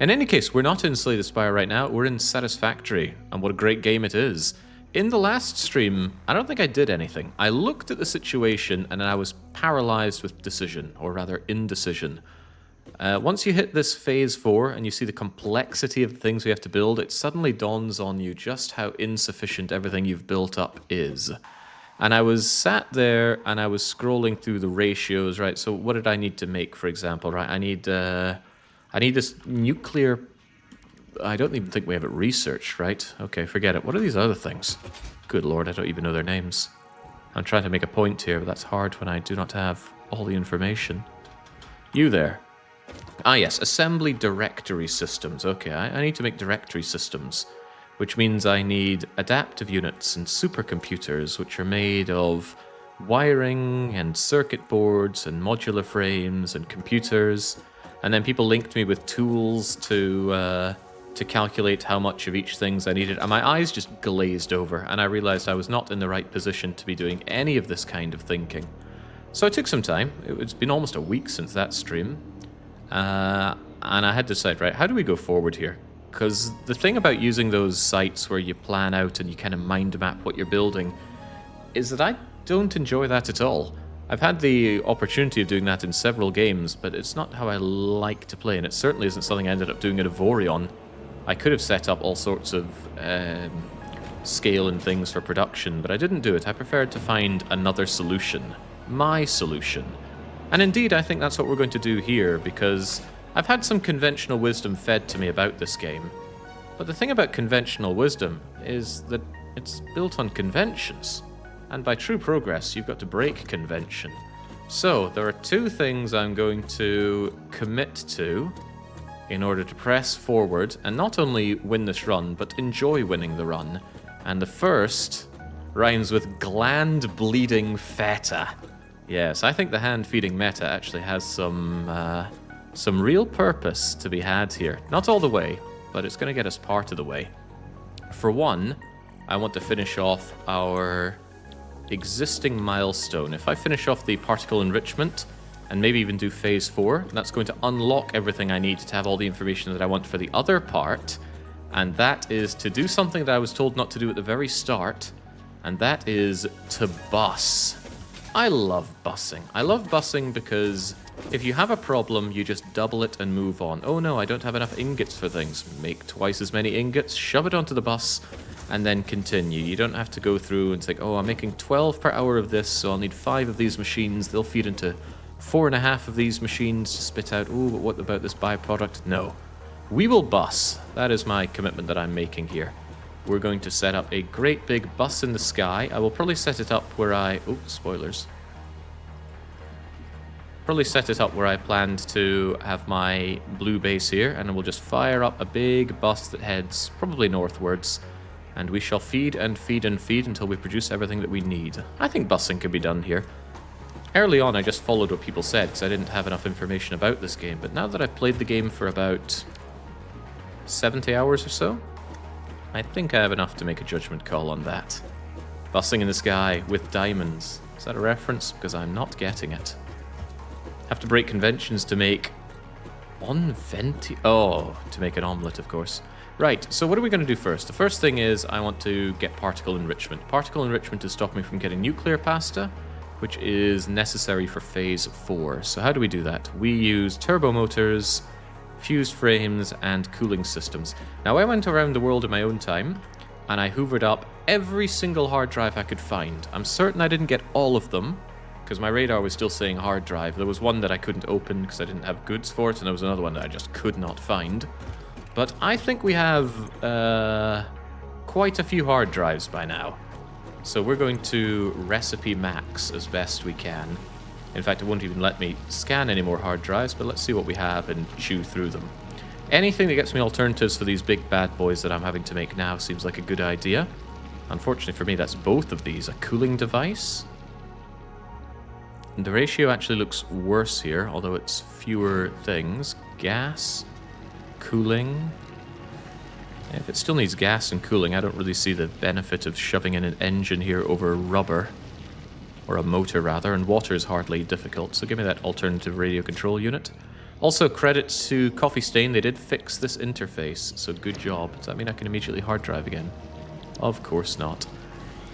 In any case, we're not in Slay the Spire right now, we're in Satisfactory, and what a great game it is. In the last stream, I don't think I did anything. I looked at the situation and I was paralyzed with decision, or rather indecision. Once you hit this phase 4 and you see the complexity of the things we have to build, it suddenly dawns on you just how insufficient everything you've built up is. And I was sat there and I was scrolling through the ratios, right? So what did I need to make, for example, right? I need this nuclear... I don't even think we have it researched, right? Okay, forget it. What are these other things? Good lord, I don't even know their names. I'm trying to make a point here, but that's hard when I do not have all the information. You there. Ah yes, assembly directory systems. Okay, I need to make directory systems, which means I need adaptive units and supercomputers, which are made of wiring and circuit boards and modular frames and computers. And then people linked me with tools to calculate how much of each things I needed. And my eyes just glazed over, and I realized I was not in the right position to be doing any of this kind of thinking. So I took some time. It's been almost a week since that stream. And I had to decide, right, how do we go forward here? Because the thing about using those sites where you plan out and you kind of mind map what you're building is that I don't enjoy that at all. I've had the opportunity of doing that in several games, but it's not how I like to play, and it certainly isn't something I ended up doing at Avorion. I could have set up all sorts of scale and things for production, but I didn't do it. I preferred to find another solution. My solution. And indeed, I think that's what we're going to do here, because I've had some conventional wisdom fed to me about this game. But the thing about conventional wisdom is that it's built on conventions. And by true progress, you've got to break convention. So, there are two things I'm going to commit to in order to press forward and not only win this run, but enjoy winning the run. And the first rhymes with gland-bleeding feta. Yes, I think the hand-feeding meta actually has some real purpose to be had here. Not all the way, but it's going to get us part of the way. For one, I want to finish off our existing milestone. If I finish off the particle enrichment, and maybe even do phase 4, that's going to unlock everything I need to have all the information that I want for the other part, and that is to do something that I was told not to do at the very start, and that is to bus. I love busing. I love busing because if you have a problem, you just double it and move on. Oh no, I don't have enough ingots for things. Make twice as many ingots, shove it onto the bus, and then continue. You don't have to go through and say, oh, I'm making 12 per hour of this, so I'll need 5 of these machines. They'll feed into 4.5 of these machines to spit out, oh, but what about this byproduct? No. We will bus. That is my commitment that I'm making here. We're going to set up a great big bus in the sky. I will probably set it up where oh, spoilers. Probably set it up where I planned to have my blue base here, and we'll just fire up a big bus that heads probably northwards, and we shall feed and feed and feed until we produce everything that we need. I think busing can be done here. Early on, I just followed what people said because I didn't have enough information about this game, but now that I've played the game for about 70 hours or so, I think I have enough to make a judgment call on that. Busing in the sky with diamonds. Is that a reference? Because I'm not getting it. Have to break conventions to make... to make an omelette, of course. Right, so what are we going to do first? The first thing is I want to get particle enrichment. Particle enrichment is stopping me from getting nuclear pasta, which is necessary for phase 4. So how do we do that? We use turbo motors, fused frames, and cooling systems. Now, I went around the world in my own time, and I hoovered up every single hard drive I could find. I'm certain I didn't get all of them, because my radar was still saying hard drive. There was one that I couldn't open because I didn't have goods for it, and there was another one that I just could not find. But I think we have quite a few hard drives by now. So we're going to recipe max as best we can. In fact, it won't even let me scan any more hard drives, but let's see what we have and chew through them. Anything that gets me alternatives for these big bad boys that I'm having to make now seems like a good idea. Unfortunately for me, that's both of these. A cooling device. And the ratio actually looks worse here, although it's fewer things. Gas, cooling. If it still needs gas and cooling, I don't really see the benefit of shoving in an engine here over rubber. Or a motor, rather, and water is hardly difficult, so give me that alternative radio control unit. Also, credit to Coffee Stain, they did fix this interface, so good job. Does that mean I can immediately hard drive again? Of course not.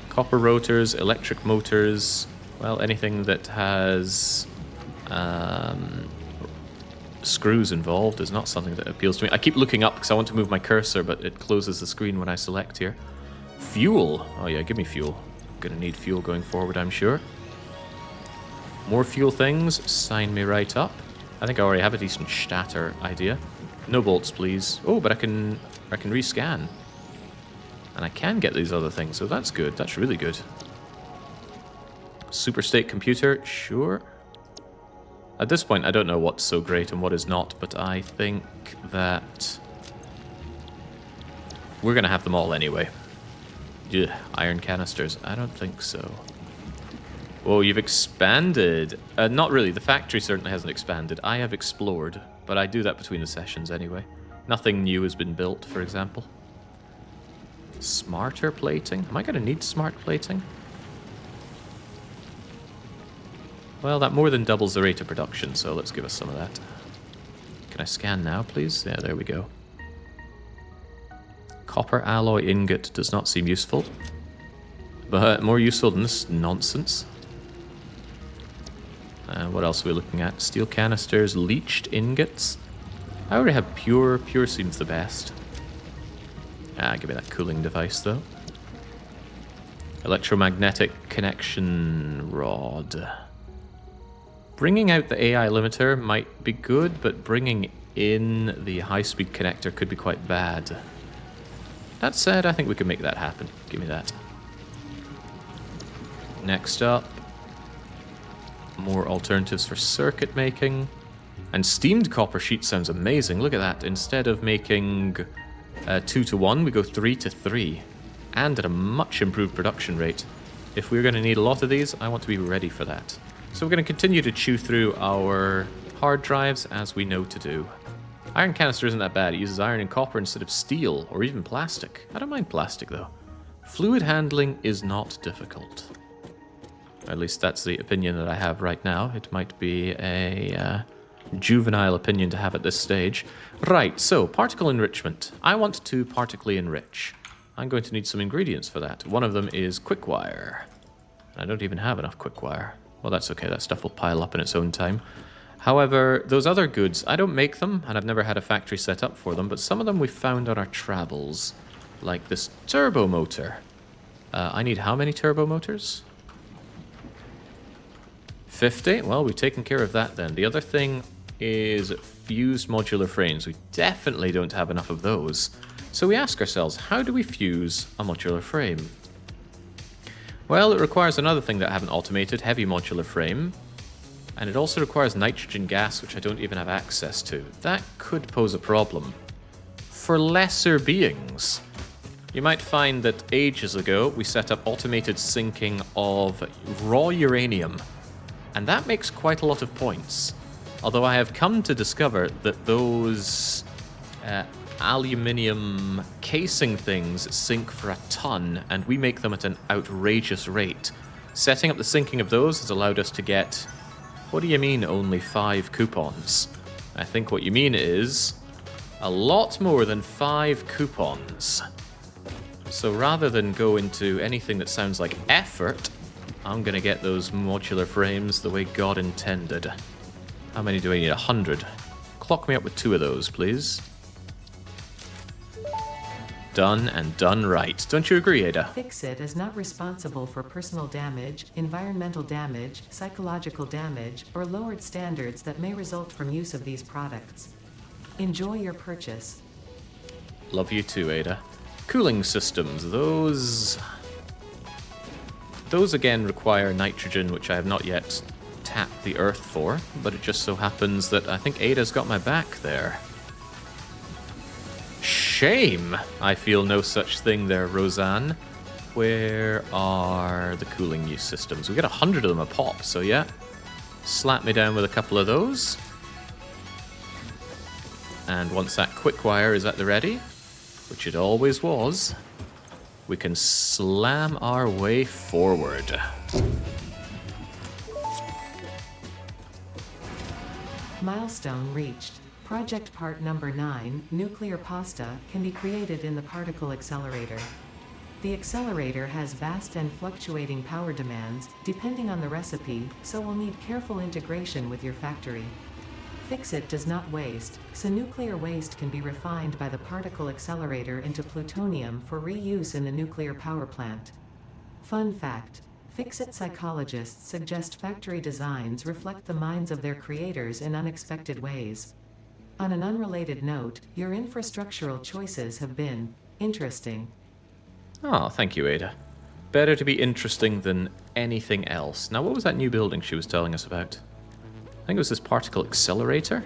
Copper rotors, electric motors, well, anything that has screws involved is not something that appeals to me. I keep looking up because I want to move my cursor, but it closes the screen when I select here. Fuel. Oh yeah, give me fuel. Gonna need fuel going forward, I'm sure. More fuel things. Sign me right up. I think I already have a decent statter idea. No bolts, please. Oh, but I can rescan. And I can get these other things, so that's good. That's really good. Superstate computer, sure. At this point, I don't know what's so great and what is not, but I think that we're going to have them all anyway. Ugh, iron canisters, I don't think so. Oh, you've expanded. Not really, the factory certainly hasn't expanded. I have explored, but I do that between the sessions anyway. Nothing new has been built, for example. Smarter plating? Am I going to need smart plating? Well, that more than doubles the rate of production, so let's give us some of that. Can I scan now, please? Yeah, there we go. Copper alloy ingot does not seem useful, but more useful than this nonsense. What else are we looking at? Steel canisters, leached ingots. I already have pure. Pure seems the best. Give me that cooling device, though. Electromagnetic connection rod. Bringing out the AI limiter might be good, but bringing in the high-speed connector could be quite bad. That said, I think we can make that happen. Give me that. Next up, more alternatives for circuit making. And steamed copper sheet sounds amazing. Look at that. Instead of making 2 to 1, we go 3 to 3. And at a much improved production rate. If we're going to need a lot of these, I want to be ready for that. So we're going to continue to chew through our hard drives as we know to do. Iron canister isn't that bad. It uses iron and copper instead of steel or even plastic. I don't mind plastic though. Fluid handling is not difficult. At least that's the opinion that I have right now. It might be a juvenile opinion to have at this stage. Right, so particle enrichment. I want to partically enrich. I'm going to need some ingredients for that. One of them is quickwire. I don't even have enough quickwire. Well, that's okay. That stuff will pile up in its own time. However, those other goods, I don't make them, and I've never had a factory set up for them, but some of them we found on our travels, like this turbo motor. I need how many turbo motors? 50? Well, we've taken care of that then. The other thing is fused modular frames. We definitely don't have enough of those. So we ask ourselves, how do we fuse a modular frame? Well, it requires another thing that I haven't automated, heavy modular frame. And it also requires nitrogen gas, which I don't even have access to. That could pose a problem. For lesser beings, you might find that ages ago we set up automated sinking of raw uranium. And that makes quite a lot of points. Although I have come to discover that those aluminium casing things sink for a ton, and we make them at an outrageous rate. Setting up the sinking of those has allowed us to get... What do you mean only 5 coupons? I think what you mean is a lot more than 5 coupons. So rather than go into anything that sounds like effort, I'm going to get those modular frames the way God intended. How many do I need? 100. Clock me up with 2 of those, please. Done and done right. Don't you agree, Ada? Fix-It is not responsible for personal damage, environmental damage, psychological damage, or lowered standards that may result from use of these products. Enjoy your purchase. Love you too, Ada. Cooling systems, those again require nitrogen, which I have not yet tapped the earth for, but it just so happens that I think Ada's got my back there. Shame I feel no such thing there, Roseanne. Where are the cooling use systems? We get 100 of them a pop, so yeah. Slap me down with a couple of those. And once that quickwire is at the ready, which it always was, we can slam our way forward. Milestone reached. Project part number 9, nuclear pasta, can be created in the particle accelerator. The accelerator has vast and fluctuating power demands, depending on the recipe, so will need careful integration with your factory. Fix-It does not waste, so nuclear waste can be refined by the particle accelerator into plutonium for reuse in the nuclear power plant. Fun fact: Fix-It psychologists suggest factory designs reflect the minds of their creators in unexpected ways. On an unrelated note, your infrastructural choices have been interesting. Oh, thank you, Ada. Better to be interesting than anything else. Now, what was that new building she was telling us about? I think it was this particle accelerator,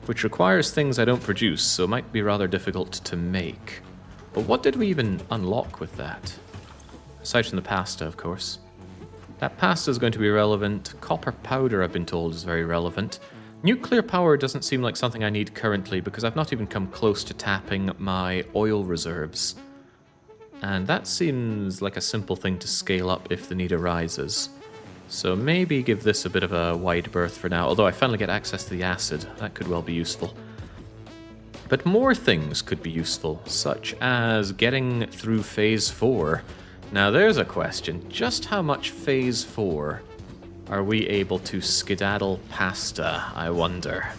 which requires things I don't produce, so might be rather difficult to make. But what did we even unlock with that? Aside from the pasta, of course. That pasta is going to be relevant. Copper powder, I've been told, is very relevant. Nuclear power doesn't seem like something I need currently because I've not even come close to tapping my oil reserves. And that seems like a simple thing to scale up if the need arises. So maybe give this a bit of a wide berth for now, although I finally get access to the acid. That could well be useful. But more things could be useful, such as getting through Phase 4. Now there's a question. Just how much Phase 4 are we able to skedaddle pasta, I wonder?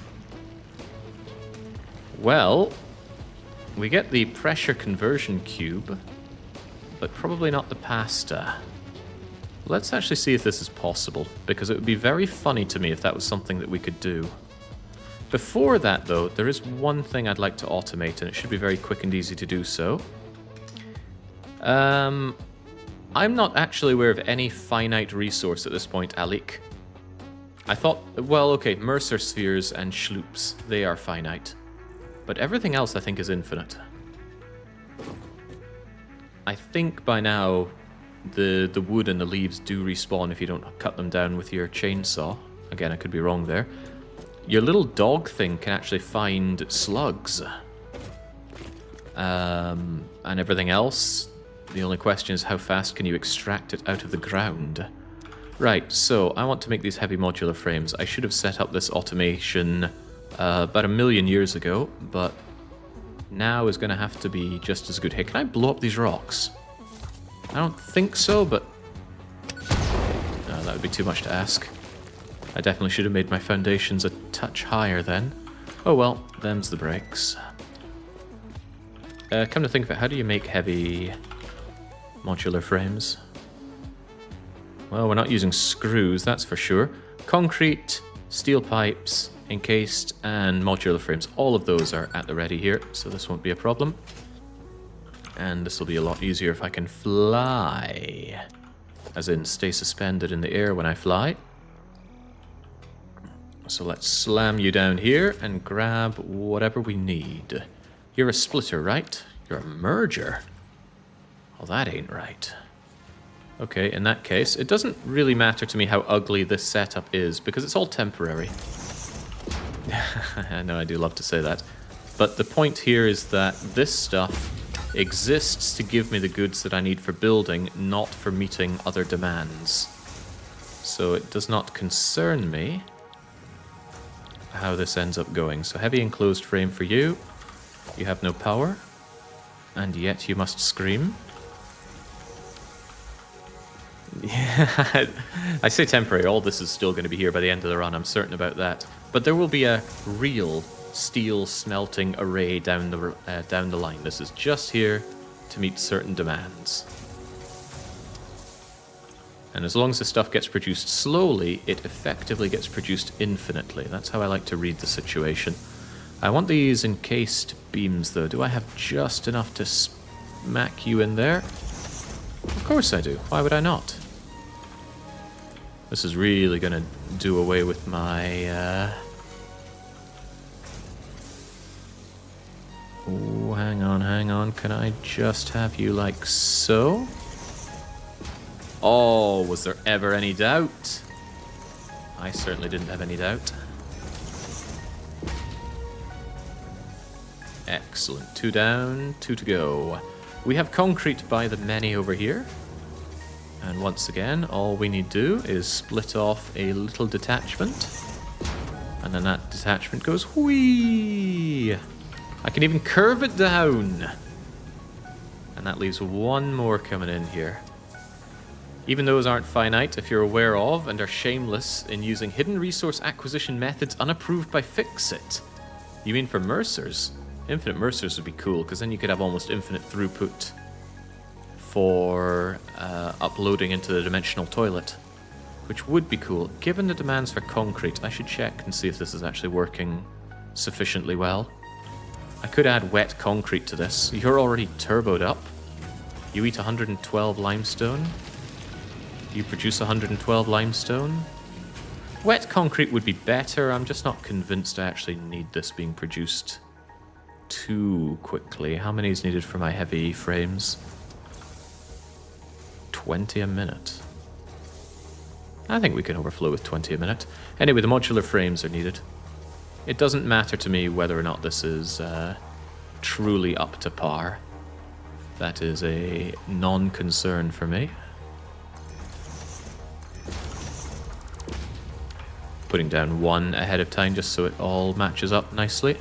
Well, we get the pressure conversion cube, but probably not the pasta. Let's actually see if this is possible, because it would be very funny to me if that was something that we could do. Before that, though, there is one thing I'd like to automate, and it should be very quick and easy to do so. I'm not actually aware of any finite resource at this point, Alik. I thought, well, okay, Mercer spheres and schloops, they are finite. But everything else I think is infinite. I think by now the wood and the leaves do respawn if you don't cut them down with your chainsaw. Again, I could be wrong there. Your little dog thing can actually find slugs. And everything else, the only question is how fast can you extract it out of the ground. Right, so I want to make these heavy modular frames. I should have set up this automation about 1,000,000 years ago, but now is going to have to be just as good. Hey, can I blow up these rocks? I don't think so, but no, that would be too much to ask. I definitely should have made my foundations a touch higher then. Oh well, them's the breaks. Come to think of it, how do you make heavy modular frames? Well, we're not using screws, that's for sure. Concrete, steel pipes, encased, and modular frames. All of those are at the ready here, so this won't be a problem. And this will be a lot easier if I can fly. As in, stay suspended in the air when I fly. So let's slam you down here and grab whatever we need. You're a splitter, right? You're a merger. Well, that ain't right. Okay, in that case, it doesn't really matter to me how ugly this setup is, because it's all temporary. I know I do love to say that. But the point here is that this stuff exists to give me the goods that I need for building, not for meeting other demands. So it does not concern me how this ends up going. So heavy enclosed frame for you. You have no power, and yet you must scream. Yeah, I say temporary. All this is still going to be here by the end of the run, I'm certain about that. But there will be a real steel smelting array down the line. This is just here to meet certain demands. And as long as the stuff gets produced slowly, it effectively gets produced infinitely. That's how I like to read the situation. I want these encased beams, though. Do I have just enough to smack you in there? Of course I do. Why would I not? This is really going to do away with my... Oh, hang on. Can I just have you like so? Oh, was there ever any doubt? I certainly didn't have any doubt. Excellent. 2 down, 2 to go. We have concrete by the many over here. And once again, all we need to do is split off a little detachment. And then that detachment goes whee! I can even curve it down! And that leaves one more coming in here. Even those aren't finite, if you're aware of, and are shameless in using hidden resource acquisition methods unapproved by Fixit. You mean for Mercers? Infinite Mercers would be cool, because then you could have almost infinite throughput for uploading into the dimensional toilet, which would be cool. Given the demands for concrete, I should check and see if this is actually working sufficiently well. I could add wet concrete to this. You're already turboed up. You eat 112 limestone. You produce 112 limestone. Wet concrete would be better. I'm just not convinced I actually need this being produced too quickly. How many is needed for my heavy frames? 20 a minute. I think we can overflow with 20 a minute. Anyway, the modular frames are needed. It doesn't matter to me whether or not this is truly up to par. That is a non-concern for me. Putting down one ahead of time just so it all matches up nicely.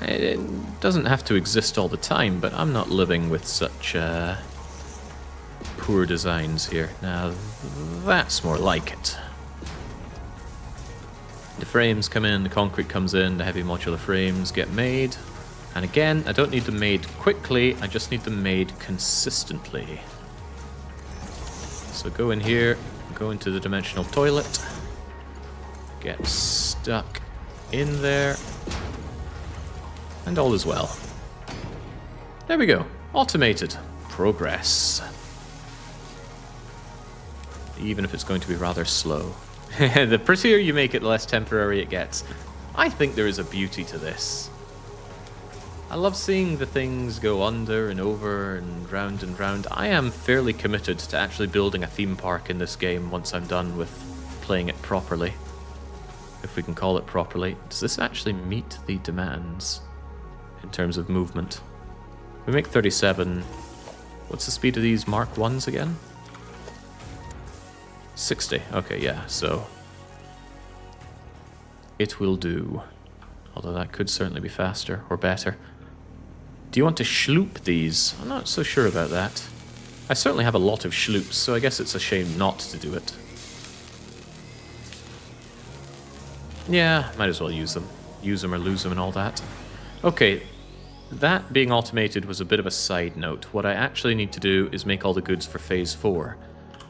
It doesn't have to exist all the time, but I'm not living with such poor designs here. Now, that's more like it. The frames come in, the concrete comes in, the heavy modular frames get made. And again, I don't need them made quickly, I just need them made consistently. So go in here, go into the dimensional toilet, get stuck in there, and all is well. There we go. Automated. Progress. Even if it's going to be rather slow. The prettier you make it, the less temporary it gets. I think there is a beauty to this. I love seeing the things go under and over and round and round. I am fairly committed to actually building a theme park in this game once I'm done with playing it properly. If we can call it properly. Does this actually meet the demands in terms of movement? We make 37. What's the speed of these Mark 1s again? 60. Okay, yeah, so it will do. Although that could certainly be faster or better. Do you want to schloop these? I'm not so sure about that. I certainly have a lot of schloops, so I guess it's a shame not to do it. Yeah, might as well use them. Use them or lose them and all that. Okay, that being automated was a bit of a side note. What I actually need to do is make all the goods for Phase 4.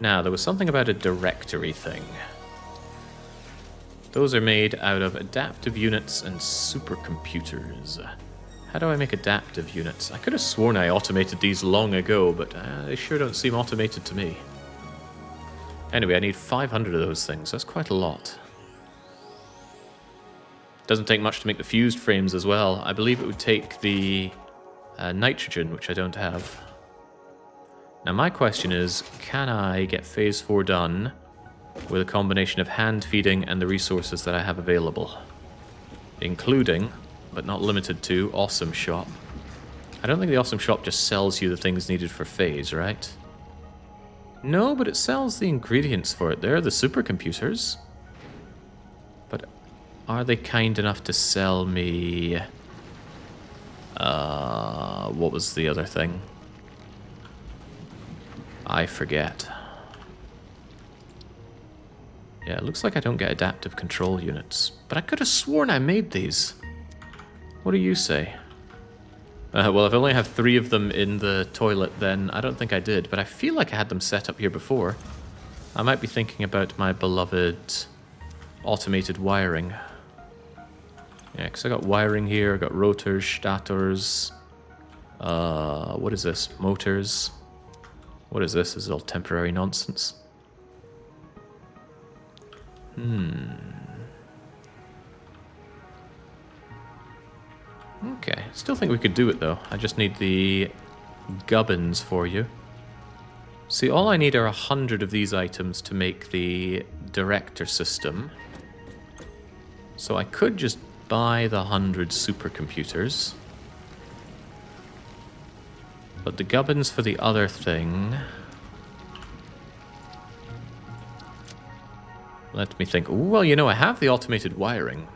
Now, there was something about a directory thing. Those are made out of adaptive units and supercomputers. How do I make adaptive units? I could have sworn I automated these long ago, but they sure don't seem automated to me. Anyway, I need 500 of those things. That's quite a lot. Doesn't take much to make the fused frames as well. I believe it would take the nitrogen, which I don't have. Now my question is, can I get Phase 4 done with a combination of hand feeding and the resources that I have available? Including, but not limited to, Awesome Shop. I don't think the Awesome Shop just sells you the things needed for Phase, right? No, but it sells the ingredients for it. They're the supercomputers. But are they kind enough to sell me... what was the other thing? I forget. Yeah, it looks like I don't get adaptive control units. But I could have sworn I made these. What do you say? Well, if I only have 3 of them in the toilet, then I don't think I did. But I feel like I had them set up here before. I might be thinking about my beloved automated wiring. Yeah, because I got wiring here, I got rotors, stators. What is this? Motors. What is this? This is all temporary nonsense. Okay, still think we could do it though. I just need the gubbins for you. See, all I need are 100 of these items to make the director system. So I could just buy the 100 supercomputers. But the gubbins for the other thing... Let me think. Ooh, well, you know, I have the automated wiring.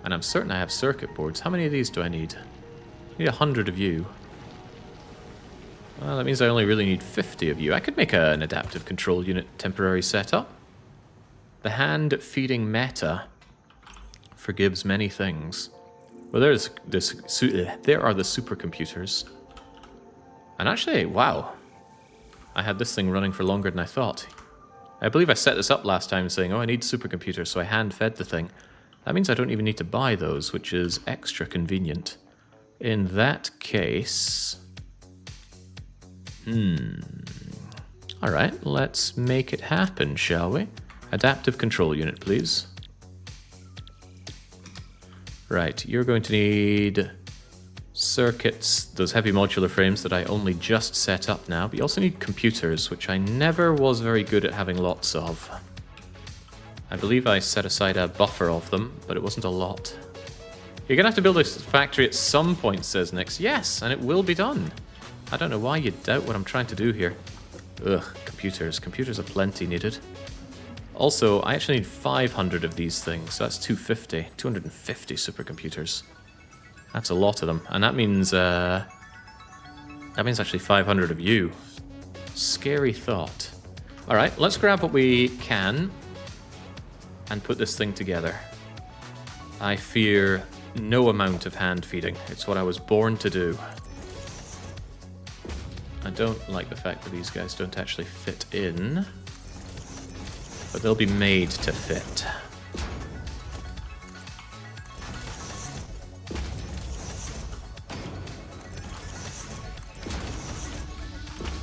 And I'm certain I have circuit boards. How many of these do I need? I need 100 of you. Well, that means I only really need 50 of you. I could make an adaptive control unit temporary setup. The hand-feeding meta forgives many things. Well, there are the supercomputers. And actually, wow. I had this thing running for longer than I thought. I believe I set this up last time saying, oh, I need supercomputers, so I hand-fed the thing. That means I don't even need to buy those, which is extra convenient. In that case... Alright, let's make it happen, shall we? Adaptive control unit, please. Right, you're going to need circuits, those heavy modular frames that I only just set up now, but you also need computers, which I never was very good at having lots of. I believe I set aside a buffer of them, but it wasn't a lot. You're going to have to build a factory at some point, says Nix. Yes, and it will be done. I don't know why you doubt what I'm trying to do here. Ugh, computers. Computers are plenty needed. Also, I actually need 500 of these things, so that's 250. 250 supercomputers. That's a lot of them, and that means actually 500 of you. Scary thought. Alright, let's grab what we can and put this thing together. I fear no amount of hand feeding. It's what I was born to do. I don't like the fact that these guys don't actually fit in, but they'll be made to fit.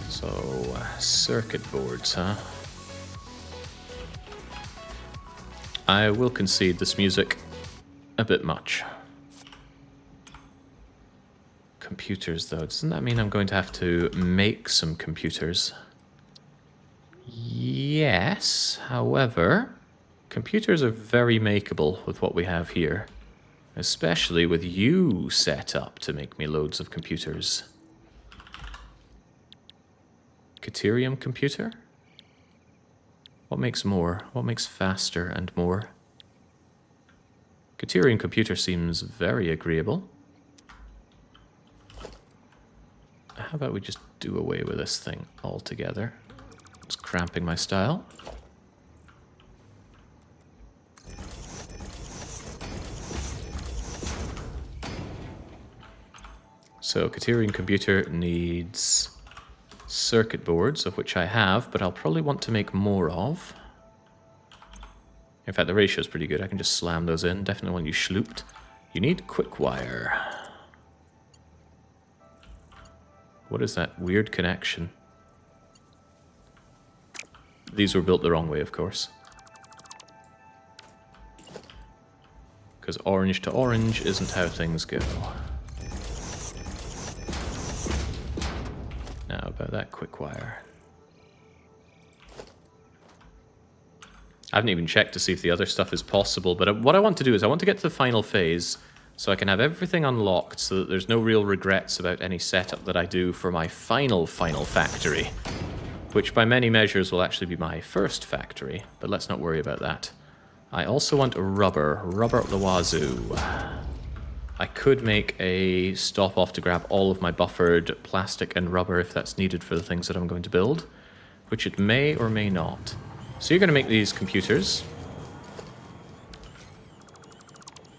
So, circuit boards, huh? I will concede this music a bit much. Computers, though. Doesn't that mean I'm going to have to make some computers? Yes, however, computers are very makeable with what we have here. Especially with you set up to make me loads of computers. Caterium computer? What makes more? What makes faster and more? Caterium computer seems very agreeable. How about we just do away with this thing altogether? It's cramping my style. So, Caterium computer needs circuit boards, of which I have, but I'll probably want to make more of. In fact, the ratio is pretty good. I can just slam those in. Definitely want you schlooped. You need quick wire. What is that weird connection? These were built the wrong way, of course. Because orange to orange isn't how things go. Now about that quick wire. I haven't even checked to see if the other stuff is possible, but what I want to do is I want to get to the final phase so I can have everything unlocked so that there's no real regrets about any setup that I do for my final factory, which by many measures will actually be my first factory, but let's not worry about that. I also want rubber up the wazoo. I could make a stop off to grab all of my buffered plastic and rubber if that's needed for the things that I'm going to build, which it may or may not. So you're going to make these computers,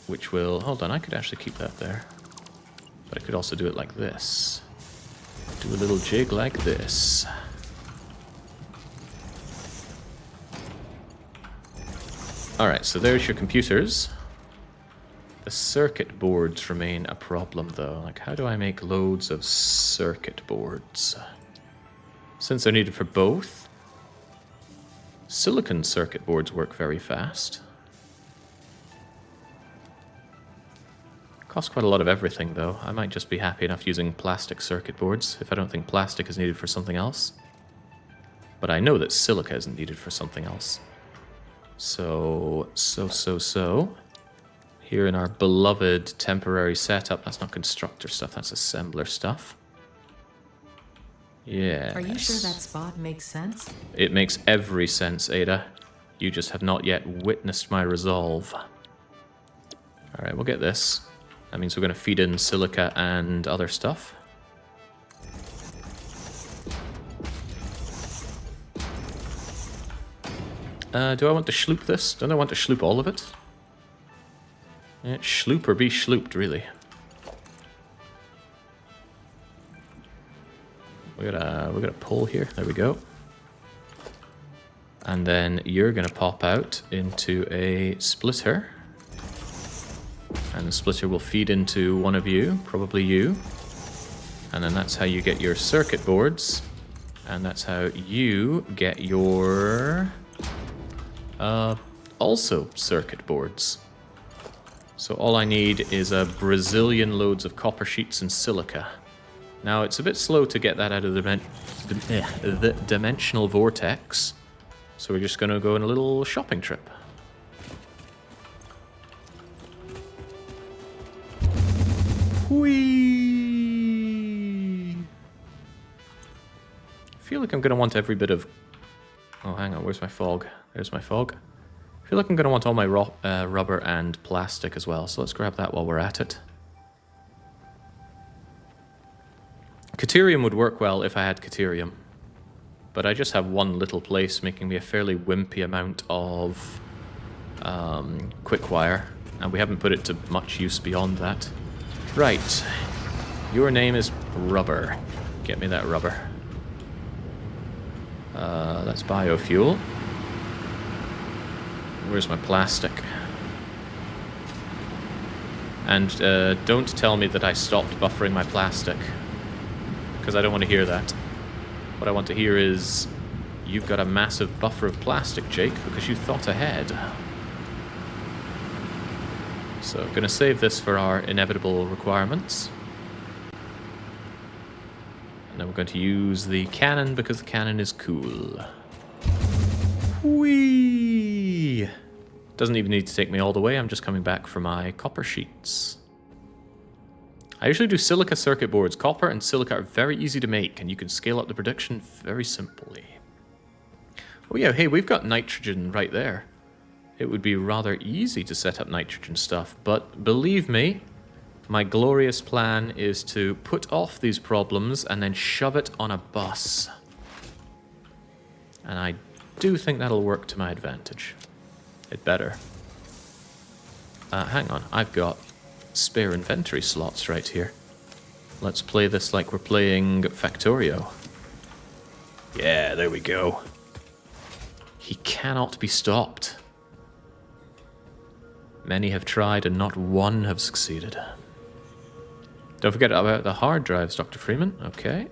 which will... Hold on, I could actually keep that there. But I could also do it like this. Do a little jig like this. Alright, so there's your computers. The circuit boards remain a problem, though. Like, how do I make loads of circuit boards? Since they're needed for both, silicon circuit boards work very fast. Costs quite a lot of everything, though. I might just be happy enough using plastic circuit boards if I don't think plastic is needed for something else. But I know that silica isn't needed for something else. So. Here in our beloved temporary setup, that's not constructor stuff, that's assembler stuff. Yeah. Are you sure that spot makes sense? It makes every sense, Ada. You just have not yet witnessed my resolve. Alright, we'll get this. That means we're going to feed in silica and other stuff. Do I want to schloop this? Don't I want to schloop all of it? Yeah, schloop or be schlooped, really. We got a pull here. There we go. And then you're going to pop out into a splitter. And the splitter will feed into one of you, probably you. And then that's how you get your circuit boards. And that's how you get your... also circuit boards. So all I need is a Brazilian loads of copper sheets and silica. Now it's a bit slow to get that out of the dimensional vortex. So we're just going to go on a little shopping trip. Whee! I feel like I'm going to want every bit of... Oh, hang on, where's my fog? There's my fog. I feel like I'm going to want all my rubber and plastic as well, so let's grab that while we're at it. Caterium would work well if I had Caterium, but I just have one little place making me a fairly wimpy amount of quick wire, and we haven't put it to much use beyond that. Right, your name is Rubber. Get me that rubber. That's biofuel. Where's my plastic? And don't tell me that I stopped buffering my plastic, because I don't want to hear that. What I want to hear is, you've got a massive buffer of plastic, Jake, because you thought ahead. So I'm going to save this for our inevitable requirements. And then we're going to use the cannon because the cannon is cool. Whee! Doesn't even need to take me all the way, I'm just coming back for my copper sheets. I usually do silica circuit boards. Copper and silica are very easy to make, and you can scale up the production very simply. Oh yeah, hey, we've got nitrogen right there. It would be rather easy to set up nitrogen stuff, but believe me, my glorious plan is to put off these problems and then shove it on a bus. And I do think that'll work to my advantage. It better. Hang on, I've got spare inventory slots right here. Let's play this like we're playing Factorio. Yeah, there we go. He cannot be stopped. Many have tried and not one have succeeded. Don't forget about the hard drives, Dr. Freeman. Okay.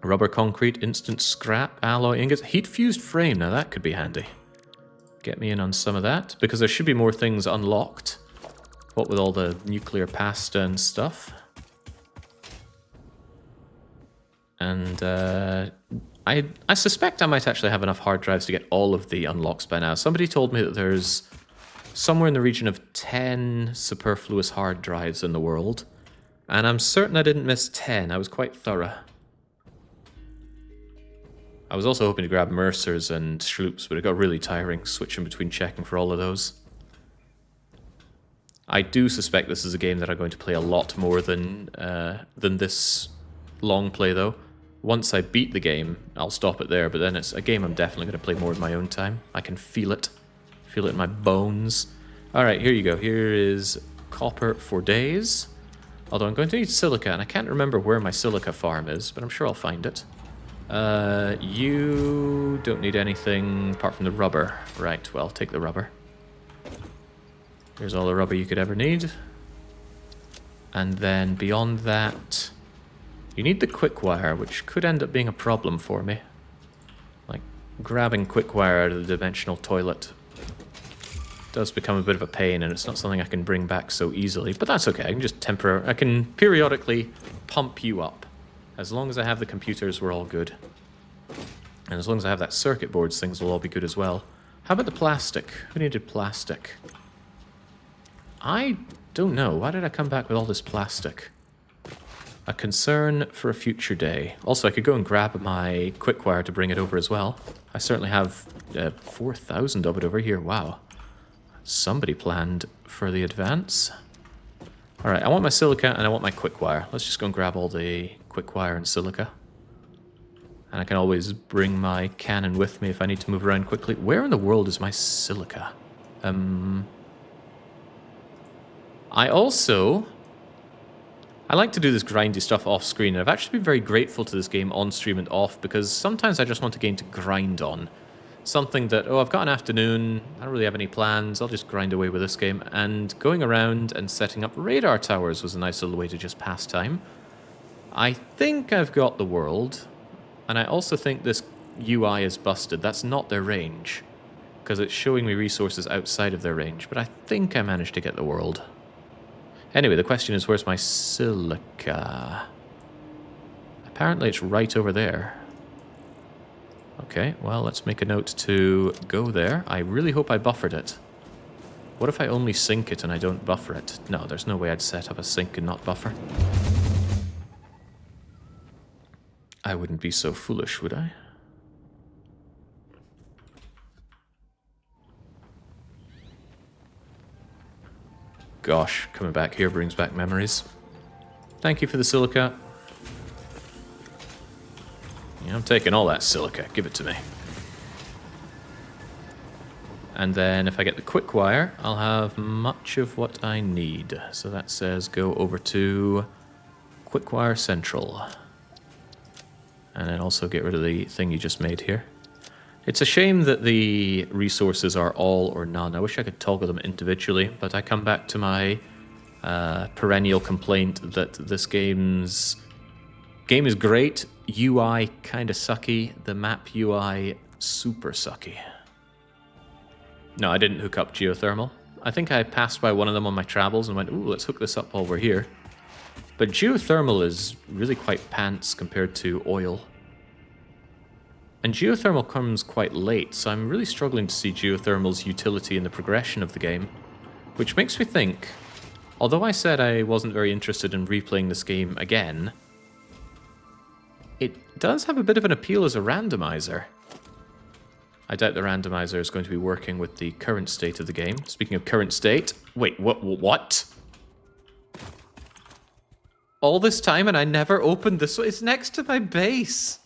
Rubber concrete, instant scrap, alloy ingots, heat fused frame. Now that could be handy. Get me in on some of that, because there should be more things unlocked. What with all the nuclear pasta and stuff. And I suspect I might actually have enough hard drives to get all of the unlocks by now. Somebody told me that there's somewhere in the region of 10 superfluous hard drives in the world. And I'm certain I didn't miss 10. I was quite thorough. I was also hoping to grab Mercers and Schloops, but it got really tiring switching between checking for all of those. I do suspect this is a game that I'm going to play a lot more than this long play, though. Once I beat the game, I'll stop it there, but then it's a game I'm definitely going to play more in my own time. I can feel it. Feel it in my bones. Alright, here you go. Here is copper for days. Although I'm going to need silica, and I can't remember where my silica farm is, but I'm sure I'll find it. You don't need anything apart from the rubber. Right, well, take the rubber. Here's all the rubber you could ever need. And then beyond that, you need the quick wire, which could end up being a problem for me. Like, grabbing quick-wire out of the dimensional toilet does become a bit of a pain, and it's not something I can bring back so easily. But that's okay. I can just I can periodically pump you up. As long as I have the computers, we're all good. And as long as I have that circuit boards, things will all be good as well. How about the plastic? Who needed plastic? I don't know. Why did I come back with all this plastic? A concern for a future day. Also, I could go and grab my quick-wire to bring it over as well. I certainly have 4,000 of it over here. Wow. Somebody planned for the advance. Alright, I want my silica and I want my quick-wire. Let's just go and grab all the quick-wire and silica. And I can always bring my cannon with me if I need to move around quickly. Where in the world is my silica? I like to do this grindy stuff off screen, and I've actually been very grateful to this game on stream and off, because sometimes I just want a game to grind on. Something that, oh, I've got an afternoon, I don't really have any plans, I'll just grind away with this game. And going around and setting up radar towers was a nice little way to just pass time. I think I've got the world, and I also think this UI is busted. That's not their range, because it's showing me resources outside of their range, but I think I managed to get the world. Anyway, the question is, where's my silica? Apparently it's right over there. Okay, well, let's make a note to go there. I really hope I buffered it. What if I only sink it and I don't buffer it? No, there's no way I'd set up a sink and not buffer. I wouldn't be so foolish, would I? Gosh, coming back here brings back memories. Thank you for the silica. Yeah, I'm taking all that silica. Give it to me. And then if I get the quick wire, I'll have much of what I need. So that says go over to Quickwire Central. And then also get rid of the thing you just made here. It's a shame that the resources are all or none. I wish I could toggle them individually, but I come back to my perennial complaint that this game is great, UI kind of sucky, the map UI super sucky. No, I didn't hook up geothermal. I think I passed by one of them on my travels and went, ooh, let's hook this up while we're here. But geothermal is really quite pants compared to oil. And geothermal comes quite late, so I'm really struggling to see geothermal's utility in the progression of the game. Which makes me think, although I said I wasn't very interested in replaying this game again, it does have a bit of an appeal as a randomizer. I doubt the randomizer is going to be working with the current state of the game. Speaking of current state, wait, what? All this time and I never opened this. It's next to my base.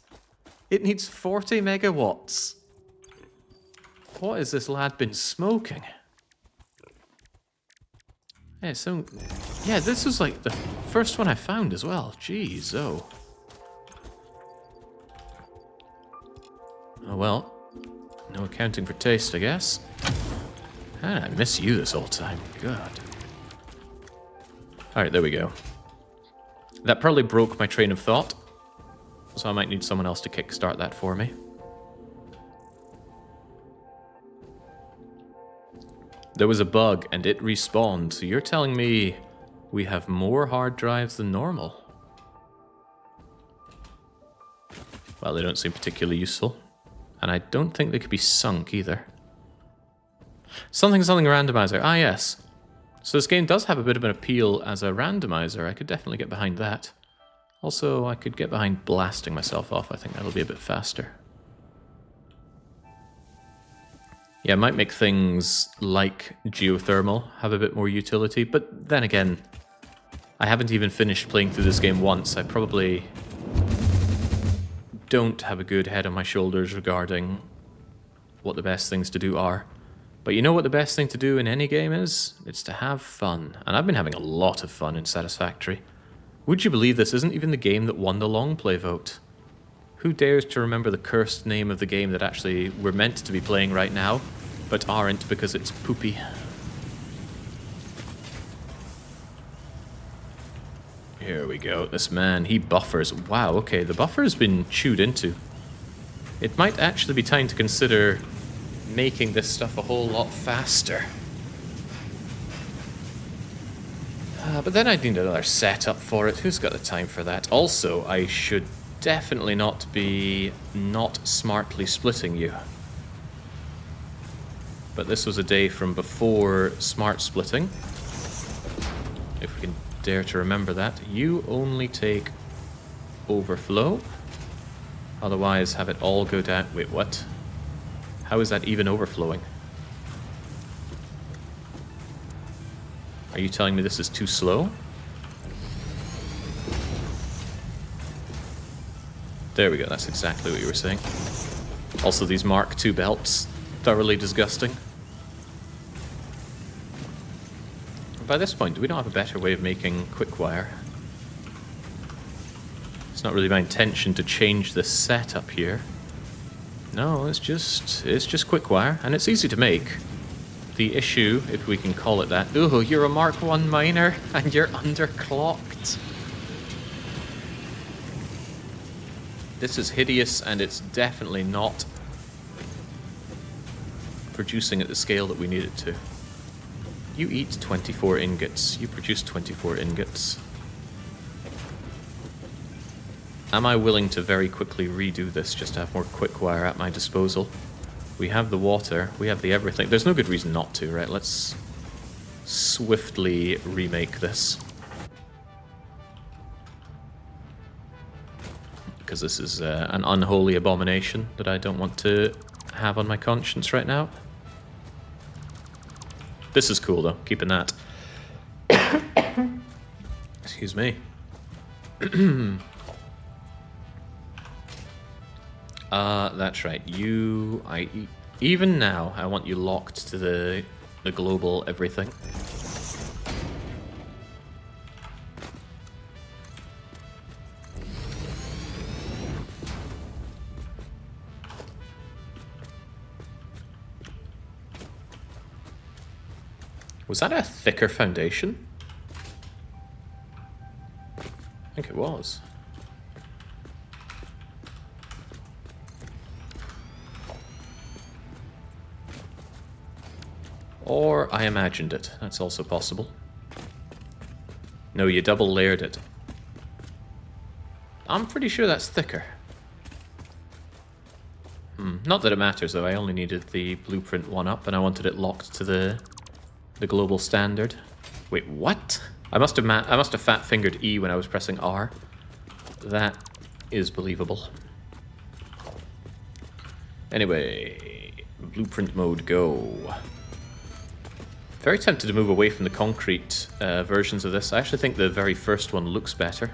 It needs 40 megawatts. What has this lad been smoking? Yeah, yeah, this was like the first one I found as well. Jeez, oh. Oh well. No accounting for taste, I guess. And I miss you this whole time. God. Alright, there we go. That probably broke my train of thought. So I might need someone else to kickstart that for me. There was a bug and it respawned, so you're telling me we have more hard drives than normal? Well, they don't seem particularly useful. And I don't think they could be sunk either. Something randomizer. Ah, yes. So this game does have a bit of an appeal as a randomizer. I could definitely get behind that. Also, I could get behind blasting myself off. I think that'll be a bit faster. Yeah, it might make things like geothermal have a bit more utility, but then again, I haven't even finished playing through this game once. I probably don't have a good head on my shoulders regarding what the best things to do are. But you know what the best thing to do in any game is? It's to have fun. And I've been having a lot of fun in Satisfactory. Would you believe this isn't even the game that won the long play vote? Who dares to remember the cursed name of the game that actually we're meant to be playing right now, but aren't because it's poopy? Here we go. This man, he buffers. Wow, okay, the buffer has been chewed into. It might actually be time to consider making this stuff a whole lot faster. But then I'd need another setup for it. Who's got the time for that? Also, I should definitely not be not smartly splitting you. But this was a day from before smart splitting. If we can dare to remember that. You only take overflow. Otherwise, have it all go down. Wait, what? How is that even overflowing? Are you telling me this is too slow? There we go, that's exactly what you were saying. Also, these Mark II belts, thoroughly disgusting. By this point, do we not have a better way of making quick wire? It's not really my intention to change this setup here. No, it's just quick wire, and it's easy to make. The issue, if we can call it that... Ooh, you're a Mark I miner, and you're underclocked. This is hideous, and it's definitely not producing at the scale that we need it to. You eat 24 ingots. You produce 24 ingots. Am I willing to very quickly redo this just to have more quick wire at my disposal? We have the water, we have the everything. There's no good reason not to, right? Let's swiftly remake this. Because this is an unholy abomination that I don't want to have on my conscience right now. This is cool, though. Keeping that. Excuse me. That's right. Even now, I want you locked to the global everything. Was that a thicker foundation? I think it was. Or I imagined it. That's also possible. No, you double layered it. I'm pretty sure that's thicker. Not that it matters, though. I only needed the blueprint one up, and I wanted it locked to the global standard. Wait, what? I must have fat-fingered E when I was pressing R. That is believable. Anyway, blueprint mode, go. Very tempted to move away from the concrete versions of this. I actually think the very first one looks better.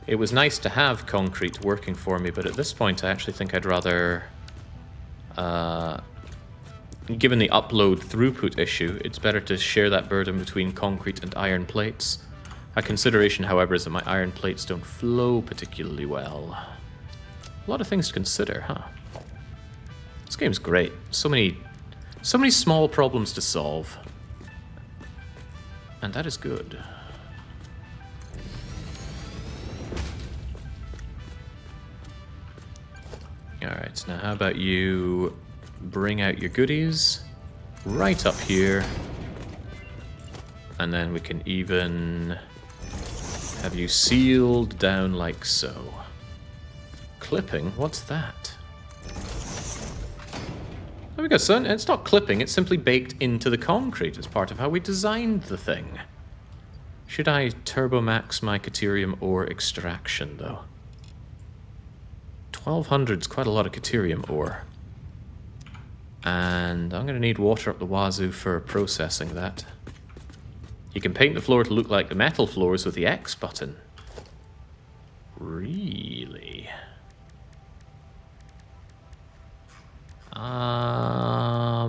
It was nice to have concrete working for me, but at this point I actually think I'd rather... given the upload throughput issue, it's better to share that burden between concrete and iron plates. A consideration, however, is that my iron plates don't flow particularly well. A lot of things to consider, huh? This game's great. So many small problems to solve. And that is good. Alright, now how about you bring out your goodies right up here. And then we can even have you sealed down like so. Clipping? What's that? There we go, son. It's not clipping, it's simply baked into the concrete as part of how we designed the thing. Should I turbomax my Caterium ore extraction, though? 1200's quite a lot of Caterium ore. And I'm going to need water up the wazoo for processing that. You can paint the floor to look like the metal floors with the X button. Really? I'm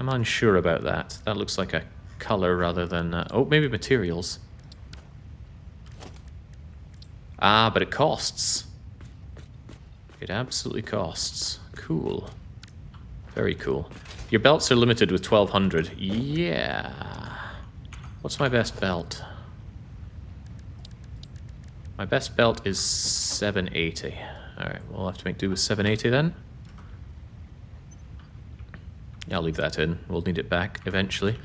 unsure about that. That looks like a color rather than... oh, maybe materials. Ah, but it costs. It absolutely costs. Cool. Very cool. Your belts are limited with 1200. Yeah. What's my best belt? My best belt is 780. Alright, we'll have to make do with 780 then. Yeah, I'll leave that in. We'll need it back eventually.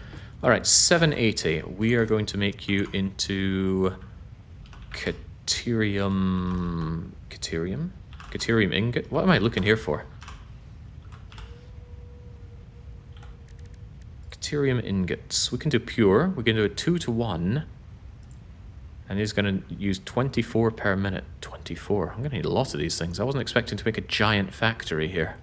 Alright, 780. We are going to make you into Caterium. Caterium? Caterium ingot? What am I looking here for? Caterium ingots. We can do pure. We can do a 2-to-1. And he's going to use 24 per minute. 24. I'm going to need a lot of these things. I wasn't expecting to make a giant factory here.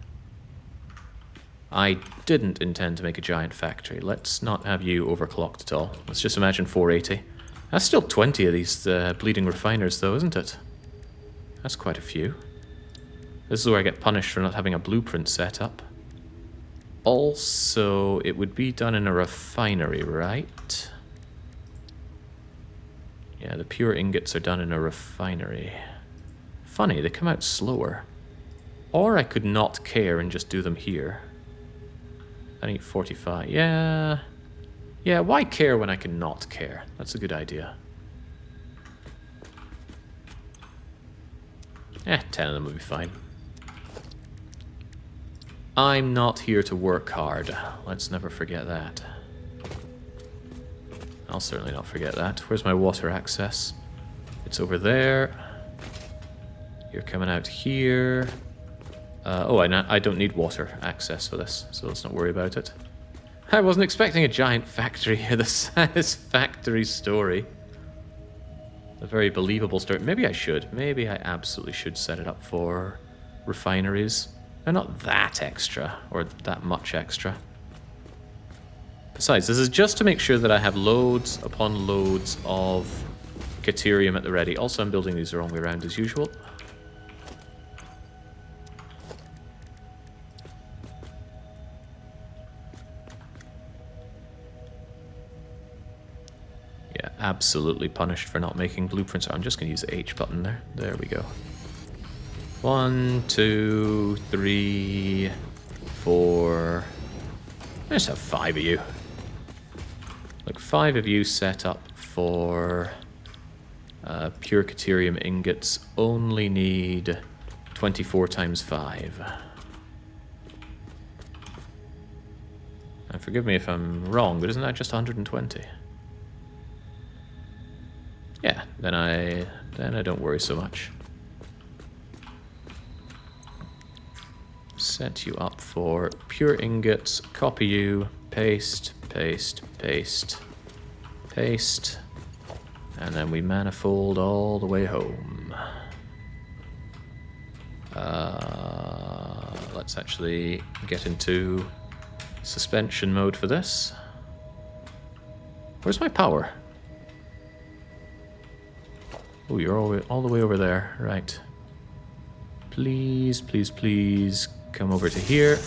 I didn't intend to make a giant factory. Let's not have you overclocked at all. Let's just imagine 480. That's still 20 of these bleeding refiners though, isn't it? That's quite a few. This is where I get punished for not having a blueprint set up. Also, it would be done in a refinery, right? Yeah, the pure ingots are done in a refinery. Funny, they come out slower. Or I could not care and just do them here. I need 45. Yeah. Yeah, why care when I can not care? That's a good idea. 10 of them would be fine. I'm not here to work hard. Let's never forget that. I'll certainly not forget that. Where's my water access? It's over there. You're coming out here. I don't need water access for this, so let's not worry about it. I wasn't expecting a giant factory here, the Satisfactory story. A very believable story. Maybe I should. Maybe I absolutely should set it up for refineries. They're not that extra, or that much extra. Besides, this is just to make sure that I have loads upon loads of Caterium at the ready. Also, I'm building these the wrong way around as usual. Yeah, absolutely punished for not making blueprints. I'm just going to use the H button there. There we go. 1, 2, 3, 4. Let's have 5 of you. Like 5 of you set up for pure Caterium ingots. Only need 24 times 5. And forgive me if I'm wrong, but isn't that just 120? Yeah, then I don't worry so much. Set you up for pure ingots, copy you, paste, paste, paste, paste, and then we manifold all the way home. Let's actually get into suspension mode for this. Where's my power? Oh, you're all the way over there, right. Please, please, please come over to here.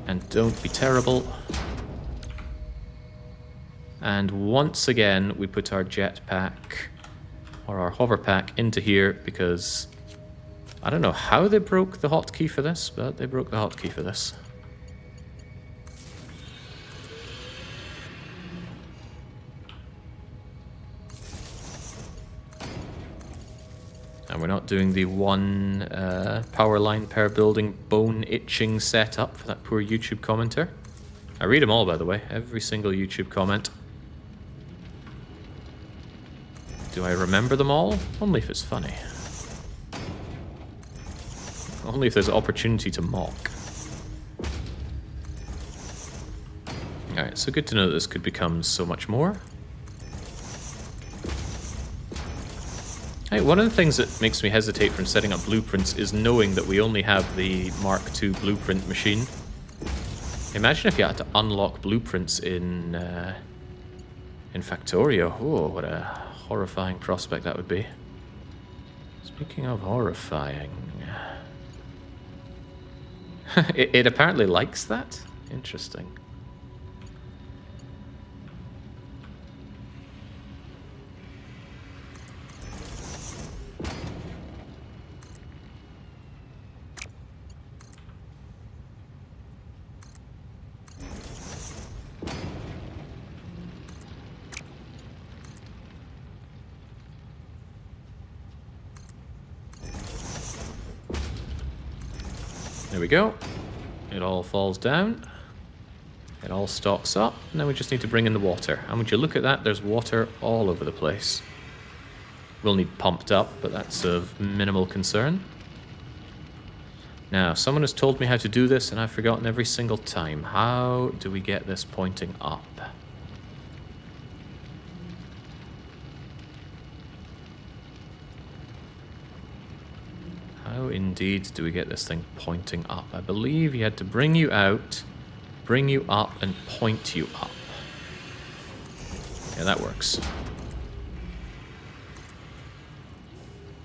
And don't be terrible. And once again, we put our jetpack, or our hover pack, into here because I don't know how they broke the hotkey for this, but they broke the hotkey for this. And we're not doing the one power line per building bone-itching setup for that poor YouTube commenter. I read them all, by the way. Every single YouTube comment. Do I remember them all? Only if it's funny. Only if there's opportunity to mock. Alright, so good to know that this could become so much more. Hey, one of the things that makes me hesitate from setting up blueprints is knowing that we only have the Mark II blueprint machine. Imagine if you had to unlock blueprints in Factorio. Oh, what a horrifying prospect that would be. Speaking of horrifying... it apparently likes that? Interesting. There we go. It all falls down. It all stocks up. Now we just need to bring in the water. And would you look at that, there's water all over the place. We'll need pumped up, but that's of minimal concern. Now, someone has told me how to do this, and I've forgotten every single time. How do we get this pointing up? How indeed do we get this thing pointing up? I believe he had to bring you out, bring you up, and point you up. Yeah, that works.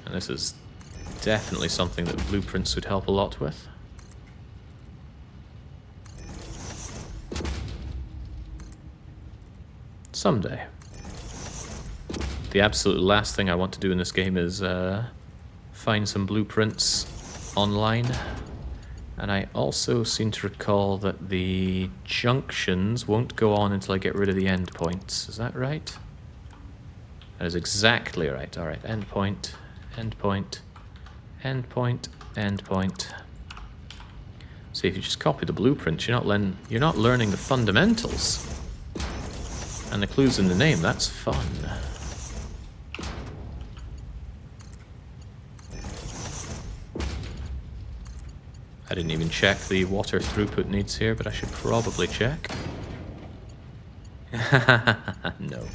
And this is definitely something that blueprints would help a lot with. Someday. The absolute last thing I want to do in this game is find some blueprints online. And I also seem to recall that the junctions won't go on until I get rid of the endpoints. Is that right? That is exactly right. Alright, endpoint, endpoint, endpoint, endpoint. See, if you just copy the blueprint, you're not learning the fundamentals. And the clues in the name, that's fun. I didn't even check the water throughput needs here, but I should probably check. No.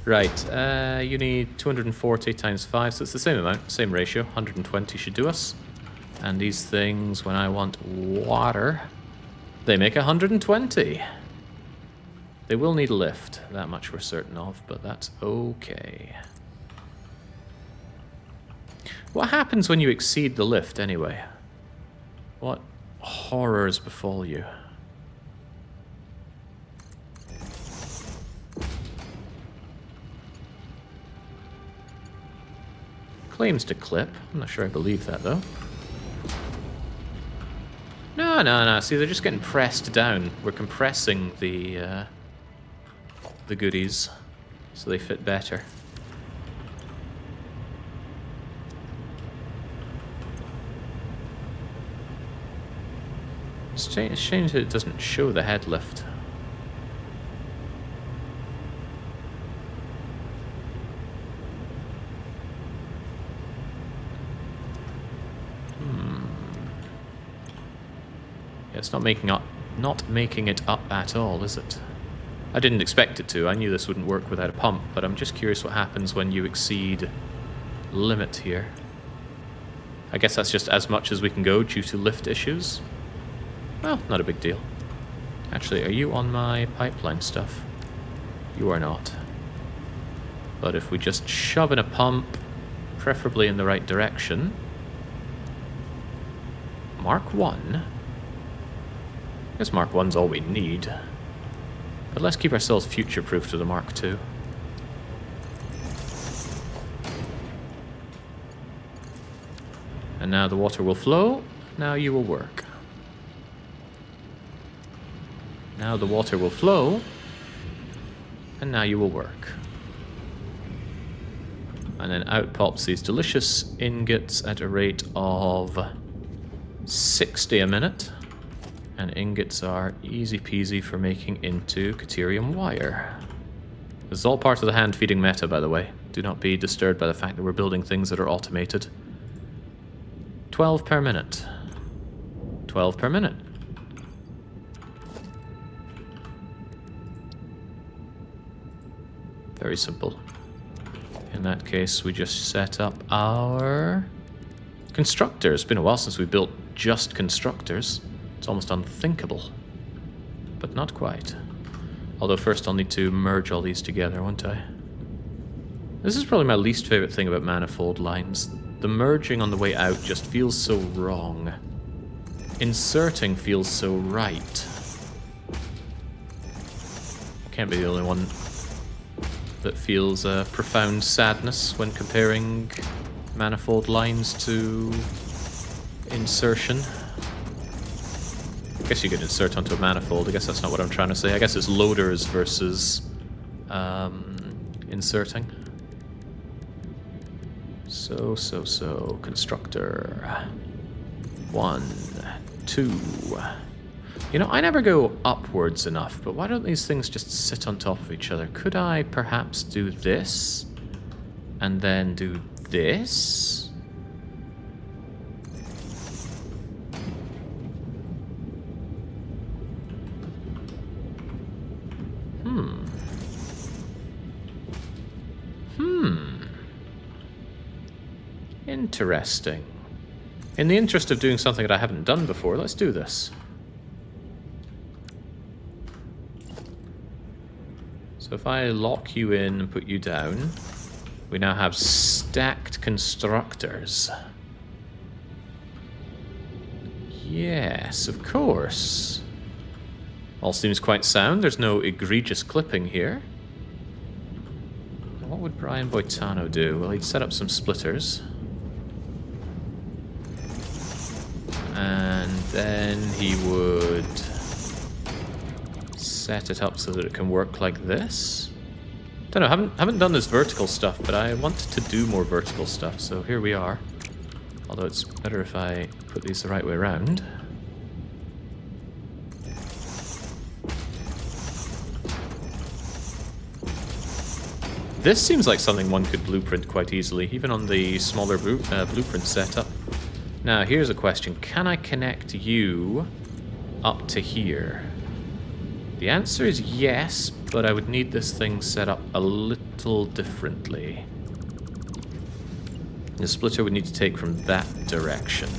Right, you need 240 times 5, so it's the same amount, same ratio. 120 should do us. And these things, when I want water, they make 120. They will need a lift, that much we're certain of, but that's okay. What happens when you exceed the lift, anyway? What horrors befall you? Claims to clip. I'm not sure I believe that, though. No. See, they're just getting pressed down. We're compressing the goodies so they fit better. It's strange that it doesn't show the head lift. Yeah, it's not making it up at all, is it? I didn't expect it to. I knew this wouldn't work without a pump, but I'm just curious what happens when you exceed limit here. I guess that's just as much as we can go due to lift issues. Well, not a big deal. Actually, are you on my pipeline stuff? You are not. But if we just shove in a pump, preferably in the right direction. Mark 1. I guess Mark 1's all we need. But let's keep ourselves future-proof to the Mark 2. And now the water will flow. Now you will work. Now the water will flow, and now you will work. And then out pops these delicious ingots at a rate of 60 a minute. And ingots are easy peasy for making into Caterium wire. This is all part of the hand-feeding meta, by the way. Do not be disturbed by the fact that we're building things that are automated. 12 per minute. 12 per minute. Very simple. In that case, we just set up our constructor. It's been a while since we built just constructors. It's almost unthinkable. But not quite. Although first I'll need to merge all these together, won't I? This is probably my least favorite thing about Manifold lines. The merging on the way out just feels so wrong. Inserting feels so right. Can't be the only one that feels a profound sadness when comparing Manifold lines to insertion. I guess you could insert onto a manifold. I guess that's not what I'm trying to say. I guess it's loaders versus inserting. So. Constructor. 1, 2. You know, I never go upwards enough, but why don't these things just sit on top of each other? Could I perhaps do this? And then do this? Interesting. In the interest of doing something that I haven't done before, let's do this. So if I lock you in and put you down, we now have stacked constructors. Yes, of course. All seems quite sound. There's no egregious clipping here. What would Brian Boitano do? Well, he'd set up some splitters. And then he would set it up so that it can work like this. Don't know, haven't done this vertical stuff, but I want to do more vertical stuff, so here we are. Although it's better if I put these the right way around. This seems like something one could blueprint quite easily, even on the smaller blueprint setup. Now, here's a question. Can I connect you up to here? The answer is yes, but I would need this thing set up a little differently. The splitter would need to take from that direction.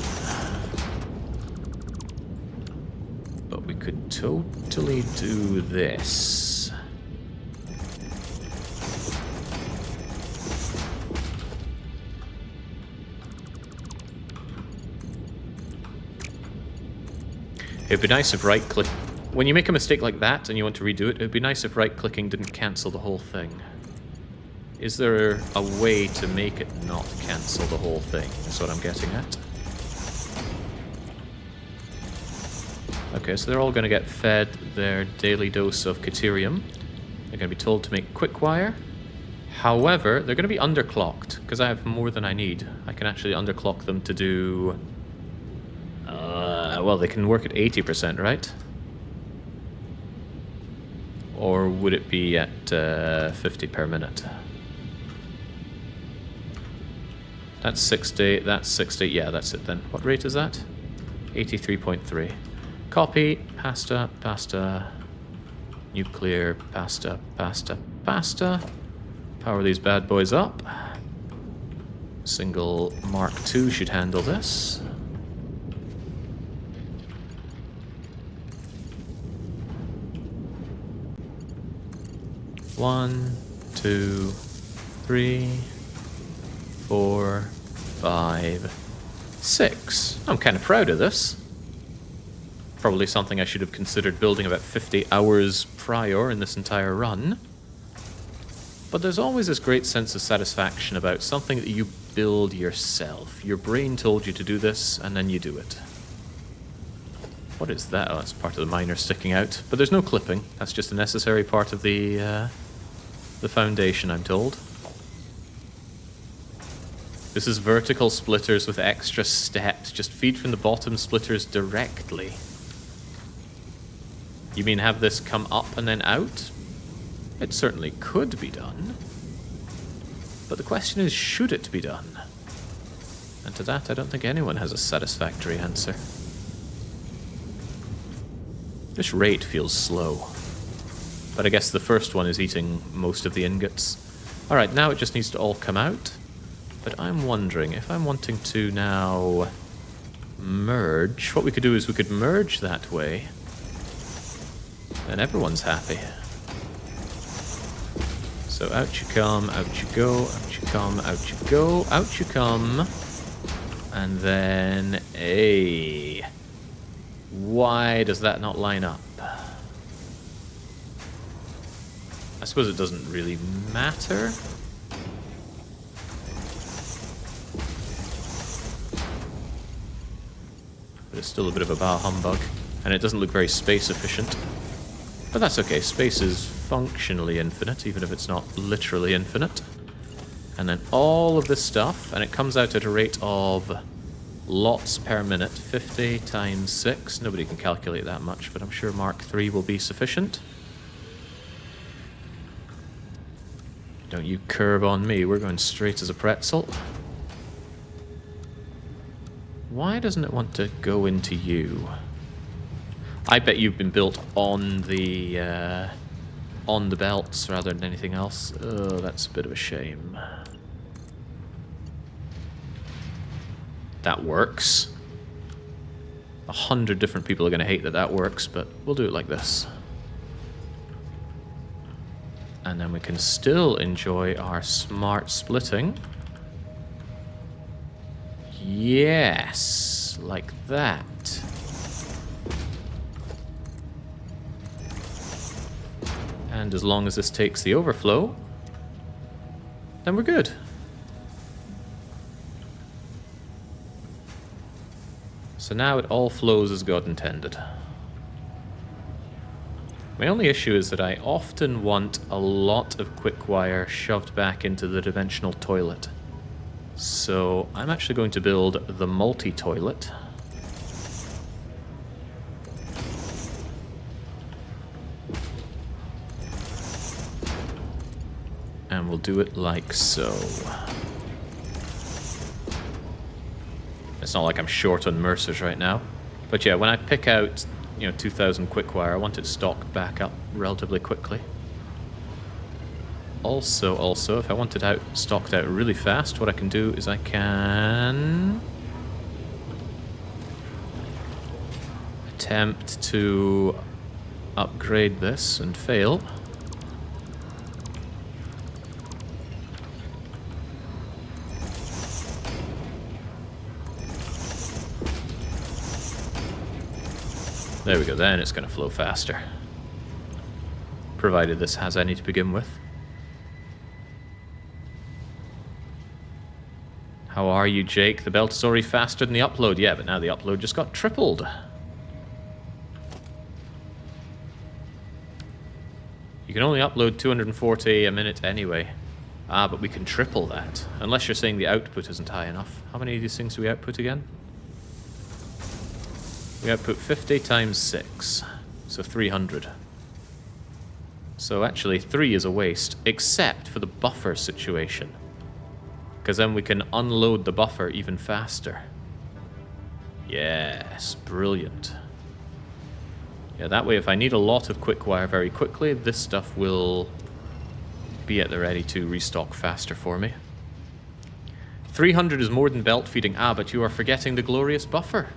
But we could totally do this. It'd be nice if right-click... When you make a mistake like that and you want to redo it, it'd be nice if right-clicking didn't cancel the whole thing. Is there a way to make it not cancel the whole thing? That's what I'm getting at. Okay, so they're all going to get fed their daily dose of Caterium. They're going to be told to make quick wire. However, they're going to be underclocked, because I have more than I need. I can actually underclock them to do... well, they can work at 80%, right? Or would it be at 50 per minute? That's 60, that's 60, yeah, that's it then. What rate is that? 83.3. Copy, pasta, pasta, nuclear, pasta, pasta, pasta. Power these bad boys up. Single Mark II should handle this. One, 2, 3, 4, 5, 6. I'm kind of proud of this. Probably something I should have considered building about 50 hours prior in this entire run. But there's always this great sense of satisfaction about something that you build yourself. Your brain told you to do this, and then you do it. What is that? Oh, that's part of the miner sticking out. But there's no clipping. That's just a necessary part of the foundation, I'm told. This is vertical splitters with extra steps. Just feed from the bottom splitters directly. You mean have this come up and then out? It certainly could be done. But the question is, should it be done? And to that, I don't think anyone has a satisfactory answer. This rate feels slow. But I guess the first one is eating most of the ingots. Alright, now it just needs to all come out. But I'm wondering, if I'm wanting to now merge, what we could do is we could merge that way. Then everyone's happy. So out you come, out you go, out you come, out you go, out you come. And then, hey, why does that not line up? I suppose it doesn't really matter. But it's still a bit of a bah humbug, and it doesn't look very space efficient. But that's okay, space is functionally infinite, even if it's not literally infinite. And then all of this stuff, and it comes out at a rate of lots per minute. 50 times 6. Nobody can calculate that much, but I'm sure Mark III will be sufficient. Don't you curb on me. We're going straight as a pretzel. Why doesn't it want to go into you? I bet you've been built on the belts rather than anything else. Oh, that's a bit of a shame. That works. 100 different people are going to hate that that works, but we'll do it like this. And then we can still enjoy our smart splitting. Yes, like that. And as long as this takes the overflow, then we're good. So now it all flows as God intended. My only issue is that I often want a lot of quick wire shoved back into the dimensional toilet. So I'm actually going to build the multi-toilet. And we'll do it like so. It's not like I'm short on Mercers right now. But yeah, when I pick out, 2,000 quick wire, I want it stocked back up relatively quickly. Also, if I want it stocked out really fast, what I can do is I can attempt to upgrade this and fail. There we go, then it's going to flow faster. Provided this has any to begin with. How are you, Jake? The belt is already faster than the upload. Yeah, but now the upload just got tripled. You can only upload 240 a minute anyway. Ah, but we can triple that. Unless you're saying the output isn't high enough. How many of these things do we output again? We output 50 times 6. So 300. So actually 3 is a waste, except for the buffer situation. Because then we can unload the buffer even faster. Yes, brilliant. Yeah, that way if I need a lot of quick wire very quickly, this stuff will be at the ready to restock faster for me. 300 is more than belt feeding. Ah, but you are forgetting the glorious buffer.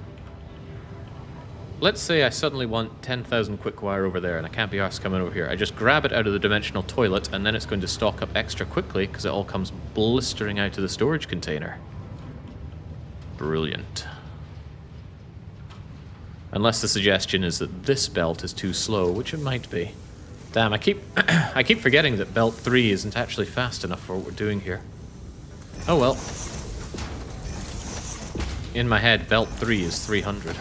Let's say I suddenly want 10,000 quick wire over there and I can't be arsed coming over here. I just grab it out of the dimensional toilet and then it's going to stock up extra quickly because it all comes blistering out of the storage container. Brilliant. Unless the suggestion is that this belt is too slow, which it might be. Damn, I keep forgetting that belt 3 isn't actually fast enough for what we're doing here. Oh well. In my head, belt 3 is 300.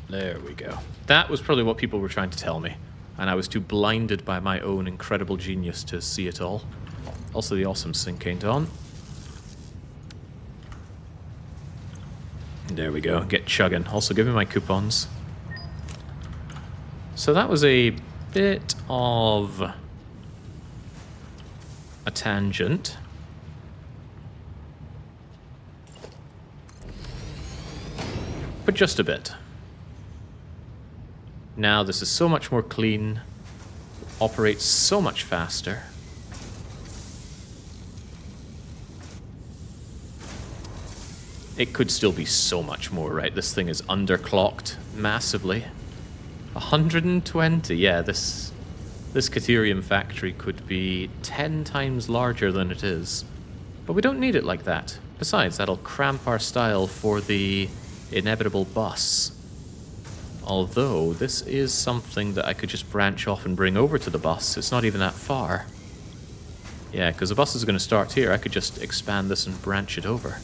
There we go. That was probably what people were trying to tell me, and I was too blinded by my own incredible genius to see it all. Also, the awesome sync ain't on. There we go. Get chugging. Also, give me my coupons. So that was a bit of a tangent. But just a bit. Now this is so much more clean, operates so much faster. It could still be so much more, right? This thing is underclocked massively. 120, yeah, this Caterium factory could be 10 times larger than it is. But we don't need it like that. Besides, that'll cramp our style for the inevitable bus. Although, this is something that I could just branch off and bring over to the bus. It's not even that far. Yeah, because the bus is going to start here. I could just expand this and branch it over.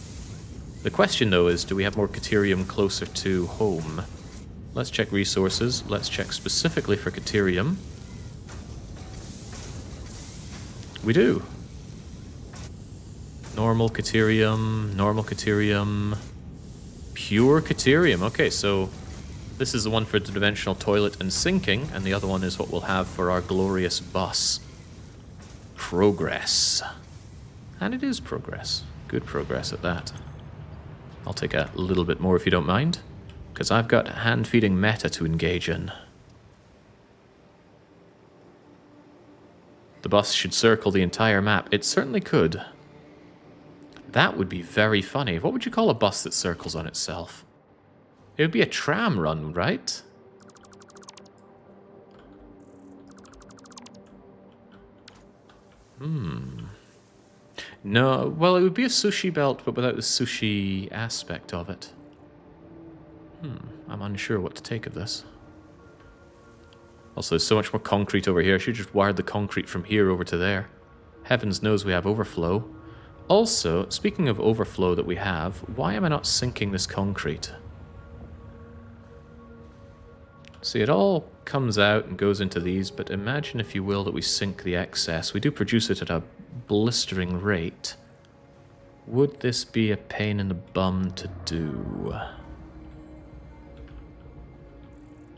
The question, though, is do we have more Caterium closer to home? Let's check resources. Let's check specifically for Caterium. We do. Normal Caterium, normal Caterium, pure Caterium. Okay, so this is the one for the dimensional toilet and sinking, and the other one is what we'll have for our glorious bus. Progress. And it is progress. Good progress at that. I'll take a little bit more if you don't mind, because I've got hand-feeding meta to engage in. The bus should circle the entire map. It certainly could. That would be very funny. What would you call a bus that circles on itself? It would be a tram run, right? No, well, it would be a sushi belt, but without the sushi aspect of it. I'm unsure what to take of this. Also, there's so much more concrete over here. I should just wire the concrete from here over to there. Heavens knows we have overflow. Also, speaking of overflow that we have, why am I not sinking this concrete? See, it all comes out and goes into these, but imagine, if you will, that we sink the excess. We do produce it at a blistering rate. Would this be a pain in the bum to do?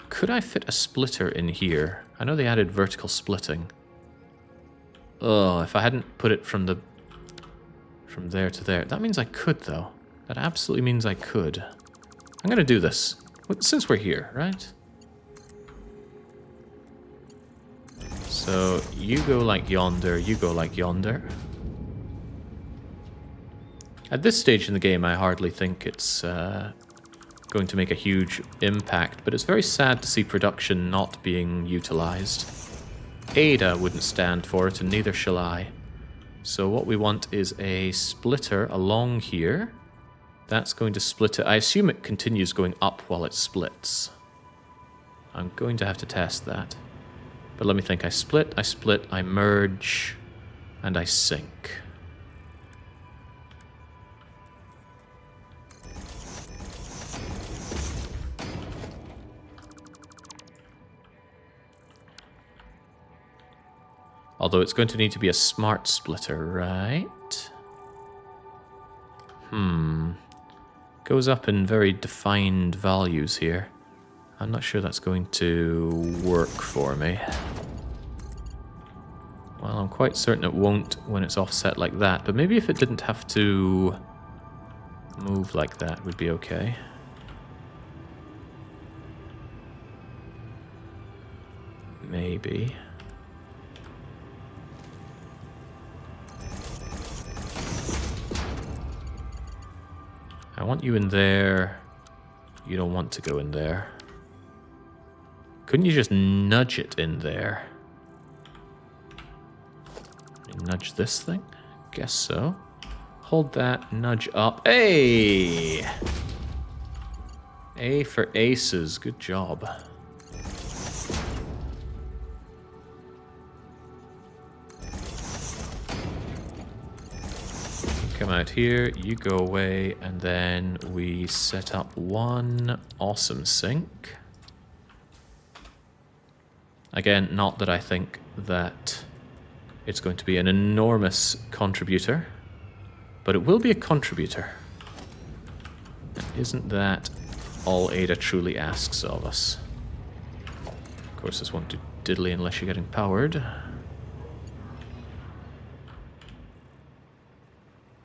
Could I fit a splitter in here? I know they added vertical splitting. Oh, if I hadn't put it from there to there. That means I could, though. That absolutely means I could. I'm going to do this, since we're here, right? So, you go like yonder, you go like yonder. At this stage in the game, I hardly think it's going to make a huge impact, but it's very sad to see production not being utilized. Ada wouldn't stand for it, and neither shall I. So what we want is a splitter along here. That's going to split it. I assume it continues going up while it splits. I'm going to have to test that. But let me think. I split, I merge, and I sink. Although it's going to need to be a smart splitter, right? Goes up in very defined values here. I'm not sure that's going to work for me. Well, I'm quite certain it won't when it's offset like that, but maybe if it didn't have to move like that, it would be okay. Maybe. I want you in there. You don't want to go in there. Couldn't you just nudge it in there? Nudge this thing? Guess so. Hold that, nudge up. Hey! A for aces. Good job. Come out here, you go away, and then we set up one awesome sink. Again, not that I think that it's going to be an enormous contributor, but it will be a contributor. Isn't that all Ada truly asks of us? Of course, this won't do diddly unless you're getting powered. I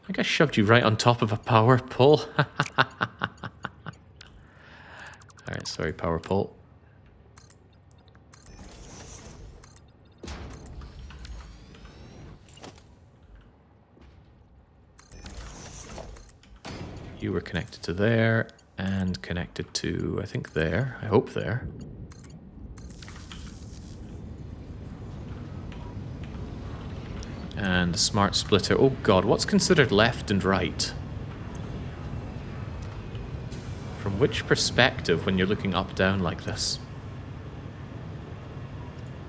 think I shoved you right on top of a power pole. Alright, sorry, power pole. You were connected to there, and connected to, I think, there. I hope there. And the smart splitter. Oh god, what's considered left and right? From which perspective when you're looking up down like this?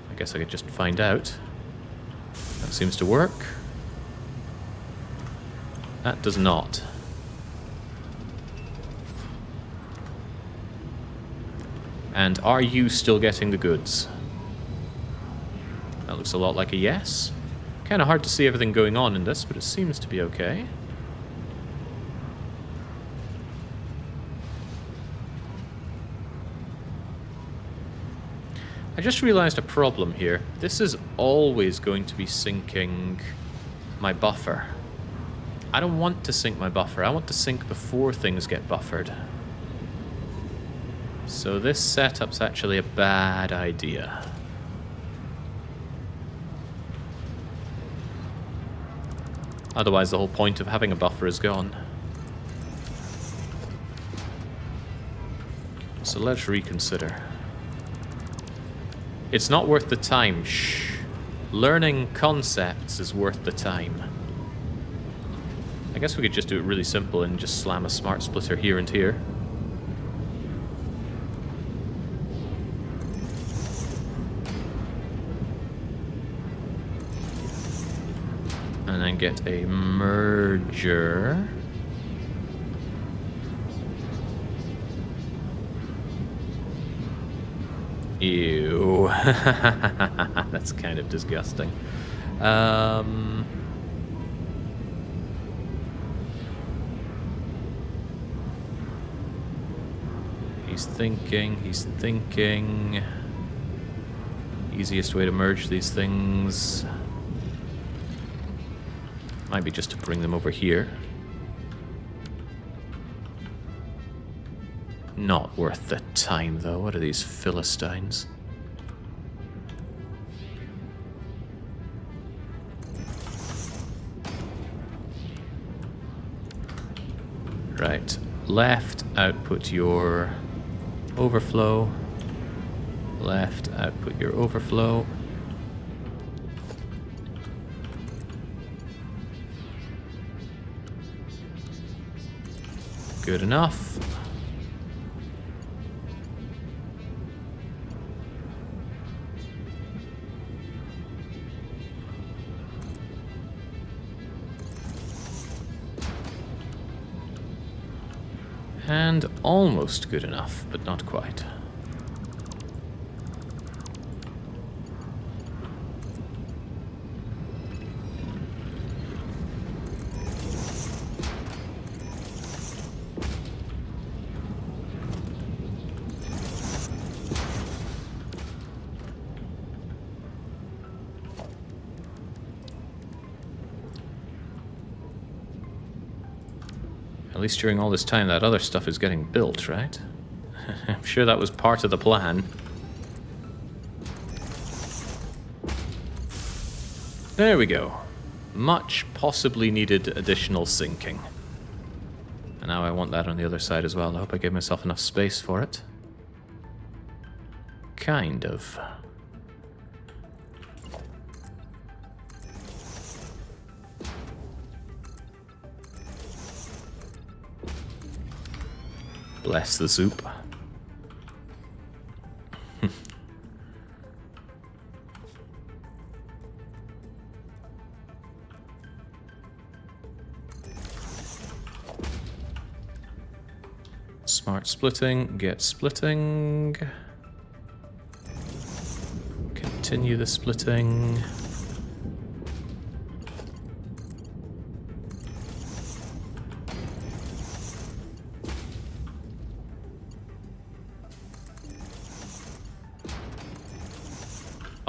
I guess I could just find out. That seems to work. That does not. And are you still getting the goods? That looks a lot like a yes. Kind of hard to see everything going on in this, but it seems to be okay. I just realized a problem here. This is always going to be sinking my buffer. I don't want to sink my buffer. I want to sink before things get buffered. So this setup's actually a bad idea. Otherwise, the whole point of having a buffer is gone. So let's reconsider. It's not worth the time. Shh. Learning concepts is worth the time. I guess we could just do it really simple and just slam a smart splitter here and here. And then get a merger. Ew. That's kind of disgusting. He's thinking. Easiest way to merge these things might be just to bring them over here. Not worth the time, though. What are these Philistines? Right. Left, output your overflow. Left, output your overflow. Good enough. And almost good enough, but not quite. At least during all this time, that other stuff is getting built, right? I'm sure that was part of the plan. There we go. Much possibly needed additional sinking. And now I want that on the other side as well. I hope I gave myself enough space for it. Kind of. Bless the soup. Smart splitting, get splitting. Continue the splitting.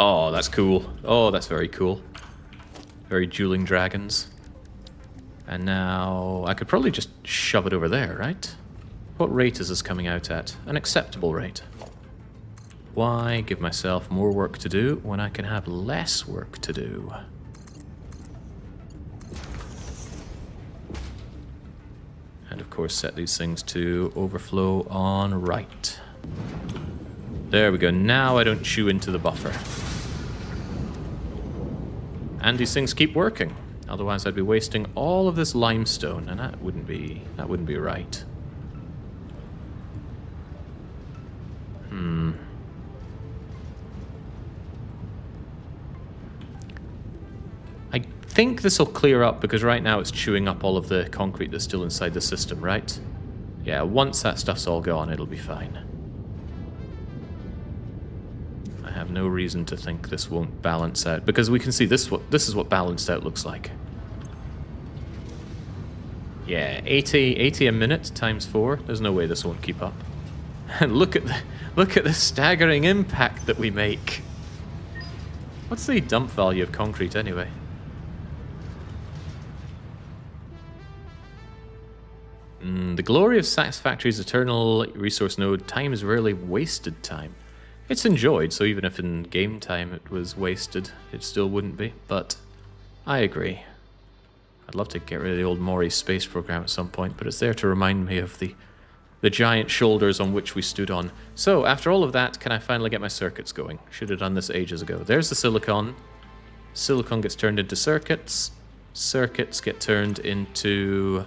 Oh, that's cool. Oh, that's very cool. Very dueling dragons. And now I could probably just shove it over there, right? What rate is this coming out at? An acceptable rate. Why give myself more work to do when I can have less work to do? And of course set these things to overflow on right. There we go. Now I don't chew into the buffer. And these things keep working. Otherwise I'd be wasting all of this limestone, and that wouldn't be right. I think this will clear up because right now it's chewing up all of the concrete that's still inside the system, right? Yeah, once that stuff's all gone, it'll be fine. I have no reason to think this won't balance out, because we can see this is what balanced out looks like. Yeah, 80 a minute times 4. There's no way this won't keep up. And look at the staggering impact that we make. What's the dump value of concrete anyway? The glory of Satisfactory's eternal resource node, time is rarely wasted time. It's enjoyed, so even if in game time it was wasted, it still wouldn't be, but I agree. I'd love to get rid of the old Maury space program at some point, but it's there to remind me of the giant shoulders on which we stood on. So, after all of that, can I finally get my circuits going? Should have done this ages ago. There's the silicon. Silicon gets turned into circuits. Circuits get turned into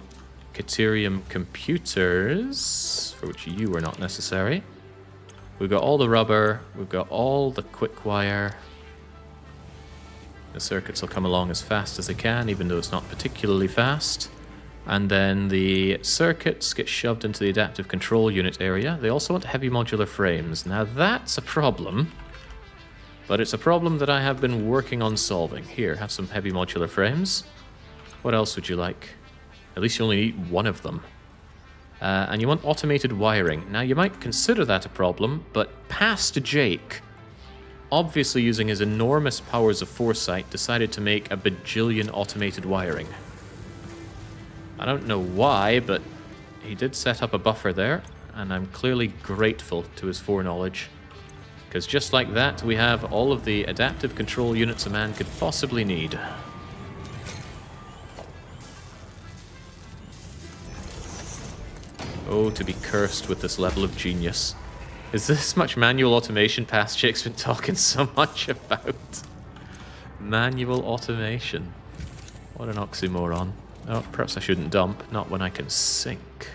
Caterium computers, for which you are not necessary. We've got all the rubber. We've got all the quick wire. The circuits will come along as fast as they can, even though it's not particularly fast. And then the circuits get shoved into the adaptive control unit area. They also want heavy modular frames. Now that's a problem, but it's a problem that I have been working on solving. Here, have some heavy modular frames. What else would you like? At least you only need one of them. And you want automated wiring. Now you might consider that a problem, but past Jake, obviously using his enormous powers of foresight, decided to make a bajillion automated wiring. I don't know why, but he did set up a buffer there, and I'm clearly grateful to his foreknowledge. Because just like that, we have all of the adaptive control units a man could possibly need. Oh, to be cursed with this level of genius. Is this much manual automation past Jake's been talking so much about? Manual automation. What an oxymoron. Oh, perhaps I shouldn't dump, not when I can sink.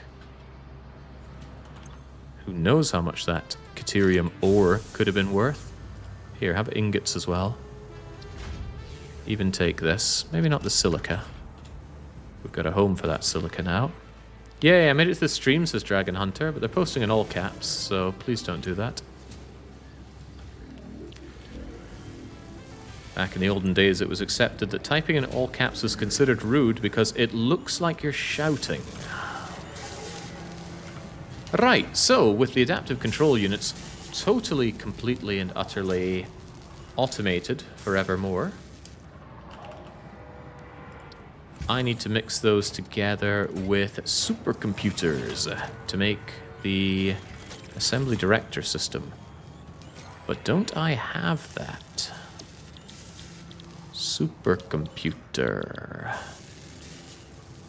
Who knows how much that Caterium ore could have been worth? Here, have ingots as well. Even take this. Maybe not the silica. We've got a home for that silica now. Yay, I made it to the stream, says Dragon Hunter, but they're posting in all caps, so please don't do that. Back in the olden days, it was accepted that typing in all caps was considered rude because it looks like you're shouting. Right, so with the adaptive control units totally, completely, and utterly automated forevermore, I need to mix those together with supercomputers to make the assembly director system. But don't I have that? Supercomputer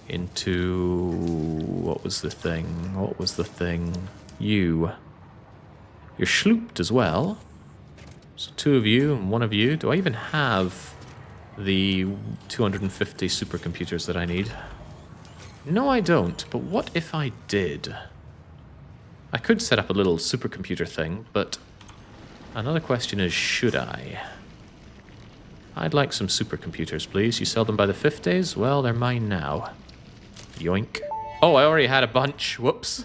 into what was the thing? You're schlooped as well. So 2 of you and 1 of you. Do I even have the 250 supercomputers that I need? No, I don't. But what if I did? I could set up a little supercomputer thing, but another question is, should I? I'd like some supercomputers, please. You sell them by the 50s? Well, they're mine now. Yoink. Oh, I already had a bunch. Whoops.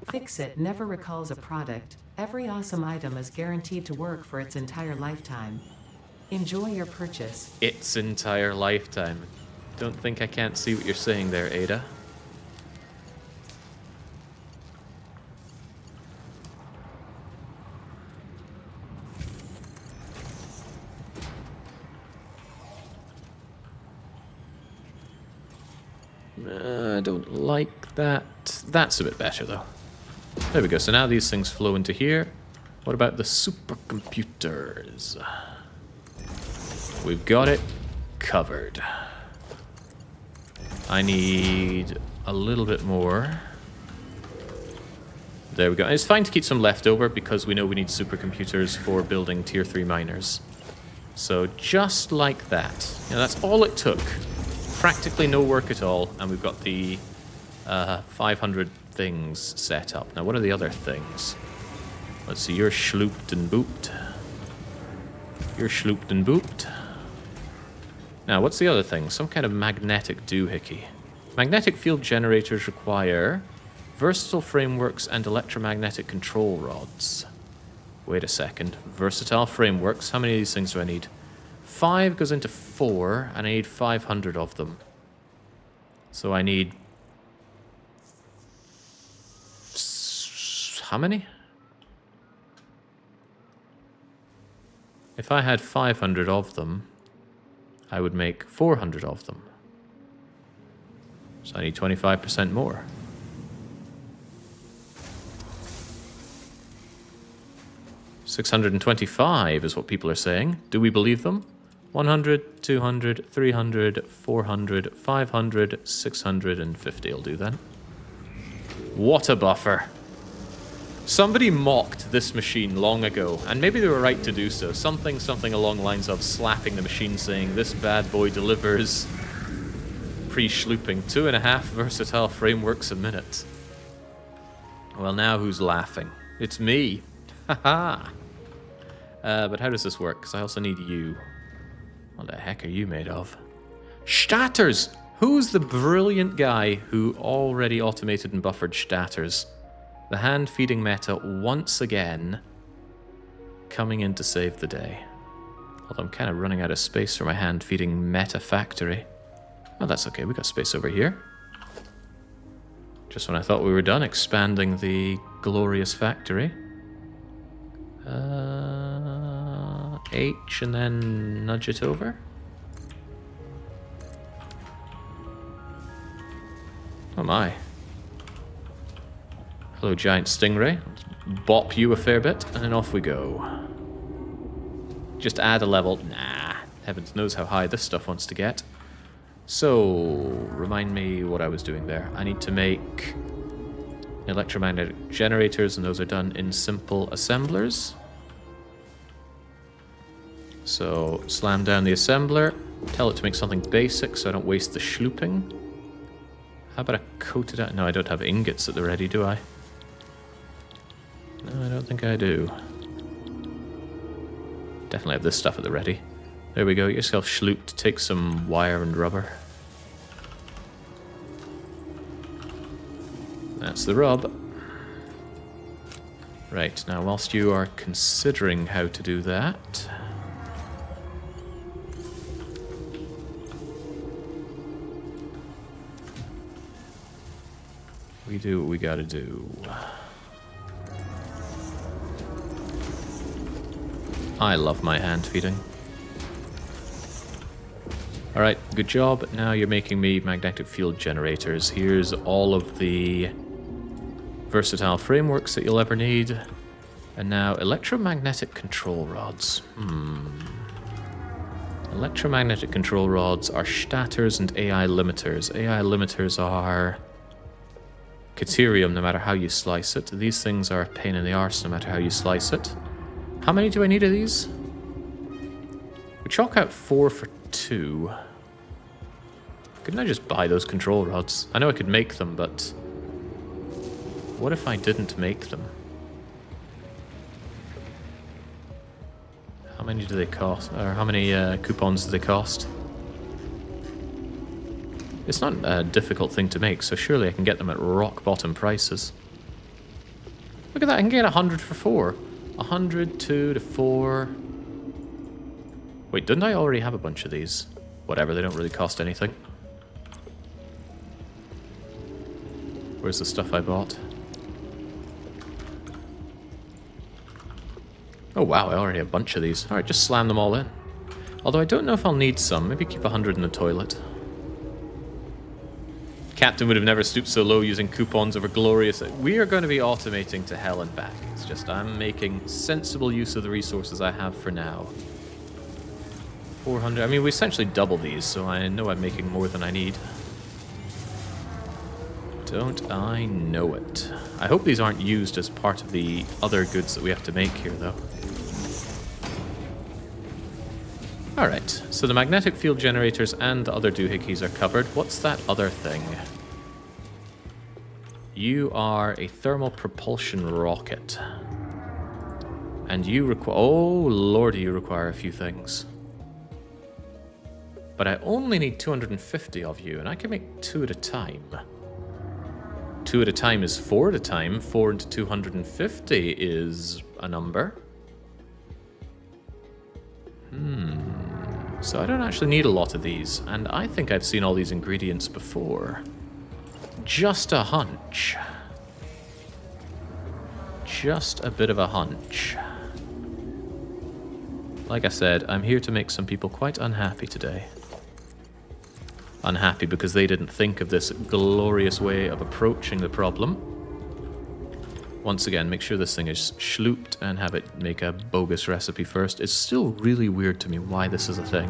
Fix-It never recalls a product. Every awesome item is guaranteed to work for its entire lifetime. Enjoy your purchase. Its entire lifetime. Don't think I can't see what you're saying there, Ada. I don't like that. That's a bit better, though. There we go. So now these things flow into here. What about the supercomputers? We've got it covered. I need a little bit more. There we go. It's fine to keep some left over because we know we need supercomputers for building tier 3 miners. So just like that. You know, that's all it took. Practically no work at all, and we've got the 500 things set up. Now, what are the other things? Let's see, you're schlooped and booped. You're schlooped and booped. Now, what's the other thing? Some kind of magnetic doohickey. Magnetic field generators require versatile frameworks and electromagnetic control rods. Wait a second. Versatile frameworks. How many of these things do I need? 5 goes into 4, and I need 500 of them. So I need... How many? If I had 500 of them, I would make 400 of them. So I need 25% more. $625 is what people are saying. Do we believe them? 100, 200, 300, 400, 500, 650 will do then. What a buffer. Somebody mocked this machine long ago, and maybe they were right to do so. Something along the lines of slapping the machine saying, this bad boy delivers pre-schlooping 2.5 versatile frameworks a minute. Well, now who's laughing? It's me. Haha. But how does this work? Because I also need you. What the heck are you made of? Statters! Who's the brilliant guy who already automated and buffered statters? The hand-feeding meta once again coming in to save the day. Although I'm kind of running out of space for my hand-feeding meta factory. Oh, that's okay. We got space over here. Just when I thought we were done expanding the glorious factory. H and then nudge it over. Oh my. Hello, giant stingray. Let's bop you a fair bit, and then off we go. Just add a level. Nah, heavens knows how high this stuff wants to get. So, remind me what I was doing there. I need to make electromagnetic generators, and those are done in simple assemblers. So, slam down the assembler, tell it to make something basic so I don't waste the schlooping. How about a coated out? No, I don't have ingots at the ready, do I? No, I don't think I do. Definitely have this stuff at the ready. There we go, get yourself schlooped, take some wire and rubber. That's the rub. Right, now whilst you are considering how to do that... we do what we gotta do. I love my hand feeding. Alright, good job. Now you're making me magnetic field generators. Here's all of the versatile frameworks that you'll ever need. And now electromagnetic control rods. Electromagnetic control rods are statters and AI limiters. AI limiters are Caterium, no matter how you slice it. These things are a pain in the arse, no matter how you slice it. How many do I need of these? We chalk out 4 for 2. Couldn't I just buy those control rods? I know I could make them, but... what if I didn't make them? How many do they cost? Or how many coupons do they cost? It's not a difficult thing to make, so surely I can get them at rock-bottom prices. Look at that, I can get 100 for 4. 100, 2 to 4... Wait, didn't I already have a bunch of these? Whatever, they don't really cost anything. Where's the stuff I bought? Oh wow, I already have a bunch of these. Alright, just slam them all in. Although I don't know if I'll need some. Maybe keep 100 in the toilet. Captain would have never stooped so low using coupons over glorious... We are going to be automating to hell and back. It's just I'm making sensible use of the resources I have for now. 400... I mean, we essentially double these, so I know I'm making more than I need. Don't I know it. I hope these aren't used as part of the other goods that we have to make here, though. Alright, so the magnetic field generators and the other doohickeys are covered. What's that other thing? You are a thermal propulsion rocket. And you require... oh, lordy, you require a few things. But I only need 250 of you, and I can make 2 at a time. 2 at a time is 4 at a time. 4 into 250 is a number. So I don't actually need a lot of these, and I think I've seen all these ingredients before. Just a hunch. Just a bit of a hunch. Like I said, I'm here to make some people quite unhappy today. Unhappy because they didn't think of this glorious way of approaching the problem. Once again, make sure this thing is schlooped and have it make a bogus recipe first. It's still really weird to me why this is a thing.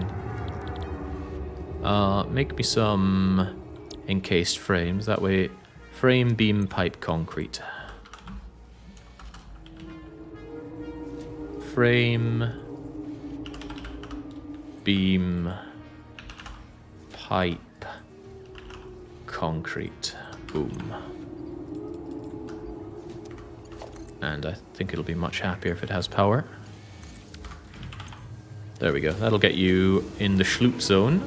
Make me some encased frames. That way, frame, beam, pipe, concrete. Frame, beam, pipe, concrete. Boom. And I think it'll be much happier if it has power. There we go. That'll get you in the schloop zone.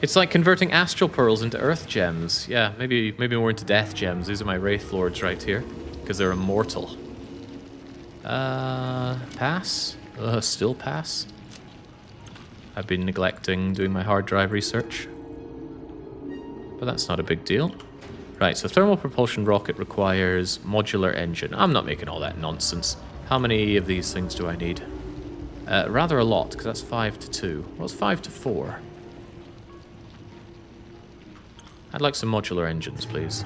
It's like converting astral pearls into earth gems. Yeah, maybe more into death gems. These are my wraith lords right here, because they're immortal. Pass? Still pass? I've been neglecting doing my hard drive research. But that's not a big deal. Right, so thermal propulsion rocket requires modular engine. I'm not making all that nonsense. How many of these things do I need? Rather a lot, because that's 5 to 2. What's 5 to 4? I'd like some modular engines, please.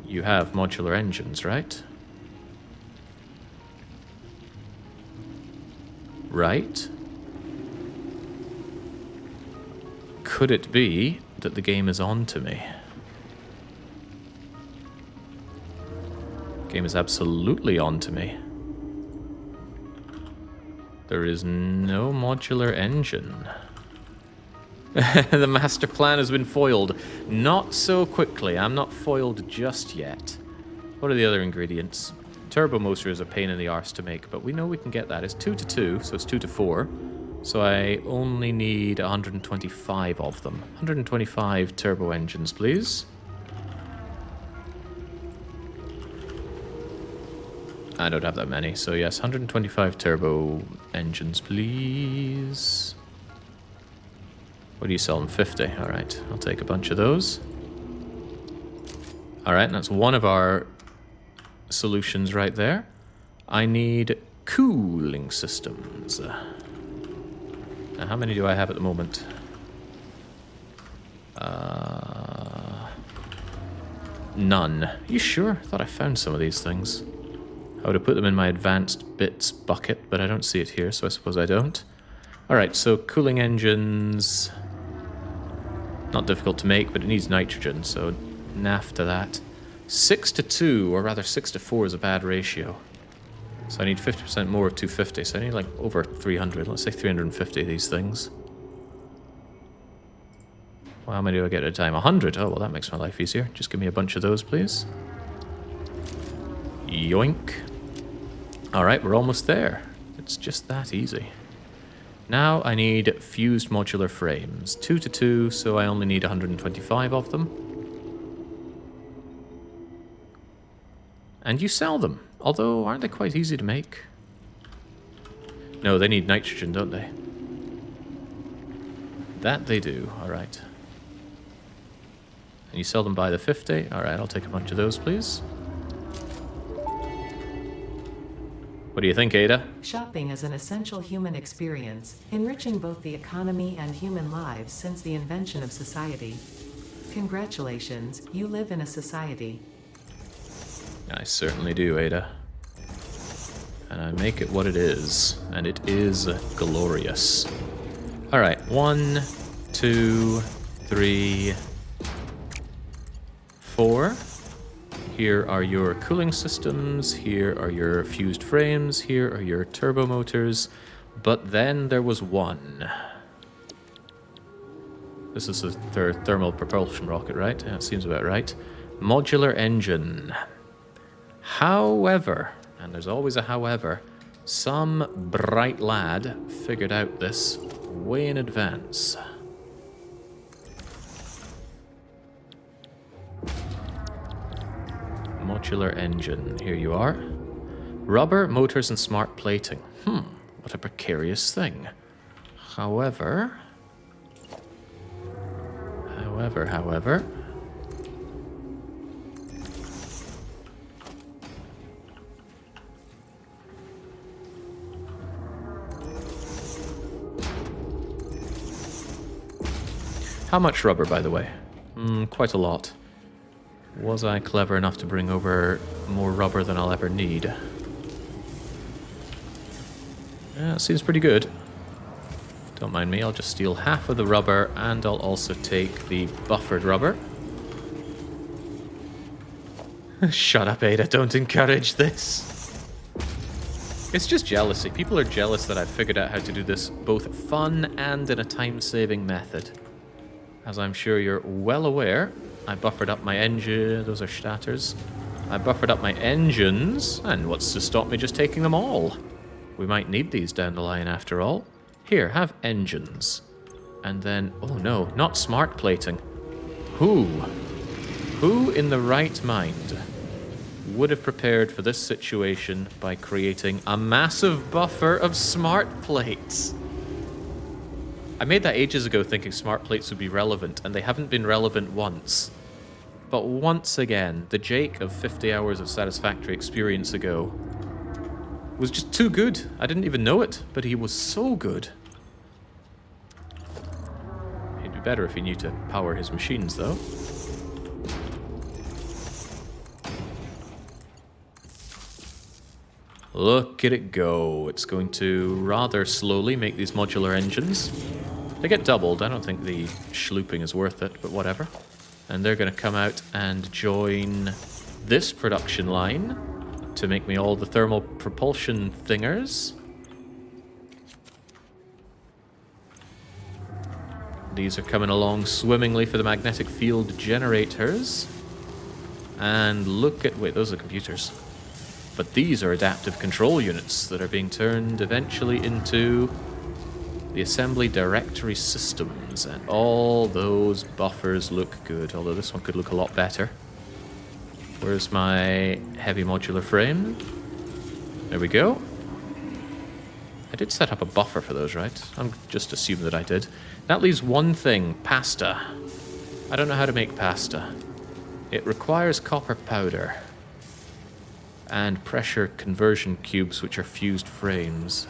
You have modular engines, right? Right? Could it be that the game is on to me? Game is absolutely on to me. There is no modular engine. The master plan has been foiled. Not so quickly. I'm not foiled just yet. What are the other ingredients? Turbo motor is a pain in the arse to make, but we know we can get that. It's 2 to 2, so it's 2 to 4. So I only need 125 of them. 125 turbo engines, please. I don't have that many, so yes, 125 turbo engines, please. What do you sell them? 50. Alright, I'll take a bunch of those. Alright, and that's one of our solutions right there. I need cooling systems. Now, how many do I have at the moment? None. You sure? I thought I found some of these things. I would have put them in my advanced bits bucket, but I don't see it here, so I suppose I don't. Alright, so cooling engines... Not difficult to make, but it needs nitrogen, so naff to that. 6 to 2, or rather 6 to 4 is a bad ratio. So I need 50% more of 250, so I need like over 300, let's say 350 of these things. Well, how many do I get at a time? 100? Oh, well, that makes my life easier. Just give me a bunch of those, please. Yoink. Alright, we're almost there. It's just that easy. Now I need fused modular frames. 2 to 2, so I only need 125 of them. And you sell them. Although, aren't they quite easy to make? No, they need nitrogen, don't they? That they do. Alright. And you sell them by the 50. Alright, I'll take a bunch of those, please. What do you think, Ada? Shopping is an essential human experience, enriching both the economy and human lives since the invention of society. Congratulations, you live in a society. I certainly do, Ada. And I make it what it is, and it is glorious. Alright, 1, 2, 3, 4. Here are your cooling systems, here are your fused frames, here are your turbo motors, but then there was one. This is the thermal propulsion rocket, right? Yeah, it seems about right. Modular engine. However, and there's always a however, some bright lad figured out this way in advance. Modular engine. Here you are. Rubber, motors, and smart plating. What a precarious thing. However... How much rubber, by the way? Quite a lot. Was I clever enough to bring over more rubber than I'll ever need? Yeah, it seems pretty good. Don't mind me, I'll just steal half of the rubber, and I'll also take the buffered rubber. Shut up, Ada, don't encourage this. It's just jealousy. People are jealous that I've figured out how to do this both fun and in a time-saving method. As I'm sure you're well aware, I buffered up my engine... Those are statters. I buffered up my engines, and what's to stop me just taking them all? We might need these down the line after all. Here, have engines. And then... Oh no, not smart plating. Who in the right mind would have prepared for this situation by creating a massive buffer of smart plates? I made that ages ago thinking smart plates would be relevant, and they haven't been relevant once. But once again, the Jake of 50 hours of Satisfactory experience ago was just too good. I didn't even know it, but he was so good. He'd be better if he knew to power his machines, though. Look at it go. It's going to rather slowly make these modular engines. They get doubled. I don't think the schlooping is worth it, but whatever. And they're going to come out and join this production line to make me all the thermal propulsion thingers. These are coming along swimmingly for the magnetic field generators. And look at... Wait, those are computers. But these are adaptive control units that are being turned eventually into the assembly directory systems. And all those buffers look good, although this one could look a lot better. Where's my heavy modular frame? There we go. I did set up a buffer for those, right? I'm just assuming that I did. That leaves one thing, pasta. I don't know how to make pasta. It requires copper powder and pressure conversion cubes, which are fused frames.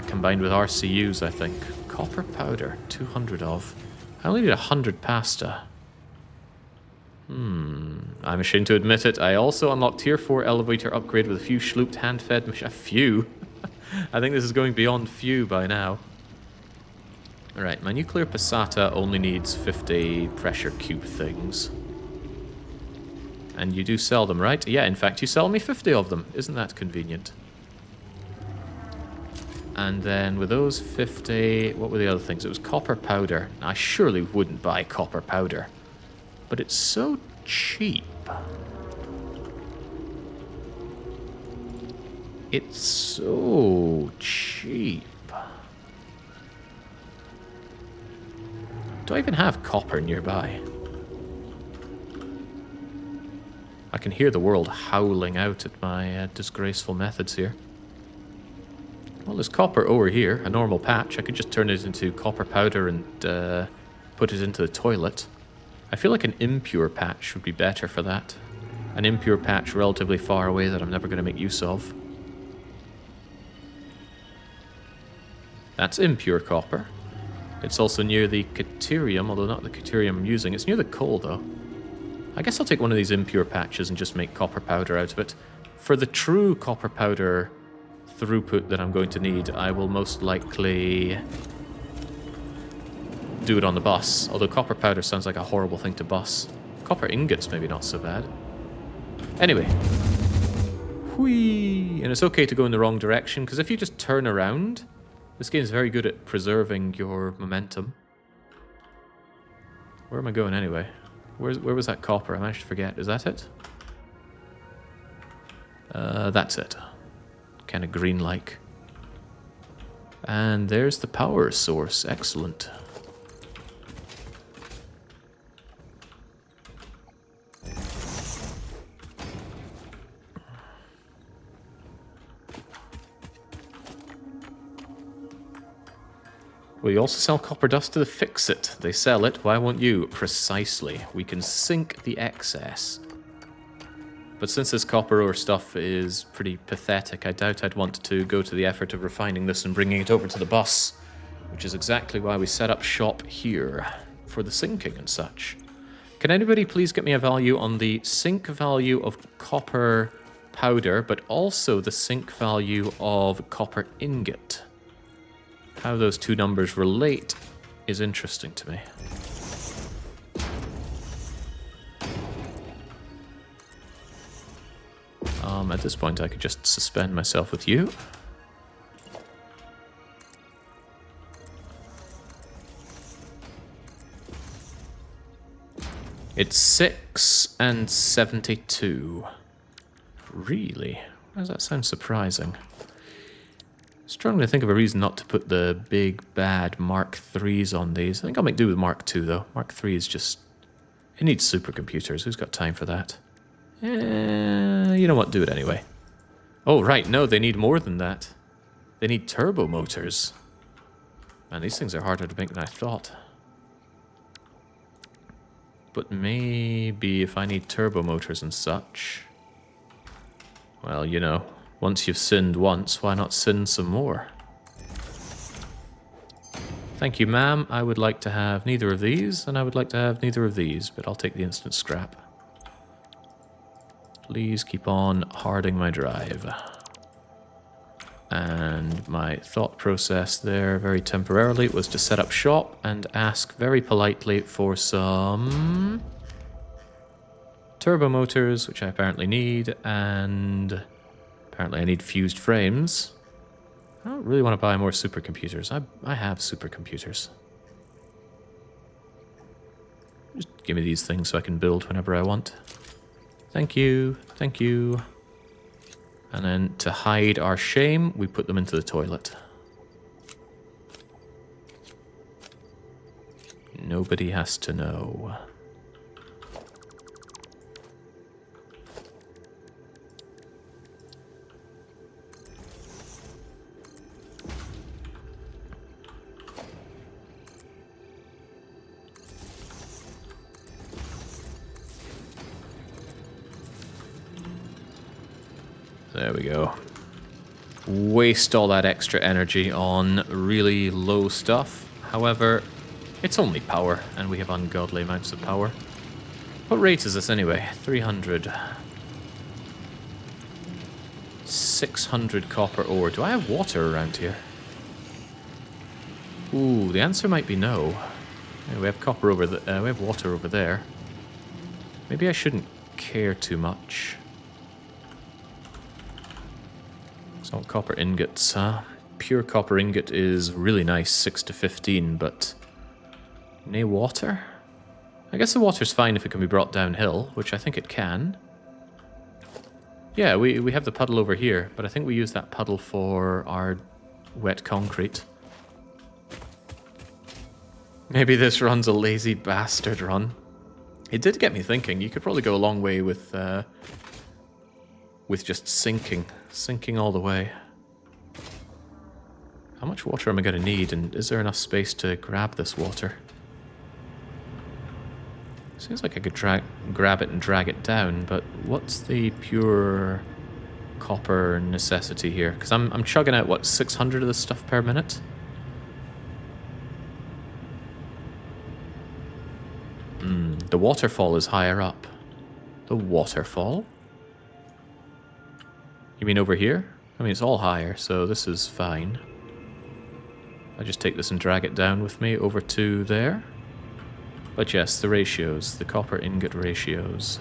Combined with RCUs, I think. Copper powder, 200 of. I only need 100 pasta. I'm ashamed to admit it. I also unlocked tier 4 elevator upgrade with a few schlooped hand-fed machines. A few? I think this is going beyond few by now. Alright, my nuclear passata only needs 50 pressure cube things. And you do sell them, right? Yeah, in fact, you sell me 50 of them. Isn't that convenient? And then with those 50... What were the other things? It was copper powder. I surely wouldn't buy copper powder. But it's so cheap. It's so cheap. Do I even have copper nearby? I can hear the world howling out at my disgraceful methods here. Well, there's copper over here, a normal patch. I could just turn it into copper powder and put it into the toilet. I feel like an impure patch would be better for that. An impure patch relatively far away that I'm never going to make use of. That's impure copper. It's also near the Caterium, although not the Caterium I'm using. It's near the coal, though. I guess I'll take one of these impure patches and just make copper powder out of it. For the true copper powder throughput that I'm going to need, I will most likely do it on the bus. Although copper powder sounds like a horrible thing to bus. Copper ingots, maybe not so bad. Anyway. Whee! And it's okay to go in the wrong direction, because if you just turn around, this game is very good at preserving your momentum. Where am I going anyway? Where was that copper? I managed to forget. Is that it? That's it. Kind of green-like. And there's the power source. Excellent. Well, you also sell copper dust to the fix-it. They sell it, why won't you? Precisely. We can sink the excess. But since this copper ore stuff is pretty pathetic, I doubt I'd want to go to the effort of refining this and bringing it over to the bus, which is exactly why we set up shop here, for the sinking and such. Can anybody please get me a value on the sink value of copper powder, but also the sink value of copper ingot? How those two numbers relate is interesting to me. At this point, I could just suspend myself with you. It's 6 and 72. Really? Why does that sound surprising? Struggling to think of a reason not to put the big bad Mark IIIs on these. I think I'll make do with Mark II though. Mark III is just... it needs supercomputers. Who's got time for that? You know what? Do it anyway. Oh, right. No, they need more than that. They need turbo motors. Man, these things are harder to make than I thought. But maybe if I need turbo motors and such... well, you know, once you've sinned once, why not sin some more? Thank you, ma'am. I would like to have neither of these, and I would like to have neither of these, but I'll take the instant scrap. Please keep on harding my drive. And my thought process there, very temporarily, was to set up shop and ask very politely for some turbo motors, which I apparently need, and apparently I need fused frames. I don't really want to buy more supercomputers. I have supercomputers. Just give me these things so I can build whenever I want. Thank you, thank you. And then to hide our shame, we put them into the toilet. Nobody has to know. There we go. Waste all that extra energy on really low stuff. However, it's only power, and we have ungodly amounts of power. What rate is this anyway? 300. 600 copper ore. Do I have water around here? Ooh, the answer might be no. Yeah, we have copper over there. We have water over there. Maybe I shouldn't care too much. So copper ingots, huh? Pure copper ingot is really nice, 6 to 15, but... no water? I guess the water's fine if it can be brought downhill, which I think it can. Yeah, we have the puddle over here, but I think we use that puddle for our wet concrete. Maybe this run's a lazy bastard run. It did get me thinking, you could probably go a long way with just sinking all the way. How much water am I going to need, and is there enough space to grab this water? Seems like I could grab it and drag it down, but what's the pure copper necessity here? Because I'm chugging out, what, 600 of this stuff per minute? The waterfall is higher up. The waterfall? You mean over here? I mean, it's all higher, so this is fine. I just take this and drag it down with me over to there. But yes, the ratios, the copper ingot ratios.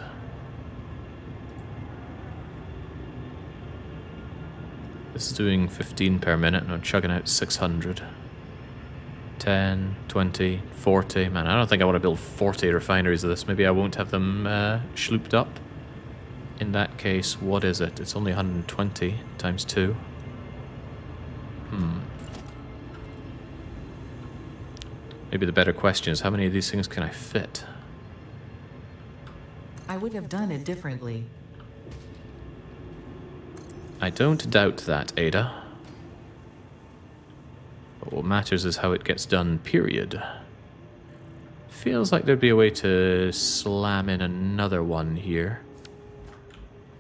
This is doing 15 per minute, and I'm chugging out 600. 10, 20, 40. Man, I don't think I want to build 40 refineries of this. Maybe I won't have them schlooped up. In that case, what is it? It's only 120 times 2. Maybe the better question is, how many of these things can I fit? I would have done it differently. I don't doubt that, Ada. But what matters is how it gets done, period. Feels like there'd be a way to slam in another one here.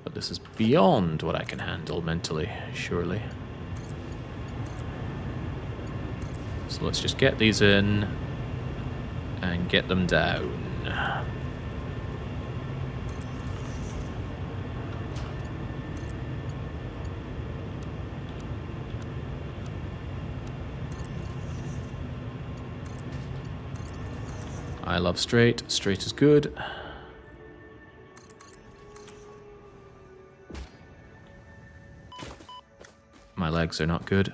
But this is beyond what I can handle mentally, surely. So let's just get these in and get them down. I love straight. Straight is good. My legs are not good.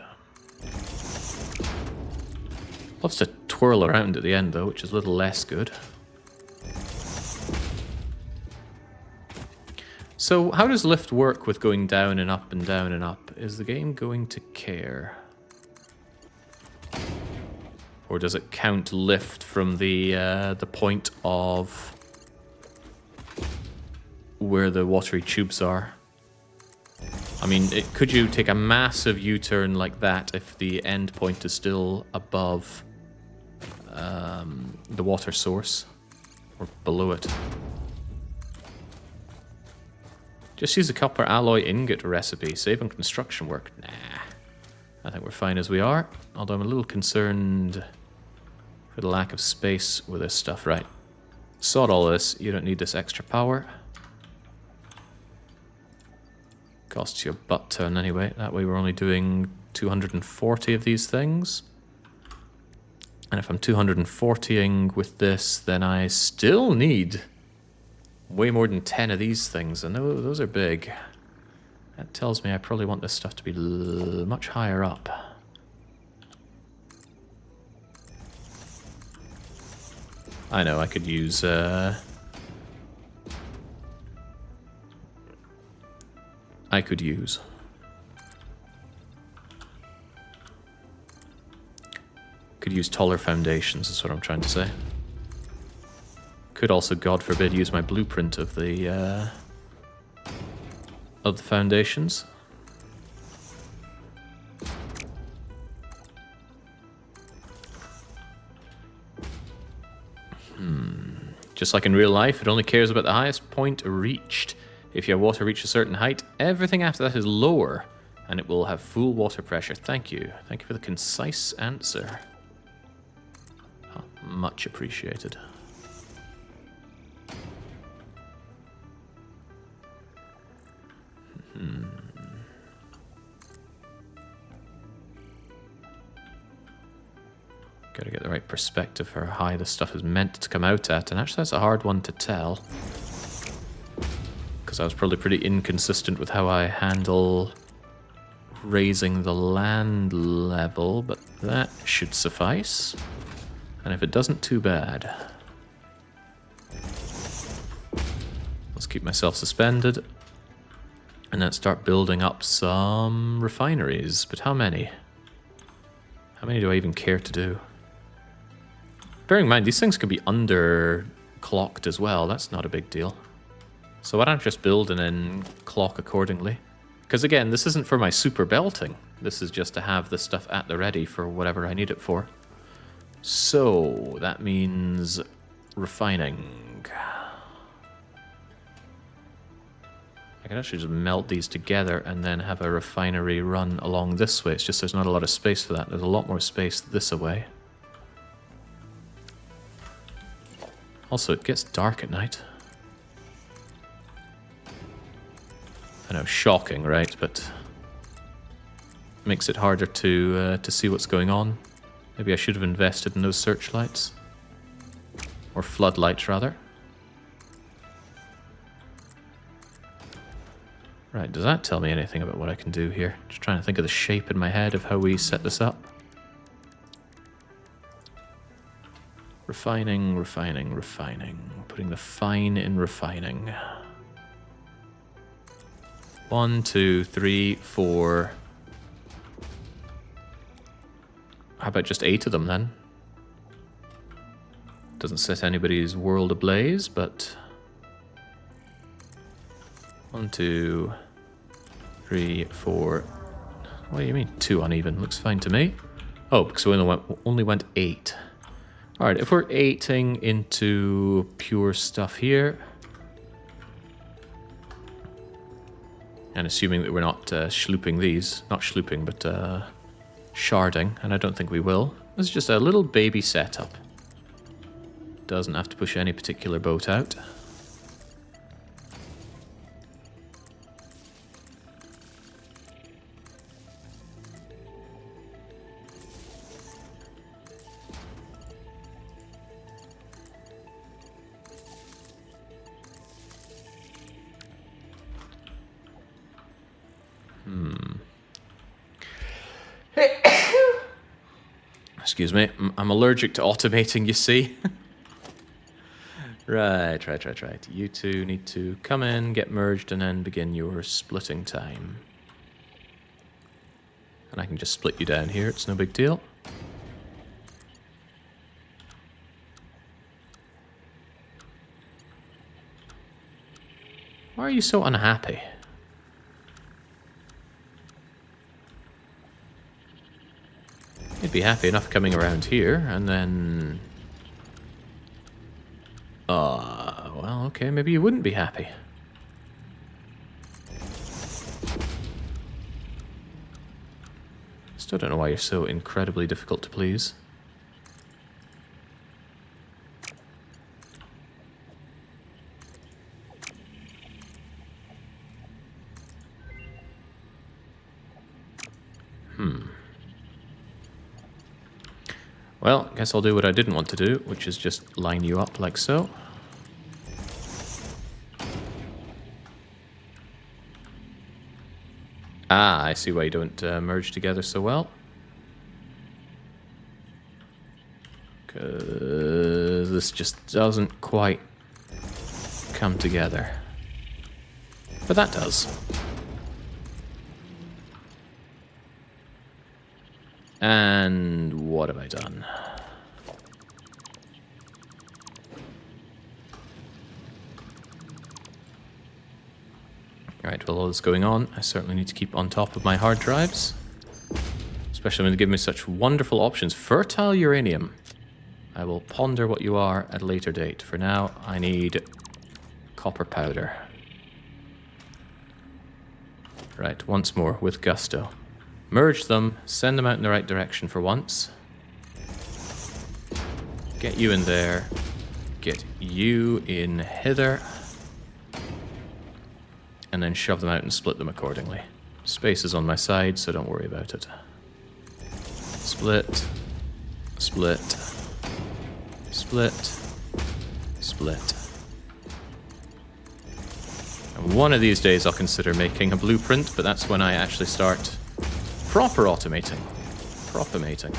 Loves to twirl around at the end though, which is a little less good. So how does lift work with going down and up and down and up? Is the game going to care? Or does it count lift from the point of where the watery tubes are? I mean, could you take a massive U-turn like that if the end point is still above the water source? Or below it? Just use a copper alloy ingot recipe. Save on construction work. Nah. I think we're fine as we are. Although I'm a little concerned for the lack of space with this stuff. Right. Sod all this. You don't need this extra power. Costs you a butt ton anyway. That way we're only doing 240 of these things. And if I'm 240ing with this, then I still need way more than 10 of these things. And those are big. That tells me I probably want this stuff to be much higher up. I know, I could use... Could use taller foundations, is what I'm trying to say. Could also, God forbid, use my blueprint of the foundations. Just like in real life, it only cares about the highest point reached. If your water reaches a certain height, everything after that is lower, and it will have full water pressure. Thank you. Thank you for the concise answer. Oh, much appreciated. Gotta get the right perspective for how high this stuff is meant to come out at, and actually that's a hard one to tell. Because I was probably pretty inconsistent with how I handle raising the land level, but that should suffice. And if it doesn't, too bad. Let's keep myself suspended. And then start building up some refineries. But how many? How many do I even care to do? Bearing in mind, these things can be underclocked as well. That's not a big deal. So why don't I just build and then clock accordingly? Because again, this isn't for my super belting. This is just to have the stuff at the ready for whatever I need it for. So that means refining. I can actually just melt these together and then have a refinery run along this way. It's just there's not a lot of space for that. There's a lot more space this way. Also, it gets dark at night. I know, shocking, right? But makes it harder to see what's going on. Maybe I should have invested in those searchlights. Or floodlights, rather. Right, does that tell me anything about what I can do here? Just trying to think of the shape in my head of how we set this up. Refining, refining, refining. Putting the fine in refining. 1, 2, 3, 4. How about just 8 of them then? Doesn't set anybody's world ablaze, but... 1, 2, 3, 4. What do you mean? 2 uneven. Looks fine to me. Oh, because we only went 8. Alright, if we're 8ing into pure stuff here, and assuming that we're not schlooping these, not schlooping, but sharding, and I don't think we will, this is just a little baby setup. Doesn't have to push any particular boat out. Excuse me, I'm allergic to automating, you see. Right. You two need to come in, get merged, and then begin your splitting time. And I can just split you down here, it's no big deal. Why are you so unhappy? You'd be happy enough coming around here, and then... well, okay, maybe you wouldn't be happy. Still don't know why you're so incredibly difficult to please. Well, guess I'll do what I didn't want to do, which is just line you up like so. Ah, I see why you don't merge together so well. Because this just doesn't quite come together. But that does. And what have I done? Alright, while all this is going on, I certainly need to keep on top of my hard drives. Especially when they give me such wonderful options. Fertile uranium. I will ponder what you are at a later date. For now, I need copper powder. Right, once more, with gusto. Merge them, send them out in the right direction for once. Get you in there. Get you in hither. And then shove them out and split them accordingly. Space is on my side, so don't worry about it. Split. Split. Split. Split. And one of these days I'll consider making a blueprint, but that's when I actually start proper automating. Proper mating.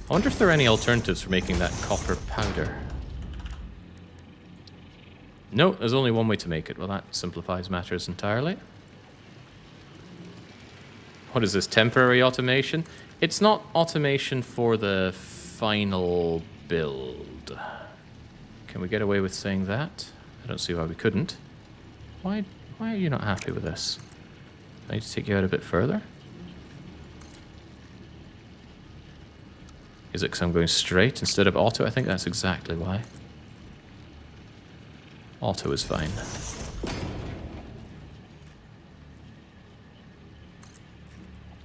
I wonder if there are any alternatives for making that copper powder. No, there's only one way to make it. Well, that simplifies matters entirely. What is this, temporary automation? It's not automation for the final build. Can we get away with saying that? I don't see why we couldn't. Why are you not happy with this? I need to take you out a bit further? Is it because I'm going straight instead of auto? I think that's exactly why. Auto is fine.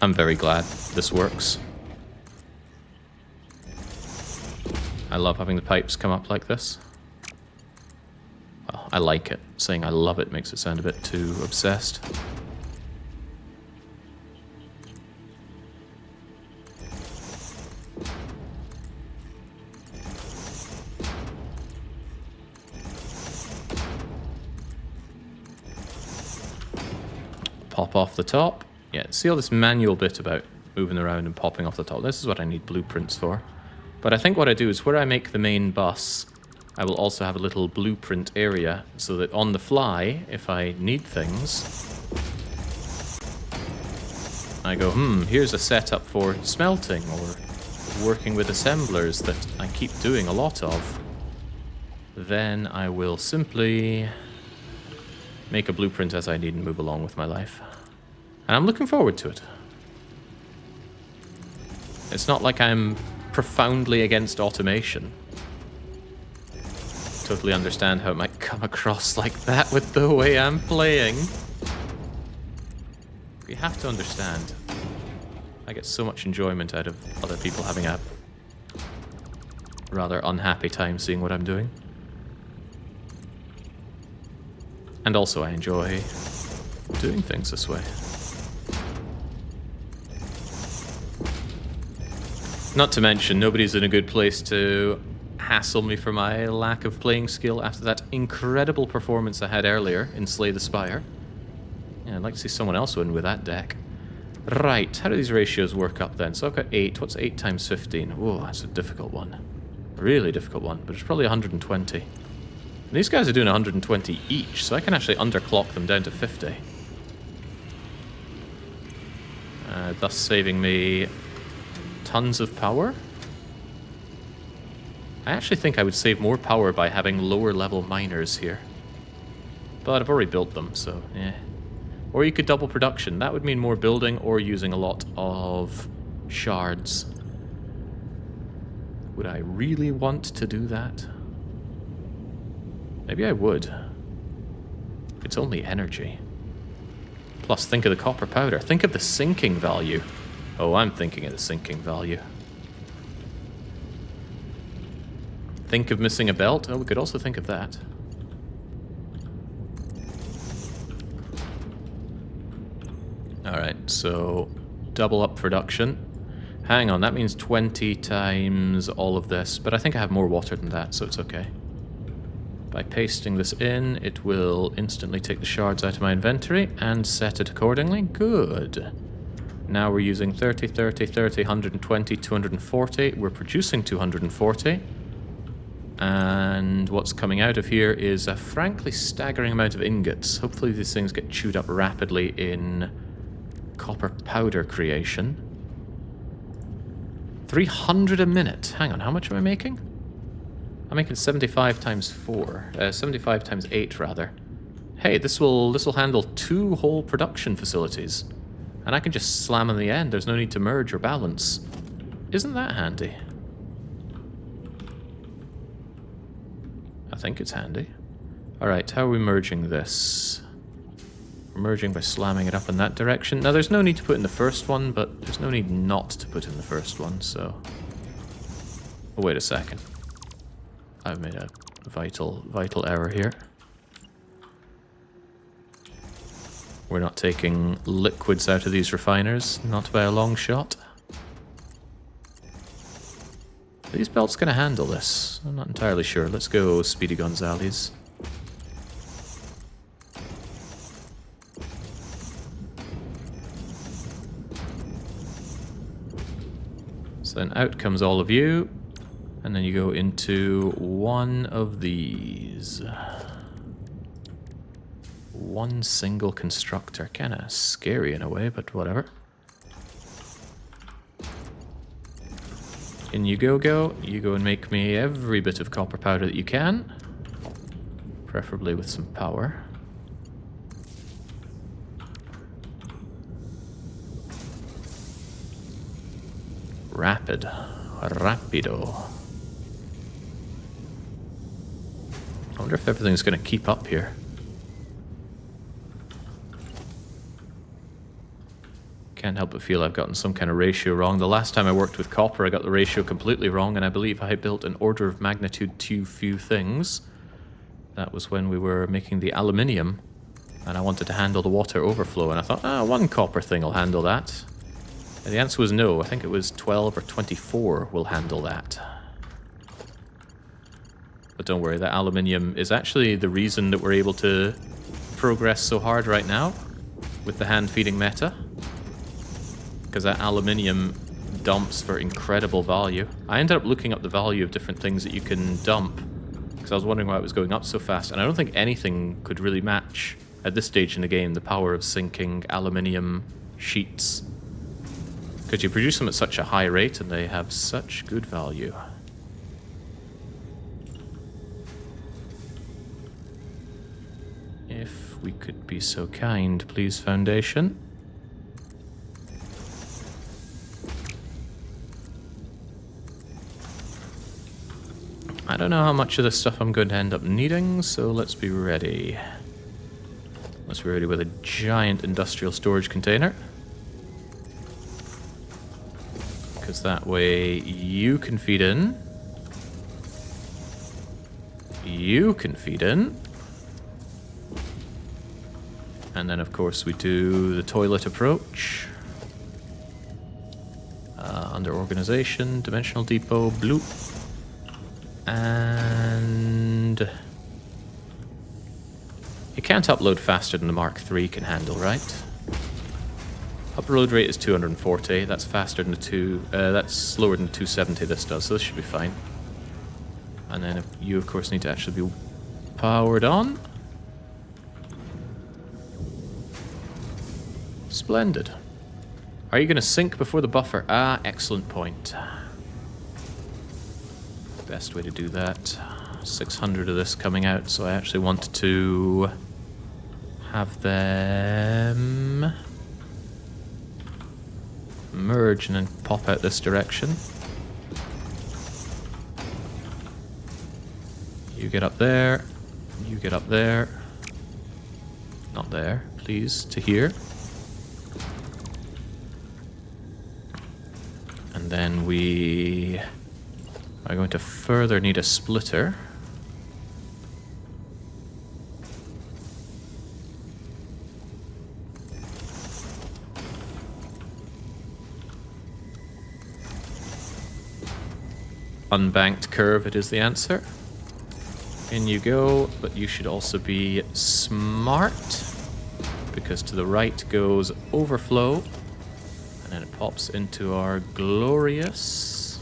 I'm very glad this works. I love having the pipes come up like this. Well, I like it. Saying I love it makes it sound a bit too obsessed. Pop off the top. Yeah, see all this manual bit about moving around and popping off the top. This is what I need blueprints for. But I think what I do is where I make the main bus, I will also have a little blueprint area so that on the fly, if I need things, I go, here's a setup for smelting or working with assemblers that I keep doing a lot of. Then I will simply make a blueprint as I need and move along with my life. And I'm looking forward to it. It's not like I'm profoundly against automation. Totally understand how it might come across like that with the way I'm playing. You have to understand, I get so much enjoyment out of other people having a rather unhappy time seeing what I'm doing. And also I enjoy doing things this way. Not to mention, nobody's in a good place to hassle me for my lack of playing skill after that incredible performance I had earlier in Slay the Spire. Yeah, I'd like to see someone else win with that deck. Right, how do these ratios work up then? So I've got 8. What's 8 times 15? Whoa, that's a difficult one. A really difficult one, but it's probably 120. And these guys are doing 120 each, so I can actually underclock them down to 50. Thus saving me tons of power. I actually think I would save more power by having lower level miners here. But I've already built them, so yeah. Or you could double production. That would mean more building or using a lot of shards. Would I really want to do that? Maybe I would. It's only energy. Plus, think of the copper powder. Think of the sinking value. Oh, I'm thinking of the sinking value. Think of missing a belt? Oh, we could also think of that. Alright, so double up production. Hang on, that means 20 times all of this, but I think I have more water than that, so it's okay. By pasting this in, it will instantly take the shards out of my inventory and set it accordingly. Good. Now we're using 30, 30, 30, 120, 240. We're producing 240. And what's coming out of here is a frankly staggering amount of ingots. Hopefully these things get chewed up rapidly in copper powder creation. 300 a minute. Hang on, how much am I making? I'm making 75 times 4. 75 times 8, rather. Hey, this will handle 2 whole production facilities. And I can just slam on the end. There's no need to merge or balance. Isn't that handy? I think it's handy. Alright, how are we merging this? We're merging by slamming it up in that direction. Now, there's no need to put in the first one, but there's no need not to put in the first one, so... Oh, wait a second. I've made a vital error here. We're not taking liquids out of these refiners, not by a long shot. Are these belts going to handle this? I'm not entirely sure. Let's go Speedy Gonzales. So then out comes all of you, and then you go into one of these. One single constructor. Kind of scary in a way, but whatever. In you go. You go and make me every bit of copper powder that you can. Preferably with some power. Rapido. I wonder if everything's going to keep up here. Can't help but feel I've gotten some kind of ratio wrong. The last time I worked with copper, I got the ratio completely wrong, and I believe I built an order of magnitude too few things. That was when we were making the aluminium, and I wanted to handle the water overflow, and I thought, one copper thing will handle that. And the answer was no. I think it was 12 or 24 will handle that. But don't worry, that aluminium is actually the reason that we're able to progress so hard right now with the hand-feeding meta. Because that aluminium dumps for incredible value. I ended up looking up the value of different things that you can dump, because I was wondering why it was going up so fast, and I don't think anything could really match, at this stage in the game, the power of sinking aluminium sheets. Because you produce them at such a high rate, and they have such good value. If If we could be so kind, please, Foundation. I don't know how much of this stuff I'm going to end up needing, so let's be ready. Let's be ready with a giant industrial storage container. Because that way you can feed in. You can feed in. And then, of course, we do the toilet approach. Under Organization, Dimensional Depot, Bloop. And... you can't upload faster than the Mark III can handle, right? Upload rate is 240. That's faster than the that's slower than the 270 this does, so this should be fine. And then you, of course, need to actually be powered on. Splendid. Are you going to sink before the buffer? Ah, excellent point. Best way to do that. 600 of this coming out, so I actually want to have them merge and then pop out this direction. You get up there. You get up there. Not there, please, to here. And then we are going to further need a splitter. Unbanked curve, it is the answer. In you go, but you should also be smart, because to the right goes overflow, and then it pops into our glorious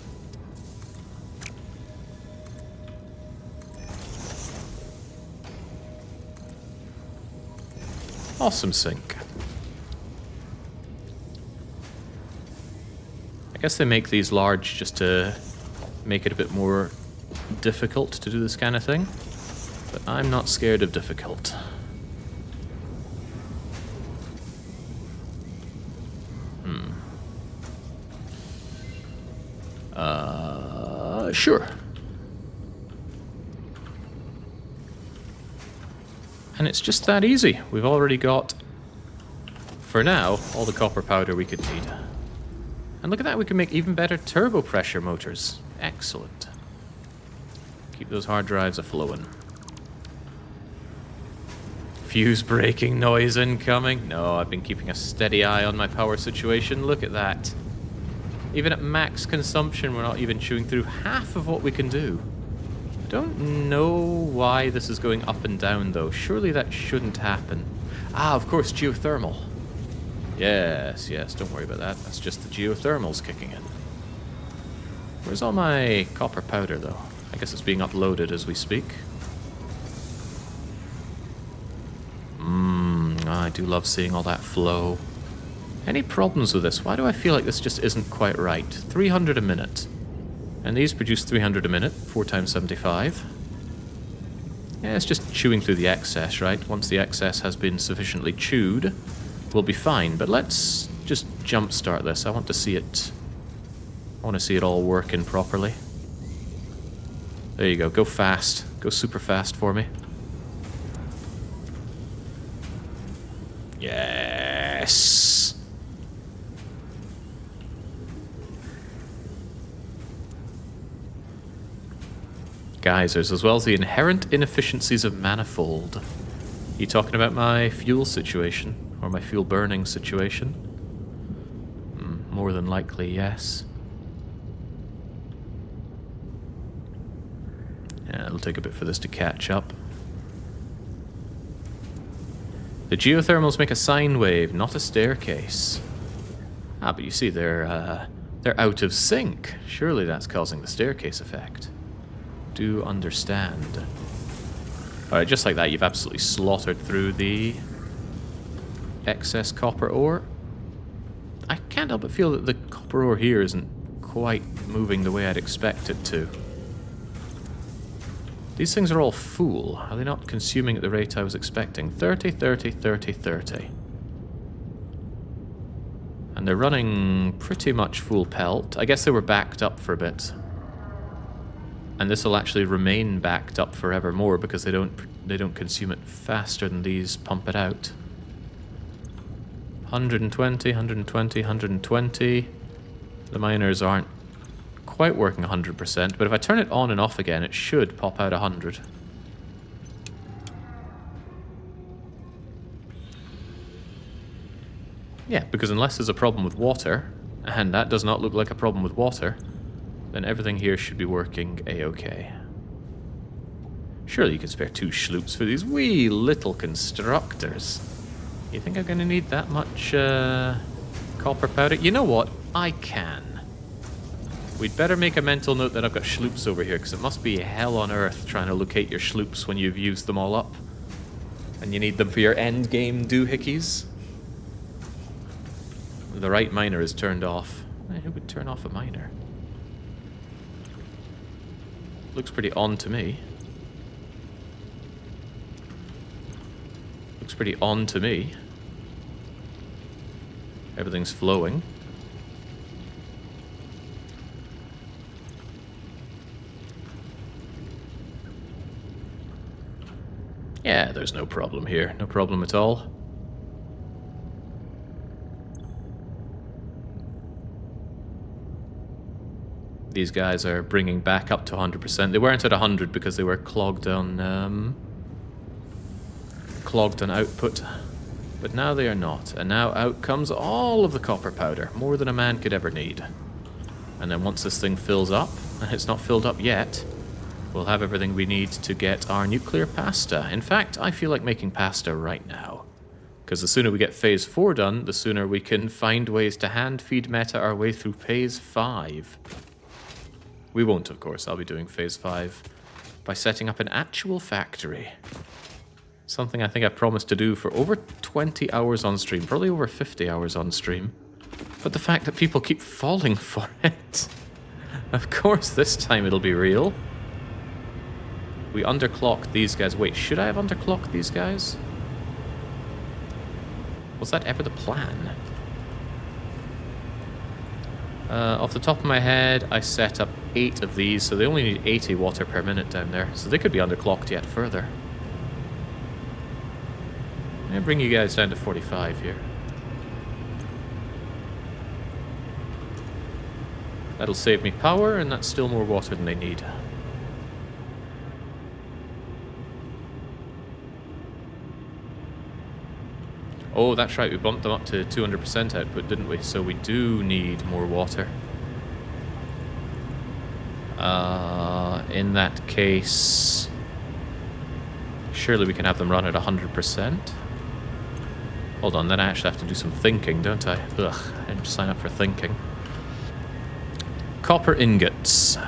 awesome sink. I guess they make these large just to make it a bit more difficult to do this kind of thing, but I'm not scared of difficult. Sure. And it's just that easy. We've already got, for now, all the copper powder we could need. And look at that, we can make even better turbo pressure motors. Excellent. Keep those hard drives a-flowing. Fuse breaking noise incoming. No, I've been keeping a steady eye on my power situation. Look at that. Even at max consumption, we're not even chewing through half of what we can do. I don't know why this is going up and down, though. Surely that shouldn't happen. Ah, of course, geothermal. Yes, yes, don't worry about that. That's just the geothermals kicking in. Where's all my copper powder, though? I guess it's being uploaded as we speak. I do love seeing all that flow. Any problems with this? Why do I feel like this just isn't quite right? 300 a minute. And these produce 300 a minute, 4 times 75. Yeah, it's just chewing through the excess, right? Once the excess has been sufficiently chewed, we'll be fine. But let's just jumpstart this. I want to see it. I want to see it all working properly. There you go. Go fast. Go super fast for me. Yes. Geysers, as well as the inherent inefficiencies of Manifold. You talking about my fuel situation? Or my fuel burning situation? More than likely, yes. Yeah, it'll take a bit for this to catch up. The geothermals make a sine wave, not a staircase. Ah, but you see, they're out of sync. Surely that's causing the staircase effect. Do understand. Alright, just like that, you've absolutely slaughtered through the excess copper ore. I can't help but feel that the copper ore here isn't quite moving the way I'd expect it to. These things are all full. Are they not consuming at the rate I was expecting? 30, 30, 30, 30. And they're running pretty much full pelt. I guess they were backed up for a bit. And this will actually remain backed up forevermore because they don't consume it faster than these pump it out. 120, 120, 120. The miners aren't quite working 100%, but if I turn it on and off again, it should pop out 100. Yeah, because unless there's a problem with water, and that does not look like a problem with water, then everything here should be working a-okay. Surely you can spare 2 schloops for these wee little constructors. You think I'm going to need that much copper powder? You know what? I can. We'd better make a mental note that I've got schloops over here, because it must be hell on earth trying to locate your schloops when you've used them all up. And you need them for your end game doohickeys. The right miner is turned off. Who would turn off a miner? Looks pretty on to me. Looks pretty on to me. Everything's flowing. Yeah, there's no problem here. No problem at all. These guys are bringing back up to 100%. They weren't at 100 because they were clogged on output. But now they are not. And now out comes all of the copper powder. More than a man could ever need. And then once this thing fills up, and it's not filled up yet, we'll have everything we need to get our nuclear pasta. In fact, I feel like making pasta right now. Because the sooner we get Phase 4 done, the sooner we can find ways to hand-feed meta our way through Phase 5. We won't, of course. I'll be doing Phase 5 by setting up an actual factory. Something I think I've promised to do for over 20 hours on stream. Probably over 50 hours on stream. But the fact that people keep falling for it. Of course, this time it'll be real. We underclocked these guys. Wait, should I have underclocked these guys? Was that ever the plan? Off the top of my head, I set up 8 of these, so they only need 80 water per minute down there. So they could be underclocked yet further. I'm going to bring you guys down to 45 here. That'll save me power, and that's still more water than they need. Oh, that's right, we bumped them up to 200% output, didn't we? So we do need more water. In that case, surely we can have them run at 100%. Hold on, then I actually have to do some thinking, don't I? Ugh, I didn't sign up for thinking. Copper ingots.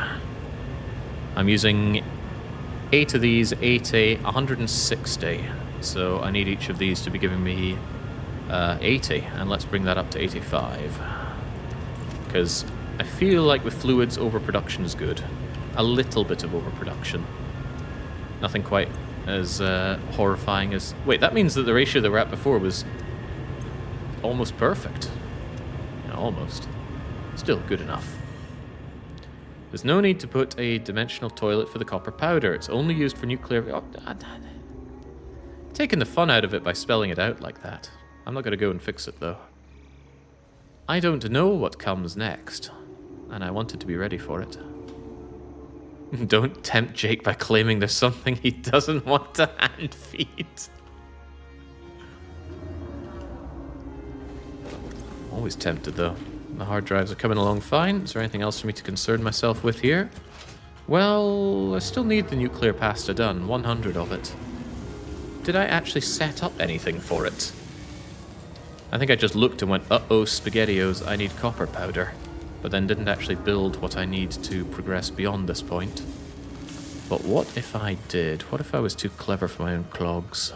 I'm using 8 of these, 80, 160. So I need each of these to be giving me 80, and let's bring that up to 85. Because I feel like with fluids, overproduction is good. A little bit of overproduction. Nothing quite as horrifying as... Wait, that means that the ratio that we're at before was almost perfect. Yeah, almost. Still good enough. There's no need to put a dimensional toilet for the copper powder. It's only used for nuclear... Oh, taking the fun out of it by spelling it out like that. I'm not going to go and fix it, though. I don't know what comes next, and I wanted to be ready for it. Don't tempt Jake by claiming there's something he doesn't want to hand feed. Always tempted, though. The hard drives are coming along fine. Is there anything else for me to concern myself with here? Well, I still need the nuclear pasta done. 100 of it. Did I actually set up anything for it? I think I just looked and went, uh-oh, SpaghettiOs, I need copper powder. But then didn't actually build what I need to progress beyond this point. But what if I did? What if I was too clever for my own clogs?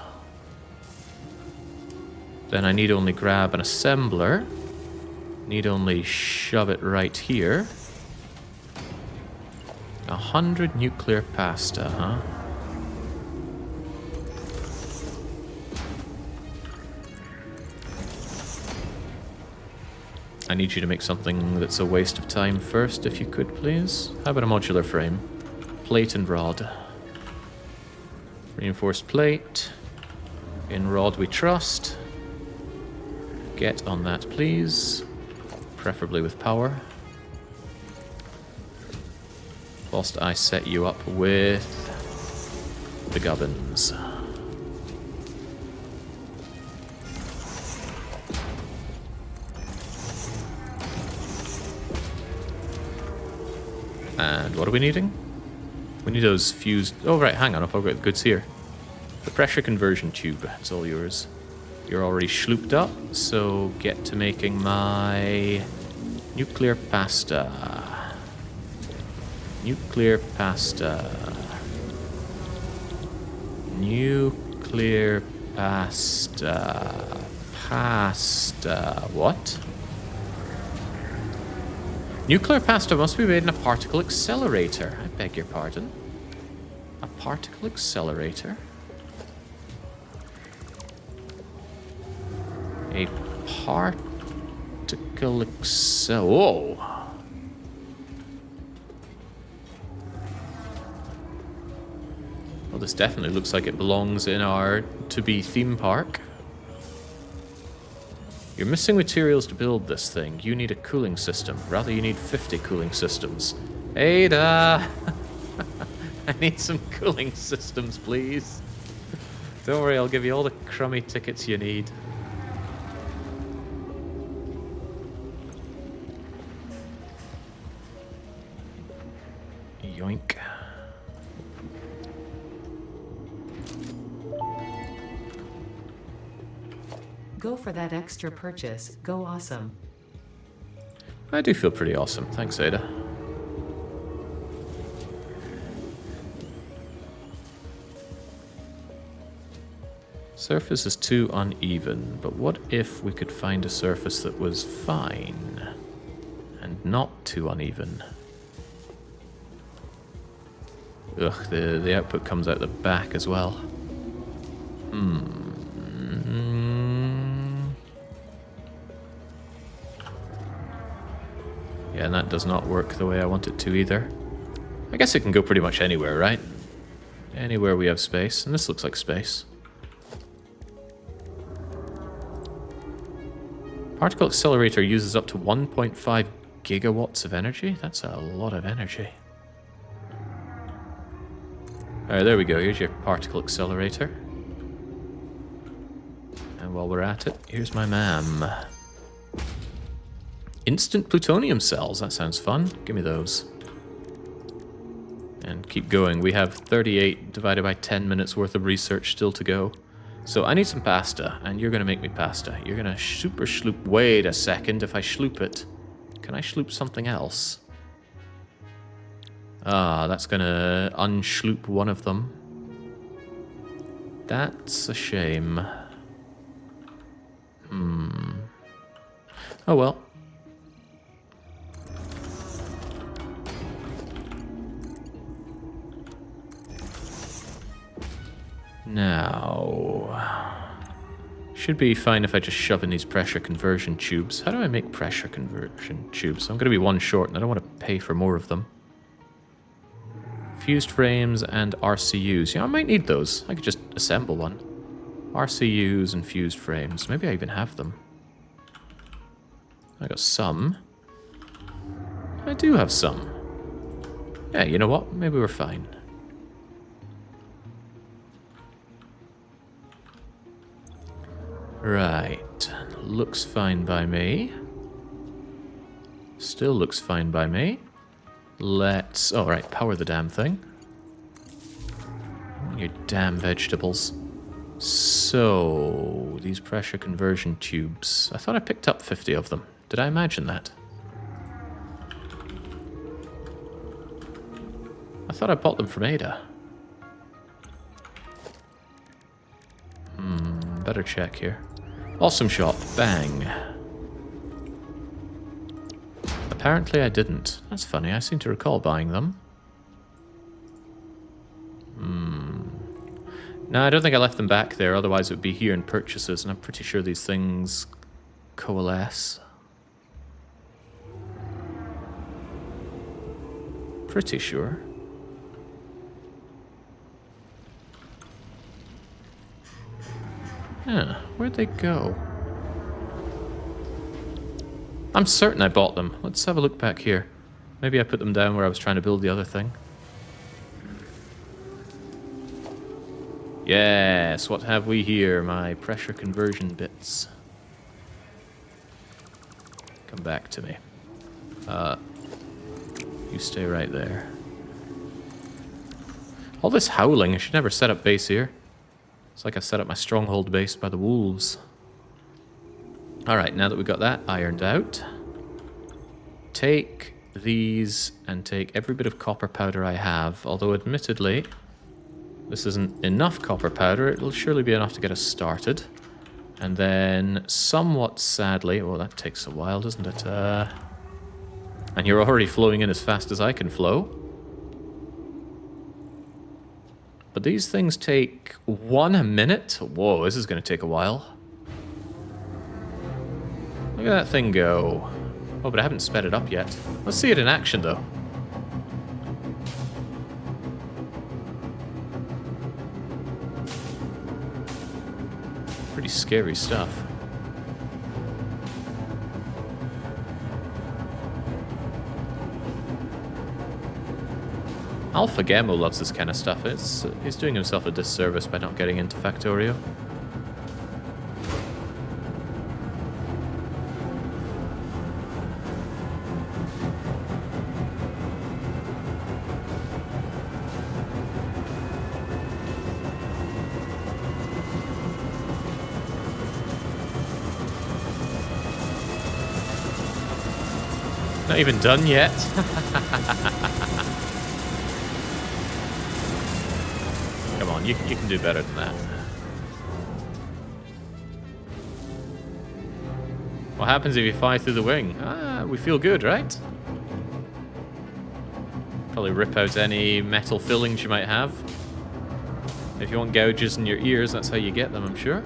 Then I need only grab an assembler. Need only shove it right here. 100 nuclear pasta, huh? I need you to make something that's a waste of time first, if you could, please. How about a modular frame? Plate and rod. Reinforced plate. In rod we trust. Get on that, please. Preferably with power. Whilst I set you up with the gubbins. And what are we needing? We need those fused... Oh, right, hang on, I've got the goods here. The pressure conversion tube, it's all yours. You're already schlooped up, so get to making my nuclear pasta. Nuclear pasta. Nuclear pasta. Pasta. What? Nuclear pasta must be made in a particle accelerator. I beg your pardon. A particle accelerator? A particle Whoa! Well, this definitely looks like it belongs in our to-be theme park. You're missing materials to build this thing. You need a cooling system. Rather, you need 50 cooling systems. Ada! I need some cooling systems, please. Don't worry, I'll give you all the crummy tickets you need. Yoink. Go for that extra purchase. Go awesome. I do feel pretty awesome. Thanks, Ada. Surface is too uneven, but what if we could find a surface that was fine and not too uneven? Ugh, the output comes out the back as well. Yeah, and that does not work the way I want it to either. I guess it can go pretty much anywhere, right? Anywhere we have space, and this looks like space. Particle accelerator uses up to 1.5 gigawatts of energy? That's a lot of energy. Alright, there we go. Here's your particle accelerator. And while we're at it, here's my ma'am. Instant plutonium cells. That sounds fun. Give me those. And keep going. We have 38 divided by 10 minutes worth of research still to go. So I need some pasta, and you're going to make me pasta. You're going to super schloop. Wait a second. If I schloop it, can I schloop something else? Ah, that's going to unschloop one of them. That's a shame. Oh well. Now, should be fine if I just shove in these pressure conversion tubes. How do I make pressure conversion tubes? I'm going to be one short, and I don't want to pay for more of them. Fused frames and RCUs. Yeah, I might need those. I could just assemble one. RCUs and fused frames. Maybe I even have them. I got some. I do have some. Yeah, you know what? Maybe we're fine. Right. Looks fine by me. Still looks fine by me. Let's... Oh, right. Power the damn thing. Your damn vegetables. So, these pressure conversion tubes. I thought I picked up 50 of them. Did I imagine that? I thought I bought them from Ada. Better check here. Awesome shop. Bang. Apparently I didn't. That's funny. I seem to recall buying them. No, I don't think I left them back there. Otherwise it would be here in purchases. And I'm pretty sure these things coalesce. Pretty sure. Huh, where'd they go? I'm certain I bought them. Let's have a look back here. Maybe I put them down where I was trying to build the other thing. Yes, what have we here? My pressure conversion bits. Come back to me. You stay right there. All this howling, I should never set up base here. It's like I set up my stronghold base by the wolves. Alright, now that we've got that ironed out, take these and take every bit of copper powder I have, although admittedly, this isn't enough copper powder. It'll surely be enough to get us started. And then, somewhat sadly, oh, that takes a while, doesn't it? And you're already flowing in as fast as I can flow. But these things take 1 minute? Whoa, this is going to take a while. Look at that thing go. Oh, but I haven't sped it up yet. Let's see it in action, though. Pretty scary stuff. Alpha Gamma loves this kind of stuff. He's doing himself a disservice by not getting into Factorio. Not even done yet. Come on, you can do better than that. What happens if you fly through the wing? Ah, we feel good, right? Probably rip out any metal fillings you might have. If you want gouges in your ears, that's how you get them, I'm sure.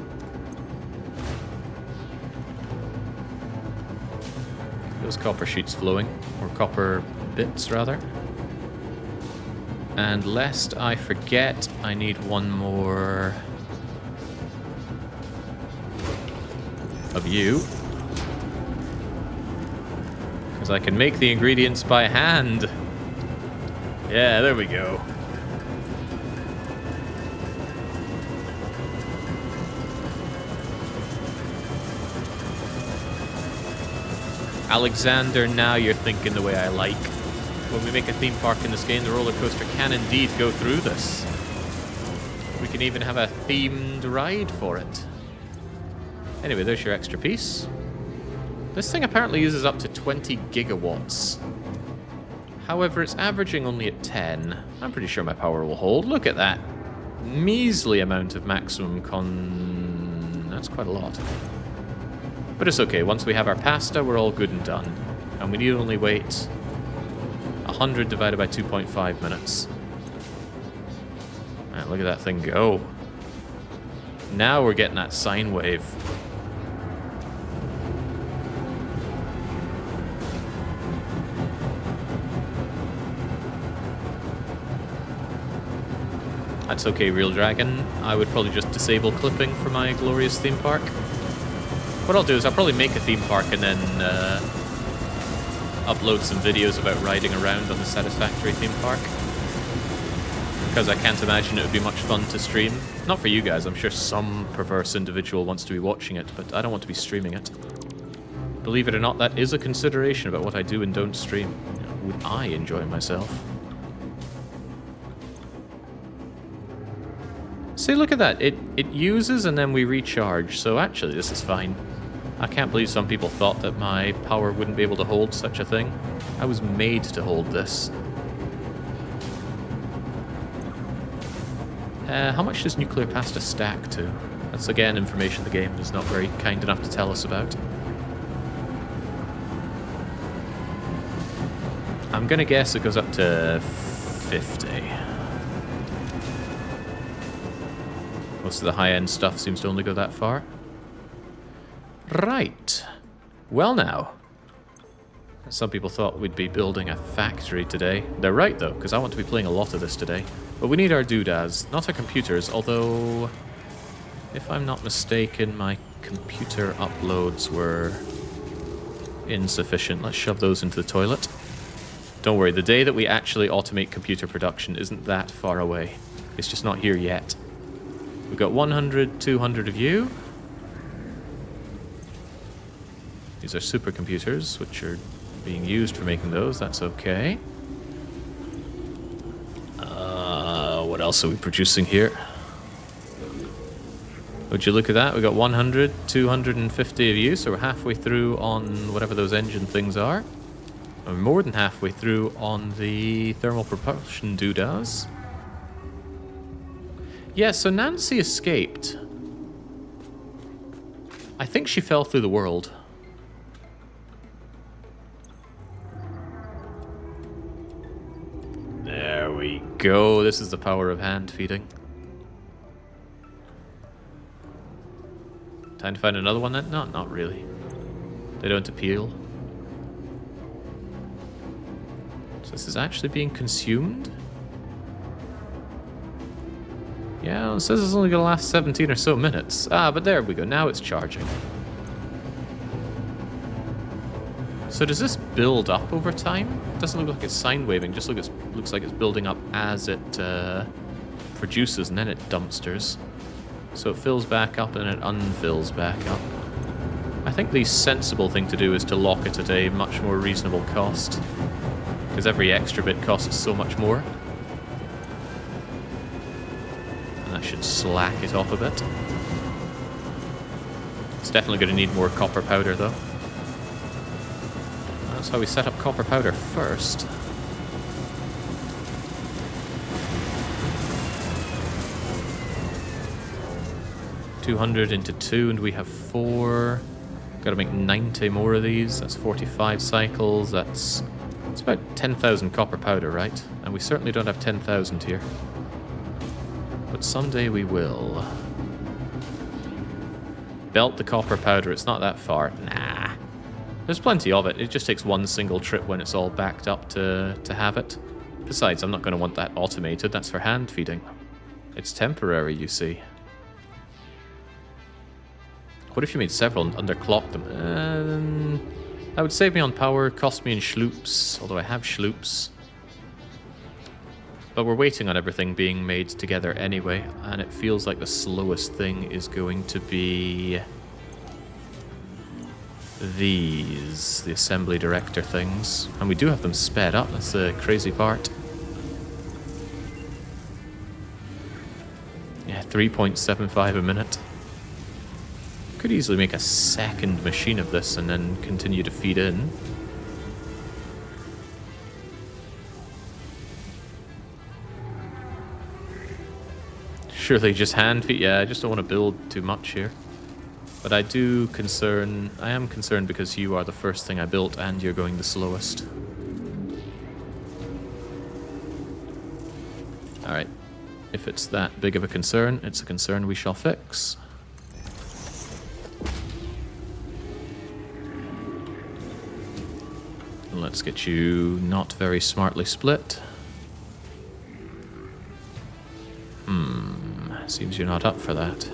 Those copper sheets flowing, or copper bits rather. And lest I forget, I need one more of you. Because I can make the ingredients by hand. Yeah, there we go. Alexander, now you're thinking the way I like. When we make a theme park in this game, the roller coaster can indeed go through this. We can even have a themed ride for it. Anyway, there's your extra piece. This thing apparently uses up to 20 gigawatts. However, it's averaging only at 10. I'm pretty sure my power will hold. Look at that. Measly amount of maximum That's quite a lot. But it's okay. Once we have our pasta, we're all good and done. And we need only wait 100 divided by 2.5 minutes. Man, look at that thing go. Now we're getting that sine wave. That's okay, Real Dragon. I would probably just disable clipping for my glorious theme park. What I'll do is I'll probably make a theme park and then upload some videos about riding around on the Satisfactory theme park. Because I can't imagine it would be much fun to stream. Not for you guys, I'm sure some perverse individual wants to be watching it, but I don't want to be streaming it. Believe it or not, that is a consideration about what I do and don't stream. You know, would I enjoy myself? See, look at that. It uses and then we recharge, so actually this is fine. I can't believe some people thought that my power wouldn't be able to hold such a thing. I was made to hold this. How much does nuclear pasta stack to? That's again information the game is not very kind enough to tell us about. I'm gonna guess it goes up to 50. Most of the high-end stuff seems to only go that far. Right. Well now. Some people thought we'd be building a factory today. They're right, though, because I want to be playing a lot of this today. But we need our doodads, not our computers, although, if I'm not mistaken, my computer uploads were insufficient. Let's shove those into the toilet. Don't worry, the day that we actually automate computer production isn't that far away. It's just not here yet. We've got 100, 200 of you. These are supercomputers, which are being used for making those. That's okay. What else are we producing here? Would you look at that? We got 100, 250 of you, so we're halfway through on whatever those engine things are. We're more than halfway through on the thermal propulsion doodads. Yeah, so Nancy escaped. I think she fell through the world. There we go. This is the power of hand feeding. Time to find another one then? No, not really. They don't appeal. So this is actually being consumed? Yeah, it says it's only going to last 17 or so minutes. Ah, but there we go. Now it's charging. So does this build up over time? It doesn't look like it's sine waving. Just looks like it's building up as it produces, and then it dumpsters. So it fills back up and it unfills back up. I think the sensible thing to do is to lock it at a much more reasonable cost, because every extra bit costs so much more. And that should slack it off a bit. It's definitely going to need more copper powder, though. That's how we set up copper powder first. $200 into 2, and we have 4. Got to make 90 more of these. That's 45 cycles. It's about 10,000 copper powder, right? And we certainly don't have 10,000 here. But someday we will. Belt the copper powder. It's not that far. Nah. There's plenty of it. It just takes one single trip when it's all backed up to have it. Besides, I'm not going to want that automated. That's for hand feeding. It's temporary, you see. What if you made several and underclocked them? That would save me on power, cost me in schloops, although I have schloops. But we're waiting on everything being made together anyway, and it feels like the slowest thing is going to be these, the assembly director things. And we do have them sped up, that's the crazy part. Yeah, 3.75 a minute. Could easily make a second machine of this and then continue to feed in. Surely just hand feed. Yeah, I just don't want to build too much here. But I am concerned because you are the first thing I built and you're going the slowest. Alright. If it's that big of a concern, it's a concern we shall fix. Let's get you not very smartly split. Seems you're not up for that.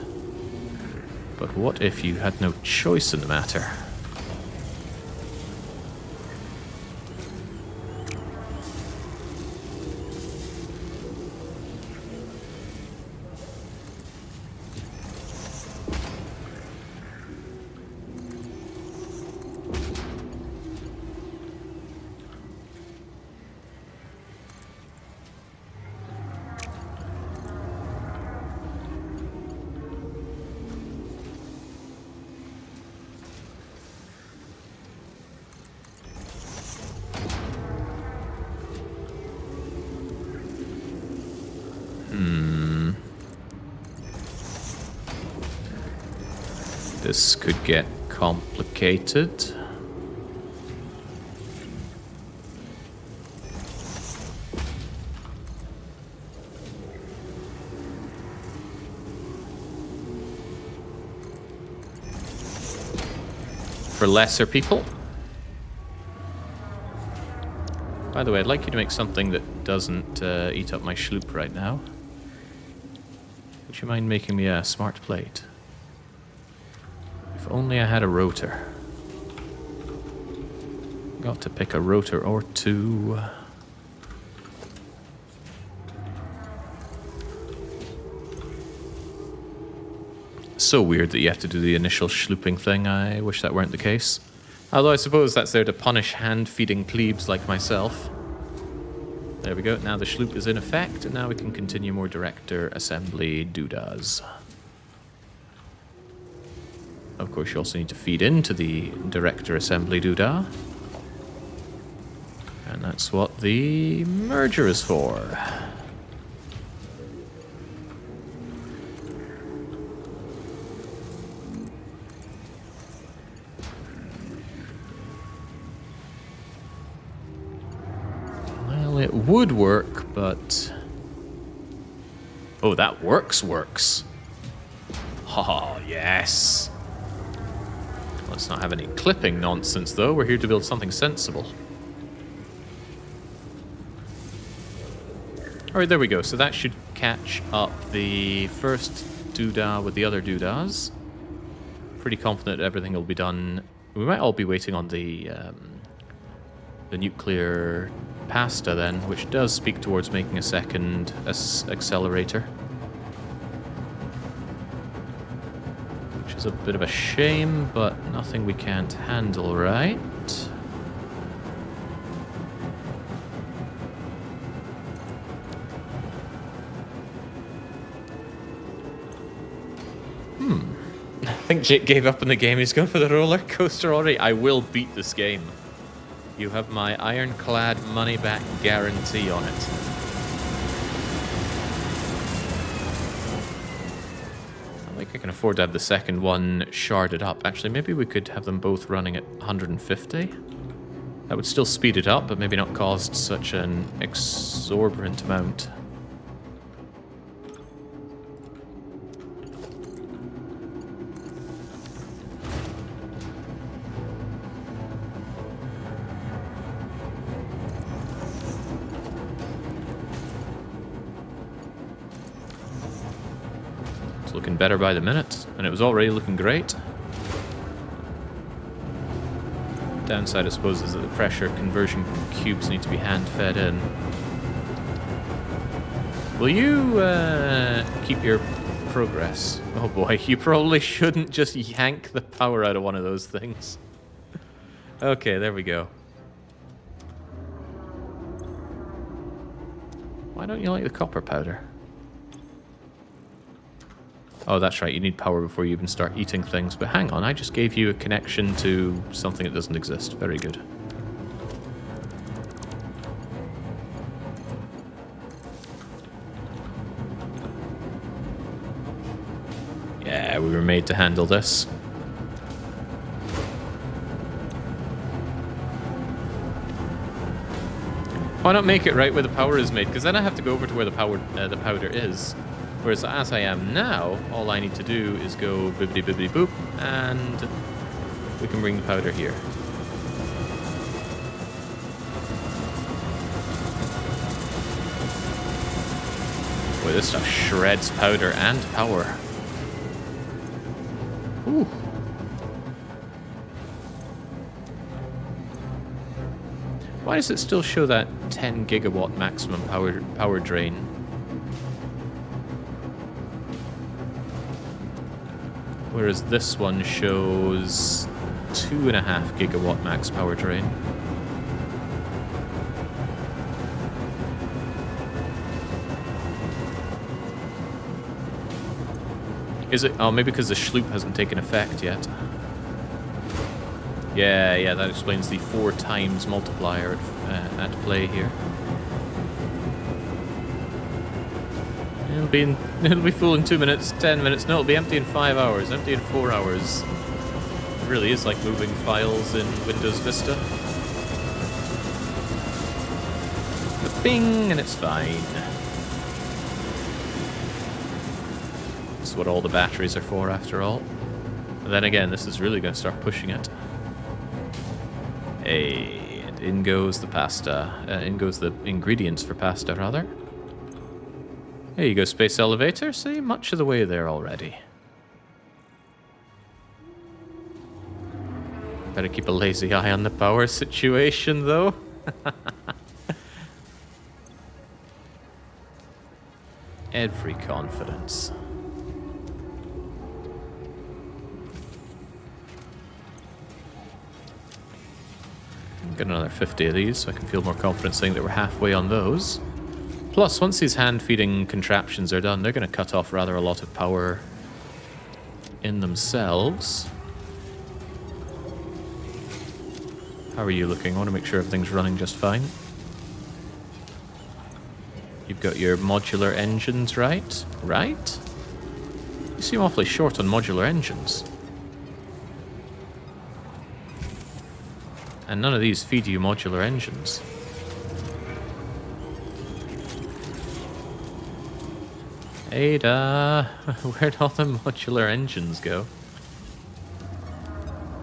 But what if you had no choice in the matter? This could get complicated. For lesser people. By the way, I'd like you to make something that doesn't eat up my sloop right now. Would you mind making me a smart plate? If only I had a rotor. Got to pick a rotor or two. So weird that you have to do the initial slooping thing. I wish that weren't the case. Although I suppose that's there to punish hand-feeding plebes like myself. There we go. Now the sloop is in effect, and now we can continue more director assembly doodahs. Of course, you also need to feed into the director assembly doodah. And that's what the merger is for. Well, it would work, but... Oh, that works. Oh, yes. Let's not have any clipping nonsense, though. We're here to build something sensible. Alright, there we go. So that should catch up the first doodah with the other doodahs. Pretty confident everything will be done. We might all be waiting on the nuclear pasta then, which does speak towards making a second accelerator. Which is a bit of a shame, but nothing we can't handle, right? I think Jake gave up in the game. He's going for the roller coaster already. I will beat this game. You have my ironclad money-back guarantee on it. I think I can afford to have the second one sharded up. Actually, maybe we could have them both running at 150. That would still speed it up, but maybe not cost such an exorbitant amount. Looking better by the minute, and it was already looking great. Downside, I suppose, is that the pressure conversion cubes need to be hand-fed in. Will you keep your progress? Oh boy, you probably shouldn't just yank the power out of one of those things. Okay, there we go. Why don't you like the copper powder? Oh, that's right, you need power before you even start eating things. But hang on, I just gave you a connection to something that doesn't exist. Very good. Yeah, we were made to handle this. Why not make it right where the power is made? Because then I have to go over to where the powder is. Whereas as I am now, all I need to do is go bibbidi bibbidi boop, and we can bring the powder here. Boy, this stuff shreds powder and power. Ooh. Why does it still show that 10 gigawatt maximum power drain? Whereas this one shows 2.5 gigawatt max power drain. Is it? Oh, maybe because the sloop hasn't taken effect yet. Yeah, that explains the 4 times multiplier at play here. It'll be full in 2 minutes, 10 minutes. No, it'll be empty in 5 hours, empty in 4 hours. It really is like moving files in Windows Vista. Bing, and it's fine. This is what all the batteries are for, after all. And then again, this is really going to start pushing it. Hey, and In goes the pasta. In goes the ingredients for pasta, rather. There you go, space elevator. See, much of the way there already. Better keep a lazy eye on the power situation, though. Every confidence. Get another 50 of these so I can feel more confident saying that we're halfway on those. Plus, once these hand-feeding contraptions are done, they're going to cut off rather a lot of power in themselves. How are you looking? I want to make sure everything's running just fine. You've got your modular engines, right? Right? You seem awfully short on modular engines. And none of these feed you modular engines. Ada, where'd all the modular engines go?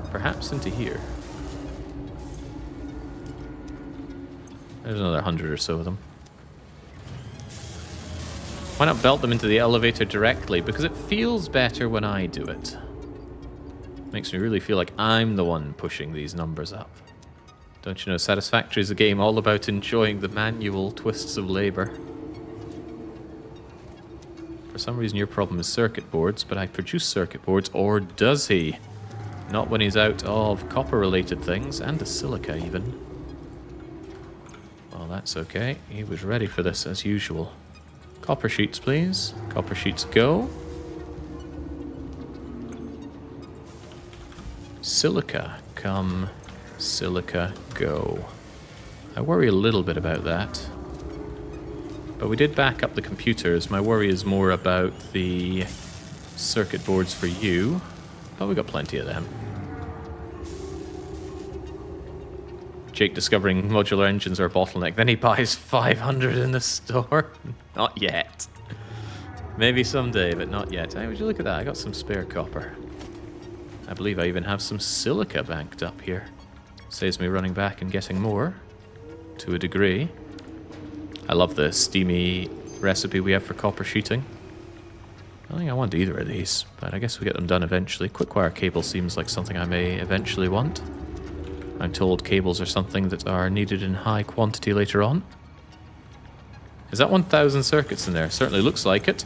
Perhaps into here. There's another 100 or so of them. Why not belt them into the elevator directly? Because it feels better when I do it. Makes me really feel like I'm the one pushing these numbers up. Don't you know, Satisfactory is a game all about enjoying the manual twists of labor. For some reason your problem is circuit boards, but I produce circuit boards, or does he? Not when he's out of copper-related things, and the silica even. Well, that's okay. He was ready for this as usual. Copper sheets, please. Copper sheets, go. Silica, come. Silica, go. I worry a little bit about that. But we did back up the computers. My worry is more about the circuit boards for you. But we got plenty of them. Jake discovering modular engines are a bottleneck. Then he buys 500 in the store. Not yet. Maybe someday, but not yet. Hey, would you look at that? I got some spare copper. I believe I even have some silica banked up here. Saves me running back and getting more. To a degree. I love the steamy recipe we have for copper sheeting. I don't think I want either of these, but I guess we get them done eventually. Quick wire cable seems like something I may eventually want. I'm told cables are something that are needed in high quantity later on. Is that 1,000 circuits in there? Certainly looks like it.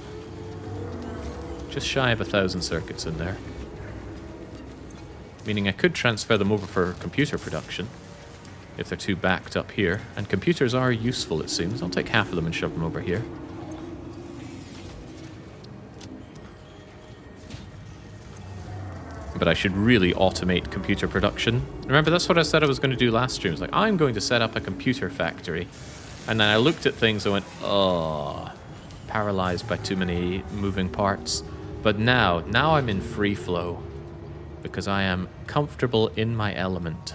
Just shy of 1,000 circuits in there. Meaning I could transfer them over for computer production if they're too backed up here. And computers are useful, it seems. I'll take half of them and shove them over here. But I should really automate computer production. Remember, that's what I said I was going to do last stream. I was like, I'm going to set up a computer factory. And then I looked at things and went, oh, paralyzed by too many moving parts. But now I'm in free flow. Because I am comfortable in my element.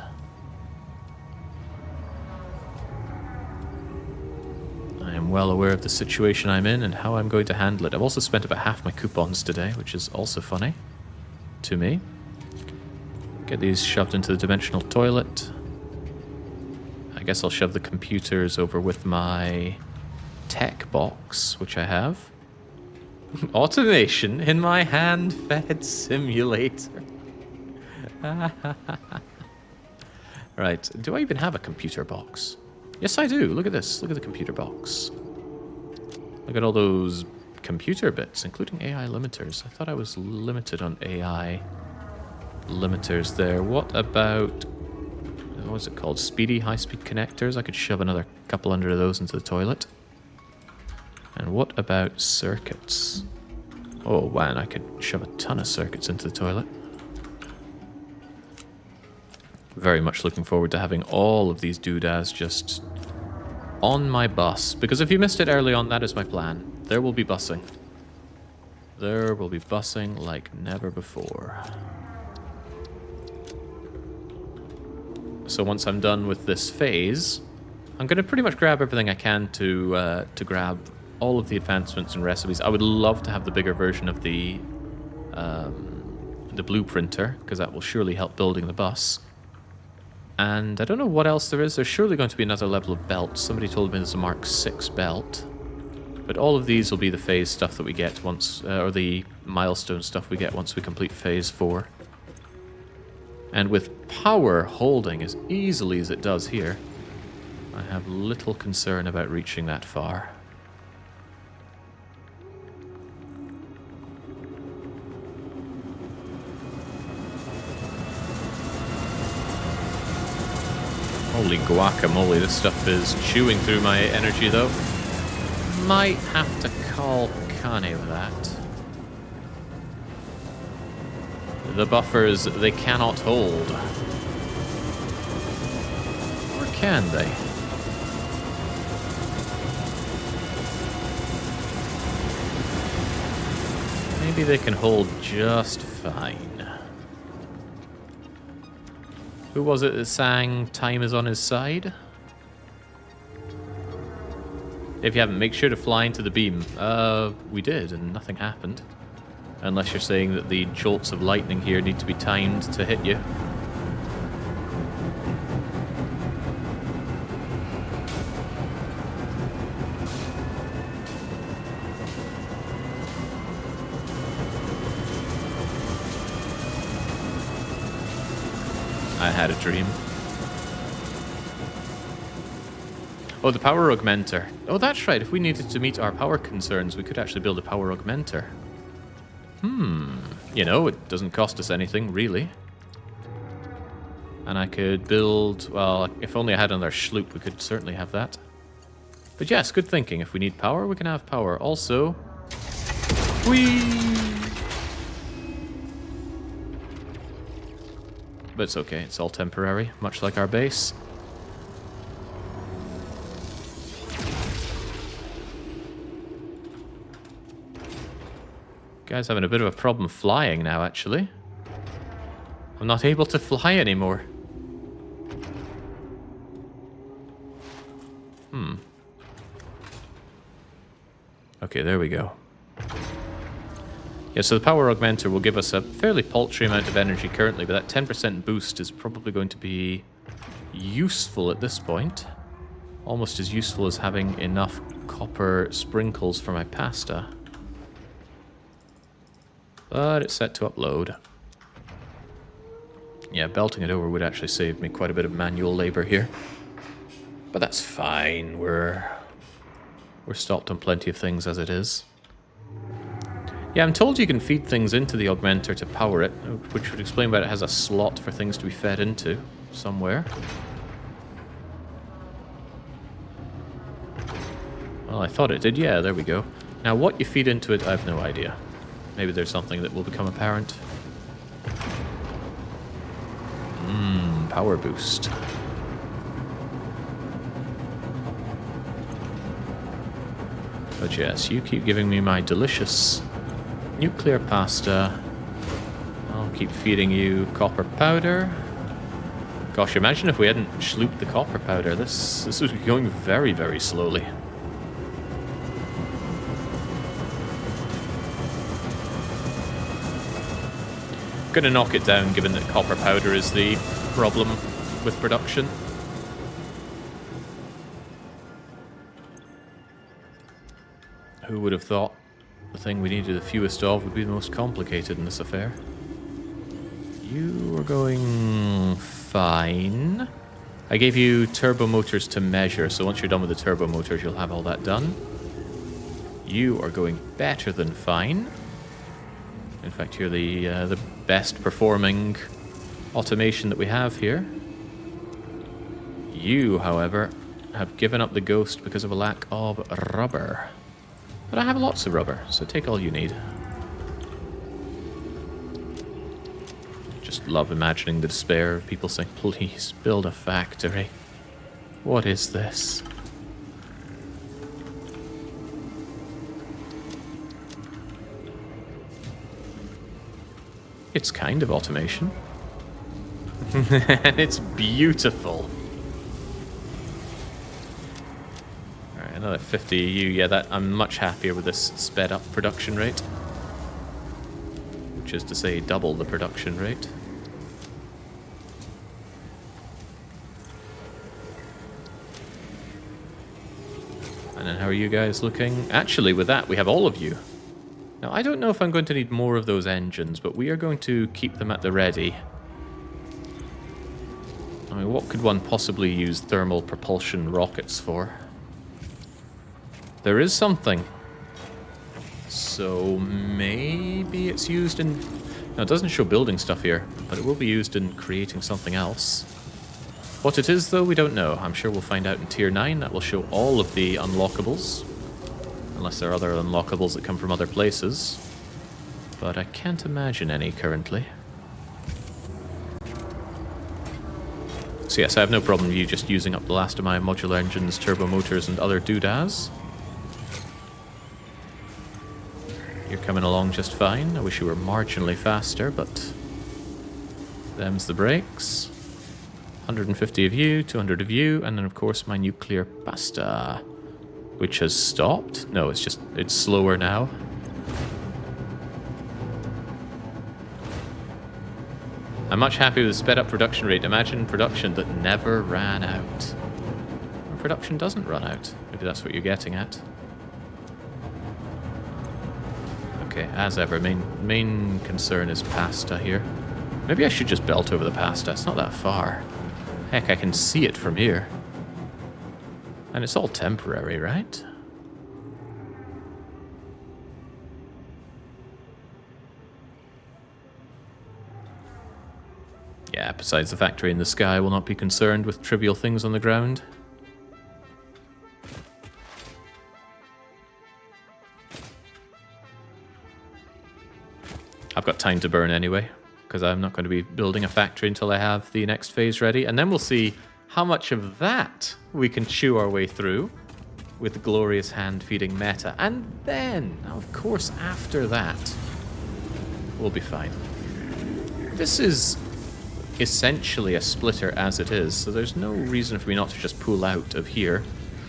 I am well aware of the situation I'm in and how I'm going to handle it. I've also spent about half my coupons today, which is also funny to me. Get these shoved into the dimensional toilet. I guess I'll shove the computers over with my tech box, which I have. Automation in my hand-fed simulator. Right, do I even have a computer box? Yes, I do. Look at this. Look at the computer box. Look at all those computer bits, including AI limiters. I thought I was limited on AI limiters there. What about, what was it called? Speedy high-speed connectors? I could shove another couple hundred of those into the toilet. And what about circuits? Oh, man, I could shove a ton of circuits into the toilet. Very much looking forward to having all of these doodads just on my bus. Because if you missed it early on, that is my plan. There will be busing. There will be busing like never before. So once I'm done with this phase, I'm going to pretty much grab everything I can to grab all of the advancements and recipes. I would love to have the bigger version of the blueprinter, because that will surely help building the bus. And I don't know what else there is. There's surely going to be another level of belts. Somebody told me there's a Mark 6 belt. But all of these will be the phase stuff that we get once, or the milestone stuff we get once we complete phase 4. And with power holding as easily as it does here, I have little concern about reaching that far. Holy guacamole, this stuff is chewing through my energy though. Might have to call Kane with that. The buffers, they cannot hold. Or can they? Maybe they can hold just fine. Who was it that sang "Time is on his side"? If you haven't, make sure to fly into the beam. We did, and nothing happened. Unless you're saying that the jolts of lightning here need to be timed to hit you. I had a dream. Oh, the power augmenter. Oh, that's right. If we needed to meet our power concerns, we could actually build a power augmenter. You know, it doesn't cost us anything, really. And I could build... Well, if only I had another sloop, we could certainly have that. But yes, good thinking. If we need power, we can have power. Also... Whee! But it's okay. It's all temporary, much like our base. Guy's having a bit of a problem flying now, actually. I'm not able to fly anymore. Okay, there we go. Yeah, so the power augmenter will give us a fairly paltry amount of energy currently, but that 10% boost is probably going to be useful at this point. Almost as useful as having enough copper sprinkles for my pasta. But it's set to upload. Yeah, belting it over would actually save me quite a bit of manual labor here. But that's fine. We're stopped on plenty of things as it is. Yeah, I'm told you can feed things into the augmenter to power it, which would explain why it has a slot for things to be fed into somewhere. Well, I thought it did. Yeah, there we go. Now, what you feed into it, I have no idea. Maybe there's something that will become apparent. Power boost. But yes, you keep giving me my delicious nuclear pasta. I'll keep feeding you copper powder. Gosh, imagine if we hadn't slooped the copper powder. This was going very, very slowly. I'm gonna knock it down, given that copper powder is the problem with production. Who would have thought the thing we needed the fewest of would be the most complicated in this affair? You are going fine. I gave you turbo motors to measure, so once you're done with the turbo motors, you'll have all that done. You are going better than fine. In fact, you're the best performing automation that we have here. You, however, have given up the ghost because of a lack of rubber. But I have lots of rubber, so take all you need. Just love imagining the despair of people saying, please build a factory. What is this? It's kind of automation. And it's beautiful. Alright, another 50 EU. Yeah, that I'm much happier with this sped up production rate. Which is to say, double the production rate. And then how are you guys looking? Actually, with that, we have all of you. Now, I don't know if I'm going to need more of those engines, but we are going to keep them at the ready. I mean, what could one possibly use thermal propulsion rockets for? There is something. So maybe it's used in... No, it doesn't show building stuff here, but it will be used in creating something else. What it is, though, we don't know. I'm sure we'll find out in Tier 9. That will show all of the unlockables. Unless there are other unlockables that come from other places. But I can't imagine any currently. So yes, I have no problem with you just using up the last of my modular engines, turbo motors, and other doodads. You're coming along just fine. I wish you were marginally faster, but... them's the brakes. 150 of you, 200 of you, and then of course my nuclear pasta. Which has stopped? No, it's just, it's slower now. I'm much happy with the sped up production rate. Imagine production that never ran out. Or production doesn't run out. Maybe that's what you're getting at. Okay, as ever, main concern is pasta here. Maybe I should just belt over the pasta. It's not that far. Heck, I can see it from here. And it's all temporary, right? Yeah, besides the factory in the sky will not be concerned with trivial things on the ground. I've got time to burn anyway, because I'm not going to be building a factory until I have the next phase ready, and then we'll see how much of that we can chew our way through with the glorious hand-feeding meta. And then, of course, after that, we'll be fine. This is essentially a splitter as it is, so there's no reason for me not to just pull out of here.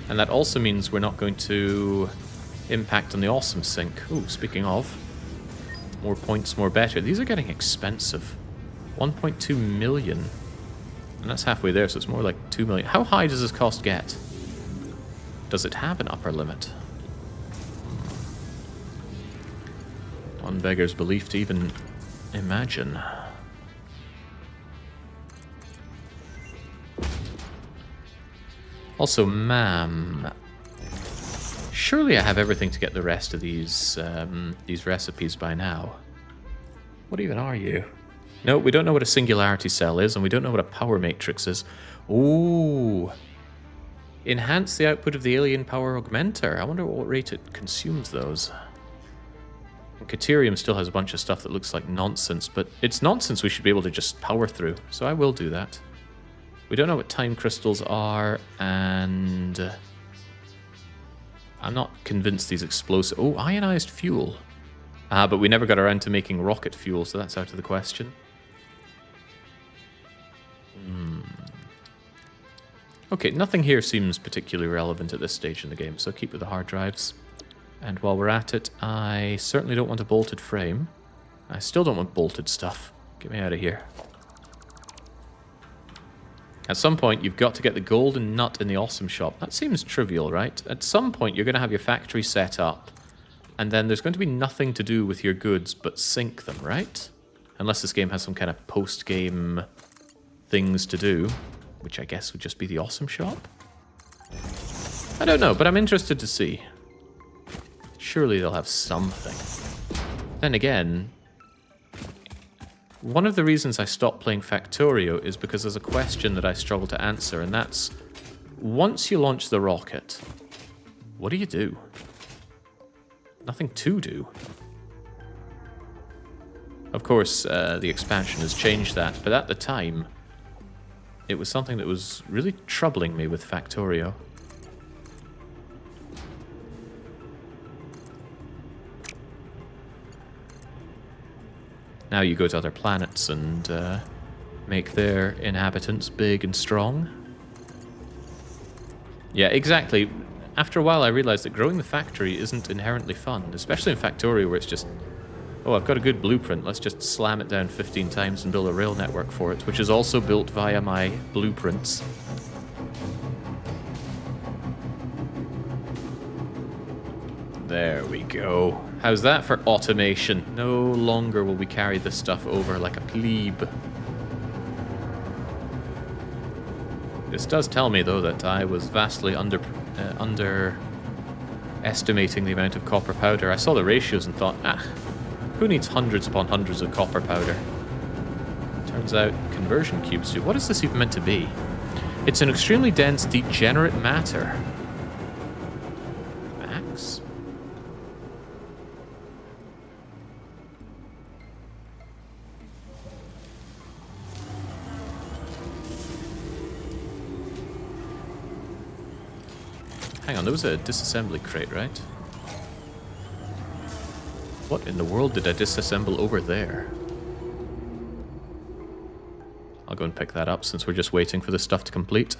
And that also means we're not going to impact on the awesome sink. Ooh, speaking of, more points, more better. These are getting expensive. 1.2 million. And that's halfway there, so it's more like 2 million. How high does this cost get? Does it have an upper limit? One beggar's belief to even imagine. Also, ma'am, surely I have everything to get the rest of these recipes by now. What even are you? No, we don't know what a singularity cell is, and we don't know what a power matrix is. Ooh. Enhance the output of the alien power augmenter. I wonder what rate it consumes those. And Caterium still has a bunch of stuff that looks like nonsense, but it's nonsense we should be able to just power through, so I will do that. We don't know what time crystals are, and I'm not convinced these explosive... Oh, ionized fuel. But we never got around to making rocket fuel, so that's out of the question. Okay, nothing here seems particularly relevant at this stage in the game, so keep with the hard drives. And while we're at it, I certainly don't want a bolted frame. I still don't want bolted stuff. Get me out of here. At some point, you've got to get the golden nut in the awesome shop. That seems trivial, right? At some point, you're going to have your factory set up, and then there's going to be nothing to do with your goods but sink them, right? Unless this game has some kind of post-game things to do, which I guess would just be the awesome shop? I don't know, but I'm interested to see. Surely they'll have something. Then again, one of the reasons I stopped playing Factorio is because there's a question that I struggle to answer, and that's, once you launch the rocket, what do you do? Nothing to do. Of course, the expansion has changed that, but at the time, it was something that was really troubling me with Factorio. Now you go to other planets and make their inhabitants big and strong. Yeah, exactly. After a while I realized that growing the factory isn't inherently fun, especially in Factorio where it's just, oh, I've got a good blueprint, let's just slam it down 15 times and build a rail network for it, which is also built via my blueprints. There we go. How's that for automation? No longer will we carry this stuff over like a plebe. This does tell me, though, that I was vastly underestimating the amount of copper powder. I saw the ratios and thought, who needs hundreds upon hundreds of copper powder? Turns out conversion cubes do. What is this even meant to be? It's an extremely dense, degenerate matter. Max? Hang on, there was a disassembly crate, right? What in the world did I disassemble over there? I'll go and pick that up since we're just waiting for this stuff to complete.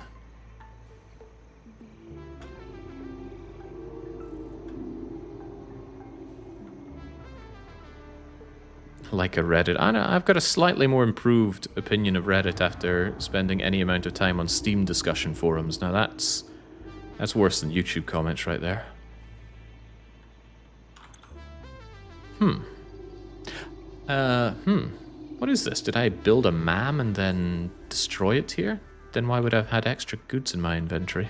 Like a Reddit. I know, I've got a slightly more improved opinion of Reddit after spending any amount of time on Steam discussion forums. Now that's worse than YouTube comments right there. What is this? Did I build a MAM and then destroy it here? Then why would I have had extra goods in my inventory?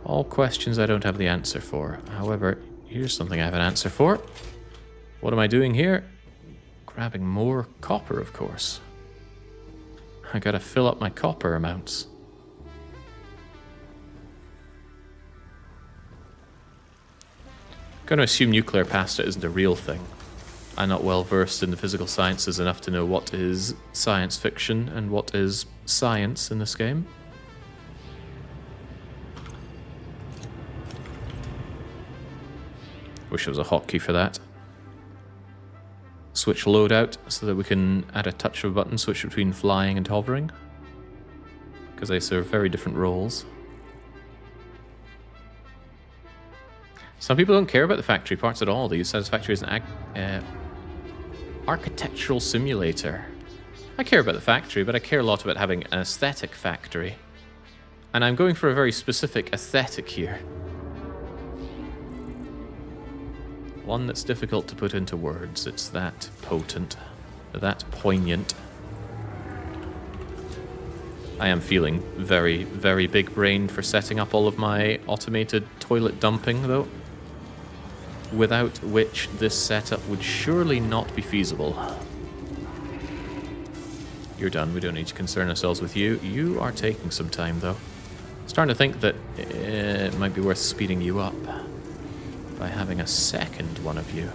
All questions I don't have the answer for. However, here's something I have an answer for. What am I doing here? Grabbing more copper, of course. I gotta fill up my copper amounts. Gonna assume nuclear pasta isn't a real thing. I'm not well versed in the physical sciences enough to know what is science fiction and what is science in this game. Wish there was a hotkey for that. Switch loadout so that we can add a touch of a button, switch between flying and hovering. Because they serve very different roles. Some people don't care about the factory parts at all. They use Satisfactory as an architectural simulator. I care about the factory, but I care a lot about having an aesthetic factory. And I'm going for a very specific aesthetic here. One that's difficult to put into words. It's that potent, that poignant. I am feeling very, very big-brained for setting up all of my automated toilet dumping, though. Without which this setup would surely not be feasible. You're done. We don't need to concern ourselves with you. You are taking some time, though. Starting to think that it might be worth speeding you up by having a second one of you.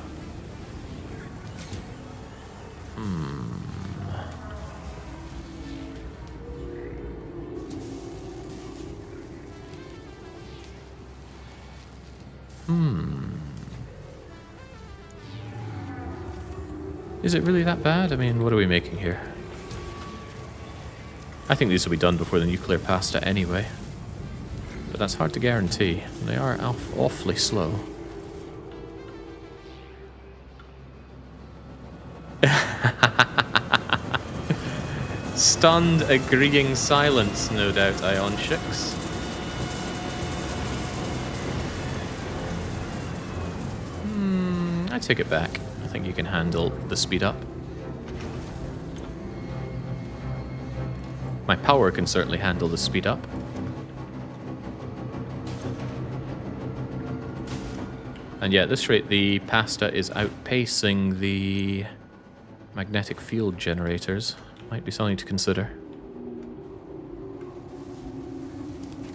Is it really that bad? I mean, what are we making here? I think these will be done before the nuclear pasta anyway. But that's hard to guarantee. They are awfully slow. Stunned, agreeing silence, no doubt, Ionshix. I take it back. I think you can handle the speed up. My power can certainly handle the speed up. And yeah, at this rate, the pasta is outpacing the magnetic field generators. Might be something to consider.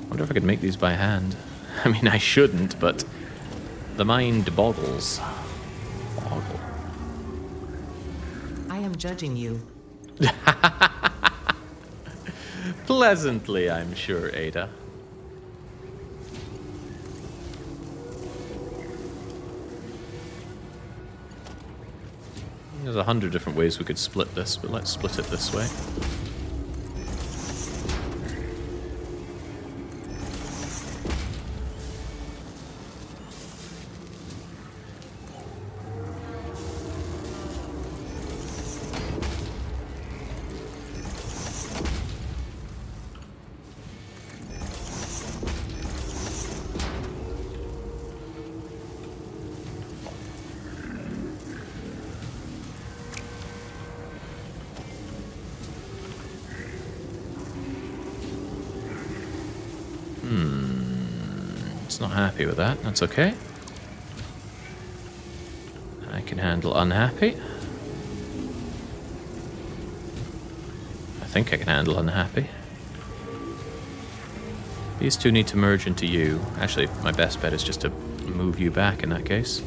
Wonder if I could make these by hand. I mean, I shouldn't, but the mind boggles. Boggle. I am judging you. Pleasantly, I'm sure, Ada. There's 100 different ways we could split this, but let's split it this way. It's not happy with that. That's okay. I can handle unhappy. I think I can handle unhappy. These two need to merge into you. Actually, my best bet is just to move you back in that case.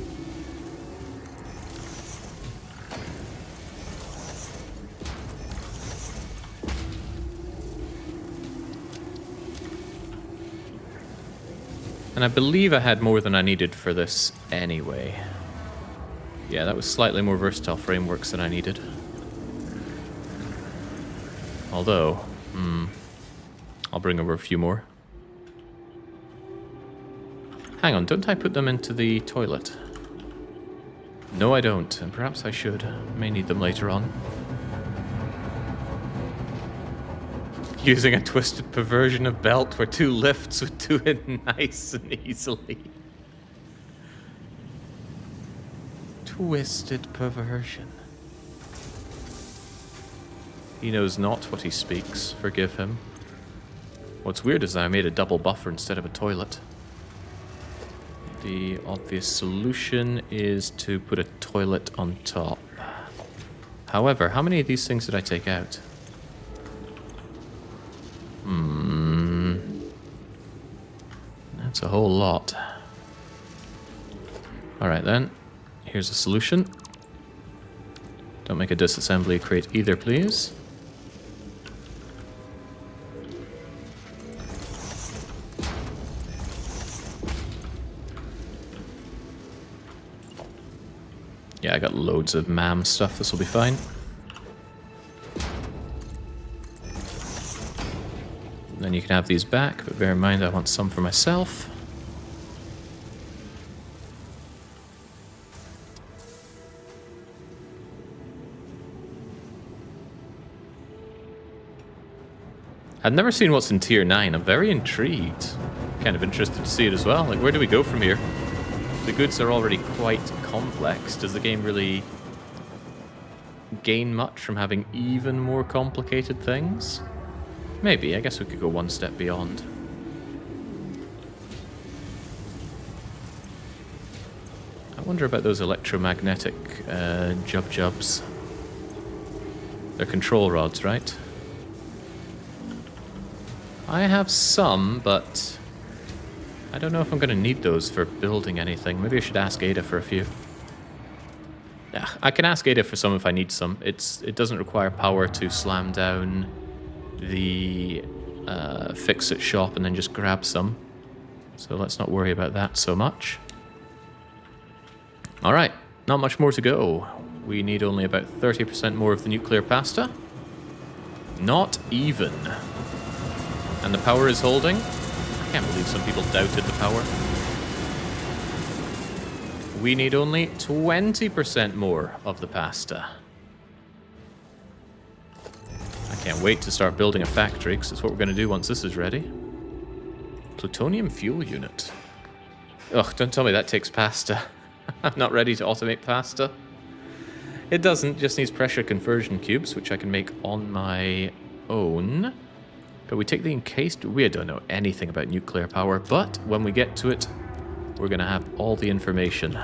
And I believe I had more than I needed for this anyway. Yeah, that was slightly more versatile frameworks than I needed. Although, I'll bring over a few more. Hang on, don't I put them into the toilet? No, I don't, and perhaps I should. May need them later on. Using a twisted perversion of belt where 2 lifts would do it nice and easily. Twisted perversion. He knows not what he speaks, forgive him. What's weird is that I made a double buffer instead of a toilet. The obvious solution is to put a toilet on top. However, how many of these things did I take out? That's a whole lot. Alright then, here's a solution. Don't make a disassembly crate either, please. Yeah, I got loads of MAM stuff, this will be fine. Then you can have these back, but bear in mind I want some for myself. I've never seen what's in Tier 9. I'm very intrigued. Kind of interested to see it as well. Like, where do we go from here? The goods are already quite complex. Does the game really gain much from having even more complicated things? Maybe. I guess we could go one step beyond. I wonder about those electromagnetic jubs. They're control rods, right? I have some, but I don't know if I'm going to need those for building anything. Maybe I should ask Ada for a few. Yeah, I can ask Ada for some if I need some. It doesn't require power to slam down the fix-it shop and then just grab some. So let's not worry about that so much. Alright, not much more to go. We need only about 30% more of the nuclear pasta. Not even. And the power is holding. I can't believe some people doubted the power. We need only 20% more of the pasta. I can't wait to start building a factory, because that's what we're going to do once this is ready. Plutonium fuel unit. Ugh, don't tell me that takes pasta. I'm not ready to automate pasta. It doesn't, just needs pressure conversion cubes, which I can make on my own. But we take the encased... We don't know anything about nuclear power, but when we get to it, we're going to have all the information.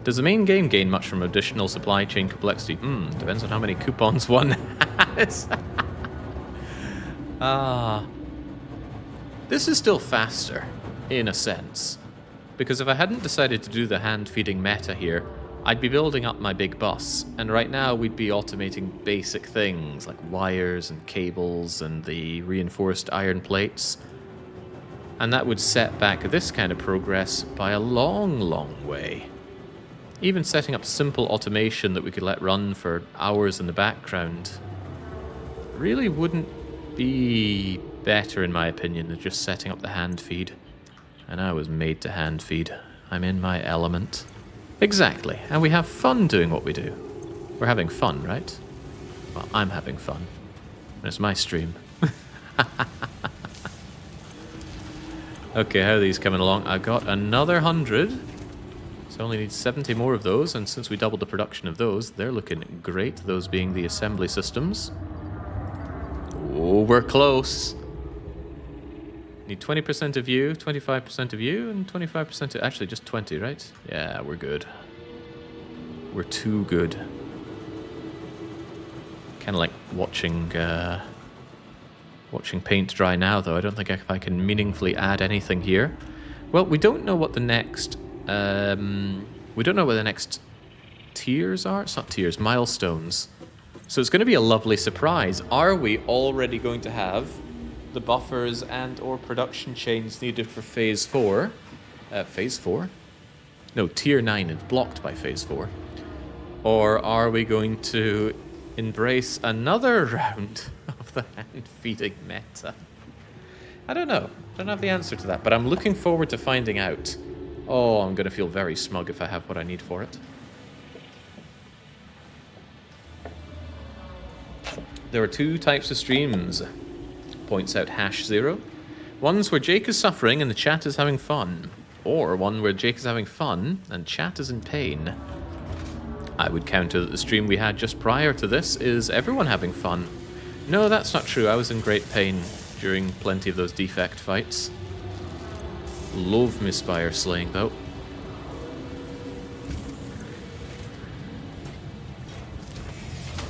Does the main game gain much from additional supply chain complexity? Depends on how many coupons one has. This is still faster, in a sense. Because if I hadn't decided to do the hand-feeding meta here, I'd be building up my big bus, and right now we'd be automating basic things like wires and cables and the reinforced iron plates. And that would set back this kind of progress by a long, long way. Even setting up simple automation that we could let run for hours in the background really wouldn't be better, in my opinion, than just setting up the hand feed. And I was made to hand feed. I'm in my element. Exactly, and we have fun doing what we do. We're having fun, right? Well, I'm having fun. And it's my stream. Okay, how are these coming along? I got another 100. So I only need 70 more of those, and since we doubled the production of those, they're looking great, those being the assembly systems. Oh, we're close. Need 20% of you, 25% of you, and 25% of... Actually, just 20, right? Yeah, we're good. We're too good. Kind of like watching paint dry now, though. I don't think I can meaningfully add anything here. Well, we don't know what the next... we don't know what the next tiers are. It's not tiers, milestones. So it's going to be a lovely surprise. Are we already going to have the buffers and or production chains needed for Phase 4? Phase 4? No, Tier 9 is blocked by Phase 4. Or are we going to embrace another round of the hand-feeding meta? I don't know. I don't have the answer to that, but I'm looking forward to finding out. Oh, I'm going to feel very smug if I have what I need for it. There are two types of streams, points out Hash0. One's where Jake is suffering and the chat is having fun. Or one where Jake is having fun and chat is in pain. I would counter that the stream we had just prior to this is everyone having fun. No, that's not true. I was in great pain during plenty of those defect fights. Love misfire slaying, though.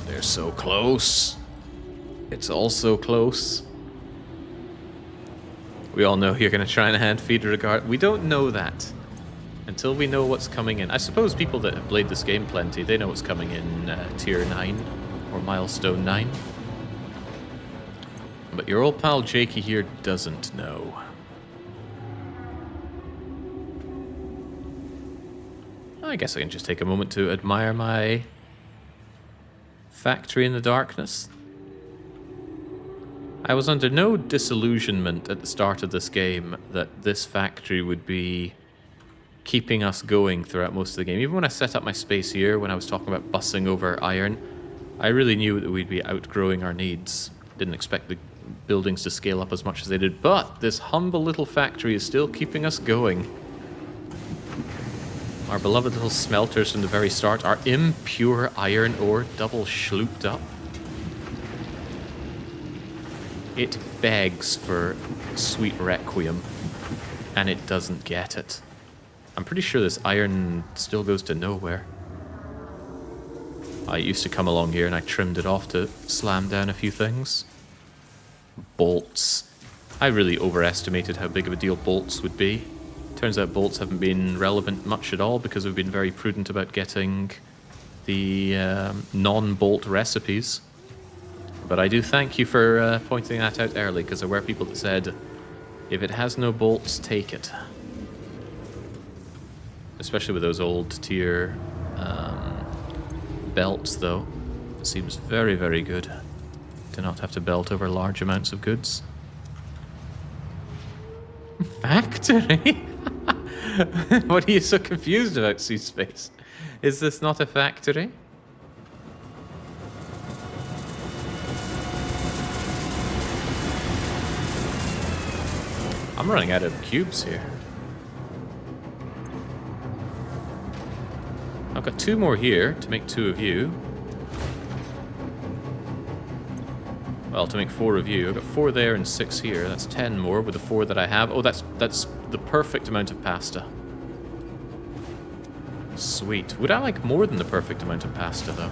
They're so close. It's all so close. We all know you're going to try and hand feed regard. We don't know that until we know what's coming in. I suppose people that have played this game plenty, they know what's coming in Tier 9 or Milestone 9. But your old pal Jakey here doesn't know. I guess I can just take a moment to admire my factory in the darkness. I was under no disillusionment at the start of this game that this factory would be keeping us going throughout most of the game. Even when I set up my space here, when I was talking about bussing over iron, I really knew that we'd be outgrowing our needs. Didn't expect the buildings to scale up as much as they did, but this humble little factory is still keeping us going. Our beloved little smelters from the very start are impure iron ore, double schlooped up. It begs for sweet requiem, and it doesn't get it. I'm pretty sure this iron still goes to nowhere. I used to come along here and I trimmed it off to slam down a few things. Bolts. I really overestimated how big of a deal bolts would be. Turns out bolts haven't been relevant much at all because we've been very prudent about getting the non-bolt recipes. But I do thank you for pointing that out early, because there were people that said, if it has no bolts, take it. Especially with those old tier belts, though. It seems very, very good to not have to belt over large amounts of goods. Factory? What are you so confused about, C-Space? Is this not a factory? I'm running out of cubes here. I've got 2 more here to make 2 of you. Well, to make 4 of you. I've got 4 there and 6 here. That's 10 more with the 4 that I have. Oh, that's the perfect amount of pasta. Sweet. Would I like more than the perfect amount of pasta, though?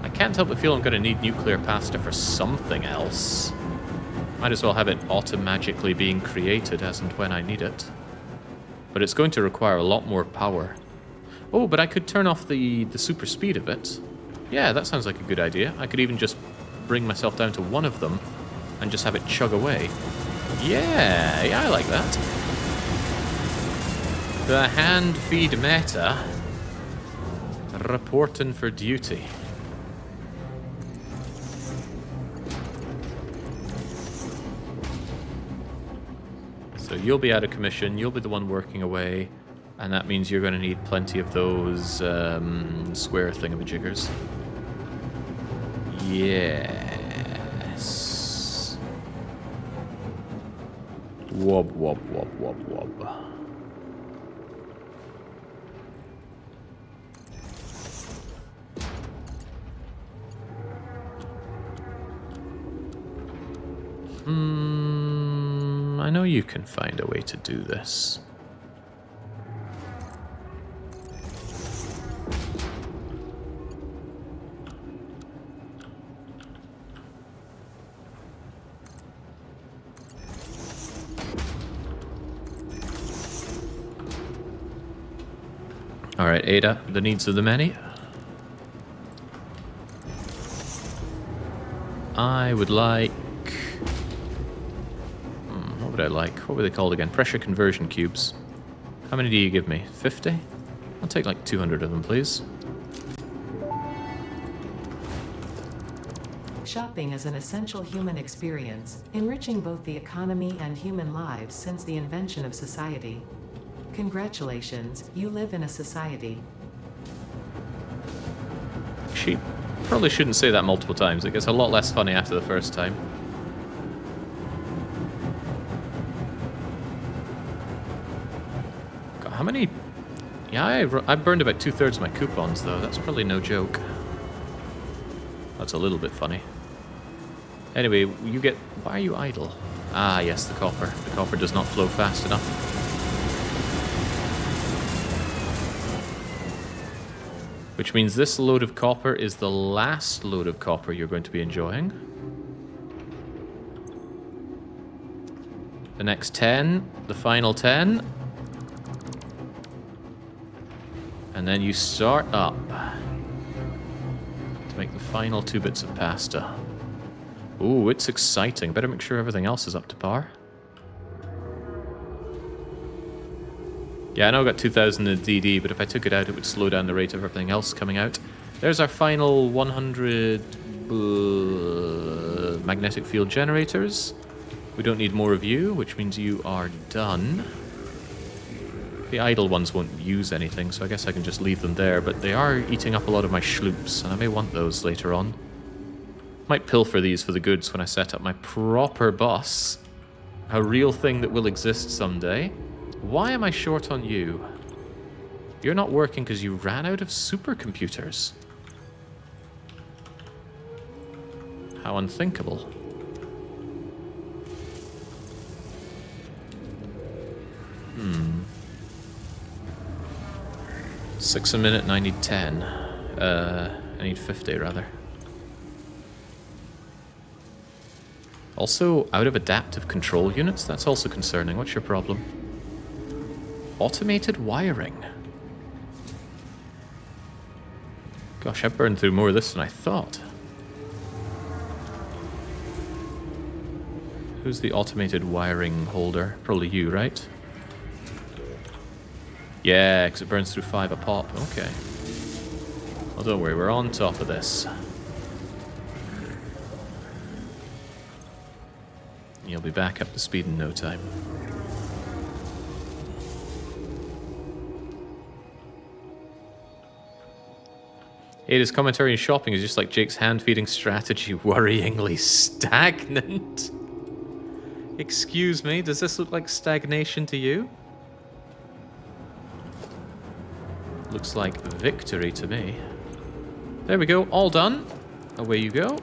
I can't help but feel I'm going to need nuclear pasta for something else. Might as well have it auto-magically being created as and when I need it. But it's going to require a lot more power. Oh, but I could turn off the super speed of it. Yeah, that sounds like a good idea. I could even just bring myself down to 1 of them and just have it chug away. Yeah, I like that. The hand feed meta reporting for duty. So you'll be out of commission, you'll be the one working away, and that means you're going to need plenty of those square thingamajiggers. Yes. Wob, wob, wob, wob, wob. I know you can find a way to do this. Alright, Ada, the needs of the many. I would like... what would I like? What were they called again? Pressure conversion cubes. How many do you give me? 50? I'll take like 200 of them, please. Shopping is an essential human experience, enriching both the economy and human lives since the invention of society. Congratulations, you live in a society. She probably shouldn't say that multiple times. It gets a lot less funny after the first time. God, how many... Yeah, I burned about 2/3 of my coupons, though. That's probably no joke. That's a little bit funny. Anyway, you get... Why are you idle? Ah, yes, the copper. The copper does not flow fast enough. Which means this load of copper is the last load of copper you're going to be enjoying. The next 10, the final 10. And then you start up to make the final 2 bits of pasta. Ooh, it's exciting. Better make sure everything else is up to par. Yeah, I know I got 2,000 in DD, but if I took it out, it would slow down the rate of everything else coming out. There's our final 100 magnetic field generators. We don't need more of you, which means you are done. The idle ones won't use anything, so I guess I can just leave them there, but they are eating up a lot of my schloops, and I may want those later on. Might pilfer these for the goods when I set up my proper bus. A real thing that will exist someday. Why am I short on you? You're not working because you ran out of supercomputers. How unthinkable. 6 a minute and I need 10. I need 50 rather. Also, out of adaptive control units? That's also concerning. What's your problem? Automated wiring. Gosh, I burned through more of this than I thought. Who's the automated wiring holder? Probably you, right? Yeah, because it burns through 5 a pop. Okay. Well, don't worry, we're on top of this. You'll be back up to speed in no time. Ada's commentary on shopping is just like Jake's hand-feeding strategy, worryingly stagnant. Excuse me, does this look like stagnation to you? Looks like victory to me. There we go, all done. Away you go.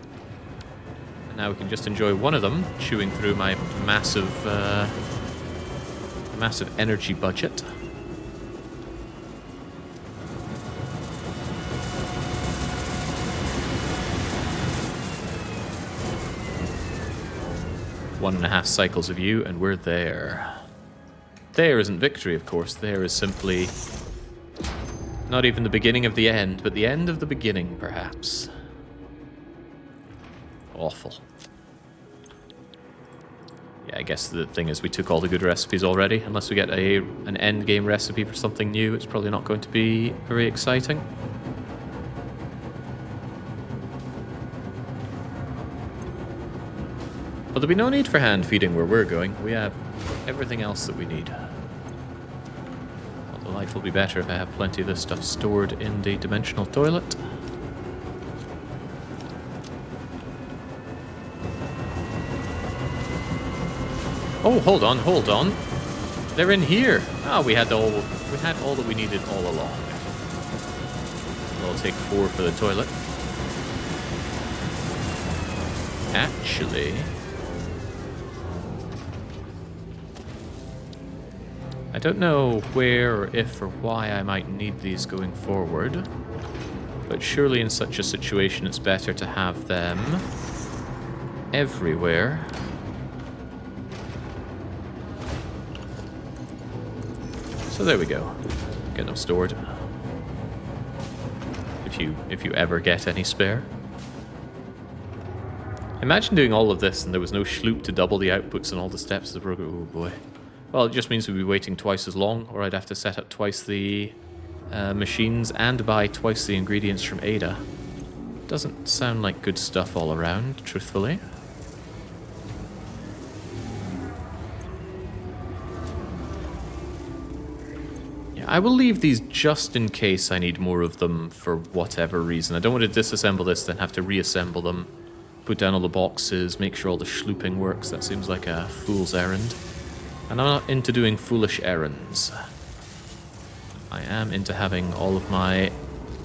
And now we can just enjoy one of them, chewing through my massive energy budget. One and a half cycles of you, and we're there. There isn't victory, of course. There is simply not even the beginning of the end, but the end of the beginning, perhaps. Awful. Yeah, I guess the thing is we took all the good recipes already. Unless we get an end game recipe for something new, it's probably not going to be very exciting. Well, there'll be no need for hand feeding where we're going. We have everything else that we need. Well, the life will be better if I have plenty of this stuff stored in the dimensional toilet. Oh, hold on. They're in here. Ah, we had all that we needed all along. I'll take 4 for the toilet. Actually, I don't know where or if or why I might need these going forward, but surely in such a situation it's better to have them everywhere. So there we go. Get them stored. If you ever get any spare. Imagine doing all of this and there was no schloop to double the outputs and all the steps of the program. Oh boy. Well, it just means we'd be waiting twice as long, or I'd have to set up twice the machines and buy twice the ingredients from Ada. Doesn't sound like good stuff all around, truthfully. Yeah, I will leave these just in case I need more of them for whatever reason. I don't want to disassemble this, then have to reassemble them, put down all the boxes, make sure all the schlooping works. That seems like a fool's errand. And I'm not into doing foolish errands. I am into having all of my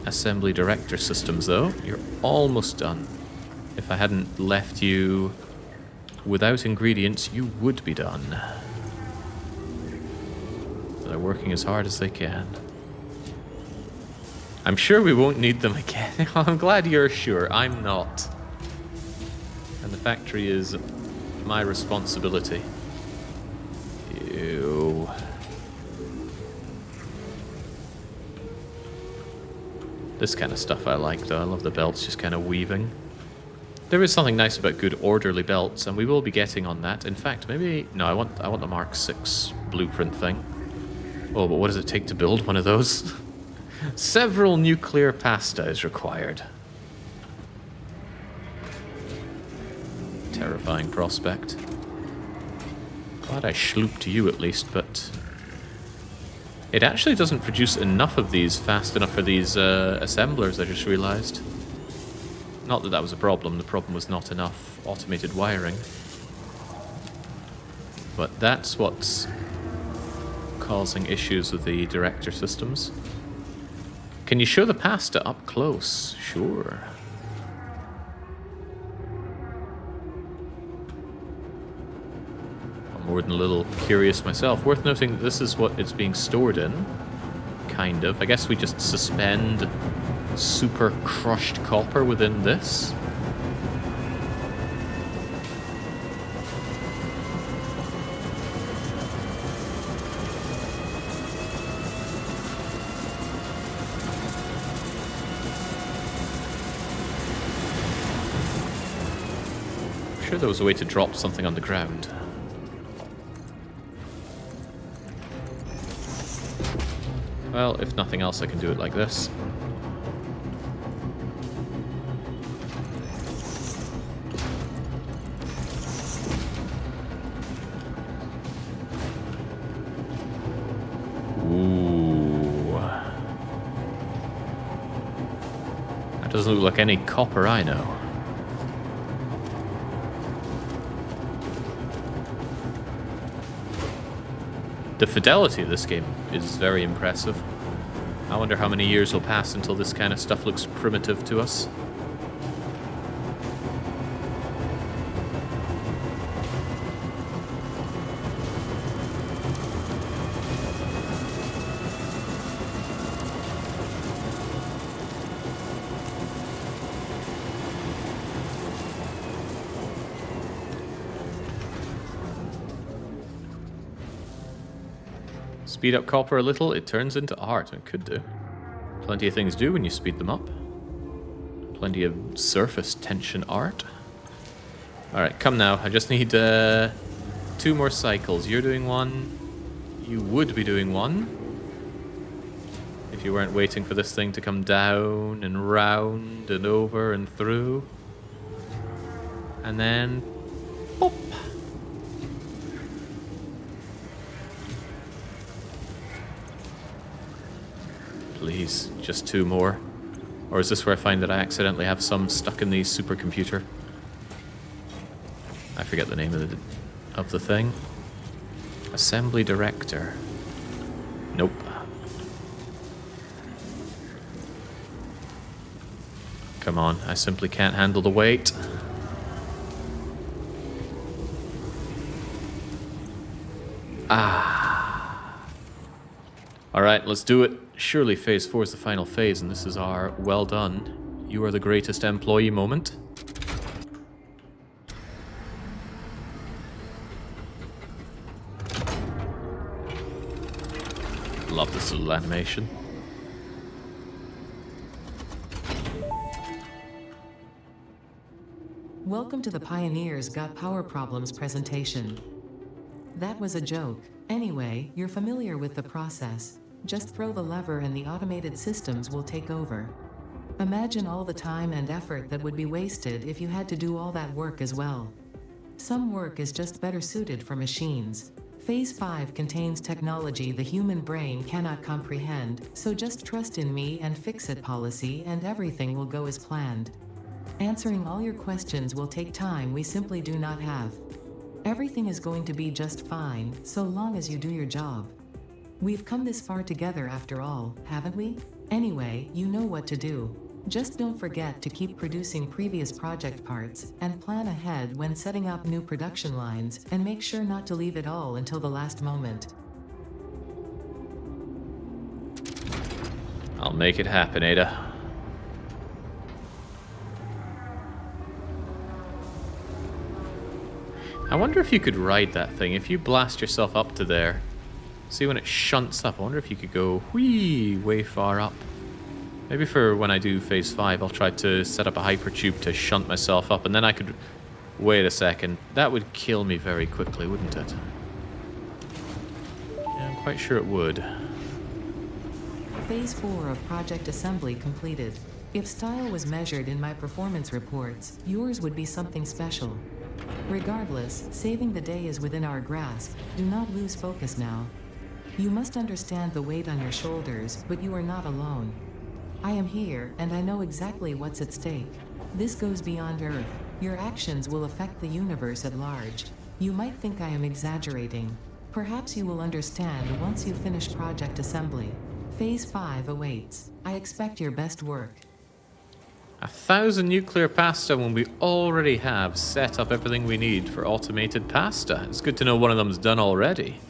assembly director systems, though. You're almost done. If I hadn't left you without ingredients, you would be done. They're working as hard as they can. I'm sure we won't need them again. I'm glad you're sure. I'm not. And the factory is my responsibility. Ew. This kind of stuff I like, though. I love the belts just kind of weaving. There is something nice about good orderly belts, and we will be getting on that. In fact, maybe... No, I want the Mark 6 blueprint thing. Oh, but what does it take to build one of those? Several nuclear pasta is required. Terrifying prospect. Glad I schlooped you at least, but... It actually doesn't produce enough of these fast enough for these assemblers, I just realized. Not that that was a problem, the problem was not enough automated wiring. But that's what's causing issues with the director systems. Can you show the pasta up close? Sure. I'm more than a little curious myself. Worth noting that this is what it's being stored in. Kind of. I guess we just suspend super crushed copper within this. I'm sure there was a way to drop something on the ground. Well, if nothing else, I can do it like this. Ooh. That doesn't look like any copper I know. The fidelity of this game is very impressive. I wonder how many years will pass until this kind of stuff looks primitive to us. Speed up copper a little, it turns into art. It could do. Plenty of things do when you speed them up. Plenty of surface tension art. Alright, come now. I just need 2 more cycles. You're doing one. You would be doing one. If you weren't waiting for this thing to come down and round and over and through. And then... Pop! Please, just 2 more. Or is this where I find that I accidentally have some stuck in the supercomputer? I forget the name of the thing. Assembly director. Nope. Come on, I simply can't handle the weight. Ah. Alright, let's do it. Surely phase 4 is the final phase, and this is our well done. You are the greatest employee moment. Love this little animation. Welcome to the Pioneers Got Power Problems presentation. That was a joke. Anyway, you're familiar with the process. Just throw the lever and the automated systems will take over. Imagine all the time and effort that would be wasted if you had to do all that work as well. Some work is just better suited for machines. Phase 5 contains technology the human brain cannot comprehend, so just trust in me and fix it policy and everything will go as planned. Answering all your questions will take time we simply do not have. Everything is going to be just fine, so long as you do your job. We've come this far together after all, haven't we? Anyway, you know what to do. Just don't forget to keep producing previous project parts, and plan ahead when setting up new production lines, and make sure not to leave it all until the last moment. I'll make it happen, Ada. I wonder if you could ride that thing. If you blast yourself up to there, see when it shunts up, I wonder if you could go whee way far up. Maybe for when I do phase 5, I'll try to set up a hypertube to shunt myself up, and then I could... Wait a second. That would kill me very quickly, wouldn't it? Yeah, I'm quite sure it would. Phase 4 of Project Assembly completed. If style was measured in my performance reports, yours would be something special. Regardless, saving the day is within our grasp. Do not lose focus now. You must understand the weight on your shoulders, but you are not alone. I am here, and I know exactly what's at stake. This goes beyond Earth. Your actions will affect the universe at large. You might think I am exaggerating. Perhaps you will understand once you finish Project Assembly. Phase 5 awaits. I expect your best work. 1,000 nuclear pasta when we already have set up everything we need for automated pasta. It's good to know one of them's done already.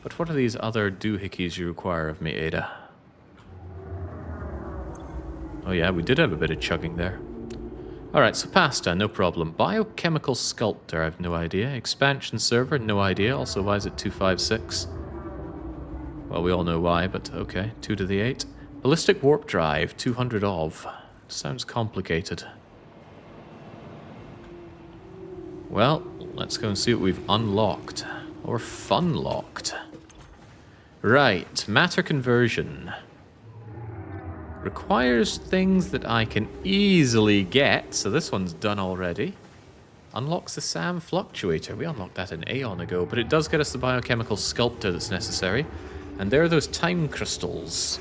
But what are these other doohickeys you require of me, Ada? Oh yeah, we did have a bit of chugging there. Alright, so pasta, no problem. Biochemical sculptor, I have no idea. Expansion server, no idea. Also, why is it 256? Well, we all know why, but okay. 2 to the 8. Ballistic warp drive, 200 of. Sounds complicated. Well, let's go and see what we've unlocked. Or fun-locked. Right, matter conversion. Requires things that I can easily get, so this one's done already. Unlocks the SAM fluctuator. We unlocked that an aeon ago, but it does get us the biochemical sculptor that's necessary. And there are those time crystals.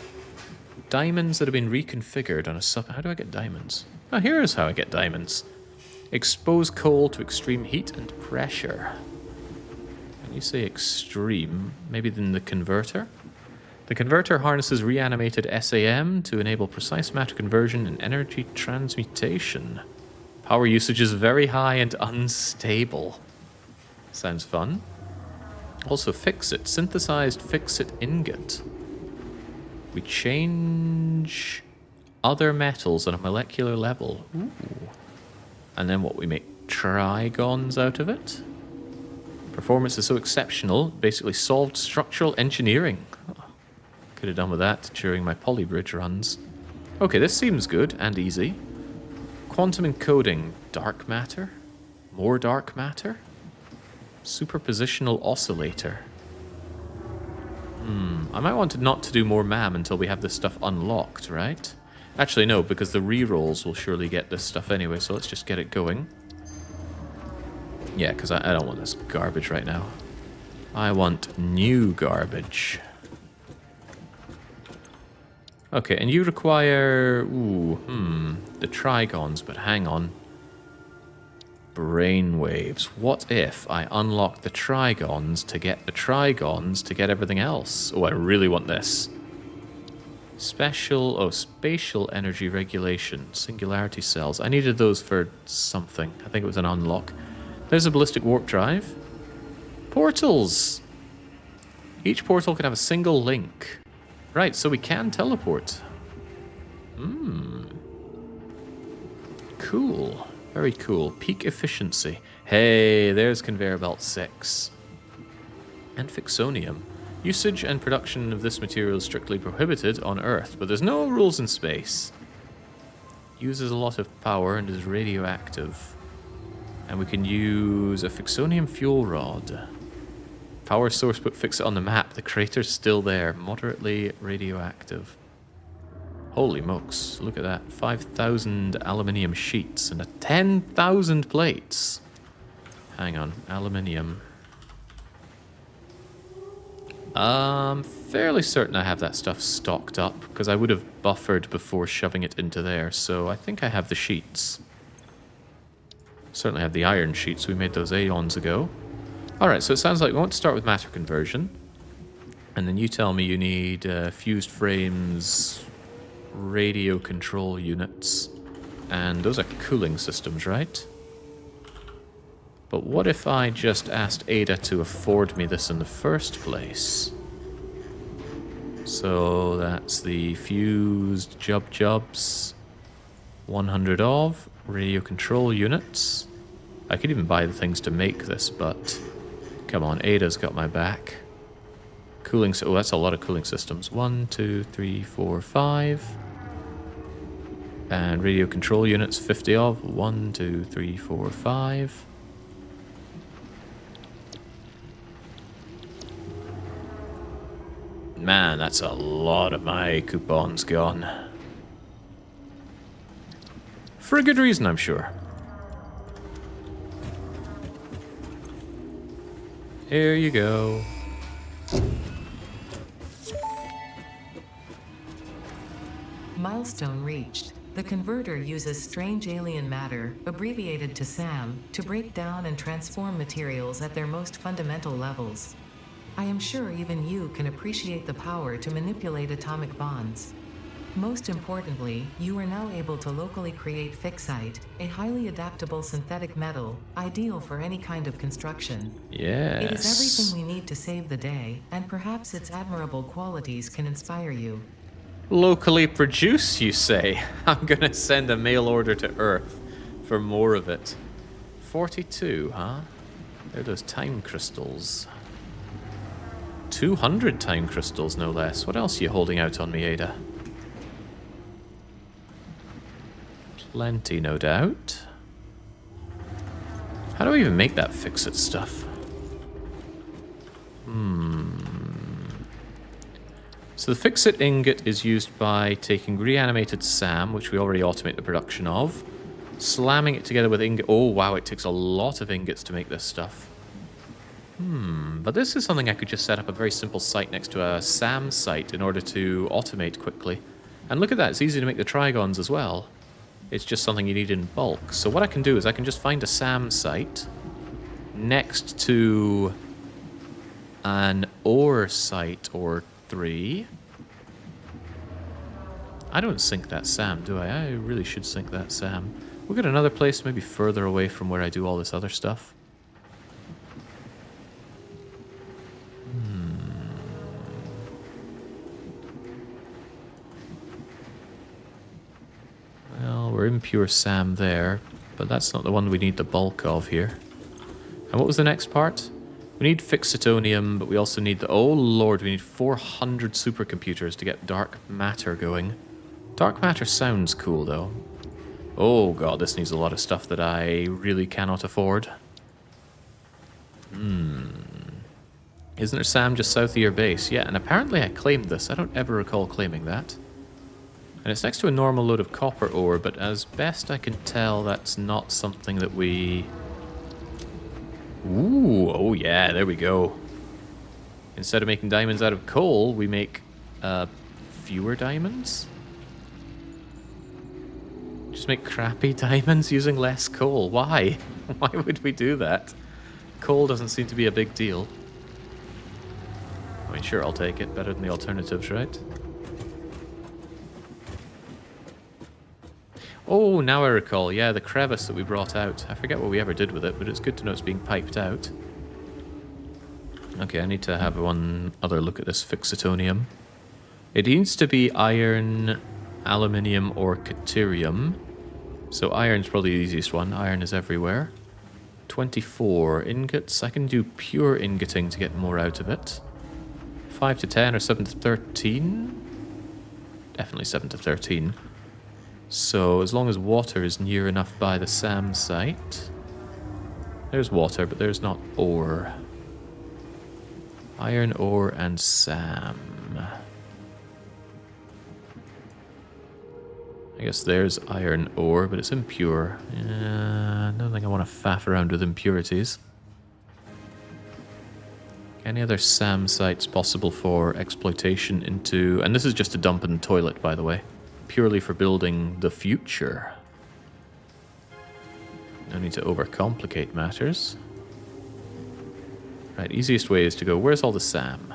Diamonds that have been reconfigured on a sub... How do I get diamonds? Oh, here's how I get diamonds. Expose coal to extreme heat and pressure. When you say extreme, maybe then the converter? The converter harnesses reanimated SAM to enable precise matter conversion and energy transmutation. Power usage is very high and unstable. Sounds fun. Also, Fix-It. Synthesized Fix-It ingot. We change other metals on a molecular level. Ooh. And then what, we make trigons out of it? Performance is so exceptional, basically solved structural engineering. Oh, could have done with that during my polybridge runs. Okay, this seems good and easy. Quantum encoding. Dark matter? More dark matter? Superpositional oscillator. I might want not to do more MAM until we have this stuff unlocked, right? Actually, no, because the rerolls will surely get this stuff anyway, so let's just get it going. Yeah, because I don't want this garbage right now. I want new garbage. Okay, and you require... the trigons, but hang on. Brainwaves. What if I unlock the trigons to get the trigons to get everything else? Oh, I really want this. Spatial energy regulation. Singularity cells. I needed those for something. I think it was an unlock. There's a ballistic warp drive. Portals! Each portal can have a single link. Right, so we can teleport. Cool. Very cool. Peak efficiency. Hey, there's conveyor belt 6. And fixonium. Usage and production of this material is strictly prohibited on Earth, but there's no rules in space. Uses a lot of power and is radioactive. And we can use a fixonium fuel rod. Power source, but fix it on the map. The crater's still there. Moderately radioactive. Holy mokes, look at that. 5,000 aluminium sheets and 10,000 plates. Hang on, aluminium. Fairly certain I have that stuff stocked up, because I would have buffered before shoving it into there, so I think I have the sheets. Certainly have the iron sheets, we made those aeons ago. Alright, so it sounds like we want to start with matter conversion. And then you tell me you need fused frames, radio control units, and those are cooling systems, right? But what if I just asked Ada to afford me this in the first place? So that's the fused jobs, 100 of, radio control units. I could even buy the things to make this, but come on, Ada's got my back. Cooling, oh, that's a lot of cooling systems. 1, 2, 3, 4, 5. And radio control units, 50 of. 1, 2, 3, 4, 5. Man, that's a lot of my coupons gone. For a good reason, I'm sure. Here you go. Milestone reached. The converter uses strange alien matter, abbreviated to SAM, to break down and transform materials at their most fundamental levels. I am sure even you can appreciate the power to manipulate atomic bonds. Most importantly, you are now able to locally create fixite, a highly adaptable synthetic metal, ideal for any kind of construction. Yes. It is everything we need to save the day, and perhaps its admirable qualities can inspire you. Locally produce, you say? I'm gonna send a mail order to Earth for more of it. 42, huh? They're those time crystals. 200 time crystals, no less. What else are you holding out on me, Ada? Plenty, no doubt. How do I even make that fix-it stuff? So the fix-it ingot is used by taking reanimated SAM, which we already automate the production of, slamming it together with ingot. Oh, wow, it takes a lot of ingots to make this stuff. But this is something I could just set up a very simple site next to a SAM site in order to automate quickly. And look at that, it's easy to make the trigons as well. It's just something you need in bulk. So what I can do is I can just find a SAM site next to an ore site or 3. I don't sync that SAM, do I? I really should sync that SAM. We'll get another place maybe further away from where I do all this other stuff. Well, we're impure SAM there, but that's not the one we need the bulk of here. And what was the next part? We need fixitonium, but we also need the... Oh lord, we need 400 supercomputers to get dark matter going. Dark matter sounds cool, though. Oh god, this needs a lot of stuff that I really cannot afford. Isn't there SAM just south of your base? Yeah, and apparently I claimed this. I don't ever recall claiming that. And it's next to a normal load of copper ore, but as best I can tell, that's not something that we... Ooh, oh yeah, there we go. Instead of making diamonds out of coal, we make fewer diamonds? Just make crappy diamonds using less coal. Why? Why would we do that? Coal doesn't seem to be a big deal. I mean, sure, I'll take it. Better than the alternatives, right? Oh, now I recall. Yeah, the crevice that we brought out. I forget what we ever did with it, but it's good to know it's being piped out. Okay, I need to have one other look at this fixitonium. It needs to be iron, aluminium, or Caterium. So iron's probably the easiest one. Iron is everywhere. 24 ingots. I can do pure ingoting to get more out of it. 5 to 10 or 7 to 13? Definitely 7 to 13. So as long as water is near enough by the SAM site. There's water, but there's not ore. Iron ore and SAM. I guess there's iron ore, but it's impure. I don't think I want to faff around with impurities. Any other SAM sites possible for exploitation into... And this is just a dump in the toilet, by the way. Purely for building the future. No need to overcomplicate matters. Right, easiest way is to go, where's all the SAM?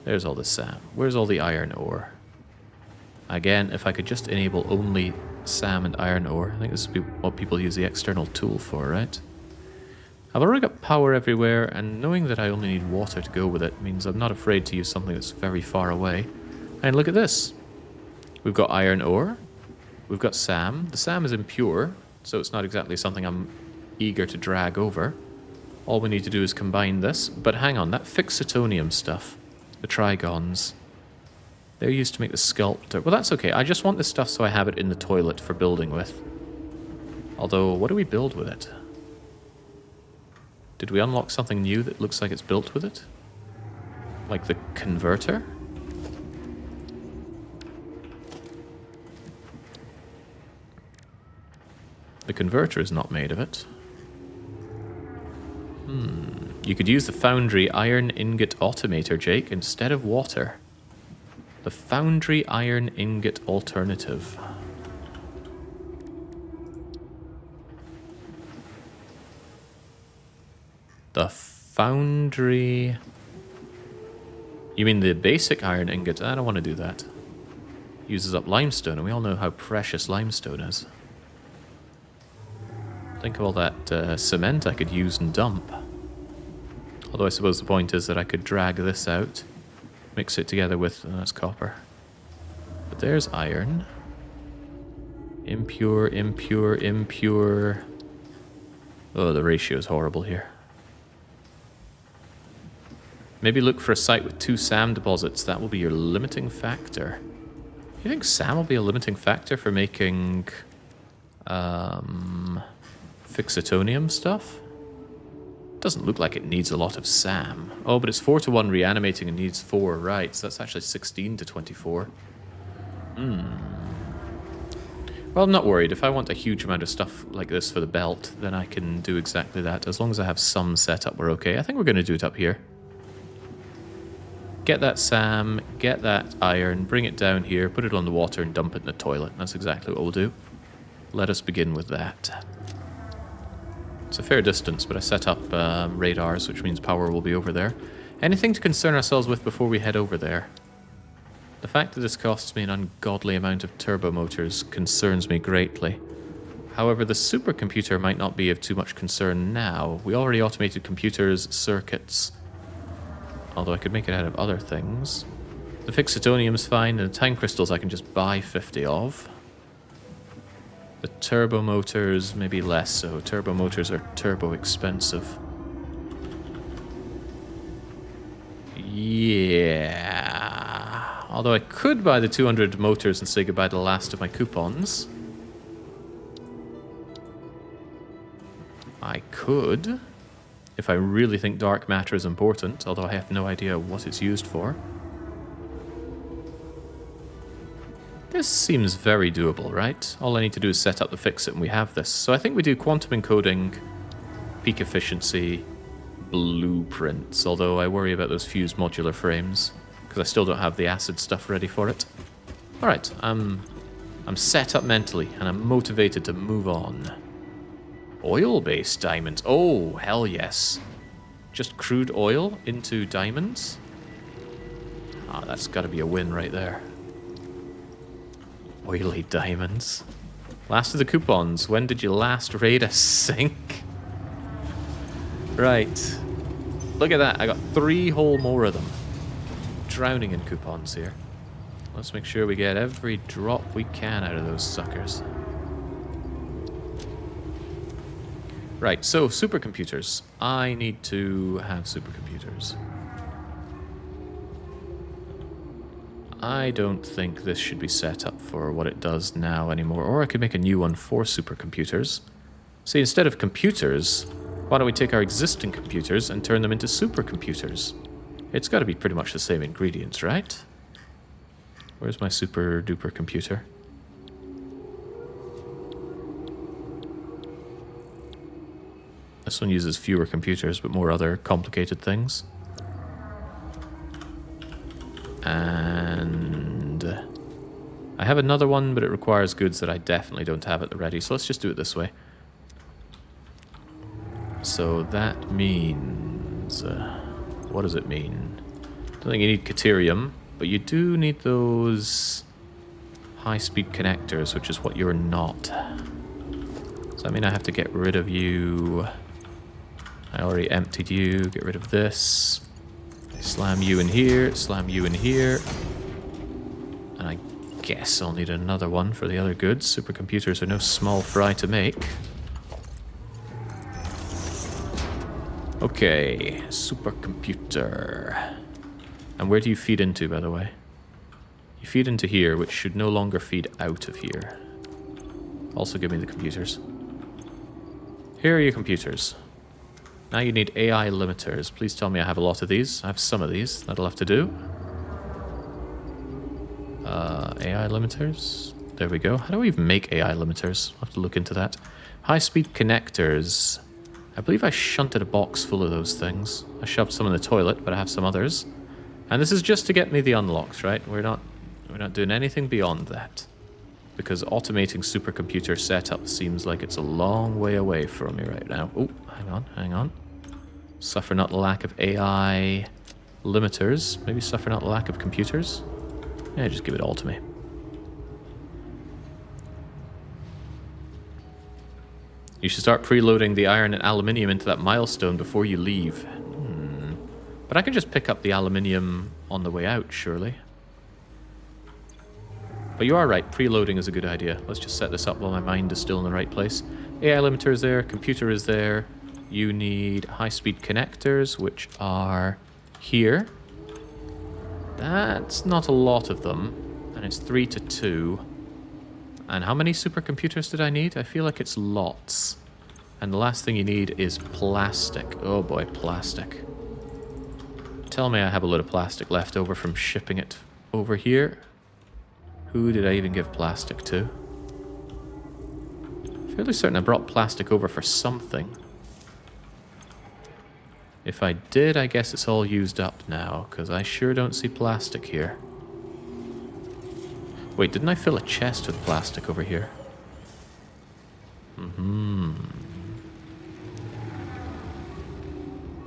There's all the SAM. Where's all the iron ore? Again, if I could just enable only SAM and iron ore, I think this would be what people use the external tool for, right? I've already got power everywhere, and knowing that I only need water to go with it means I'm not afraid to use something that's very far away. And look at this. We've got iron ore. We've got SAM. The SAM is impure, so it's not exactly something I'm eager to drag over. All we need to do is combine this. But hang on, that fixitonium stuff, the trigons... They're used to make the sculptor. Well, that's okay. I just want this stuff so I have it in the toilet for building with. Although, what do we build with it? Did we unlock something new that looks like it's built with it? Like the converter? The converter is not made of it. You could use the foundry iron ingot automator, Jake, instead of water. The foundry iron ingot alternative. The foundry... You mean the basic iron ingot? I don't want to do that. Uses up limestone, and we all know how precious limestone is. Think of all that cement I could use and dump. Although I suppose the point is that I could drag this out. Mix it together with... that's copper. But there's iron. Impure, impure, impure. Oh, the ratio is horrible here. Maybe look for a site with 2 SAM deposits. That will be your limiting factor. You think SAM will be a limiting factor for making... fixitonium stuff? Doesn't look like it needs a lot of SAM. Oh, but it's 4 to 1 reanimating and needs 4, right? So that's actually 16 to 24. Well, I'm not worried. If I want a huge amount of stuff like this for the belt, then I can do exactly that. As long as I have some setup, we're okay. I think we're going to do it up here. Get that SAM, get that iron, bring it down here, put it on the water and dump it in the toilet. That's exactly what we'll do. Let us begin with that. It's a fair distance, but I set up radars, which means power will be over there. Anything to concern ourselves with before we head over there? The fact that this costs me an ungodly amount of turbo motors concerns me greatly. However, the supercomputer might not be of too much concern now. We already automated computers, circuits, although I could make it out of other things. The fixitonium's fine, and the time crystals I can just buy 50 of. The turbo motors, maybe less so. Turbo motors are turbo expensive. Yeah. Although I could buy the 200 motors and say goodbye to the last of my coupons. I could. If I really think dark matter is important, although I have no idea what it's used for. This seems very doable, right? All I need to do is set up the fix-it and we have this. So I think we do quantum encoding, peak efficiency, blueprints, although I worry about those fused modular frames, because I still don't have the acid stuff ready for it. Alright, I'm set up mentally, and I'm motivated to move on. Oil-based diamonds. Oh, hell yes. Just crude oil into diamonds? Ah, that's gotta be a win right there. Oily diamonds. Last of the coupons. When did you last raid a sink? Right. Look at that. I got 3 whole more of them. Drowning in coupons here. Let's make sure we get every drop we can out of those suckers. Right, so supercomputers. I need to have supercomputers. I don't think this should be set up for what it does now anymore, or I could make a new one for supercomputers. See, instead of computers, why don't we take our existing computers and turn them into supercomputers? It's got to be pretty much the same ingredients, right? Where's my super duper computer? This one uses fewer computers, but more other complicated things. And I have another one, but it requires goods that I definitely don't have at the ready, so let's just do it this way. So that means... what does it mean? I don't think you need Caterium, but you do need those high-speed connectors, which is what you're not. Does that mean I have to get rid of you? I already emptied you. Get rid of this. Slam you in here. Slam you in here. And I guess I'll need another one for the other goods. Supercomputers are no small fry to make. Okay, supercomputer. And where do you feed into, by the way? You feed into here, which should no longer feed out of here. Also give me the computers. Here are your computers. Now you need AI limiters. Please tell me I have a lot of these. I have some of these. That'll have to do. AI limiters. There we go. How do we even make AI limiters? I'll have to look into that. High-speed connectors. I believe I shunted a box full of those things. I shoved some in the toilet, but I have some others. And this is just to get me the unlocks, right? We're not doing anything beyond that. Because automating supercomputer setup seems like it's a long way away from me right now. Oh, hang on. Suffer not the lack of AI limiters. Maybe suffer not the lack of computers. Yeah, just give it all to me. You should start preloading the iron and aluminium into that milestone before you leave. But I can just pick up the aluminium on the way out, surely. But you are right, preloading is a good idea. Let's just set this up while my mind is still in the right place. AI limiter is there, computer is there. You need high-speed connectors, which are here. That's not a lot of them, and it's 3 to 2. And how many supercomputers did I need? I feel like it's lots. And the last thing you need is plastic. Oh boy, plastic. Tell me I have a load of plastic left over from shipping it over here. Who did I even give plastic to? Fairly certain I brought plastic over for something. If I did, I guess it's all used up now, because I sure don't see plastic here. Wait, didn't I fill a chest with plastic over here?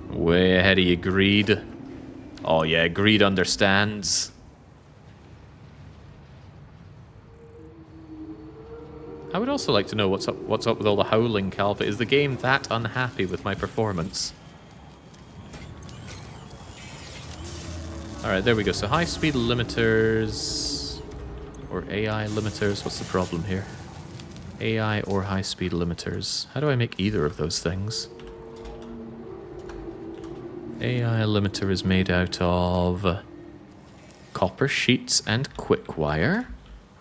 Way ahead of you, greed. Oh yeah, greed understands. I would also like to know what's up with all the howling, Calva. Is the game that unhappy with my performance? Alright, there we go. So high-speed limiters... or AI limiters. What's the problem here? AI or high-speed limiters. How do I make either of those things? AI limiter is made out of... copper sheets and quick wire.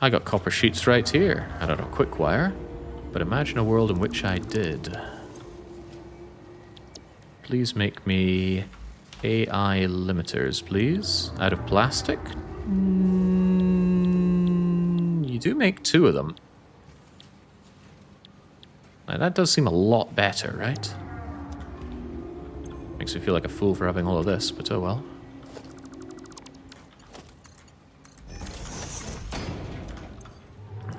I got copper sheets right here. I don't know quick wire, but imagine a world in which I did. Please make me AI limiters, please. Out of plastic? You do make 2 of them. Now, that does seem a lot better, right? Makes me feel like a fool for having all of this, but oh well.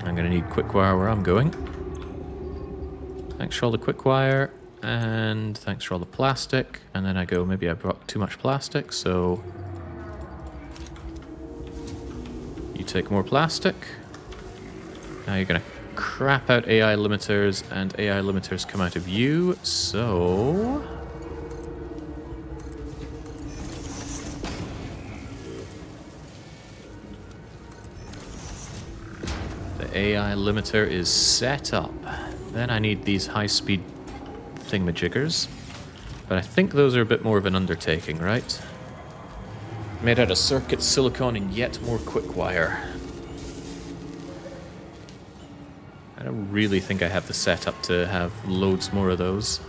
I'm going to need quick wire where I'm going. Thanks for all the quick wire, and thanks for all the plastic. And then I go, maybe I brought too much plastic, so... you take more plastic. Now you're going to crap out AI limiters, and AI limiters come out of you, so... The AI limiter is set up. Then I need these high-speed thingamajiggers. But I think those are a bit more of an undertaking, right? Made out of circuit silicon and yet more quick wire. I don't really think I have the setup to have loads more of those.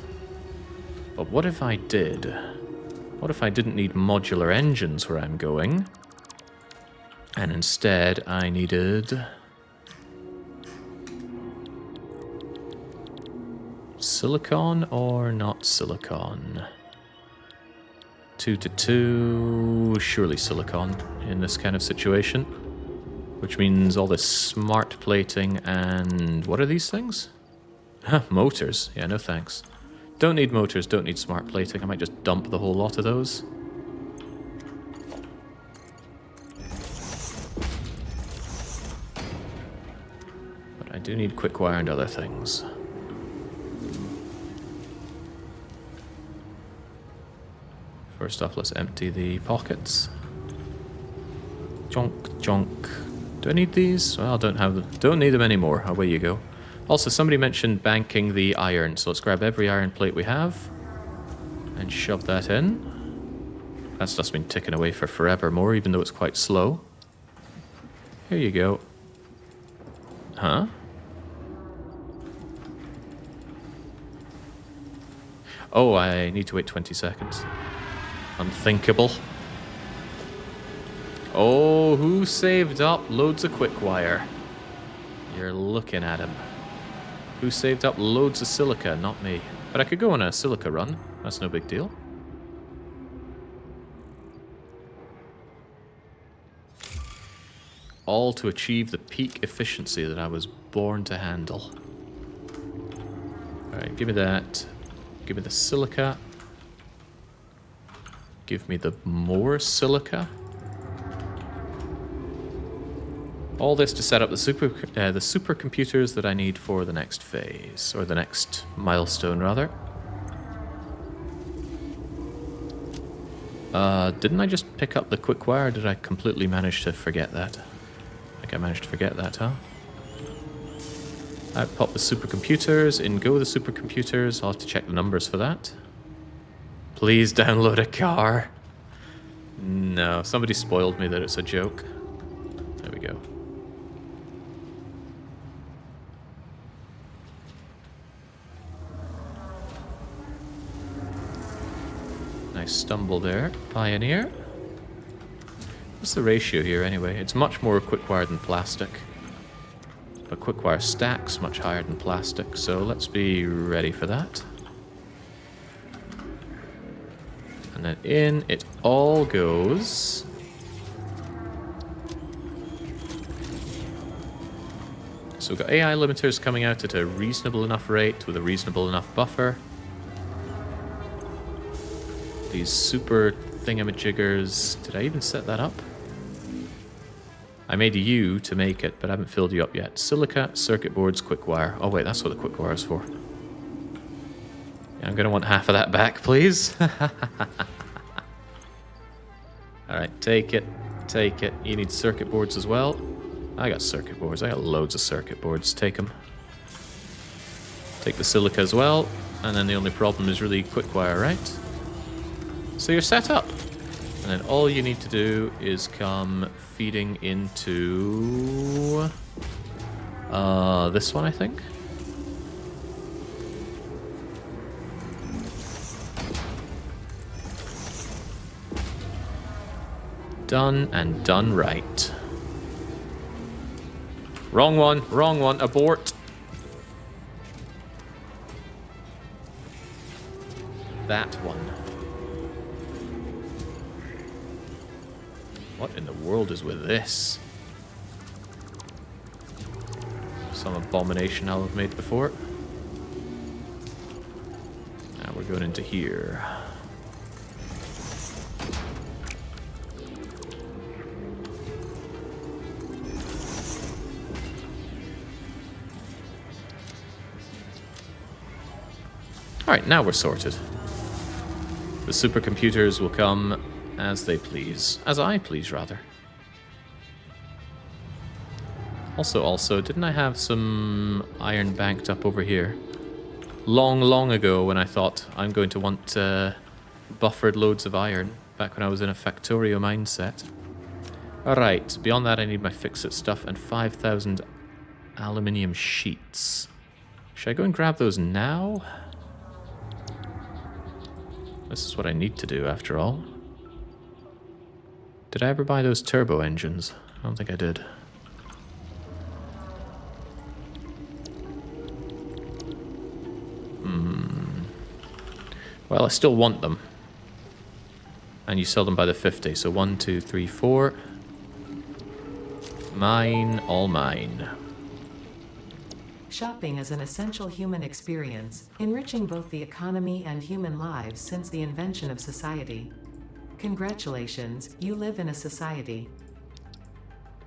But what if I did? What if I didn't need modular engines where I'm going? And instead I needed... silicon or not silicon? 2 to 2, surely silicon in this kind of situation. Which means all this smart plating and... what are these things? Motors. Yeah, no thanks. Don't need motors, don't need smart plating. I might just dump the whole lot of those. But I do need quick wire and other things. First off, let's empty the pockets. Junk, junk. Do I need these? Well, don't need them anymore. Away you go. Also, somebody mentioned banking the iron, so let's grab every iron plate we have and shove that in. That's just been ticking away for forever more, even though it's quite slow. Here you go. Huh? Oh, I need to wait 20 seconds. Unthinkable. Oh, who saved up loads of quick wire? You're looking at him. Who saved up loads of silica? Not me. But I could go on a silica run. That's no big deal. All to achieve the peak efficiency that I was born to handle. Alright, give me that. Give me the silica. Give me the more silica. All this to set up the supercomputers that I need for the next phase, or the next milestone, rather. Didn't I just pick up the quick wire, or did I completely manage to forget that? I think I managed to forget that, huh? Out pop the supercomputers, in go the supercomputers. I'll have to check the numbers for that. Please download a car. No, somebody spoiled me that it's a joke. There we go. Nice stumble there, Pioneer. What's the ratio here anyway? It's much more quick-wire than plastic. But quick-wire stacks much higher than plastic, so let's be ready for that. And then in it all goes. So we've got AI limiters coming out at a reasonable enough rate with a reasonable enough buffer. These super thingamajiggers. Did I even set that up? I made you to make it, but I haven't filled you up yet. Silica, circuit boards, quick wire. Oh wait, that's what the quick wire is for. Yeah, I'm going to want half of that back, please. Alright, take it. Take it. You need circuit boards as well. I got circuit boards. I got loads of circuit boards. Take them. Take the silica as well. And then the only problem is really quick wire, right? So you're set up. And then all you need to do is come feeding into... this one, I think. Done and done right. Wrong one, abort. That one. What in the world is with this? Some abomination I'll have made before. Now we're going into here. Alright, now we're sorted. The supercomputers will come as they please. As I please, rather. Also, didn't I have some iron banked up over here? Long ago when I thought I'm going to want buffered loads of iron, back when I was in a Factorio mindset. Alright, beyond that I need my fix-it stuff and 5,000 aluminium sheets. Should I go and grab those now? This is what I need to do after all. Did I ever buy those turbo engines? I don't think I did. Well, I still want them. And you sell them by the 50, so 1, 2, 3, 4. Mine, all mine. Shopping is an essential human experience, enriching both the economy and human lives since the invention of society. Congratulations, you live in a society.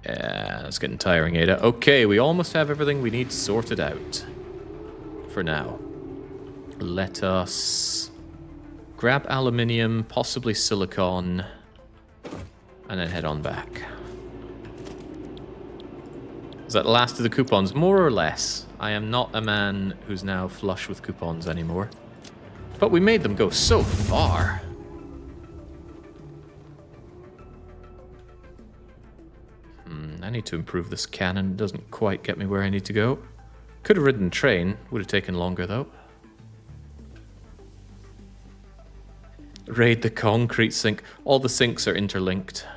Yeah, that's getting tiring, Ada. Okay, we almost have everything we need sorted out. For now. Let us grab aluminium, possibly silicon, and then head on back. Is that the last of the coupons? More or less. I am not a man who's now flush with coupons anymore. But we made them go so far. I need to improve this cannon. It doesn't quite get me where I need to go. Could have ridden train. Would have taken longer, though. Raid the concrete sink. All the sinks are interlinked.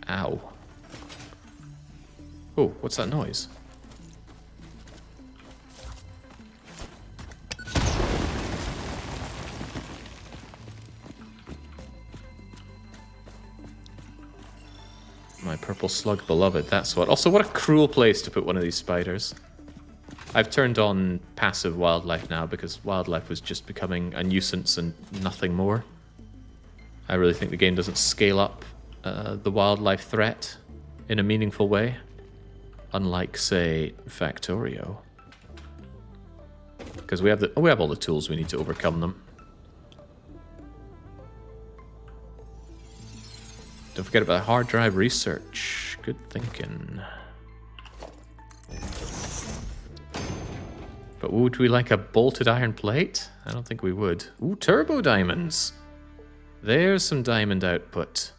Ow. Oh, what's that noise? My purple slug beloved, that's what. Also, what a cruel place to put one of these spiders. I've turned on passive wildlife now because wildlife was just becoming a nuisance and nothing more. I really think the game doesn't scale up the wildlife threat in a meaningful way. Unlike, say, Factorio. Because we have all the tools we need to overcome them. Don't forget about hard drive research. Good thinking. But would we like a bolted iron plate? I don't think we would. Ooh, turbo diamonds. There's some diamond output.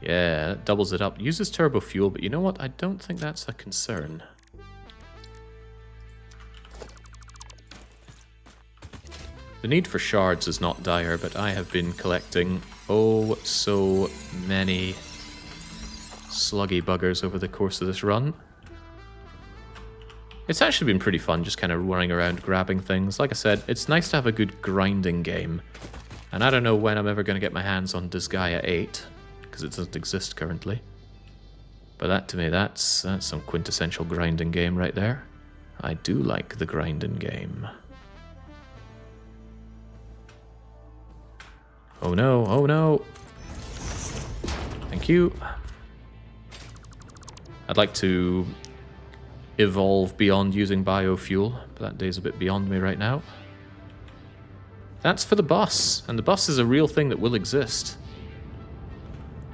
Yeah, that doubles it up. Uses turbo fuel, but you know what? I don't think that's a concern. The need for shards is not dire, but I have been collecting oh so many sluggy buggers over the course of this run. It's actually been pretty fun just kind of running around grabbing things. Like I said, it's nice to have a good grinding game. And I don't know when I'm ever going to get my hands on Disgaea 8, because it doesn't exist currently. But that, to me, that's some quintessential grinding game right there. I do like the grinding game. Oh no, oh no. Thank you. I'd like to evolve beyond using biofuel, but that day's a bit beyond me right now. That's for the bus, and the bus is a real thing that will exist.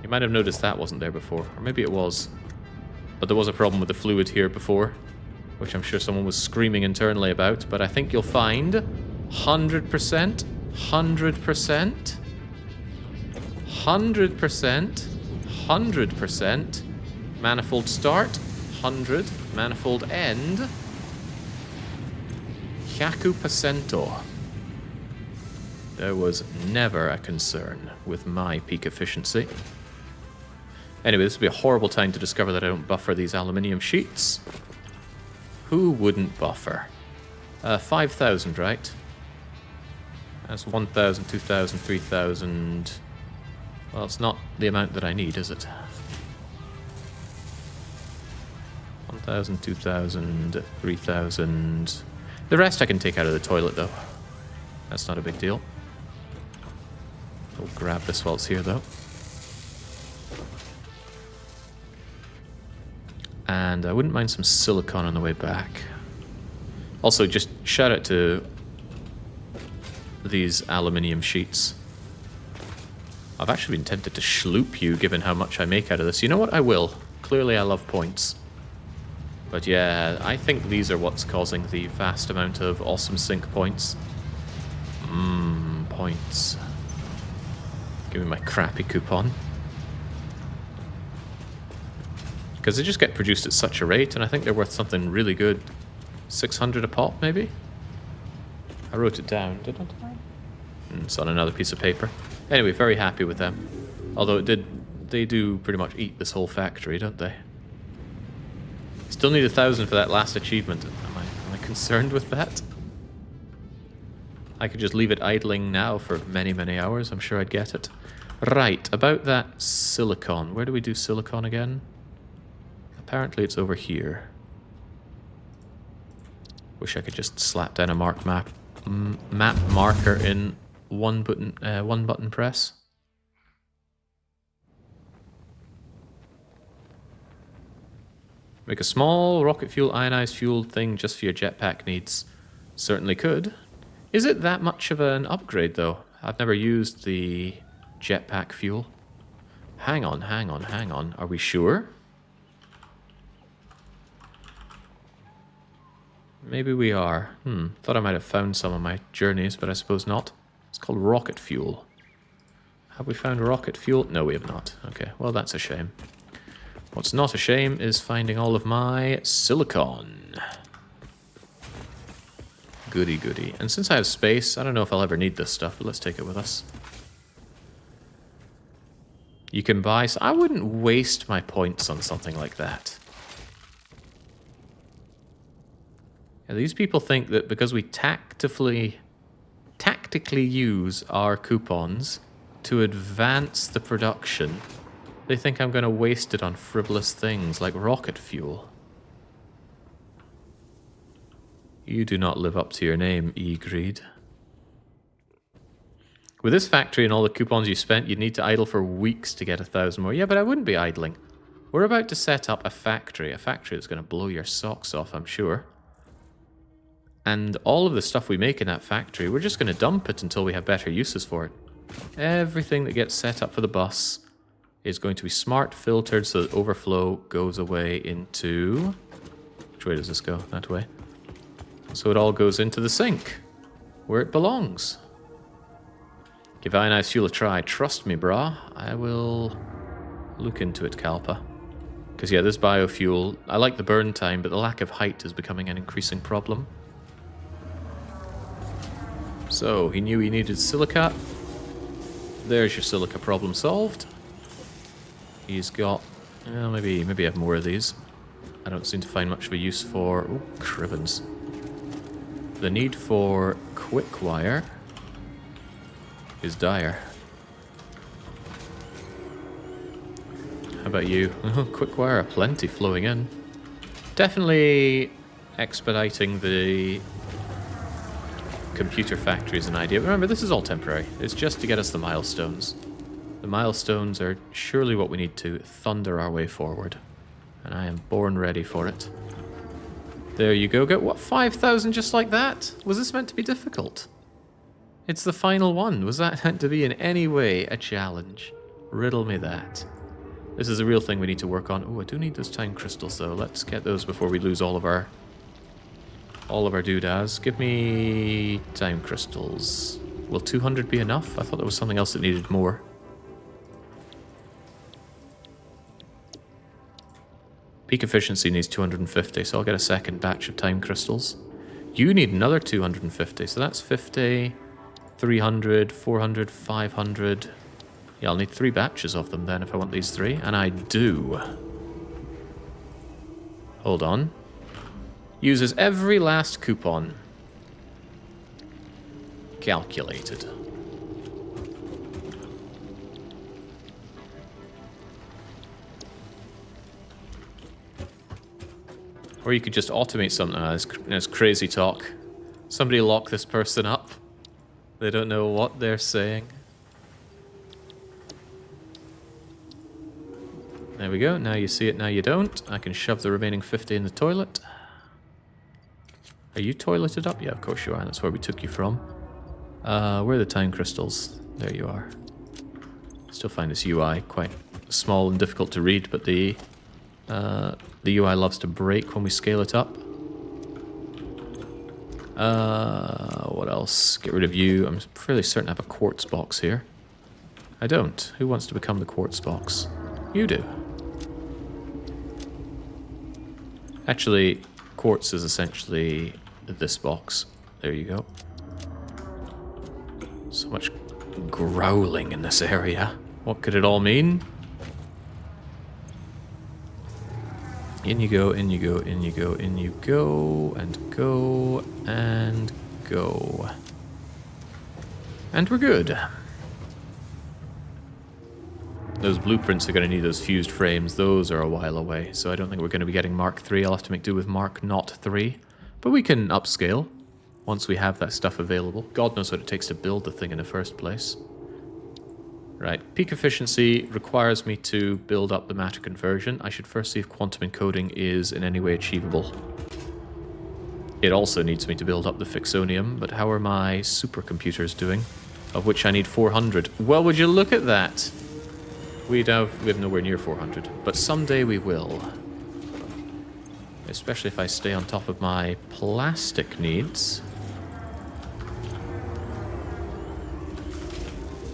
You might have noticed that wasn't there before, or maybe it was. But there was a problem with the fluid here before, which I'm sure someone was screaming internally about, but I think you'll find 100%, 100%, 100%, 100%, manifold start, 100, manifold end, 100%. There was never a concern with my peak efficiency. Anyway, this would be a horrible time to discover that I don't buffer these aluminium sheets. Who wouldn't buffer? 5,000, right? That's 1,000, 2,000, 3,000. Well, it's not the amount that I need, is it? 1,000, 2,000, 3,000. The rest I can take out of the toilet, though. That's not a big deal. We'll grab this while it's here, though. And I wouldn't mind some silicon on the way back. Also, just shout out to these aluminium sheets. I've actually been tempted to schloop you, given how much I make out of this. You know what? I will. Clearly I love points. But yeah, I think these are what's causing the vast amount of awesome sync points. Points. Give me my crappy coupon. Because they just get produced at such a rate, and I think they're worth something really good. 600 a pop, maybe? I wrote it down, didn't I? It's on another piece of paper. Anyway, very happy with them. Although they do pretty much eat this whole factory, don't they? Still need 1,000 for that last achievement. Am I concerned with that? I could just leave it idling now for many, many hours. I'm sure I'd get it. Right, about that silicon. Where do we do silicon again? Apparently it's over here. Wish I could just slap down a map marker in one button press. Make a small rocket fuel ionized fuel thing just for your jetpack needs. Certainly could. Is it that much of an upgrade though? I've never used the jetpack fuel. Hang on. Are we sure? Maybe we are. Thought I might have found some on my journeys, but I suppose not. It's called rocket fuel. Have we found rocket fuel? No, we have not. Okay, well that's a shame. What's not a shame is finding all of my silicon. Goody goody. And since I have space, I don't know if I'll ever need this stuff, but let's take it with us. You can buy... So I wouldn't waste my points on something like that. Yeah, these people think that because we tactically use our coupons to advance the production, they think I'm going to waste it on frivolous things like rocket fuel. You do not live up to your name, E-Greed. With this factory and all the coupons you spent, you'd need to idle for weeks to get 1,000 more. Yeah, but I wouldn't be idling. We're about to set up a factory that's going to blow your socks off, I'm sure. And all of the stuff we make in that factory, we're just going to dump it until we have better uses for it. Everything that gets set up for the bus is going to be smart filtered so that overflow goes away into... Which way does this go? That way. So it all goes into the sink, where it belongs. Give ionized fuel a try. Trust me, brah. I will look into it, Kalpa. Because yeah, this biofuel, I like the burn time, but the lack of height is becoming an increasing problem. So, he knew he needed silica. There's your silica problem solved. He's got... Well, maybe I have more of these. I don't seem to find much of a use for... Oh, cribbins. The need for quick wire is dire. How about you? Quick wire, plenty flowing in. Definitely expediting the computer factory is an idea. But remember, this is all temporary. It's just to get us the milestones. The milestones are surely what we need to thunder our way forward. And I am born ready for it. There you go. Get what, 5,000 just like that? Was this meant to be difficult? It's the final one. Was that meant to be in any way a challenge? Riddle me that. This is a real thing we need to work on. Oh, I do need those time crystals though. Let's get those before we lose all of our doodads. Give me time crystals. Will 200 be enough? I thought there was something else that needed more. Peak efficiency needs 250, so I'll get a second batch of time crystals. You need another 250, so that's 50, 300, 400, 500. Yeah, I'll need 3 batches of them then if I want these 3, and I do. Hold on. Uses every last coupon. Calculated. Or you could just automate something. That's crazy talk. Somebody lock this person up. They don't know what they're saying. There we go. Now you see it, now you don't. I can shove the remaining 50 in the toilet. Are you toileted up? Yeah, of course you are. That's where we took you from. Where are the time crystals? There you are. Still find this UI quite small and difficult to read, but the The UI loves to break when we scale it up. What else? Get rid of you. I'm fairly certain I have a quartz box here. I don't. Who wants to become the quartz box? You do. Actually, quartz is essentially this box. There you go. So much growling in this area. What could it all mean? In you go, in you go, in you go, in you go, and go, and go. And we're good. Those blueprints are going to need those fused frames. Those are a while away, so I don't think we're going to be getting Mark 3. I'll have to make do with Mark not 3. But we can upscale once we have that stuff available. God knows what it takes to build the thing in the first place. Right, peak efficiency requires me to build up the matter conversion. I should first see if quantum encoding is in any way achievable. It also needs me to build up the fixonium, but how are my supercomputers doing? Of which I need 400. Well, would you look at that? We have nowhere near 400, but someday we will. Especially if I stay on top of my plastic needs.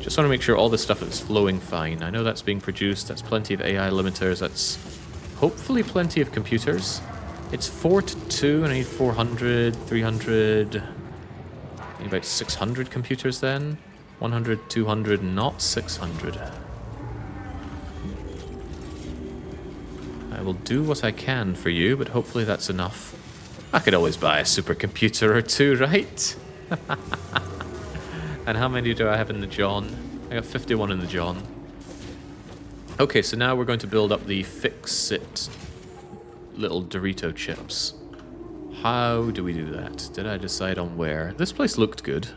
Just want to make sure all this stuff is flowing fine. I know that's being produced. That's plenty of AI limiters. That's hopefully plenty of computers. It's 4 to 2, and I need 400, 300... I need about 600 computers then. 100, 200, not 600. I will do what I can for you, but hopefully that's enough. I could always buy a supercomputer or two, right? And how many do I have in the John? I got 51 in the John. Okay, so now we're going to build up the Fix-It little Dorito chips. How do we do that? Did I decide on where? This place looked good.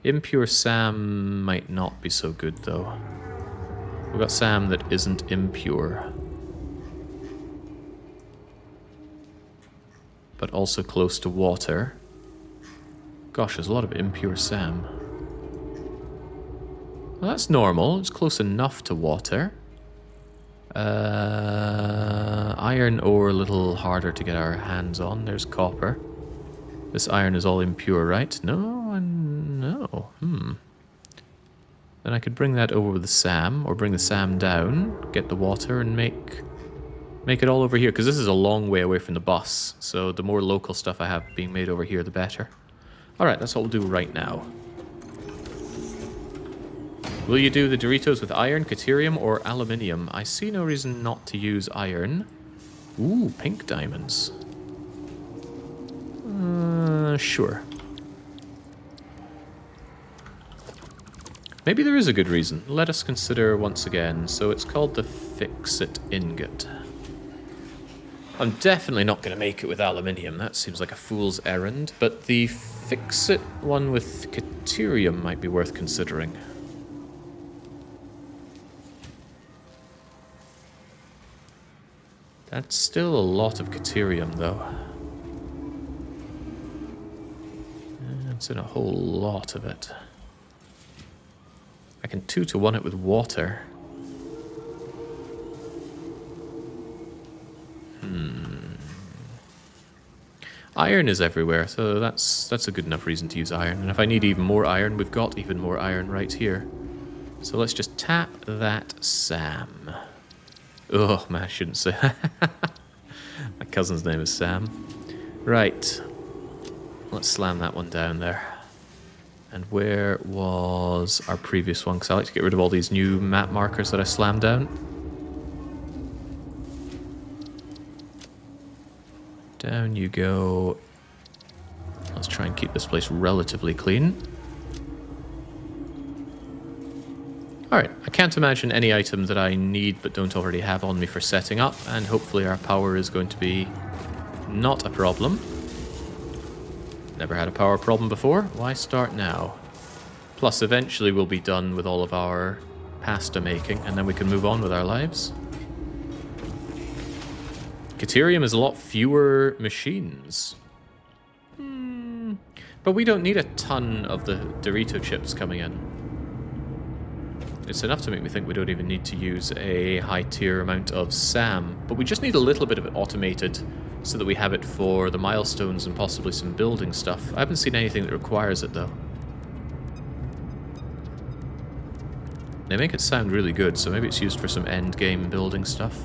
Impure SAM might not be so good, though. We've got SAM that isn't impure. But also close to water. Gosh, there's a lot of impure SAM. Well, that's normal. It's close enough to water. Iron ore a little harder to get our hands on. There's copper. This iron is all impure, right? No, and no. Then I could bring that over with the SAM, or bring the SAM down, get the water, and make it all over here. Because this is a long way away from the bus. So the more local stuff I have being made over here, the better. Alright, that's what we'll do right now. Will you do the Doritos with iron, Caterium, or aluminium? I see no reason not to use iron. Ooh, pink diamonds. Sure. Maybe there is a good reason. Let us consider once again. So it's called the Fix-It ingot. I'm definitely not going to make it with aluminium. That seems like a fool's errand. But the Fix-It one with Caterium might be worth considering. That's still a lot of Caterium, though. It's in a whole lot of it. I can 2-to-1 it with water. Iron is everywhere, so that's a good enough reason to use iron. And if I need even more iron, we've got even more iron right here. So let's just tap that Sam. Oh, man, I shouldn't say. My cousin's name is Sam. Right. Let's slam that one down there. And where was our previous one? Because I like to get rid of all these new map markers that I slammed down. Down you go. Let's try and keep this place relatively clean. Alright, I can't imagine any item that I need but don't already have on me for setting up, and hopefully our power is going to be not a problem. Never had a power problem before, why start now? Plus, eventually we'll be done with all of our pasta making, and then we can move on with our lives. Caterium is a lot fewer machines. But we don't need a ton of the Dorito chips coming in. It's enough to make me think we don't even need to use a high-tier amount of SAM, but we just need a little bit of it automated so that we have it for the milestones and possibly some building stuff. I haven't seen anything that requires it, though. They make it sound really good, so maybe it's used for some end-game building stuff.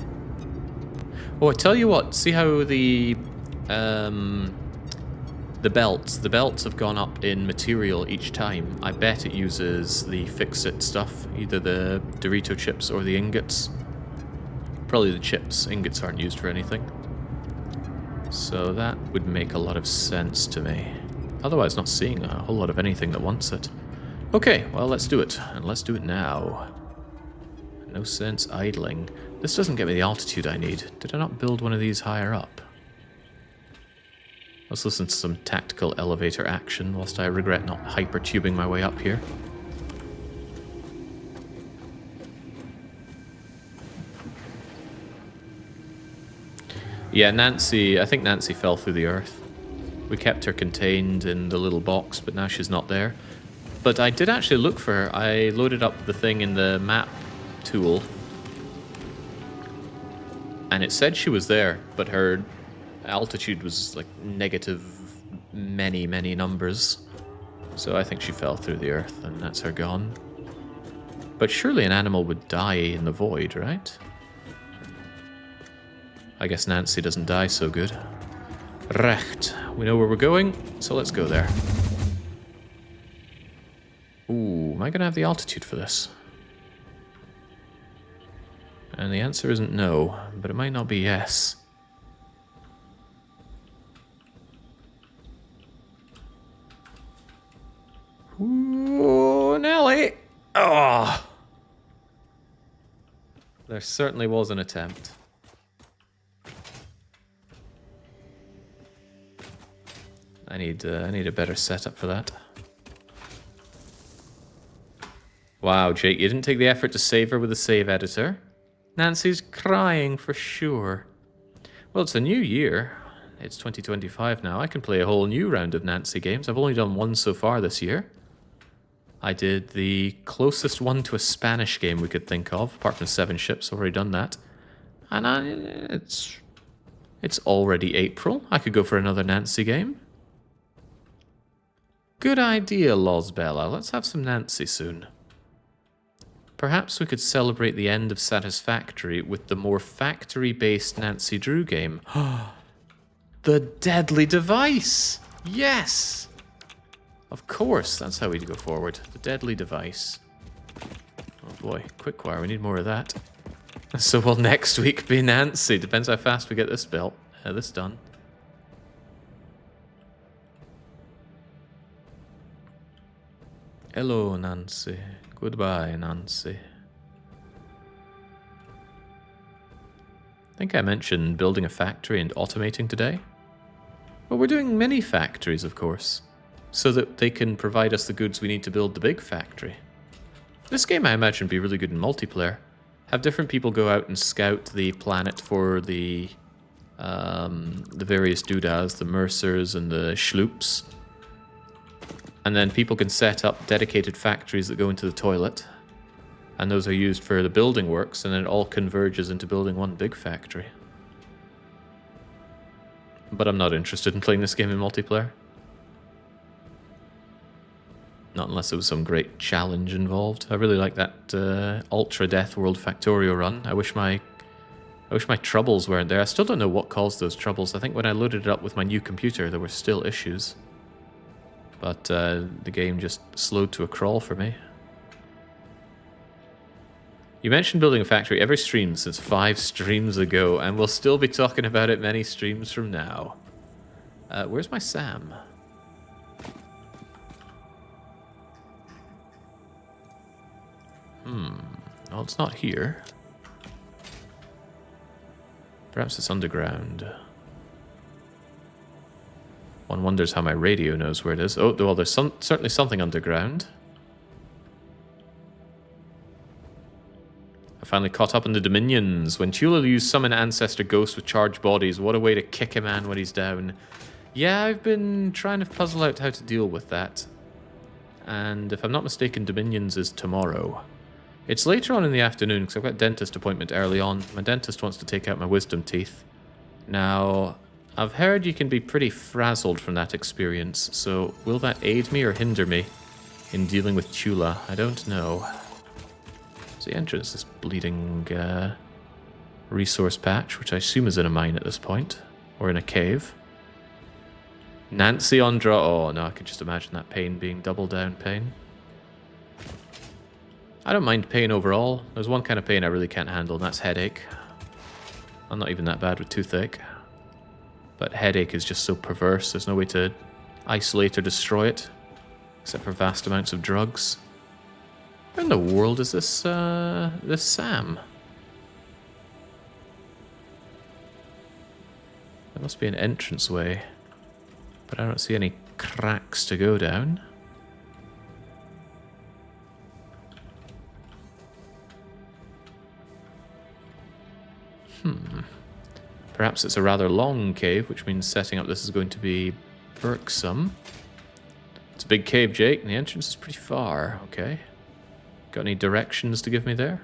Oh, I tell you what, see how the belts have gone up in material each time. I bet it uses the fix-it stuff, either the Dorito chips or the ingots. Probably the chips. Ingots aren't used for anything. So that would make a lot of sense to me. Otherwise, not seeing a whole lot of anything that wants it. Okay, well, let's do it. And let's do it now. No sense idling. This doesn't get me the altitude I need. Did I not build one of these higher up? Let's listen to some tactical elevator action whilst I regret not hypertubing my way up here. Yeah, Nancy, I think Nancy fell through the earth. We kept her contained in the little box, but now she's not there. But I did actually look for her. I loaded up the thing in the map tool, and it said she was there, but her altitude was like negative many numbers, so I think she fell through the earth and that's her gone. But surely an animal would die in the void, right? I guess Nancy doesn't die so good. Recht, we know where we're going, so let's go there. Ooh, am I gonna have the altitude for this? And the answer isn't no, but it might not be yes. Ooh, Nelly! Oh! There certainly was an attempt. I need a better setup for that. Wow, Jake, you didn't take the effort to save her with a save editor. Nancy's crying for sure. Well, it's a new year. It's 2025 now. I can play a whole new round of Nancy games. I've only done one so far this year. I did the closest one to a Spanish game we could think of, apart from 7 Ships. I've already done that. And it's already April. I could go for another Nancy game. Good idea, Losbella. Let's have some Nancy soon. Perhaps we could celebrate the end of Satisfactory with the more factory-based Nancy Drew game. The deadly device! Yes! Of course, that's how we'd go forward. The deadly device. Oh boy, quick wire, we need more of that. So will next week be Nancy? Depends how fast we get this built. This done. Hello, Nancy. Goodbye, Nancy. I think I mentioned building a factory and automating today. Well, we're doing mini factories, of course, so that they can provide us the goods we need to build the big factory. This game, I imagine, would be really good in multiplayer. Have different people go out and scout the planet for the various doodads, the Mercers and the Schloops. And then people can set up dedicated factories that go into the toilet. And those are used for the building works, and then it all converges into building one big factory. But I'm not interested in playing this game in multiplayer. Not unless there was some great challenge involved. I really like that Ultra Death World Factorio run. I wish my troubles weren't there. I still don't know what caused those troubles. I think when I loaded it up with my new computer, there were still issues. But the game just slowed to a crawl for me. You mentioned building a factory every stream since 5 streams ago, and we'll still be talking about it many streams from now. Where's my Sam? Well, it's not here. Perhaps it's underground. One wonders how my radio knows where it is. Oh, well, there's certainly something underground. I finally caught up in the Dominions. When Tula used summon Ancestor Ghost with charged bodies, what a way to kick a man when he's down. Yeah, I've been trying to puzzle out how to deal with that. And if I'm not mistaken, Dominions is tomorrow. It's later on in the afternoon because I've got a dentist appointment early on. My dentist wants to take out my wisdom teeth. Now, I've heard you can be pretty frazzled from that experience, so will that aid me or hinder me in dealing with Chula? I don't know. It's the entrance, this bleeding resource patch, which I assume is in a mine at this point, or in a cave. Nancy on draw. Oh no, I could just imagine that pain being double down pain. I don't mind pain overall. There's one kind of pain I really can't handle, and that's headache. I'm not even that bad with toothache. But headache is just so perverse, there's no way to isolate or destroy it, except for vast amounts of drugs. Where in the world is this Sam? There must be an entranceway, but I don't see any cracks to go down. Perhaps it's a rather long cave, which means setting up this is going to be irksome. It's a big cave, Jake, and the entrance is pretty far. Okay. Got any directions to give me there?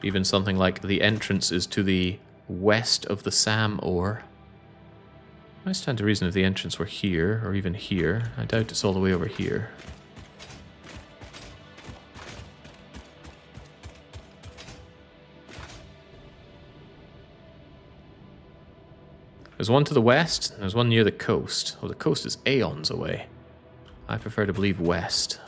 Even something like the entrance is to the west of the Sam ore. I stand to reason if the entrance were here, or even here. I doubt it's all the way over here. There's one to the west, and there's one near the coast. Oh, the coast is aeons away. I prefer to believe west.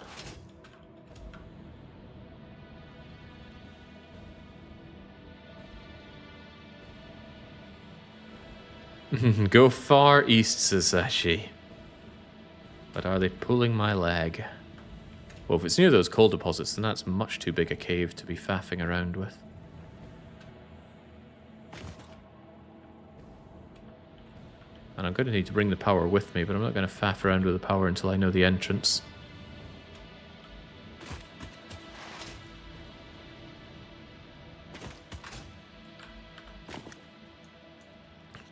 Go far east, says Sashi. But are they pulling my leg? Well, if it's near those coal deposits, then that's much too big a cave to be faffing around with. And I'm going to need to bring the power with me, but I'm not going to faff around with the power until I know the entrance.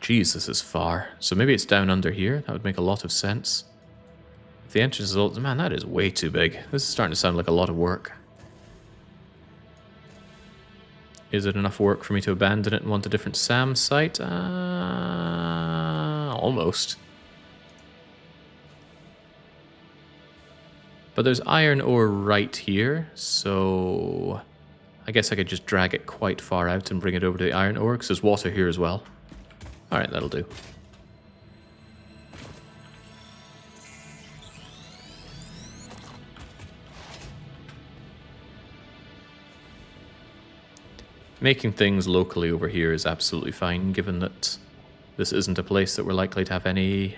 Jeez, this is far. So maybe it's down under here. That would make a lot of sense. If the entrance is old, man, that is way too big. This is starting to sound like a lot of work. Is it enough work for me to abandon it and want a different SAM site? Almost. But there's iron ore right here, so I guess I could just drag it quite far out and bring it over to the iron ore, because there's water here as well. Alright, that'll do. Making things locally over here is absolutely fine, given that this isn't a place that we're likely to have any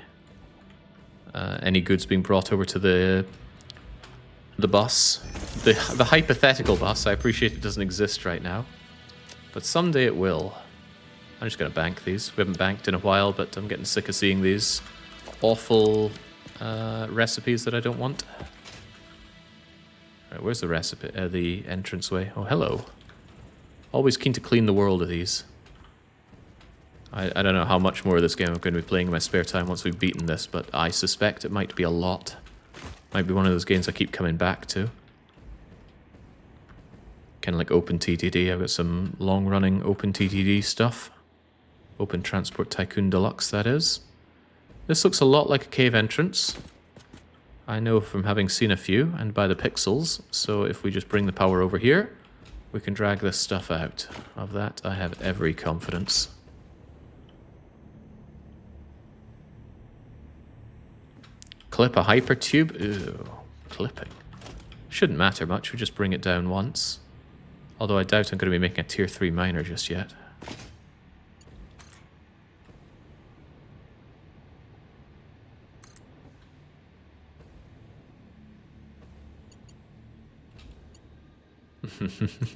goods being brought over to the bus. The hypothetical bus. I appreciate it doesn't exist right now, but someday it will. I'm just going to bank these. We haven't banked in a while, but I'm getting sick of seeing these awful recipes that I don't want. Right, where's the recipe? The entranceway. Oh, hello. Always keen to clean the world of these. I don't know how much more of this game I'm going to be playing in my spare time once we've beaten this, but I suspect it might be a lot. Might be one of those games I keep coming back to. Kind of like Open TTD. I've got some long-running Open TTD stuff. Open Transport Tycoon Deluxe, that is. This looks a lot like a cave entrance. I know from having seen a few, and by the pixels, so if we just bring the power over here, we can drag this stuff out. Of that, I have every confidence. Clip a hypertube? Ooh, clipping. Shouldn't matter much, we just bring it down once. Although I doubt I'm going to be making a tier 3 miner just yet.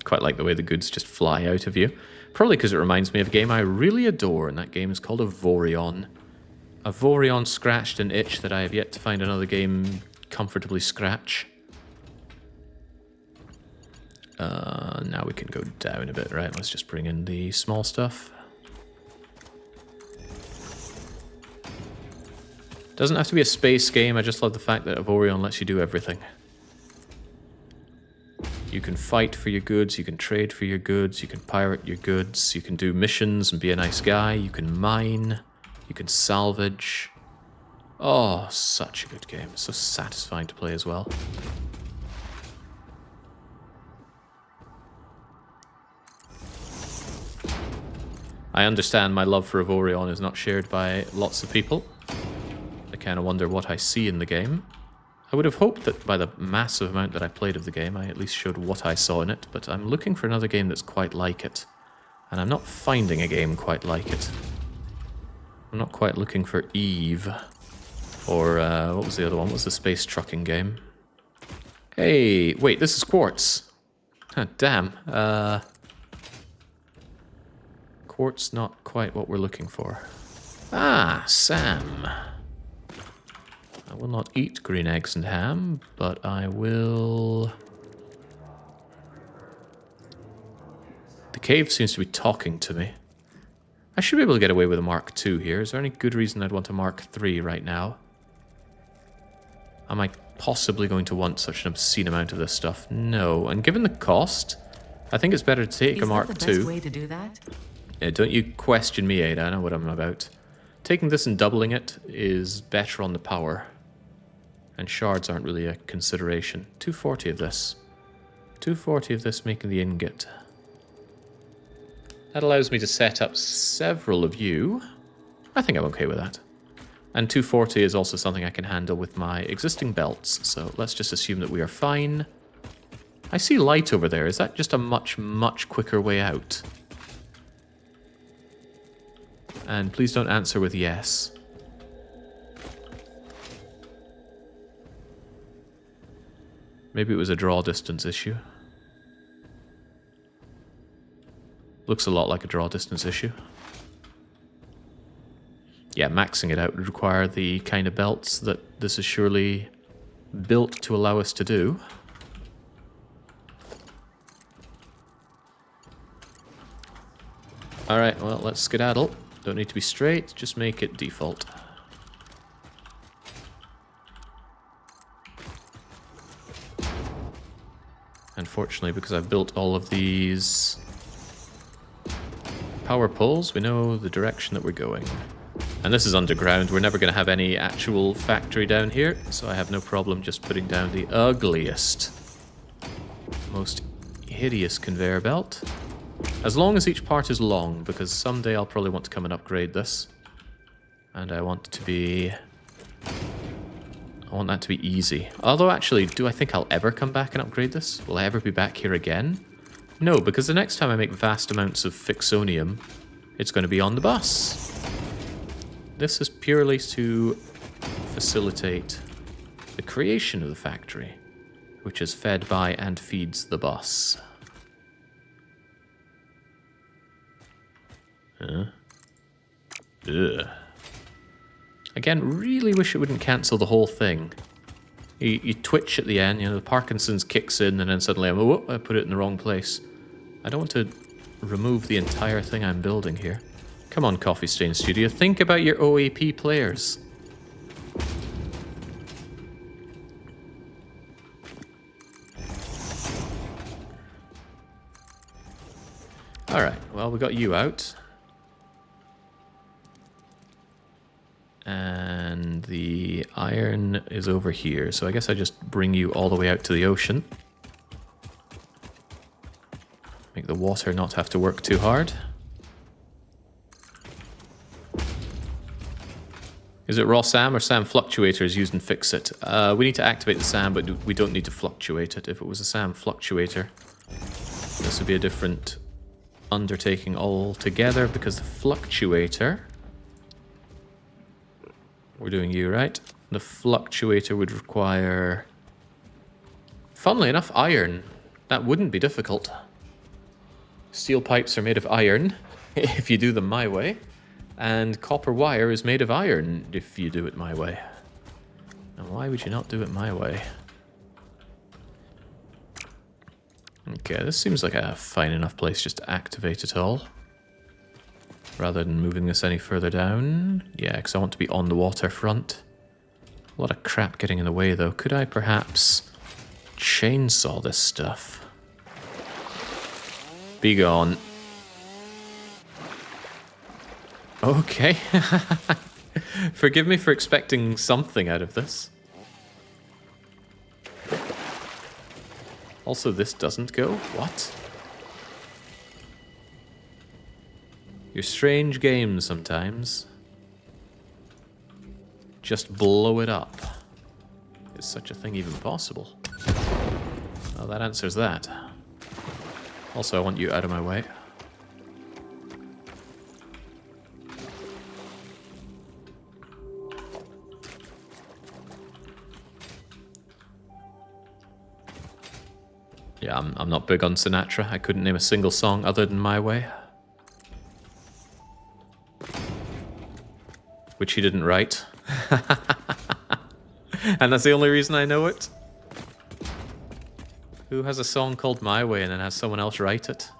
Quite like the way the goods just fly out of you. Probably because it reminds me of a game I really adore, and that game is called Avorion. Avorion scratched an itch that I have yet to find another game comfortably scratch. Now we can go down a bit, right? Let's just bring in the small stuff. Doesn't have to be a space game, I just love the fact that Avorion lets you do everything. You can fight for your goods, you can trade for your goods, you can pirate your goods, you can do missions and be a nice guy, you can mine, you can salvage. Oh, such a good game. So satisfying to play as well. I understand my love for Evorion is not shared by lots of people. I kind of wonder what I see in the game. I would have hoped that by the massive amount that I played of the game, I at least showed what I saw in it, but I'm looking for another game that's quite like it. And I'm not finding a game quite like it. I'm not quite looking for Eve. Or, what was the other one? What was the space trucking game? Hey, wait, this is Quartz. Damn. Quartz not quite what we're looking for. Ah, Sam. I will not eat green eggs and ham, but I will... The cave seems to be talking to me. I should be able to get away with a Mark II here. Is there any good reason I'd want a Mark III right now? Am I possibly going to want such an obscene amount of this stuff? No. And given the cost, I think it's better to take a Mark II. Is that the best way to do that? Yeah, don't you question me, Ada. I know what I'm about. Taking this and doubling it is better on the power. And shards aren't really a consideration. 240 of this. 240 of this making the ingot. That allows me to set up several of you. I think I'm okay with that. And 240 is also something I can handle with my existing belts. So let's just assume that we are fine. I see light over there. Is that just a much, much quicker way out? And please don't answer with yes. Maybe it was a draw distance issue. Looks a lot like a draw distance issue. Yeah, maxing it out would require the kind of belts that this is surely built to allow us to do. Alright, well, let's skedaddle. Don't need to be straight, just make it default. Unfortunately, because I've built all of these power poles, we know the direction that we're going. And this is underground, we're never going to have any actual factory down here, so I have no problem just putting down the ugliest, most hideous conveyor belt. As long as each part is long, because someday I'll probably want to come and upgrade this. And I want it to be... I want that to be easy. Although actually, do I think I'll ever come back and upgrade this? Will I ever be back here again? No, because the next time I make vast amounts of fixonium, it's going to be on the bus. This is purely to facilitate the creation of the factory, which is fed by and feeds the bus. Ugh. Again, really wish it wouldn't cancel the whole thing. You twitch at the end, you know, the Parkinson's kicks in, and then suddenly I put it in the wrong place. I don't want to remove the entire thing I'm building here. Come on, Coffee Stain Studio, think about your OAP players. Alright, well, we got you out. And the iron is over here, so I guess I just bring you all the way out to the ocean. Make the water not have to work too hard. Is it raw SAM or SAM fluctuators used in Fix-It? We need to activate the SAM, but we don't need to fluctuate it. If it was a SAM fluctuator, this would be a different undertaking altogether, because the fluctuator... We're doing you, right? The fluctuator would require... Funnily enough, iron. That wouldn't be difficult. Steel pipes are made of iron, if you do them my way. And copper wire is made of iron, if you do it my way. And why would you not do it my way? Okay, this seems like a fine enough place just to activate it all. Rather than moving this any further down. Yeah, because I want to be on the waterfront. A lot of crap getting in the way, though. Could I perhaps chainsaw this stuff? Be gone. Okay. Forgive me for expecting something out of this. Also, this doesn't go? What? Your strange games sometimes. Just blow it up. Is such a thing even possible? Well, that answers that. Also, I want you out of my way. Yeah, I'm not big on Sinatra. I couldn't name a single song other than My Way. Which he didn't write. And that's the only reason I know it. Who has a song called My Way and then has someone else write it?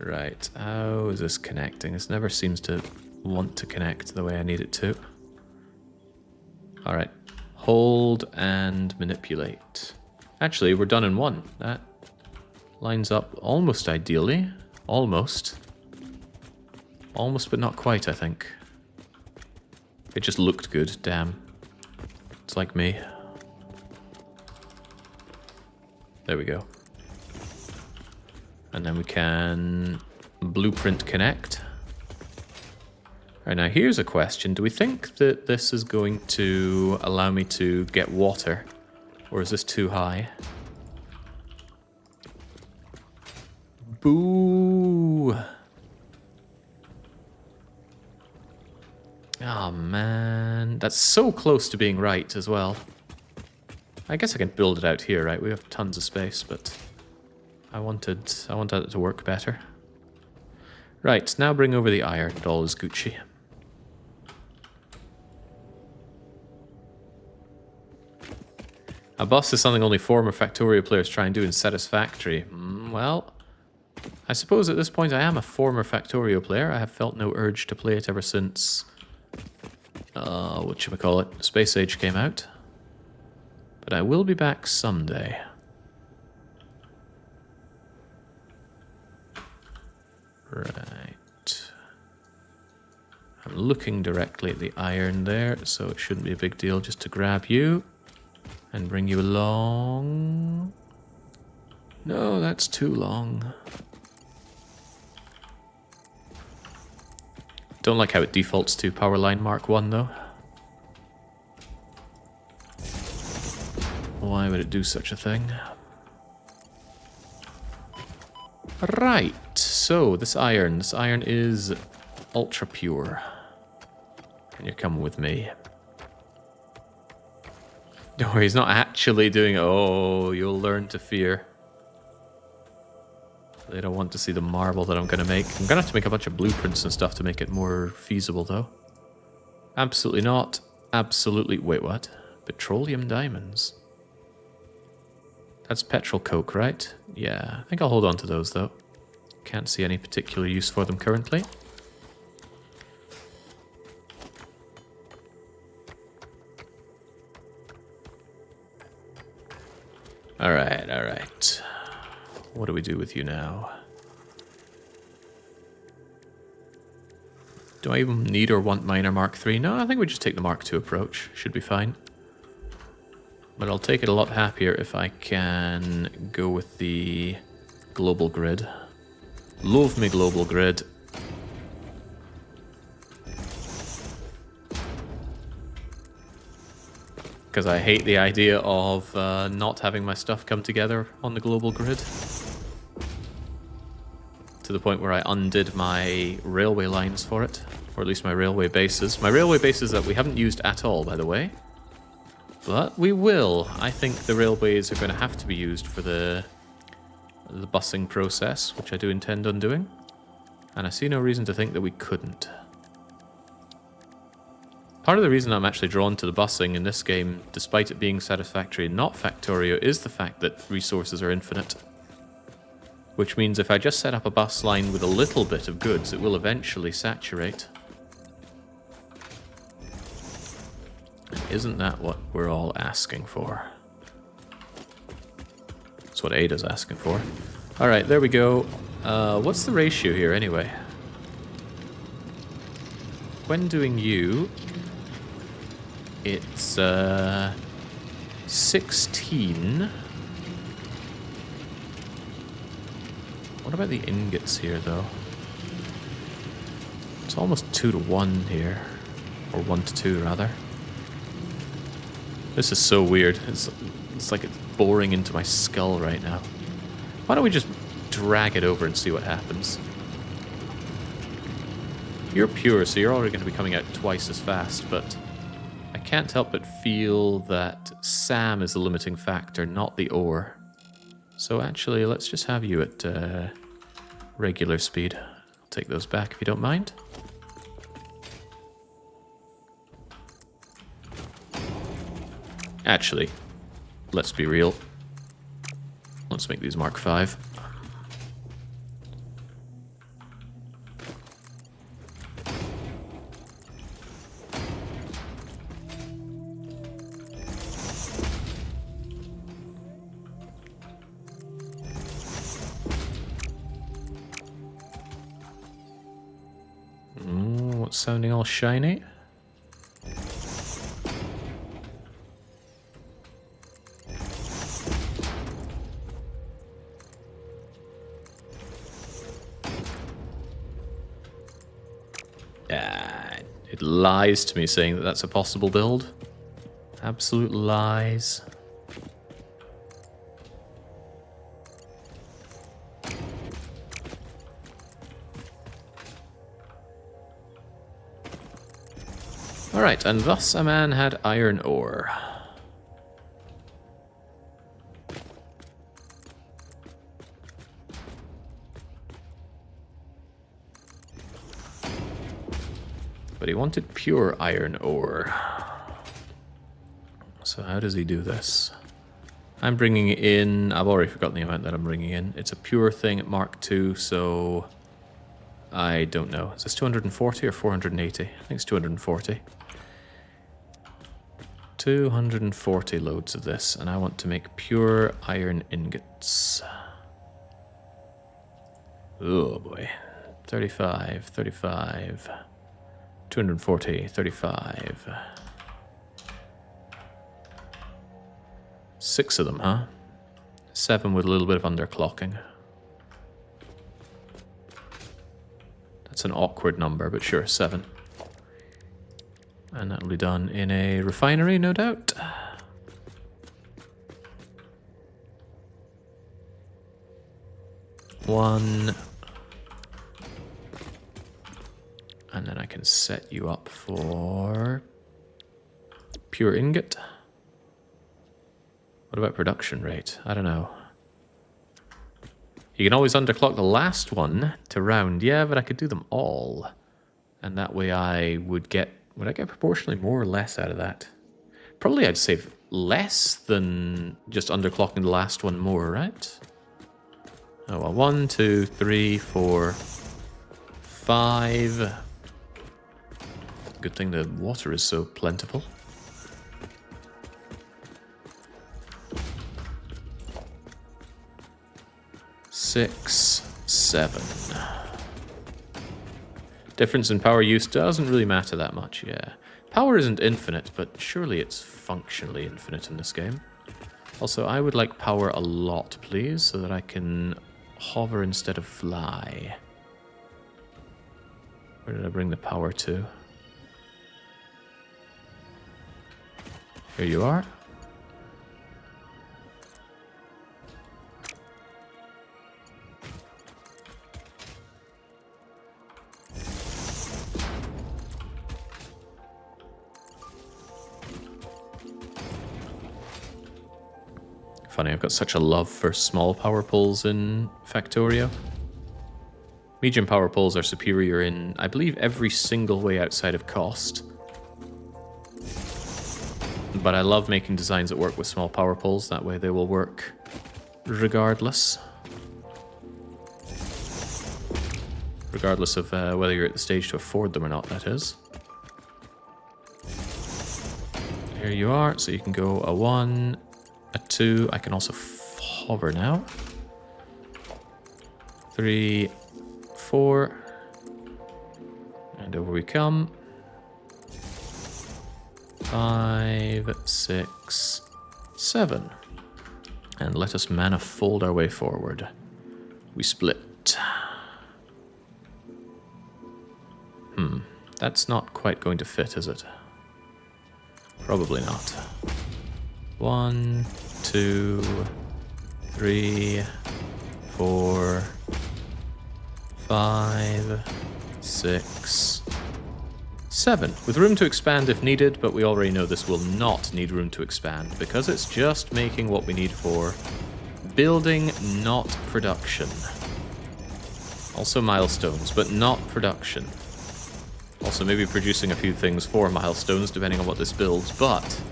Right, how is this connecting? This never seems to want to connect the way I need it to. Alright, hold and manipulate. Actually, we're done in one. That lines up almost ideally. Almost. Almost, but not quite, I think. It just looked good, damn. It's like me. There we go. And then we can blueprint connect. Right, now here's a question. Do we think that this is going to allow me to get water? Or is this too high? Boo! Oh man, that's so close to being right as well. I guess I can build it out here, right? We have tons of space, but I wanted it to work better. Right, now bring over the iron. All is Gucci. A boss is something only former Factorio players try and do in Satisfactory. Well, I suppose at this point I am a former Factorio player. I have felt no urge to play it ever since... whatchamacallit, Space Age came out. But I will be back someday. Right. I'm looking directly at the iron there, so it shouldn't be a big deal just to grab you and bring you along. No, that's too long. Don't like how it defaults to power line Mark 1 though. Why would it do such a thing? Right, so this iron is ultra pure. And you're coming with me. No, he's not actually doing it. Oh, you'll learn to fear. They don't want to see the marble that I'm going to make. I'm going to have to make a bunch of blueprints and stuff to make it more feasible, though. Absolutely not. Absolutely... Wait, what? Petroleum diamonds. That's petrol coke, right? Yeah, I think I'll hold on to those, though. Can't see any particular use for them currently. Alright, alright. What do we do with you now? Do I even need or want Miner Mark 3? No, I think we just take the Mark 2 approach. Should be fine. But I'll take it a lot happier if I can go with the global grid. Love me global grid. Because I hate the idea of not having my stuff come together on the global grid. To the point where I undid my railway lines for it. Or at least my railway bases. My railway bases that we haven't used at all, by the way. But we will. I think the railways are going to have to be used for the busing process, which I do intend on doing. And I see no reason to think that we couldn't. Part of the reason I'm actually drawn to the busing in this game, despite it being Satisfactory and not Factorio, is the fact that resources are infinite. Which means if I just set up a bus line with a little bit of goods, it will eventually saturate. Isn't that what we're all asking for? That's what Ada's asking for. Alright, there we go. What's the ratio here anyway? When doing you, it's 16. What about the ingots here though? It's almost 2 to 1 here. Or 1 to 2 rather. This is so weird. It's like it's boring into my skull right now. Why don't we just drag it over and see what happens? You're pure, so you're already going to be coming out twice as fast, but I can't help but feel that SAM is the limiting factor, not the ore. So actually, let's just have you at regular speed. I'll take those back if you don't mind. Actually, let's be real. Let's make these Mark V. What's sounding all shiny? It lies to me saying that that's a possible build. Absolute lies. Alright, and thus a man had iron ore. But he wanted pure iron ore. So how does he do this? I'm bringing in... I've already forgotten the amount that I'm bringing in. It's a pure thing at Mark II, so... I don't know. Is this 240 or 480? I think it's 240. 240 loads of this, and I want to make pure iron ingots. Oh boy. 35, 35... 240, 35. 6 of them, huh? 7 with a little bit of underclocking. That's an awkward number, but sure, 7. And that'll be done in a refinery, no doubt. One. And then I can set you up for pure ingot. What about production rate? I don't know. You can always underclock the last one to round. Yeah, but I could do them all. And that way I would get... Would I get proportionally more or less out of that? Probably I'd save less than just underclocking the last one more, right? Oh, well, 1, 2, 3, 4, 5... Good thing the water is so plentiful. 6, 7. Difference in power use doesn't really matter that much, yeah. Power isn't infinite, but surely it's functionally infinite in this game. Also, I would like power a lot, please, so that I can hover instead of fly. Where did I bring the power to? Here you are. Funny, I've got such a love for small power poles in Factorio. Medium power poles are superior in, I believe, every single way outside of cost. But I love making designs that work with small power poles. That way they will work regardless. Regardless of whether you're at the stage to afford them or not, that is. Here you are. So you can go a 1, a 2. I can also hover now. 3, 4. And over we come. 5, 6, 7. And let us manifold our way forward. We split. That's not quite going to fit, is it? Probably not. 1, 2, 3, 4, 5, 6, 7. With room to expand if needed, but we already know this will not need room to expand because it's just making what we need for building, not production. Also milestones, but not production. Also maybe producing a few things for milestones, depending on what this builds, but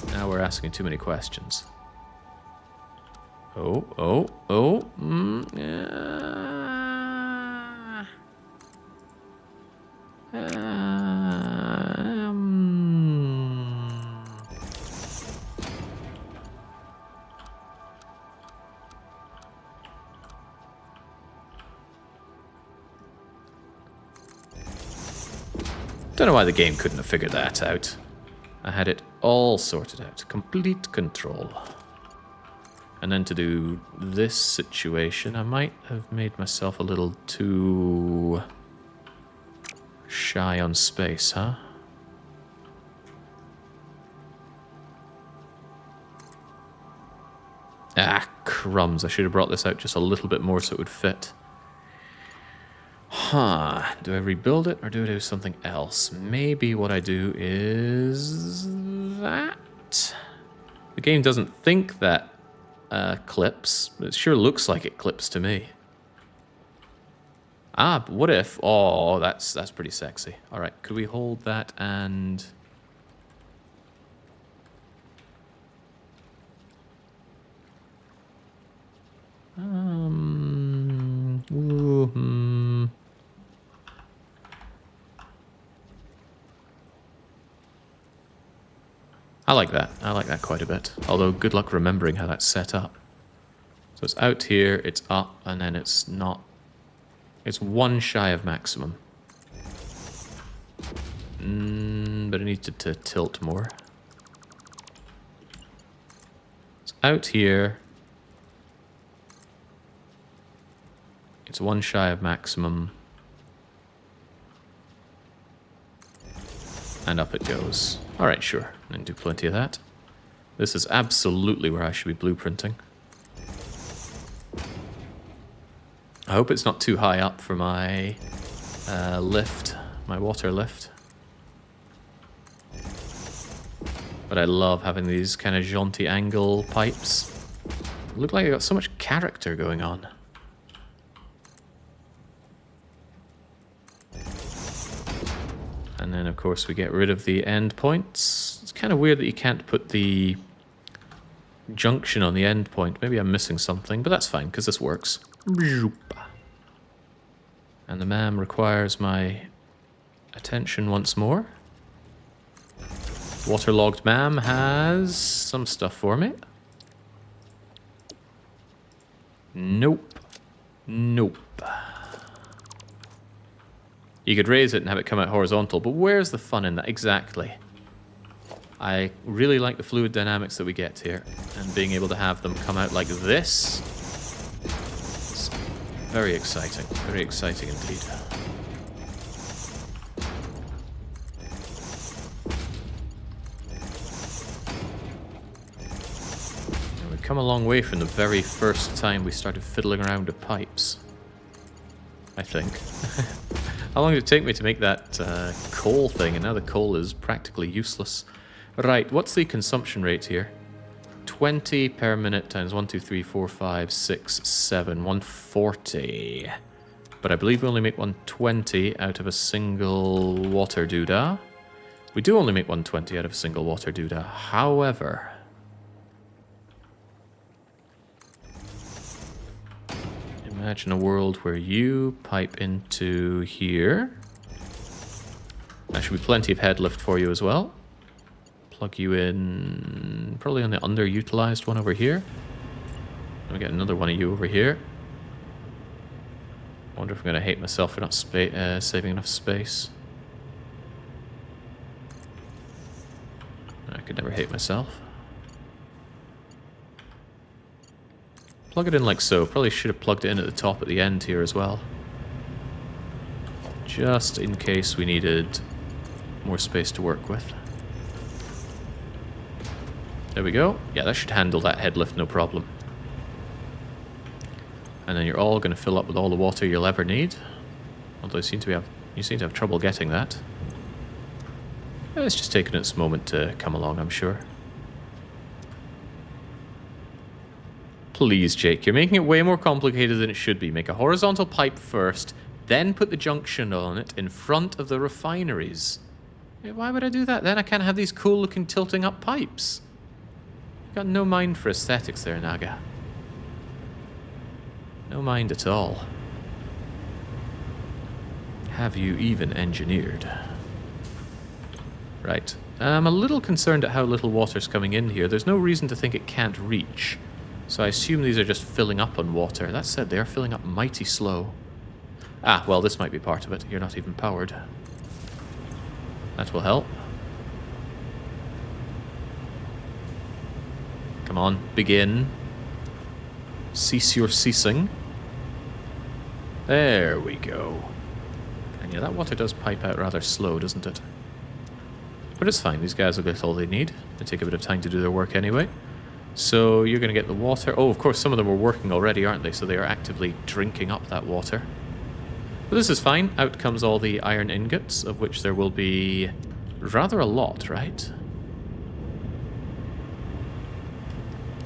now we're asking too many questions. Don't know why the game couldn't have figured that out. I had it all sorted out. Complete control. And then to do this situation, I might have made myself a little too shy on space, huh? Ah, crumbs. I should have brought this out just a little bit more so it would fit. Huh. Do I rebuild it or do I do something else? Maybe what I do is that. The game doesn't think that clips. It sure looks like it clips to me. Ah, but what if? Oh, that's pretty sexy. All right, could we hold that and? I like that. I like that quite a bit. Although, good luck remembering how that's set up. So it's out here, it's up, and then it's not. It's 1 shy of maximum. But I need to tilt more. It's out here. It's 1 shy of maximum. And up it goes. Alright, sure. I can do plenty of that. This is absolutely where I should be blueprinting. I hope it's not too high up for my lift, my water lift. But I love having these kind of jaunty angle pipes. Look like I got so much character going on. And then, of course, we get rid of the end points. It's kind of weird that you can't put the junction on the end point. Maybe I'm missing something, but that's fine, because this works. And the MAM requires my attention once more. Waterlogged MAM has some stuff for me. Nope. Nope. You could raise it and have it come out horizontal, but where's the fun in that? Exactly. I really like the fluid dynamics that we get here, and being able to have them come out like this. It's very exciting indeed. And we've come a long way from the very first time we started fiddling around with pipes, I think. How long did it take me to make that coal thing? And now the coal is practically useless. Right, what's the consumption rate here? 20 per minute times 1, 2, 3, 4, 5, 6, 7, 140. But I believe we only make 120 out of a single water doodah. We do only make 120 out of a single water doodah. However, imagine a world where you pipe into here. That should be plenty of head lift for you as well. Plug you in probably on the underutilized one over here. I'll get another one of you over here. I wonder if I'm going to hate myself for not saving enough space. I could never hate myself. Plug it in like so. Probably should have plugged it in at the top at the end here as well. Just in case we needed more space to work with. There we go. Yeah, that should handle that head lift no problem. And then you're all going to fill up with all the water you'll ever need. Although you seem to have trouble getting that. It's just taking its moment to come along, I'm sure. Please, Jake, you're making it way more complicated than it should be. Make a horizontal pipe first, then put the junction on it in front of the refineries. Why would I do that? Then I can't have these cool-looking tilting up pipes. You've got no mind for aesthetics there, Naga. No mind at all. Have you even engineered? Right. I'm a little concerned at how little water's coming in here. There's no reason to think it can't reach. So I assume these are just filling up on water. That said, they are filling up mighty slow. Ah, well, this might be part of it. You're not even powered. That will help. Come on, begin. Cease your ceasing. There we go. And yeah, that water does pipe out rather slow, doesn't it? But it's fine. These guys will get all they need. They take a bit of time to do their work anyway. So you're going to get the water. Oh, of course, some of them are working already, aren't they? So they are actively drinking up that water. But this is fine. Out comes all the iron ingots, of which there will be rather a lot, right?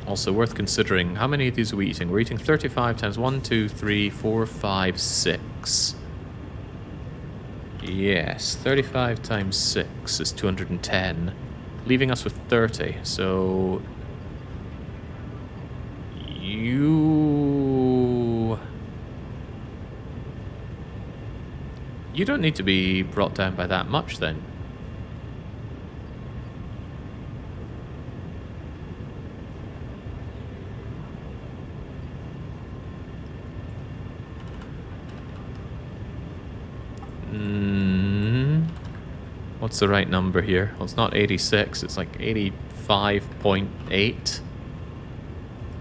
Also worth considering, how many of these are we eating? We're eating 35 times 1, 2, 3, 4, 5, 6. Yes, 35 times 6 is 210, leaving us with 30. So you don't need to be brought down by that much then. What's the right number here? Well, it's not 86, it's like 85.8.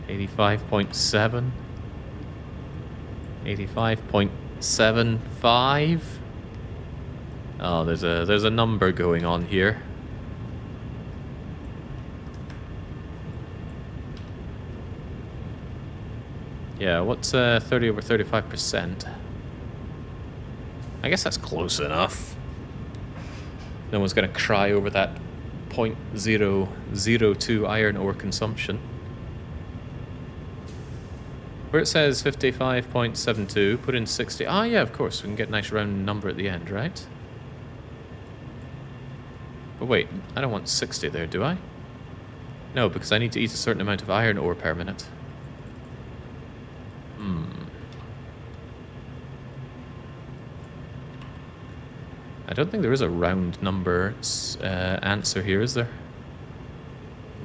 85.7. 85.75. Oh, there's a number going on here. Yeah, what's 30 over 35%? I guess that's close enough. No one's going to cry over that 0.002 iron ore consumption. Where it says 55.72, put in 60. Ah, yeah, of course, we can get a nice round number at the end, right? But wait, I don't want 60 there, do I? No, because I need to eat a certain amount of iron ore per minute. I don't think there is a round number answer here, is there?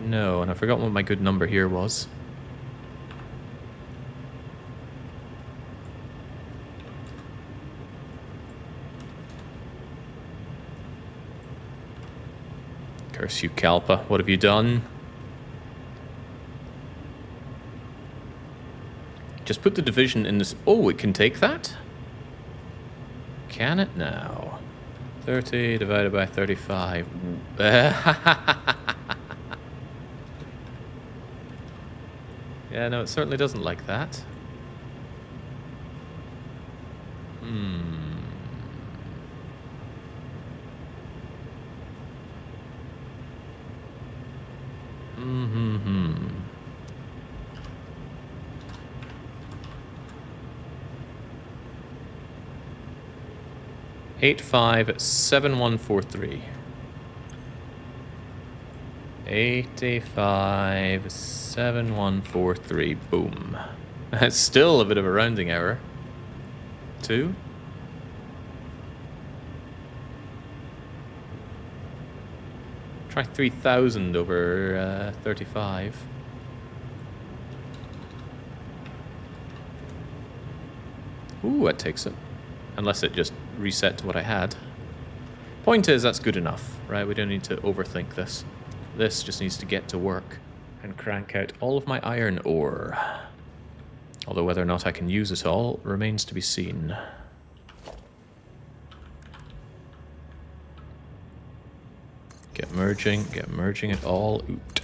No, and I forgot what my good number here was. Curse you, Kalpa. What have you done? Just put the division in this... Oh, it can take that? Can it now? 30 divided by 35. Yeah, no, it certainly doesn't like that. Mm-hmm. 857143. 857143. Boom. That's still a bit of a rounding error. 2. Try 3,000 over 35. Ooh, that takes it. Unless it just reset to what I had. Point is, that's good enough, right? We don't need to overthink this. This just needs to get to work and crank out all of my iron ore. Although whether or not I can use it all remains to be seen. Get merging it all out.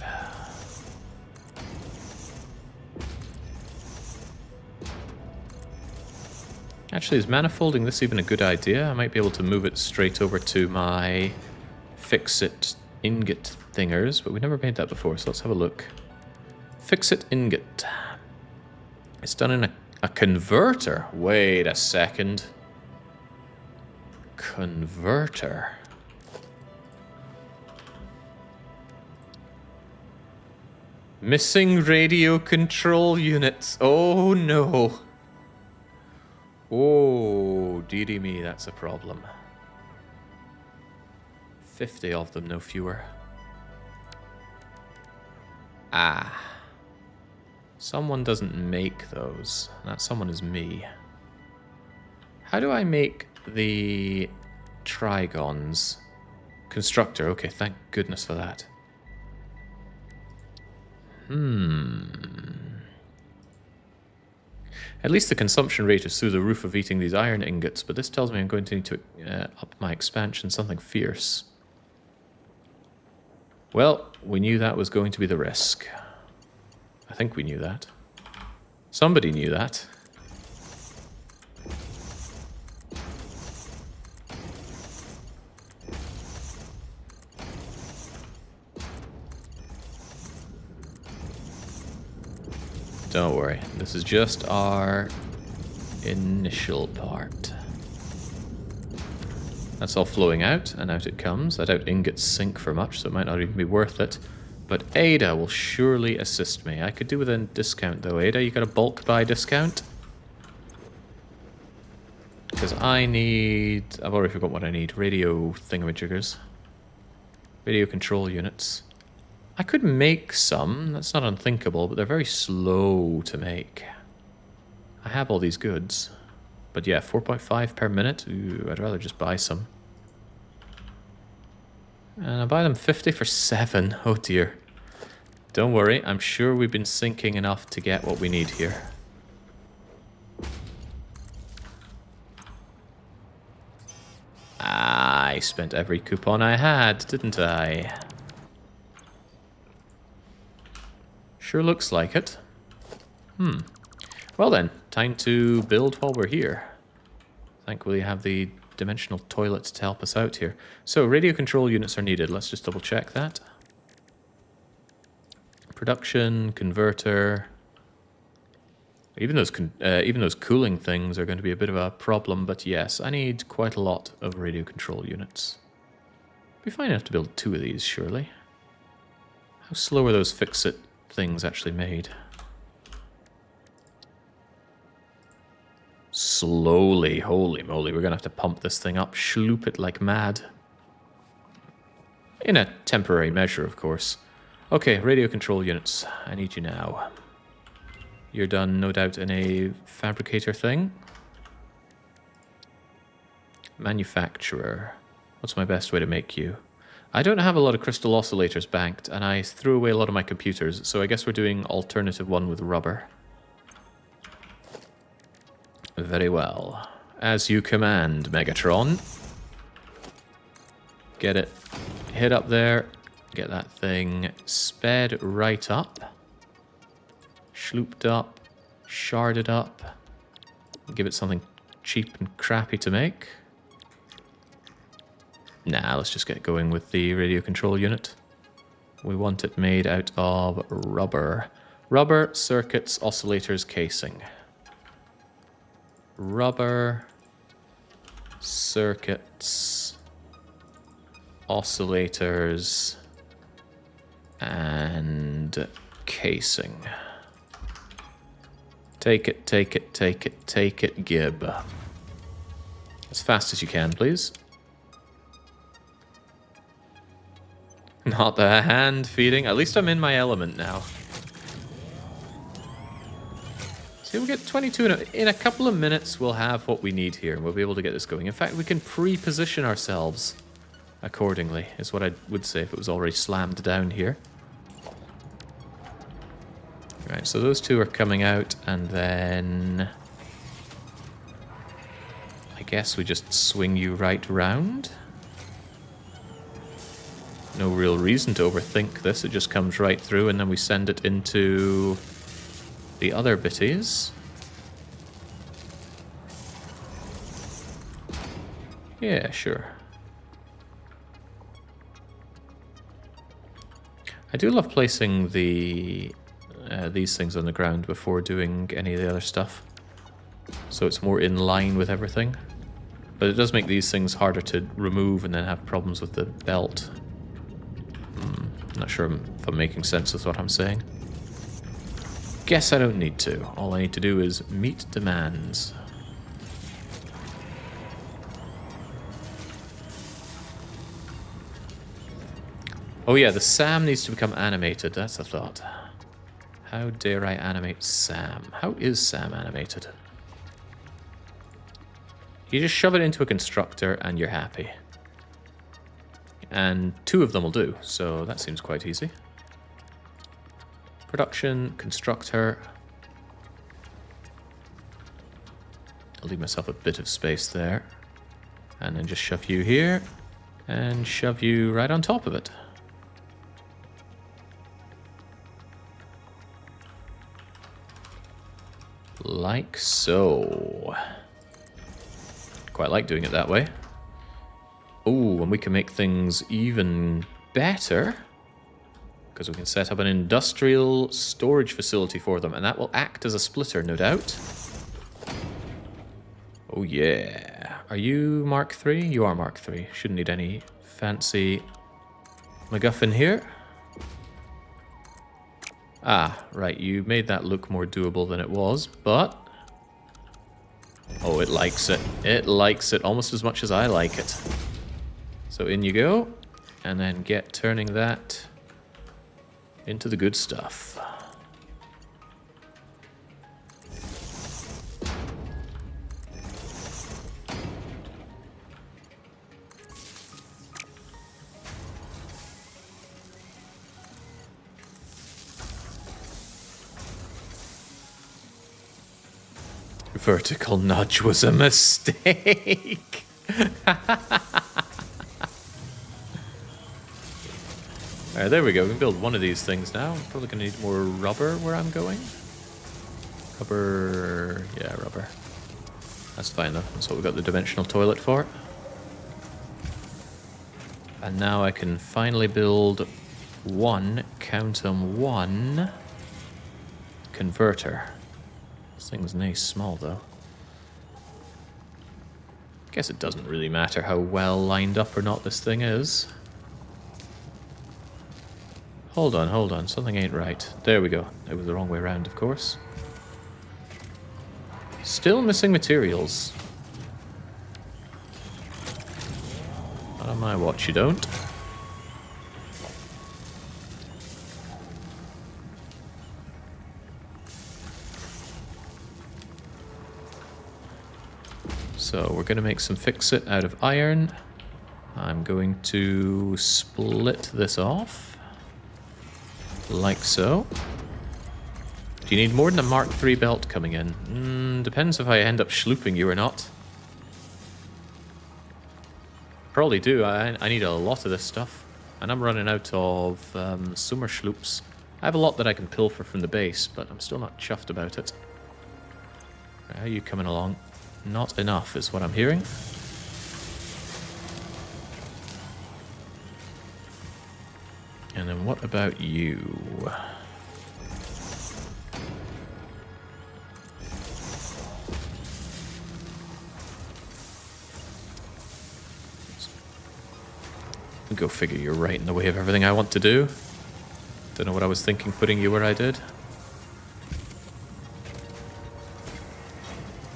Actually, is manifolding this even a good idea? I might be able to move it straight over to my fix-it ingot thingers, but we never made that before, so let's have a look. Fix-it ingot. It's done in a converter. Wait a second. Converter. Missing radio control units. Oh no. Oh, dearie me, that's a problem. 50 of them, no fewer. Ah. Someone doesn't make those. That someone is me. How do I make the trigons? Constructor, okay, thank goodness for that. At least the consumption rate is through the roof of eating these iron ingots, but this tells me I'm going to need to up my expansion something fierce. Well, we knew that was going to be the risk. I think we knew that. Somebody knew that. Don't worry, this is just our initial part. That's all flowing out, and out it comes. I doubt ingots sink for much, so it might not even be worth it. But Ada will surely assist me. I could do with a discount though. Ada, you got a bulk buy discount? Because I need... I've already forgotten what I need. Radio thingamajiggers. Radio control units. I could make some, that's not unthinkable, but they're very slow to make. I have all these goods. But yeah, 4.5 per minute? Ooh, I'd rather just buy some. And I'll buy them 50 for 7. Oh dear. Don't worry, I'm sure we've been sinking enough to get what we need here. I spent every coupon I had, didn't I? Sure looks like it. Well then, time to build while we're here. Thankfully, have the dimensional toilet to help us out here. So, radio control units are needed. Let's just double check that. Production, converter. Even those cooling things are going to be a bit of a problem, but yes, I need quite a lot of radio control units. Be fine enough to build 2 of these, surely. How slow are those fix-it things actually made? Slowly, holy moly, we're gonna have to pump this thing up, schloop it like mad. In a temporary measure, of course. Okay, radio control units, I need you now. You're done, no doubt, in a fabricator thing. Manufacturer. What's my best way to make you? I don't have a lot of crystal oscillators banked, and I threw away a lot of my computers, so I guess we're doing alternative one with rubber. Very well. As you command, Megatron. Get it hit up there. Get that thing sped right up. Schlooped up. Sharded up. Give it something cheap and crappy to make. Nah, let's just get going with the radio control unit. We want it made out of rubber. Rubber, circuits, oscillators, casing. Rubber, circuits, oscillators, and casing. Take it, take it, take it, take it, Gib. As fast as you can, please. Not the hand feeding. At least I'm in my element now. See, we'll get 22 in a couple of minutes. We'll have what we need here, and we'll be able to get this going. In fact, we can pre-position ourselves accordingly, is what I would say if it was already slammed down here. Right, so those two are coming out, and then I guess we just swing you right round. No real reason to overthink this. It just comes right through, and then we send it into the other bitties. Yeah, sure. I do love placing the these things on the ground before doing any of the other stuff, so it's more in line with everything. But it does make these things harder to remove and then have problems with the belt. Not sure if I'm making sense with what I'm saying. Guess I don't need to. All I need to do is meet demands. Oh yeah, the Sam needs to become animated. That's a thought. How dare I animate Sam? How is Sam animated? You just shove it into a constructor and you're happy. And 2 of them will do, so that seems quite easy. Production, constructor. I'll leave myself a bit of space there. And then just shove you here, and shove you right on top of it. Like so. Quite like doing it that way. Oh, and we can make things even better, because we can set up an industrial storage facility for them, and that will act as a splitter, no doubt. Oh yeah. Are you Mark III? You are Mark III. Shouldn't need any fancy MacGuffin here. Ah, right, you made that look more doable than it was, but... oh, it likes it. It likes it almost as much as I like it. So in you go, and then get turning that into the good stuff. Vertical nudge was a mistake. Alright, there we go. We can build one of these things now. I'm probably going to need more rubber where I'm going. Rubber... yeah, rubber. That's fine though. That's what we've got the dimensional toilet for. And now I can finally build one, count them, one converter. This thing's nice small though. Guess it doesn't really matter how well lined up or not this thing is. Hold on, something ain't right. There we go. It was the wrong way around, of course. Still missing materials. Not on my watch, you don't. So we're going to make some fix-it out of iron. I'm going to split this off. Like so. Do you need more than a Mark III belt coming in? Depends if I end up schlooping you or not. Probably do. I need a lot of this stuff. And I'm running out of summer schloops. I have a lot that I can pilfer from the base, but I'm still not chuffed about it. How are you coming along? Not enough is what I'm hearing. And then what about you? Go figure, you're right in the way of everything I want to do. Don't know what I was thinking putting you where I did.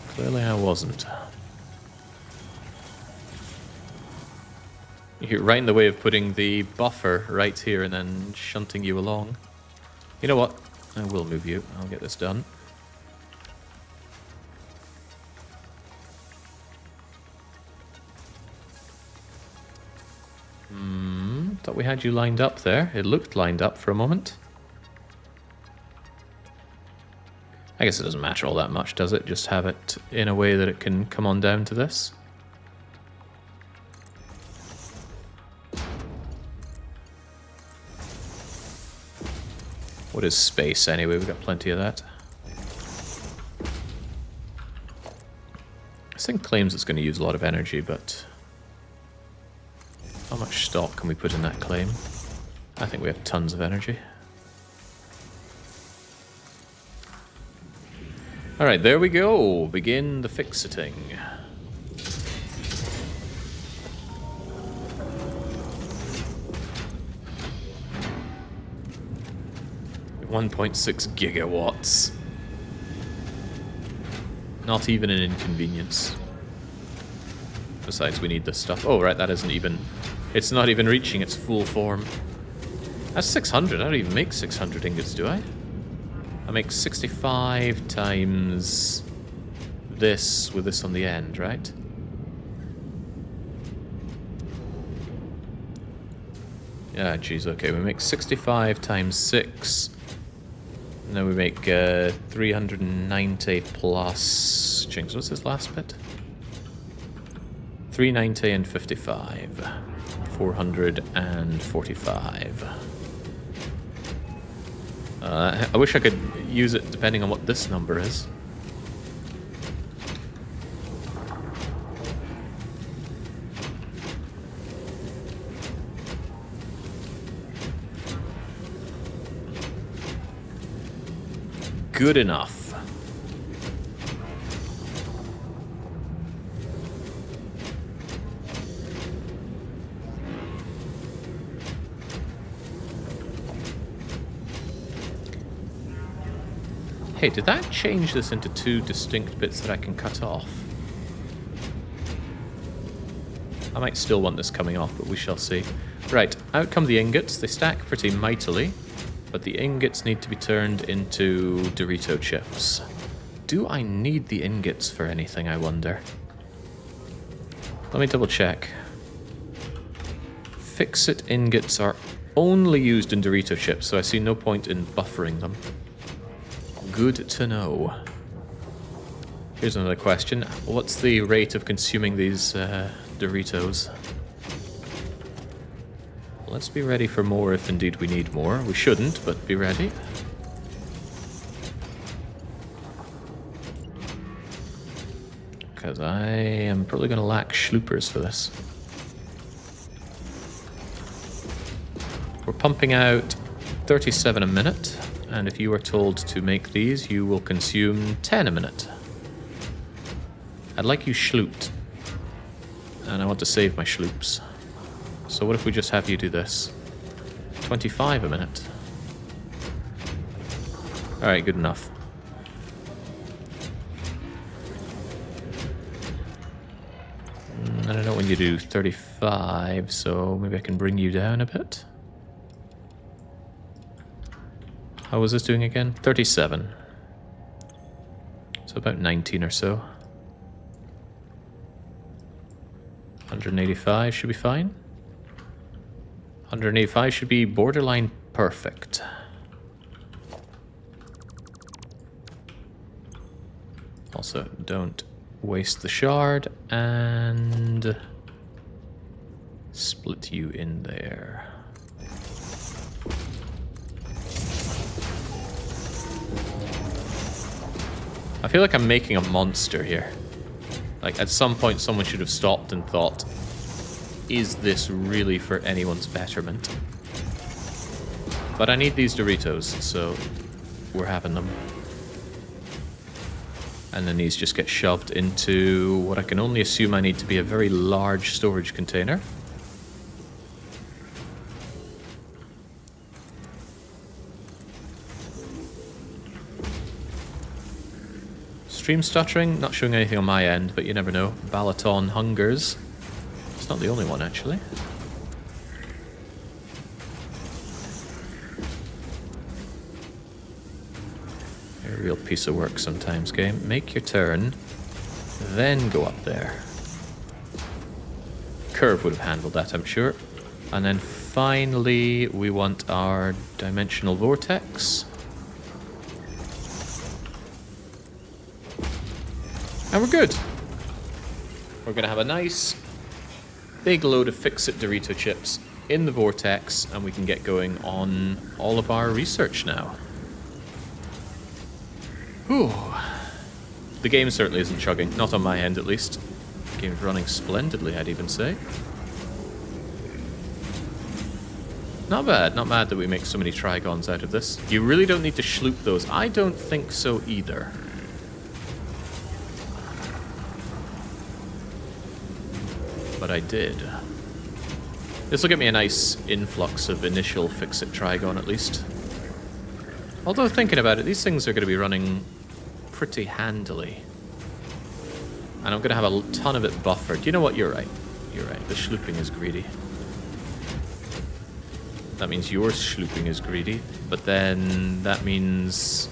Clearly I wasn't. You're right in the way of putting the buffer right here and then shunting you along. You know what? I will move you. I'll get this done. Thought we had you lined up there. It looked lined up for a moment. I guess it doesn't matter all that much, does it? Just have it in a way that it can come on down to this. What is space anyway? We've got plenty of that. This thing claims it's going to use a lot of energy, but how much stock can we put in that claim? I think we have tons of energy. Alright, there we go. Begin the fixating. .6 gigawatts. Not even an inconvenience. Besides, we need this stuff. Oh, right, that isn't even... It's not even reaching its full form. That's 600. I don't even make 600 ingots, do I? I make 65 times this with this on the end, right? Yeah, geez, okay. We make 65 times 6. And then we make 390 plus... Jinx, what's this last bit? 390 and 55. 445. I wish I could use it depending on what this number is. Good enough. Hey, did that change this into two distinct bits that I can cut off? I might still want this coming off, but we shall see. Right, out come the ingots. They stack pretty mightily, but the ingots need to be turned into Dorito chips. Do I need the ingots for anything, I wonder? Let me double check. Fix-it ingots are only used in Dorito chips, so I see no point in buffering them. Good to know. Here's another question. What's the rate of consuming these Doritos? Let's be ready for more if indeed we need more. We shouldn't, but be ready. Because I am probably going to lack schloopers for this. We're pumping out 37 a minute. And if you are told to make these, you will consume 10 a minute. I'd like you schlooped. And I want to save my schloops. So what if we just have you do this? 25 a minute. Alright, good enough. I don't know when you do 35, so maybe I can bring you down a bit. How was this doing again? 37. So about 19 or so. 185 should be fine. 185 should be borderline perfect. Also, don't waste the shard, and split you in there. I feel like I'm making a monster here. Like, at some point someone should have stopped and thought, is this really for anyone's betterment? But I need these Doritos, so we're having them. And then these just get shoved into what I can only assume I need to be a very large storage container. Stream stuttering, not showing anything on my end, but you never know. Balaton hungers. It's not the only one, actually. Real piece of work sometimes, game. Make your turn, then go up there. Curve would have handled that, I'm sure. And then finally, we want our dimensional vortex. And we're good. We're going to have a nice big load of Fix-It Dorito chips in the vortex, and we can get going on all of our research now. Whew. The game certainly isn't chugging, not on my end at least. The game's running splendidly, I'd even say. Not bad that we make so many Trigons out of this. You really don't need to schloop those. I don't think so either. But I did. This will get me a nice influx of initial Fix-It Trigon at least. Although thinking about it, these things are going to be running pretty handily. And I'm going to have a ton of it buffered. You know what? You're right. You're right. The schlooping is greedy. That means your schlooping is greedy. But then that means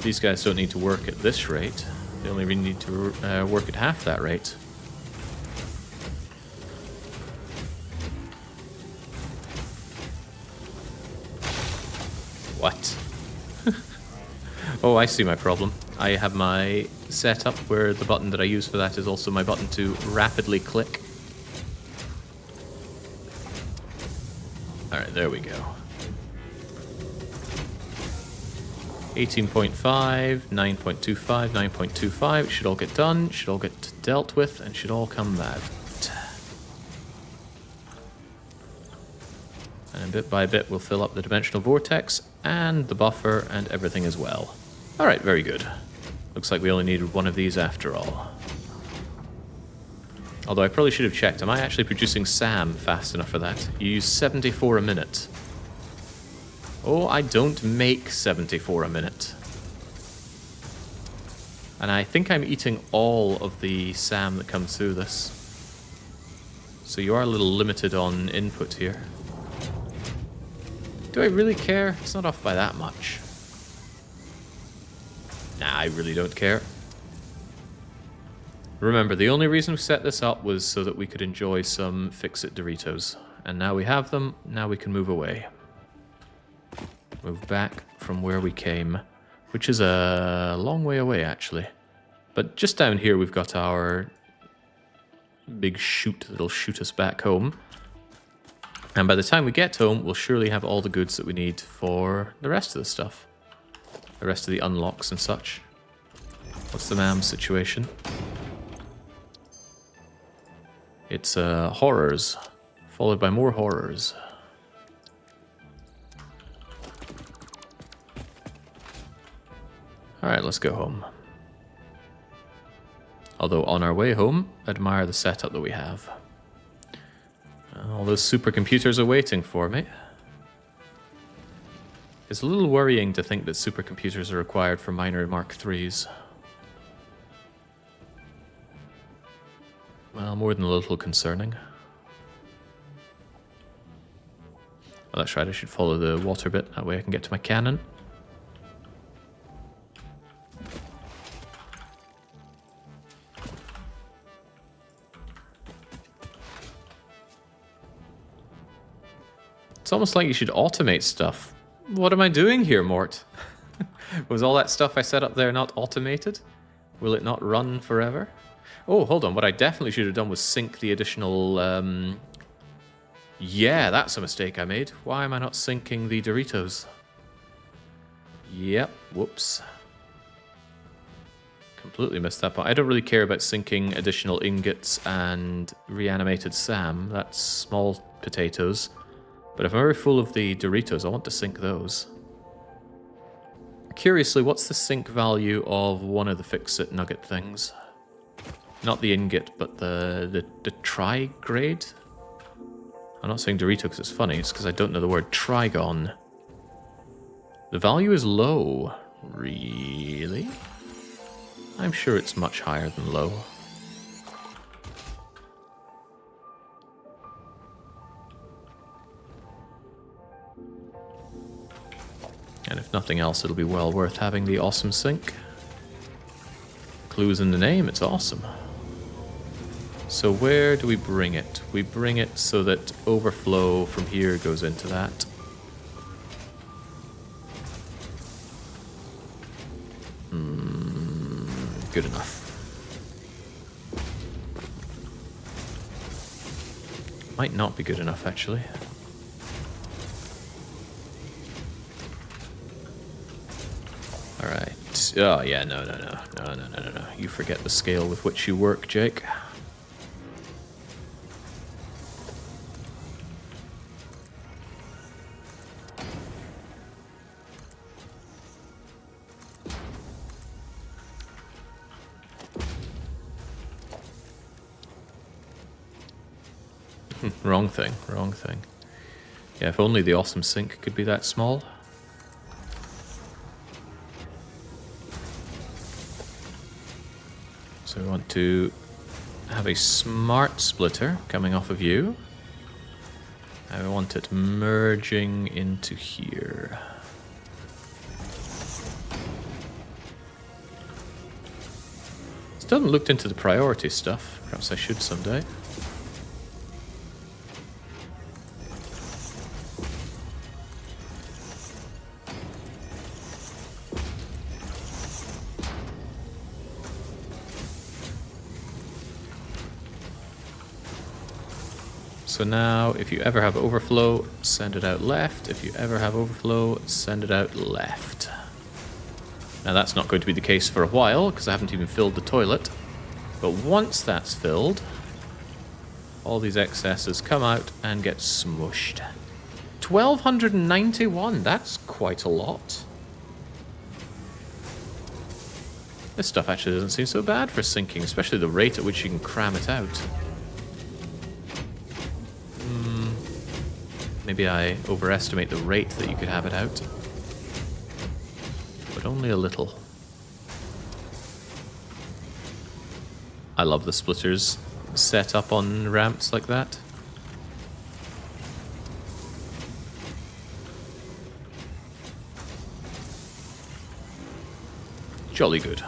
these guys don't need to work at this rate. They only really need to work at half that rate. What? Oh, I see my problem. I have my setup where the button that I use for that is also my button to rapidly click. Alright, there we go. 18.5, 9.25, 9.25. It should all get done, should all get dealt with, and should all come out. And bit by bit we'll fill up the dimensional vortex and the buffer and everything as well. Alright, very good. Looks like we only needed one of these after all. Although I probably should have checked. Am I actually producing SAM fast enough for that? You use 74 a minute. Oh, I don't make 74 a minute. And I think I'm eating all of the SAM that comes through this. So you are a little limited on input here. Do I really care? It's not off by that much. Nah, I really don't care. Remember, the only reason we set this up was so that we could enjoy some Fix-It Doritos. And now we have them, now we can move away. Move back from where we came, which is a long way away, actually. But just down here, we've got our big chute that'll shoot us back home. And by the time we get home, we'll surely have all the goods that we need for the rest of the stuff. The rest of the unlocks and such. What's the MAM situation? It's horrors, followed by more horrors. Alright, let's go home. Although on our way home, admire the setup that we have. All those supercomputers are waiting for me. It's a little worrying to think that supercomputers are required for minor Mark IIIs. Well, more than a little concerning. Oh, that's right, I should follow the water bit. That way I can get to my cannon. It's almost like you should automate stuff. What am I doing here, Mort? Was all that stuff I set up there not automated? Will it not run forever? Oh, hold on. What I definitely should have done was sync the additional... Yeah, that's a mistake I made. Why am I not syncing the Doritos? Yep, whoops. Completely missed that part. I don't really care about syncing additional ingots and reanimated SAM. That's small potatoes. But if I'm very full of the Doritos, I want to sync those. Curiously, what's the sync value of one of the Fix-It nugget things? Not the ingot, but the tri-grade? I'm not saying Dorito because it's funny, it's because I don't know the word trigon. The value is low. Really? I'm sure it's much higher than low. And if nothing else, it'll be well worth having the awesome sink. Clues in the name, it's awesome. So where do we bring it? We bring it so that overflow from here goes into that. Good enough. Might not be good enough, actually. Alright. Oh, yeah, no. You forget the scale with which you work, Jake. Wrong thing. Yeah, if only the awesome sink could be that small. So we want to have a smart splitter coming off of you. And we want it merging into here. Still haven't looked into the priority stuff. Perhaps I should someday. So now, if you ever have overflow, send it out left. If you ever have overflow, send it out left. Now that's not going to be the case for a while, because I haven't even filled the toilet. But once that's filled, all these excesses come out and get smushed. 1,291, that's quite a lot. This stuff actually doesn't seem so bad for sinking, especially the rate at which you can cram it out. Maybe I overestimate the rate that you could have it out. But only a little. I love the splitters set up on ramps like that. Jolly good.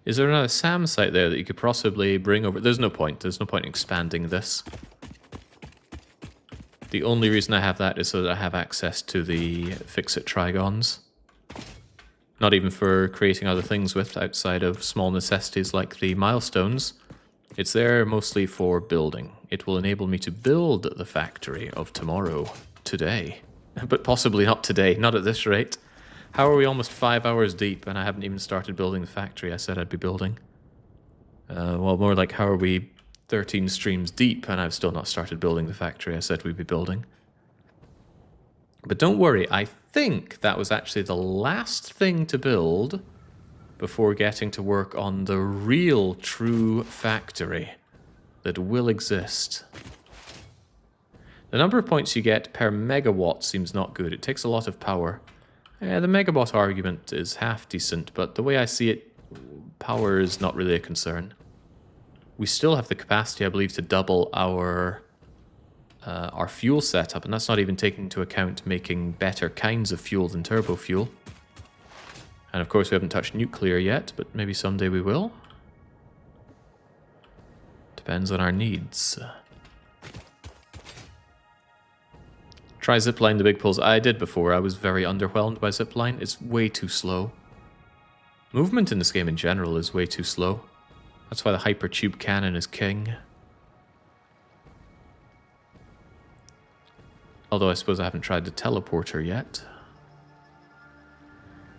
Is there another SAM site there that you could possibly bring over? There's no point. There's no point in expanding this. The only reason I have that is so that I have access to the fix-it trigons. Not even for creating other things with outside of small necessities like the milestones. It's there mostly for building. It will enable me to build the factory of tomorrow, today. But possibly not today, not at this rate. How are we almost 5 hours deep and I haven't even started building the factory I said I'd be building? Well, more like how are we 13 streams deep and I've still not started building the factory I said we'd be building? But don't worry, I think that was actually the last thing to build before getting to work on the real true factory that will exist. The number of points you get per megawatt seems not good. It takes a lot of power. Yeah, the megawatt argument is half decent, but the way I see it, power is not really a concern. We still have the capacity, I believe, to double our fuel setup, and that's not even taking into account making better kinds of fuel than turbo fuel. And of course we haven't touched nuclear yet, but maybe someday we will. Depends on our needs. Try zipline the big pulls. I did before. I was very underwhelmed by zipline. It's way too slow. Movement in this game in general is way too slow. That's why the hypertube cannon is king. Although I suppose I haven't tried the teleporter yet.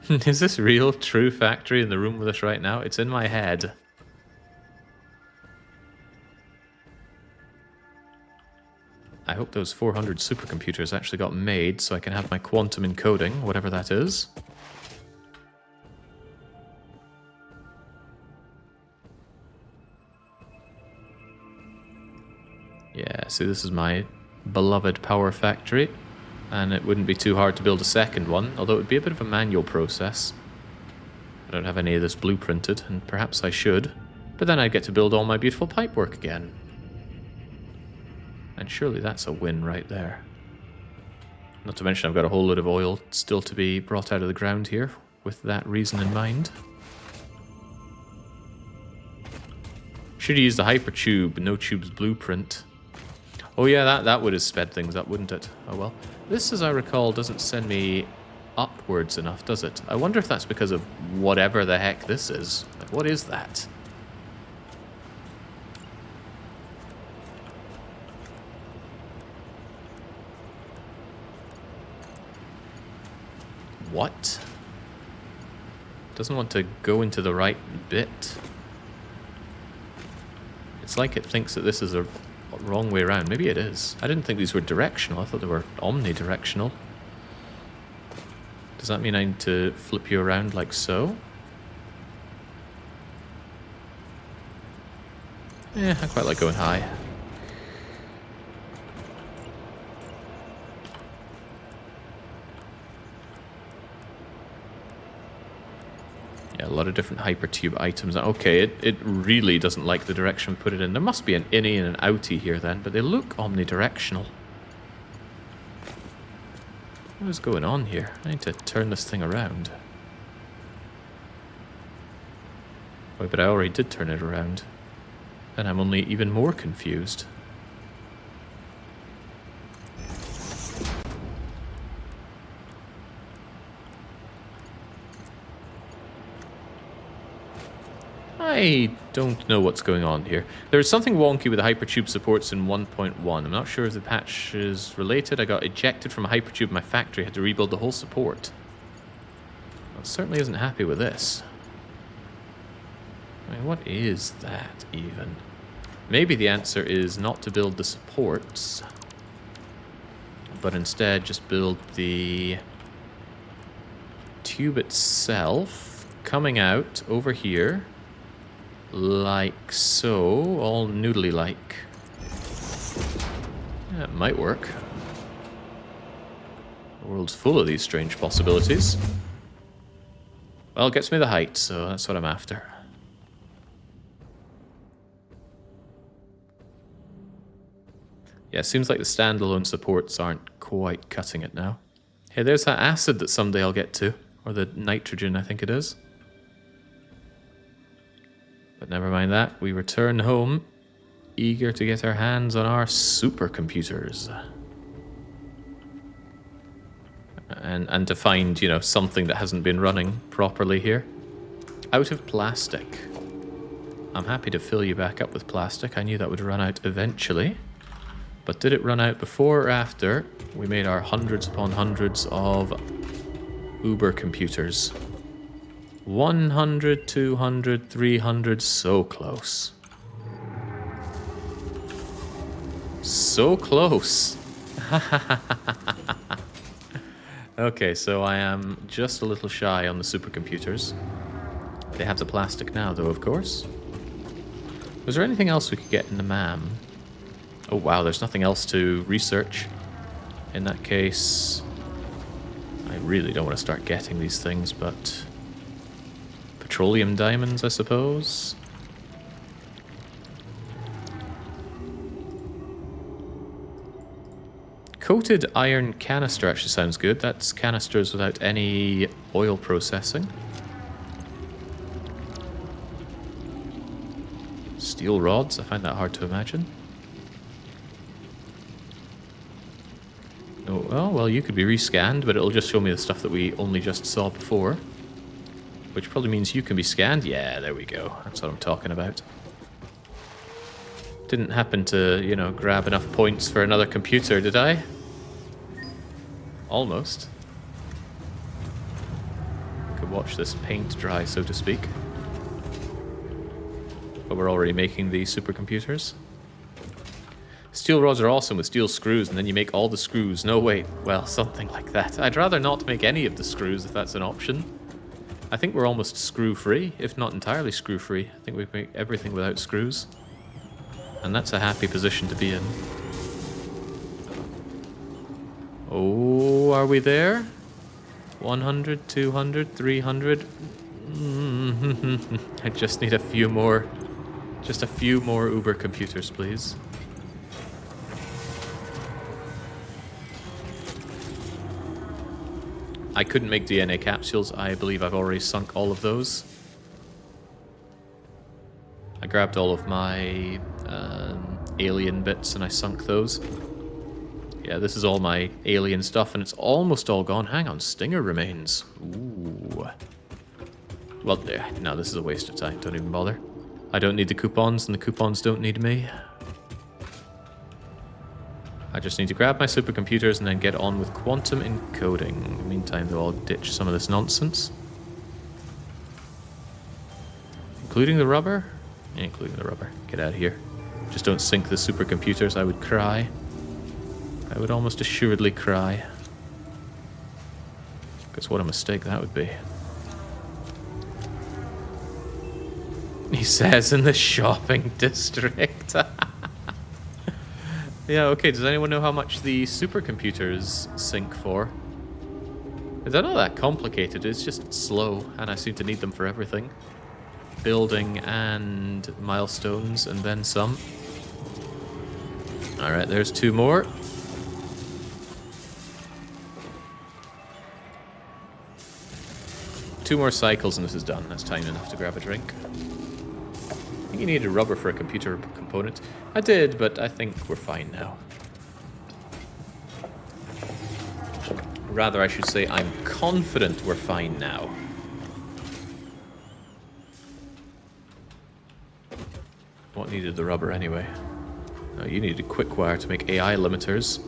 Is this real, true factory in the room with us right now? It's in my head. I hope those 400 supercomputers actually got made so I can have my quantum encoding, whatever that is. Yeah, see, this is my beloved power factory, and it wouldn't be too hard to build a second one, although it would be a bit of a manual process. I don't have any of this blueprinted, and perhaps I should. But then I'd get to build all my beautiful pipework again. And surely that's a win right there. Not to mention I've got a whole load of oil still to be brought out of the ground here, with that reason in mind. Should have used the hypertube, no tube's blueprint. Oh yeah, that would have sped things up, wouldn't it? Oh well. This, as I recall, doesn't send me upwards enough, does it? I wonder if that's because of whatever the heck this is. Like, what is that? What? Doesn't want to go into the right bit. It's like it thinks that this is a wrong way around. Maybe it is. I didn't think these were directional. I thought they were omnidirectional. Does that mean I need to flip you around like so? Yeah, I quite like going high. Yeah, a lot of different hypertube items. Okay, it really doesn't like the direction we put it in. There must be an innie and an outie here then, but they look omnidirectional. What is going on here? I need to turn this thing around. Wait, but I already did turn it around. And I'm only even more confused. I don't know what's going on here. There's something wonky with the hypertube supports in 1.1. I'm not sure if the patch is related. I got ejected from a hypertube in my factory. Had to rebuild the whole support. I certainly isn't happy with this. I mean, what is that even? Maybe the answer is not to build the supports, but instead just build the tube itself coming out over here. Like so, all noodly-like. Yeah, it might work. The world's full of these strange possibilities. Well, it gets me the height, so that's what I'm after. Yeah, it seems like the standalone supports aren't quite cutting it now. Hey, there's that acid that someday I'll get to. Or the nitrogen, I think it is. But never mind that, we return home, eager to get our hands on our supercomputers. And to find, you know, something that hasn't been running properly here. Out of plastic. I'm happy to fill you back up with plastic. I knew that would run out eventually. But did it run out before or after we made our hundreds upon hundreds of Uber computers? 100, 200, 300, so close. So close. Okay, so I am just a little shy on the supercomputers. They have the plastic now, though, of course. Was there anything else we could get in the MAM? Oh, wow, there's nothing else to research. In that case, I really don't want to start getting these things, but... petroleum diamonds, I suppose? Coated iron canister actually sounds good. That's canisters without any oil processing. Steel rods, I find that hard to imagine. Oh, well, you could be rescanned, but it'll just show me the stuff that we only just saw before. Which probably means you can be scanned. Yeah, there we go. That's what I'm talking about. Didn't happen to, you know, grab enough points for another computer, did I? Almost. Could watch this paint dry, so to speak. But we're already making the supercomputers. Steel rods are awesome with steel screws, and then you make all the screws. No, wait. Well, something like that. I'd rather not make any of the screws if that's an option. I think we're almost screw-free, if not entirely screw-free. I think we make everything without screws. And that's a happy position to be in. Oh, are we there? 100, 200, 300... I just need a few more. Just a few more Uber computers, please. I couldn't make DNA capsules. I believe I've already sunk all of those. I grabbed all of my alien bits and I sunk those. Yeah, this is all my alien stuff and it's almost all gone. Hang on, Stinger remains. Ooh. Well, no, this is a waste of time. Don't even bother. I don't need the coupons and the coupons don't need me. I just need to grab my supercomputers and then get on with quantum encoding. In the meantime, though, I'll ditch some of this nonsense. Including the rubber? Yeah, including the rubber. Get out of here. Just don't sink the supercomputers. I would cry. I would almost assuredly cry. Because what a mistake that would be. He says in the shopping district. Yeah, okay, does anyone know how much the supercomputers sync for? They're not that complicated, it's just slow, and I seem to need them for everything. Building and milestones, and then some. Alright, there's 2 more. Two more cycles and this is done. That's time enough to grab a drink. I think you needed rubber for a computer component. I did, but I think we're fine now. Rather, I should say I'm confident we're fine now. What needed the rubber anyway? Oh, you needed quick wire to make AI limiters.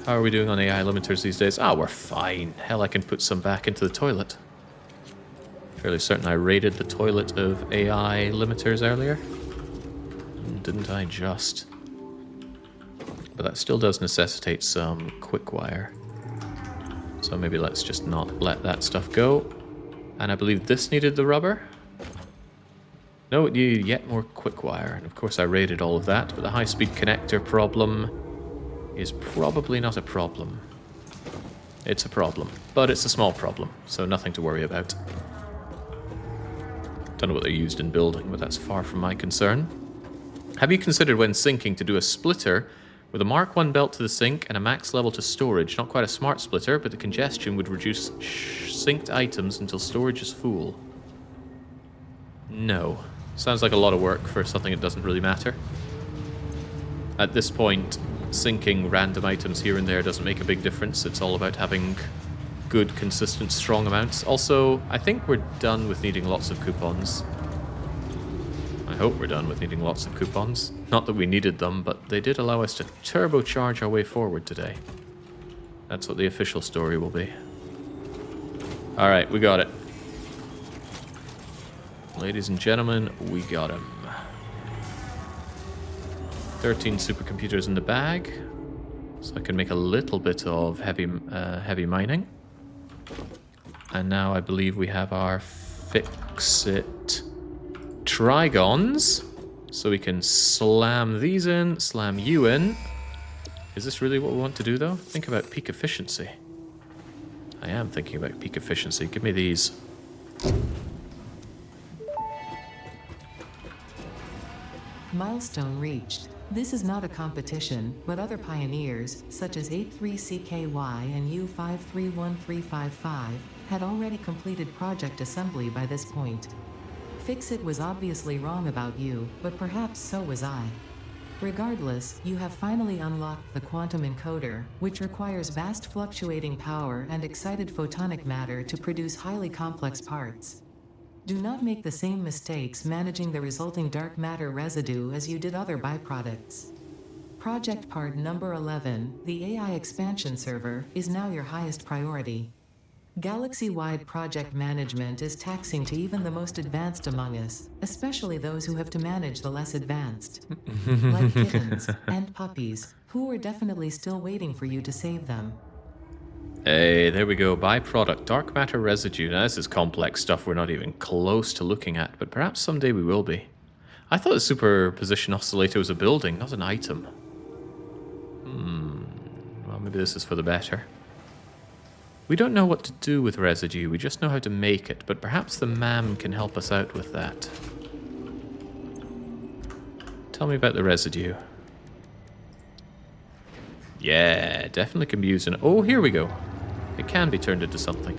How are we doing on AI limiters these days? Ah, we're fine. Hell, I can put some back into the toilet. Fairly certain I raided the toilet of AI limiters earlier. Didn't I just? But that still does necessitate some quick wire. So maybe let's just not let that stuff go. And I believe this needed the rubber. No, it needed yet more quick wire. And of course I raided all of that, but the high-speed connector problem is probably not a problem. It's a problem, but it's a small problem, so nothing to worry about. Don't know what they're used in building, but that's far from my concern. Have you considered when sinking to do a splitter with a Mark 1 belt to the sink and a max level to storage? Not quite a smart splitter, but the congestion would reduce synced items until storage is full. No. Sounds like a lot of work for something that doesn't really matter. At this point, sinking random items here and there doesn't make a big difference. It's all about having good, consistent, strong amounts. Also, I think we're done with needing lots of coupons. I hope we're done with needing lots of coupons. Not that we needed them, but they did allow us to turbocharge our way forward today. That's what the official story will be. Alright, we got it. Ladies and gentlemen, we got him. 13 supercomputers in the bag. So I can make a little bit of heavy mining. And now I believe we have our fix-it trigons. So we can slam these in, slam you in. Is this really what we want to do, though? Think about peak efficiency. I am thinking about peak efficiency. Give me these. Milestone reached. This is not a competition, but other pioneers, such as 83CKY and U531355, had already completed project assembly by this point. Fix-It was obviously wrong about you, but perhaps so was I. Regardless, you have finally unlocked the quantum encoder, which requires vast fluctuating power and excited photonic matter to produce highly complex parts. Do not make the same mistakes managing the resulting dark matter residue as you did other byproducts. Project part number 11, the AI expansion server, is now your highest priority. Galaxy-wide project management is taxing to even the most advanced among us, especially those who have to manage the less advanced. Like kittens and puppies, who are definitely still waiting for you to save them. Hey, there we go. Byproduct, dark matter residue. Now, this is complex stuff we're not even close to looking at, but perhaps someday we will be. I thought the superposition oscillator was a building, not an item. Well, maybe this is for the better. We don't know what to do with residue, we just know how to make it, but perhaps the MAM can help us out with that. Tell me about the residue. Yeah, definitely can be used in... Oh, here we go. It can be turned into something.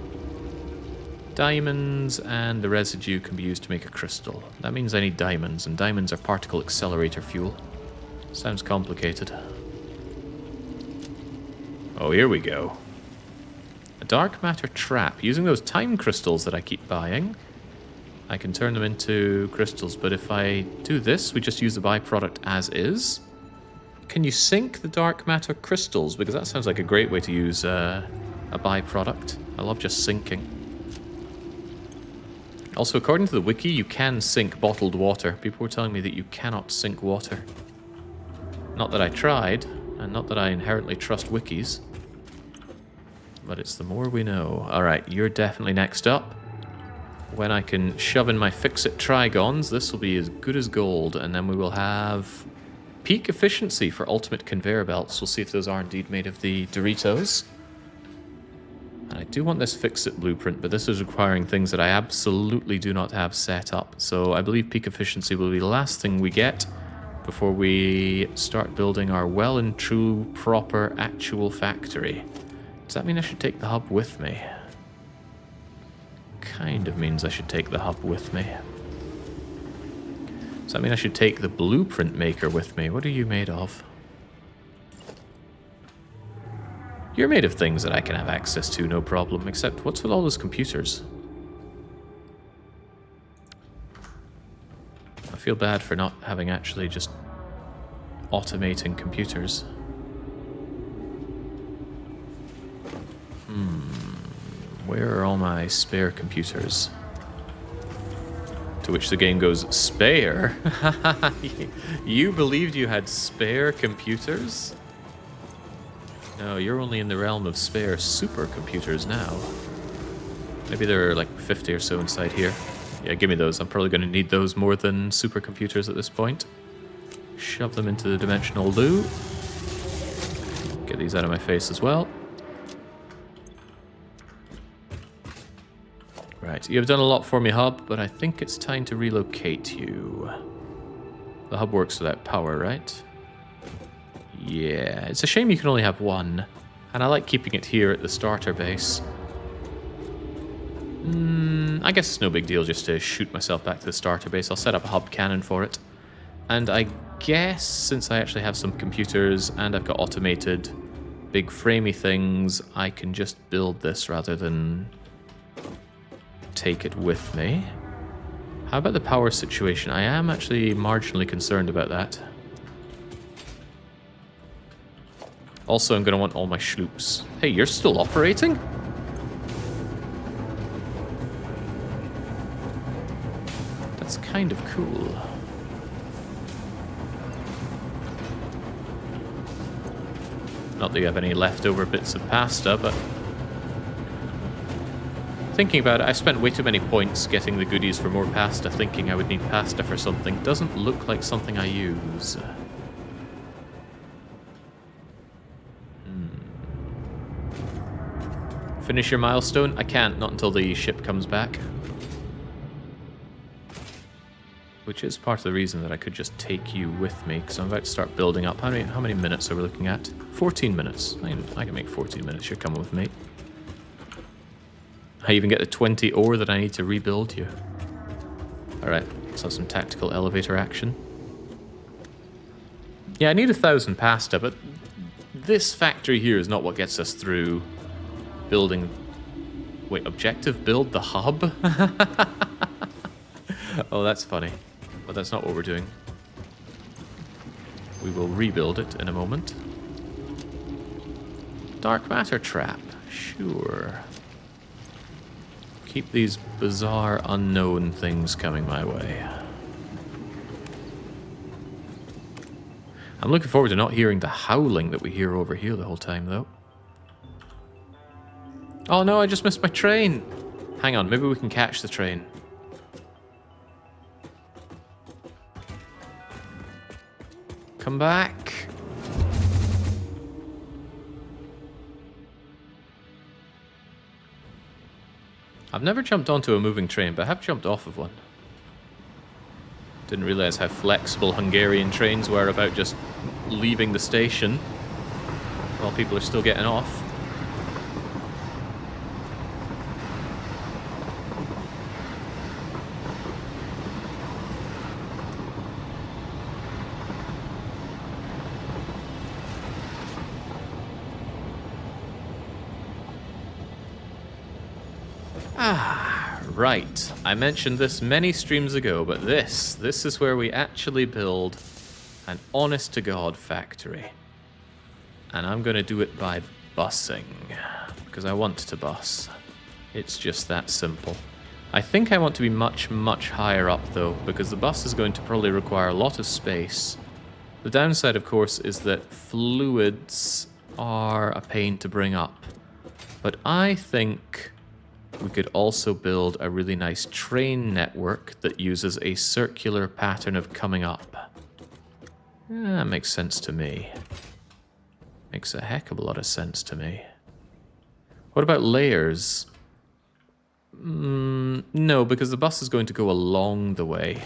Diamonds and the residue can be used to make a crystal. That means I need diamonds, and diamonds are particle accelerator fuel. Sounds complicated. Oh, here we go. A dark matter trap. Using those time crystals that I keep buying, I can turn them into crystals, but if I do this, we just use the byproduct as is. Can you sink the dark matter crystals? Because that sounds like a great way to use a byproduct. I love just sinking. Also, according to the wiki, you can sink bottled water. People were telling me that you cannot sink water. Not that I tried, and not that I inherently trust wikis. But it's the more we know. Alright, you're definitely next up. When I can shove in my fix-it trigons, this will be as good as gold, and then we will have peak efficiency for ultimate conveyor belts. We'll see if those are indeed made of the Doritos. And I do want this fix-it blueprint, but this is requiring things that I absolutely do not have set up. So I believe peak efficiency will be the last thing we get before we start building our well and true, proper, actual factory. Does that mean I should take the hub with me? Kind of means I should take the hub with me. Does that mean I should take the blueprint maker with me? What are you made of? You're made of things that I can have access to, no problem. Except, what's with all those computers? I feel bad for not having actually just automating computers. Where are all my spare computers? To which the game goes, spare? You believed you had spare computers? No, you're only in the realm of spare supercomputers now. Maybe there are like 50 or so inside here. Yeah, give me those. I'm probably going to need those more than supercomputers at this point. Shove them into the dimensional loo. Get these out of my face as well. Right, you have done a lot for me, hub, but I think it's time to relocate you. The hub works without power, right? Yeah, it's a shame you can only have one. And I like keeping it here at the starter base. I guess it's no big deal just to shoot myself back to the starter base. I'll set up a hub cannon for it. And I guess since I actually have some computers and I've got automated big framey things, I can just build this rather than take it with me. How about the power situation? I am actually marginally concerned about that. Also, I'm going to want all my schloops. Hey, you're still operating? That's kind of cool. Not that you have any leftover bits of pasta, but thinking about it, I spent way too many points getting the goodies for more pasta, thinking I would need pasta for something. Doesn't look like something I use. Finish your milestone? I can't, not until the ship comes back. Which is part of the reason that I could just take you with me, because I'm about to start building up. How many minutes are we looking at? 14 minutes. I can make 14 minutes. You're coming with me. I even get the 20 ore that I need to rebuild you. Alright, let's have some tactical elevator action. Yeah, I need 1,000 pasta, but this factory here is not what gets us through building... Wait, objective build the hub? Oh, that's funny. But that's not what we're doing. We will rebuild it in a moment. Dark matter trap. Sure. Keep these bizarre, unknown things coming my way. I'm looking forward to not hearing the howling that we hear over here the whole time, though. Oh no, I just missed my train! Hang on, maybe we can catch the train. Come back. I've never jumped onto a moving train, but I have jumped off of one. Didn't realize how flexible Hungarian trains were about just leaving the station while people are still getting off. Right, I mentioned this many streams ago, but this is where we actually build an honest-to-God factory. And I'm going to do it by busing, because I want to bus. It's just that simple. I think I want to be much, much higher up, though, because the bus is going to probably require a lot of space. The downside, of course, is that fluids are a pain to bring up. But I think we could also build a really nice train network that uses a circular pattern of coming up. That makes sense to me. Makes a heck of a lot of sense to me. What about layers? No, because the bus is going to go along the way.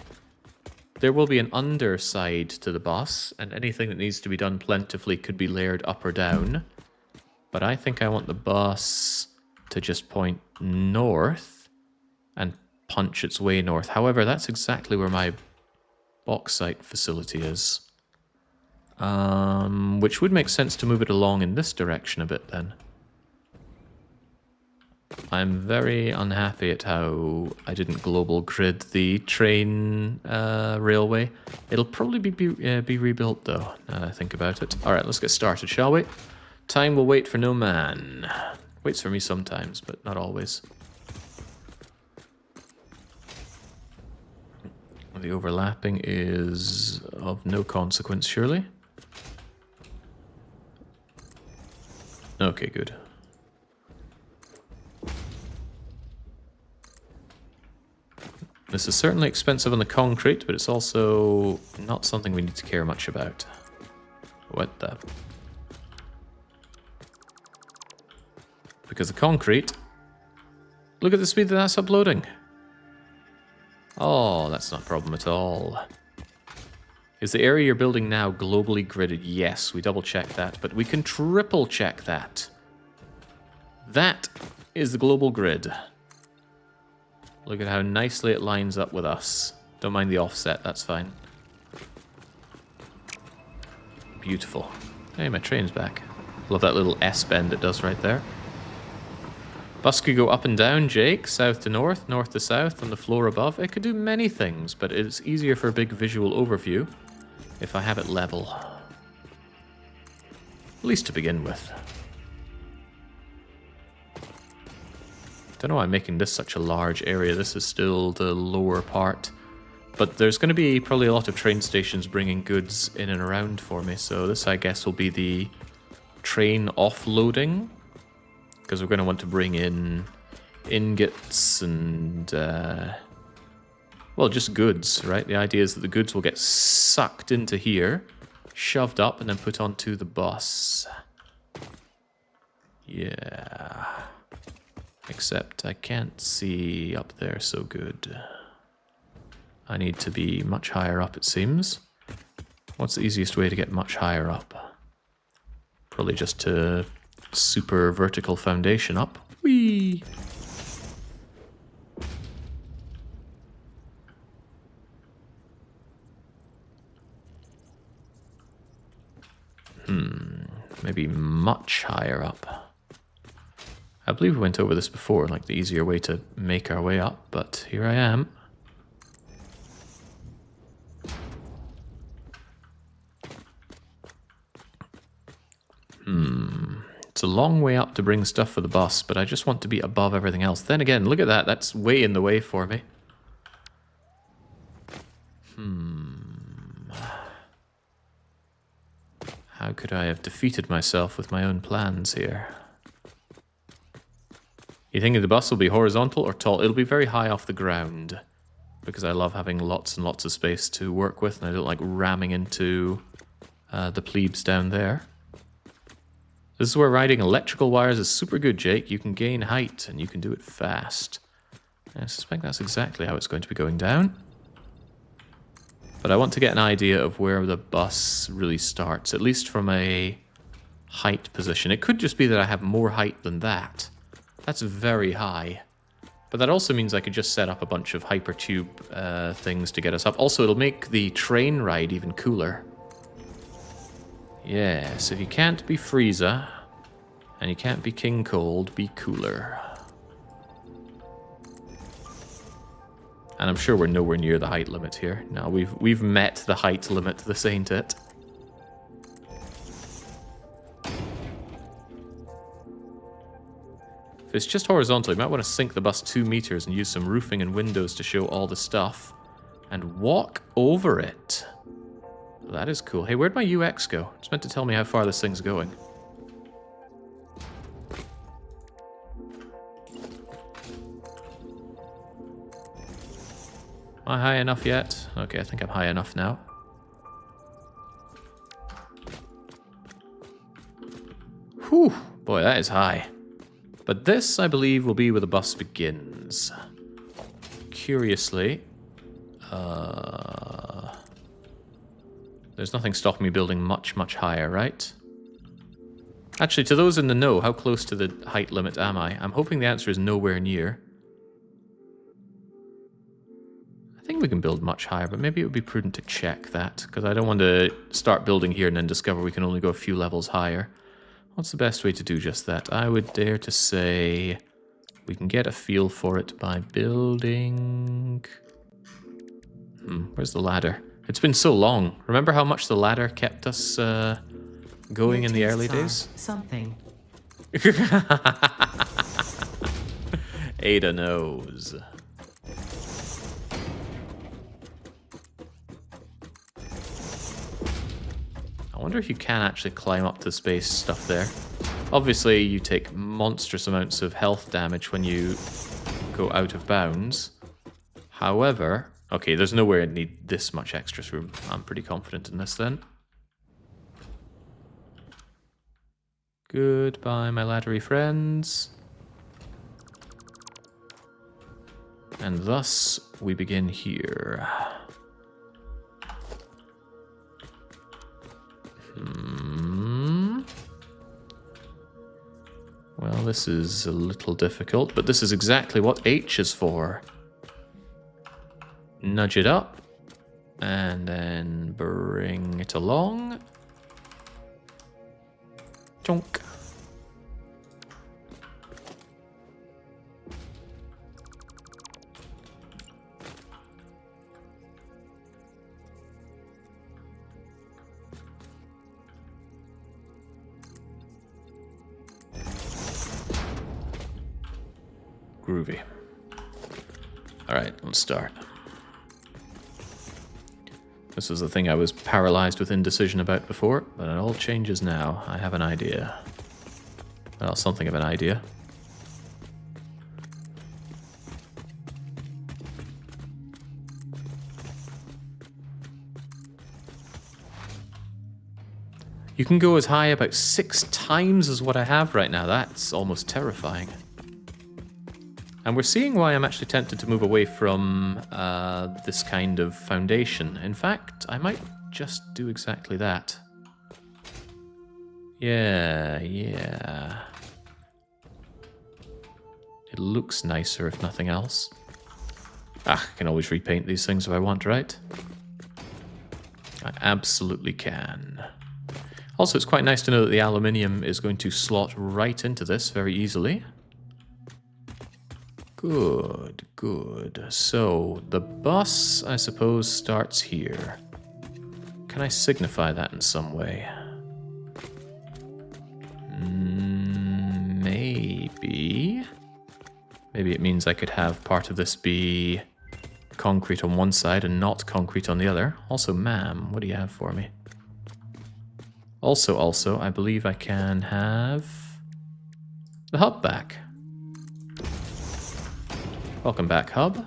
There will be an underside to the bus, and anything that needs to be done plentifully could be layered up or down. But I think I want the bus to just point north and punch its way north. However, that's exactly where my bauxite facility is. Which would make sense to move it along in this direction a bit then. I'm very unhappy at how I didn't global grid the train railway. It'll probably be rebuilt though, now that I think about it. Alright, let's get started, shall we? Time will wait for no man. Waits for me sometimes, but not always. The overlapping is of no consequence, surely? Okay, good. This is certainly expensive on the concrete, but it's also not something we need to care much about. What the... Because the concrete... Look at the speed that that's uploading. Oh, that's not a problem at all. Is the area you're building now globally gridded? Yes, we double check that, but we can triple check that. That is the global grid. Look at how nicely it lines up with us. Don't mind the offset, that's fine. Beautiful. Hey, my train's back. Love that little S-bend it does right there. Bus could go up and down, Jake, south to north, north to south, on the floor above. It could do many things, but it's easier for a big visual overview if I have it level. At least to begin with. Don't know why I'm making this such a large area. This is still the lower part. But there's going to be probably a lot of train stations bringing goods in and around for me, so this, I guess, will be the train offloading. Because we're going to want to bring in ingots and, well, just goods, right? The idea is that the goods will get sucked into here, shoved up, and then put onto the bus. Yeah. Except I can't see up there so good. I need to be much higher up, it seems. What's the easiest way to get much higher up? Probably just to... super vertical foundation up. Whee! Maybe much higher up. I believe we went over this before, like the easier way to make our way up, but here I am. It's a long way up to bring stuff for the bus, but I just want to be above everything else. Then again, look at that. That's way in the way for me. How could I have defeated myself with my own plans here? You think the bus will be horizontal or tall? It'll be very high off the ground, because I love having lots and lots of space to work with, and I don't like ramming into the plebes down there. This is where riding electrical wires is super good, Jake. You can gain height, and you can do it fast. I suspect that's exactly how it's going to be going down. But I want to get an idea of where the bus really starts, at least from a height position. It could just be that I have more height than that. That's very high. But that also means I could just set up a bunch of hypertube things to get us up. Also, it'll make the train ride even cooler. Yes, if you can't be Frieza, and you can't be King Cold, be cooler. And I'm sure we're nowhere near the height limit here. No, we've met the height limit, this ain't it. If it's just horizontal, you might want to sink the bus 2 meters and use some roofing and windows to show all the stuff. And walk over it. That is cool. Hey, where'd my UX go? It's meant to tell me how far this thing's going. Am I high enough yet? Okay, I think I'm high enough now. Whew, boy, that is high. But this, I believe, will be where the bus begins. Curiously, there's nothing stopping me building much, much higher, right? Actually, to those in the know, how close to the height limit am I? I'm hoping the answer is nowhere near. I think we can build much higher, but maybe it would be prudent to check that, because I don't want to start building here and then discover we can only go a few levels higher. What's the best way to do just that? I would dare to say we can get a feel for it by building... where's the ladder? It's been so long. Remember how much the ladder kept us going in the early days? Something. Ada knows. I wonder if you can actually climb up to space stuff there. Obviously, you take monstrous amounts of health damage when you go out of bounds. However, okay, there's nowhere I need this much extra room. I'm pretty confident in this then. Goodbye, my laddery friends. And thus, we begin here. Well, this is a little difficult, but this is exactly what H is for. Nudge it up, and then bring it along. Chonk. Groovy. Alright, let's start. This is the thing I was paralyzed with indecision about before, but it all changes now. I have an idea. Well, something of an idea. You can go as high about 6 times as what I have right now. That's almost terrifying. And we're seeing why I'm actually tempted to move away from this kind of foundation. In fact, I might just do exactly that. Yeah. It looks nicer, if nothing else. I can always repaint these things if I want, right? I absolutely can. Also, it's quite nice to know that the aluminium is going to slot right into this very easily. Good. So, the bus, I suppose, starts here. Can I signify that in some way? Maybe. Maybe it means I could have part of this be concrete on one side and not concrete on the other. Also, ma'am, what do you have for me? Also, I believe I can have the hub back. Welcome back, hub.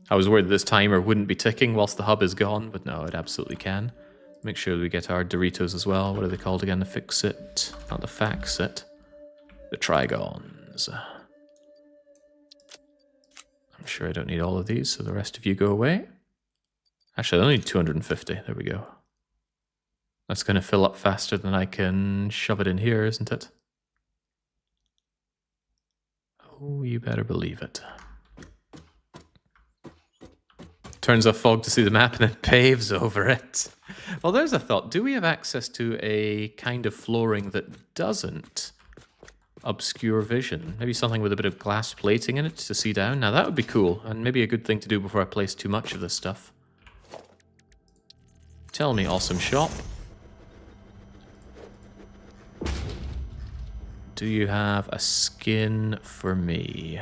I was worried this timer wouldn't be ticking whilst the hub is gone, but no, it absolutely can. Make sure we get our Doritos as well. What are they called again? The Fix-It? Not the Fax-It. The Trigons. sure I don't need all of these, so the rest of you go away. Actually, I only need 250. There we go. That's going to fill up faster than I can shove it in here, isn't it? Oh, you better believe it. Turns off fog to see the map and then paves over it. Well, there's a thought. Do we have access to a kind of flooring that doesn't obscure vision? Maybe something with a bit of glass plating in it to see down? Now, that would be cool, and maybe a good thing to do before I place too much of this stuff. Tell me, awesome shop. Do you have a skin for me?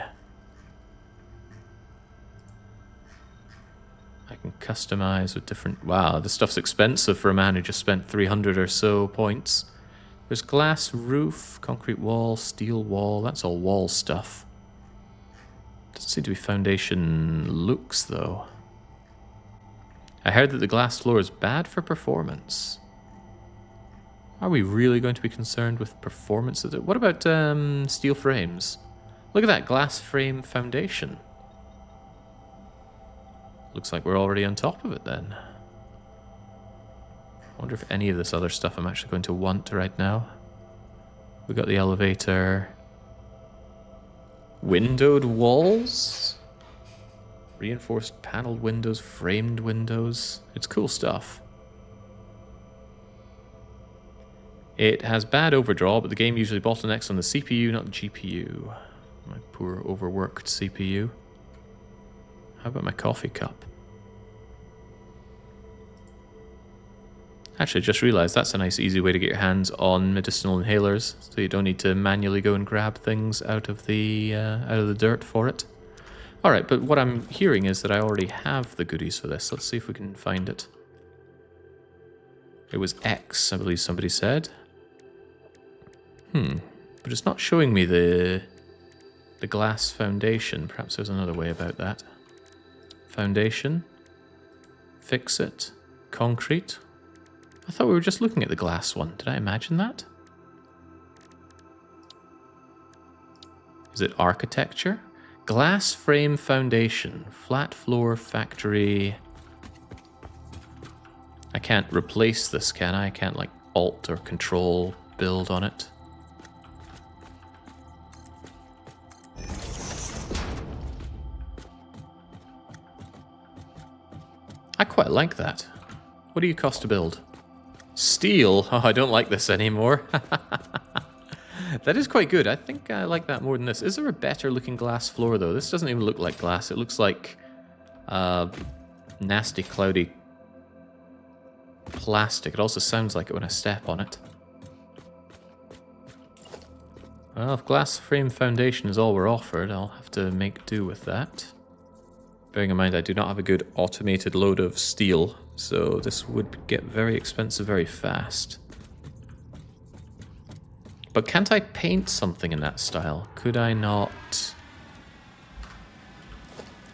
I can customize with different... Wow, this stuff's expensive for a man who just spent 300 or so points. There's glass roof, concrete wall, steel wall. That's all wall stuff. Doesn't seem to be foundation looks, though. I heard that the glass floor is bad for performance. Are we really going to be concerned with performance? What about steel frames? Look at that glass frame foundation. Looks like we're already on top of it then. I wonder if any of this other stuff I'm actually going to want right now. We got the elevator. Windowed walls? Reinforced paneled windows, framed windows. It's cool stuff. It has bad overdraw, but the game usually bottlenecks on the CPU, not the GPU. My poor overworked CPU. How about my coffee cup? Actually, I just realized that's a nice easy way to get your hands on medicinal inhalers, so you don't need to manually go and grab things out of the dirt for it. Alright, but what I'm hearing is that I already have the goodies for this. Let's see if we can find it. It was X, I believe somebody said. But it's not showing me the glass foundation. Perhaps there's another way about that. Foundation. Fix it. Concrete. I thought we were just looking at the glass one. Did I imagine that? Is it architecture? Glass frame foundation. Flat floor factory. I can't replace this, can I? I can't like alt or control build on it. I quite like that. What do you cost to build? Steel? Oh, I don't like this anymore. That is quite good. I think I like that more than this. Is there a better looking glass floor, though? This doesn't even look like glass. It looks like nasty, cloudy plastic. It also sounds like it when I step on it. Well, if glass frame foundation is all we're offered, I'll have to make do with that. Bearing in mind I do not have a good automated load of steel, so this would get very expensive very fast. But can't I paint something in that style? Could I not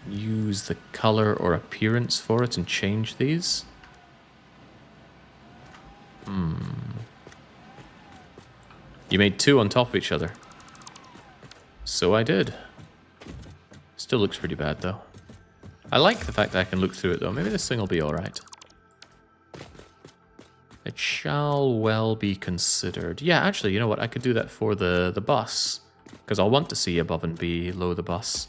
use the color or appearance for it and change these? You made two on top of each other. So I did. Still looks pretty bad though. I like the fact that I can look through it though. Maybe this thing will be alright. It shall well be considered. Yeah, actually, you know what? I could do that for the bus. Because I'll want to see above and below the bus.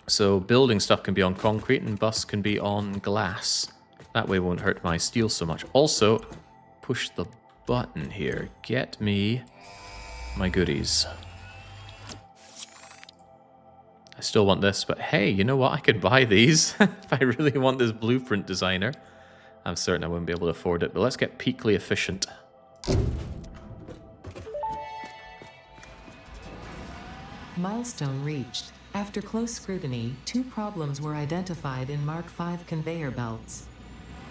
So building stuff can be on concrete and bus can be on glass. That way it won't hurt my steel so much. Also, push the button here. Get me my goodies. I still want this, but hey, you know what? I could buy these if I really want this blueprint designer. I'm certain I wouldn't be able to afford it, but let's get peakly efficient. Milestone reached. After close scrutiny, 2 problems were identified in Mark V conveyor belts.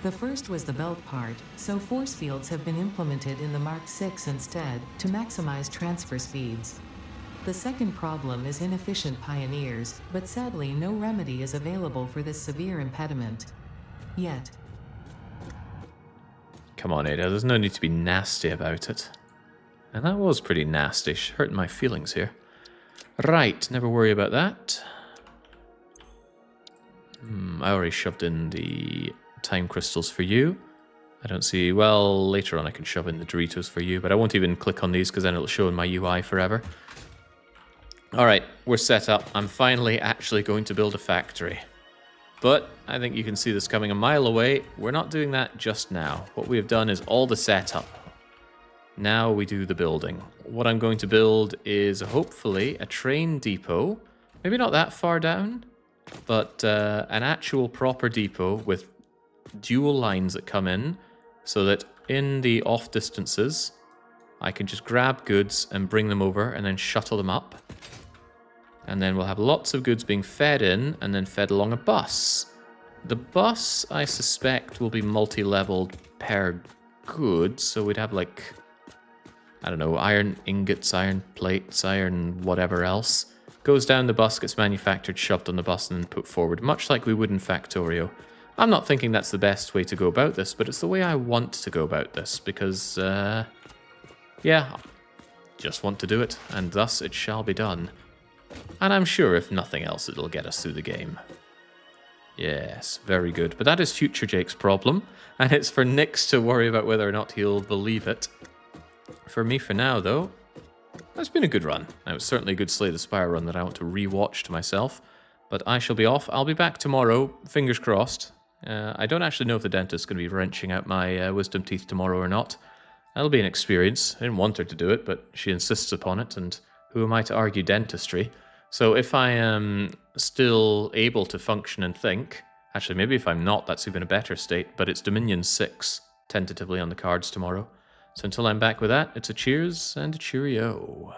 The first was the belt part, so force fields have been implemented in the Mark VI instead, to maximize transfer speeds. The second problem is inefficient pioneers, but sadly no remedy is available for this severe impediment. Yet. Come on, Ada, there's no need to be nasty about it. And that was pretty nasty, hurting my feelings here. Right, never worry about that. I already shoved in the time crystals for you. I don't see... Well, later on I can shove in the Doritos for you, but I won't even click on these because then it'll show in my UI forever. Alright, we're set up. I'm finally actually going to build a factory. But I think you can see this coming a mile away. We're not doing that just now. What we have done is all the setup. Now we do the building. What I'm going to build is hopefully a train depot. Maybe not that far down, but an actual proper depot with dual lines that come in so that in the off distances I can just grab goods and bring them over and then shuttle them up. And then we'll have lots of goods being fed in and then fed along a bus. The bus, I suspect, will be multi-leveled per good, so we'd have like, I don't know, iron ingots, iron plates, iron whatever else. Goes down the bus, gets manufactured, shoved on the bus, and then put forward, much like we would in Factorio. I'm not thinking that's the best way to go about this, but it's the way I want to go about this, because, yeah, just want to do it, and thus it shall be done. And I'm sure, if nothing else, it'll get us through the game. Yes, very good. But that is future Jake's problem, and it's for Nix to worry about whether or not he'll believe it. For me, for now, though, that's been a good run. Now, it's certainly a good Slay the Spire run that I want to re-watch to myself, but I shall be off. I'll be back tomorrow, fingers crossed. I don't actually know if the dentist's going to be wrenching out my wisdom teeth tomorrow or not. That'll be an experience. I didn't want her to do it, but she insists upon it, and who am I to argue dentistry? So if I am still able to function and think, actually maybe if I'm not, that's even a better state, but it's Dominion 6, tentatively on the cards tomorrow. So until I'm back with that, it's a cheers and a cheerio.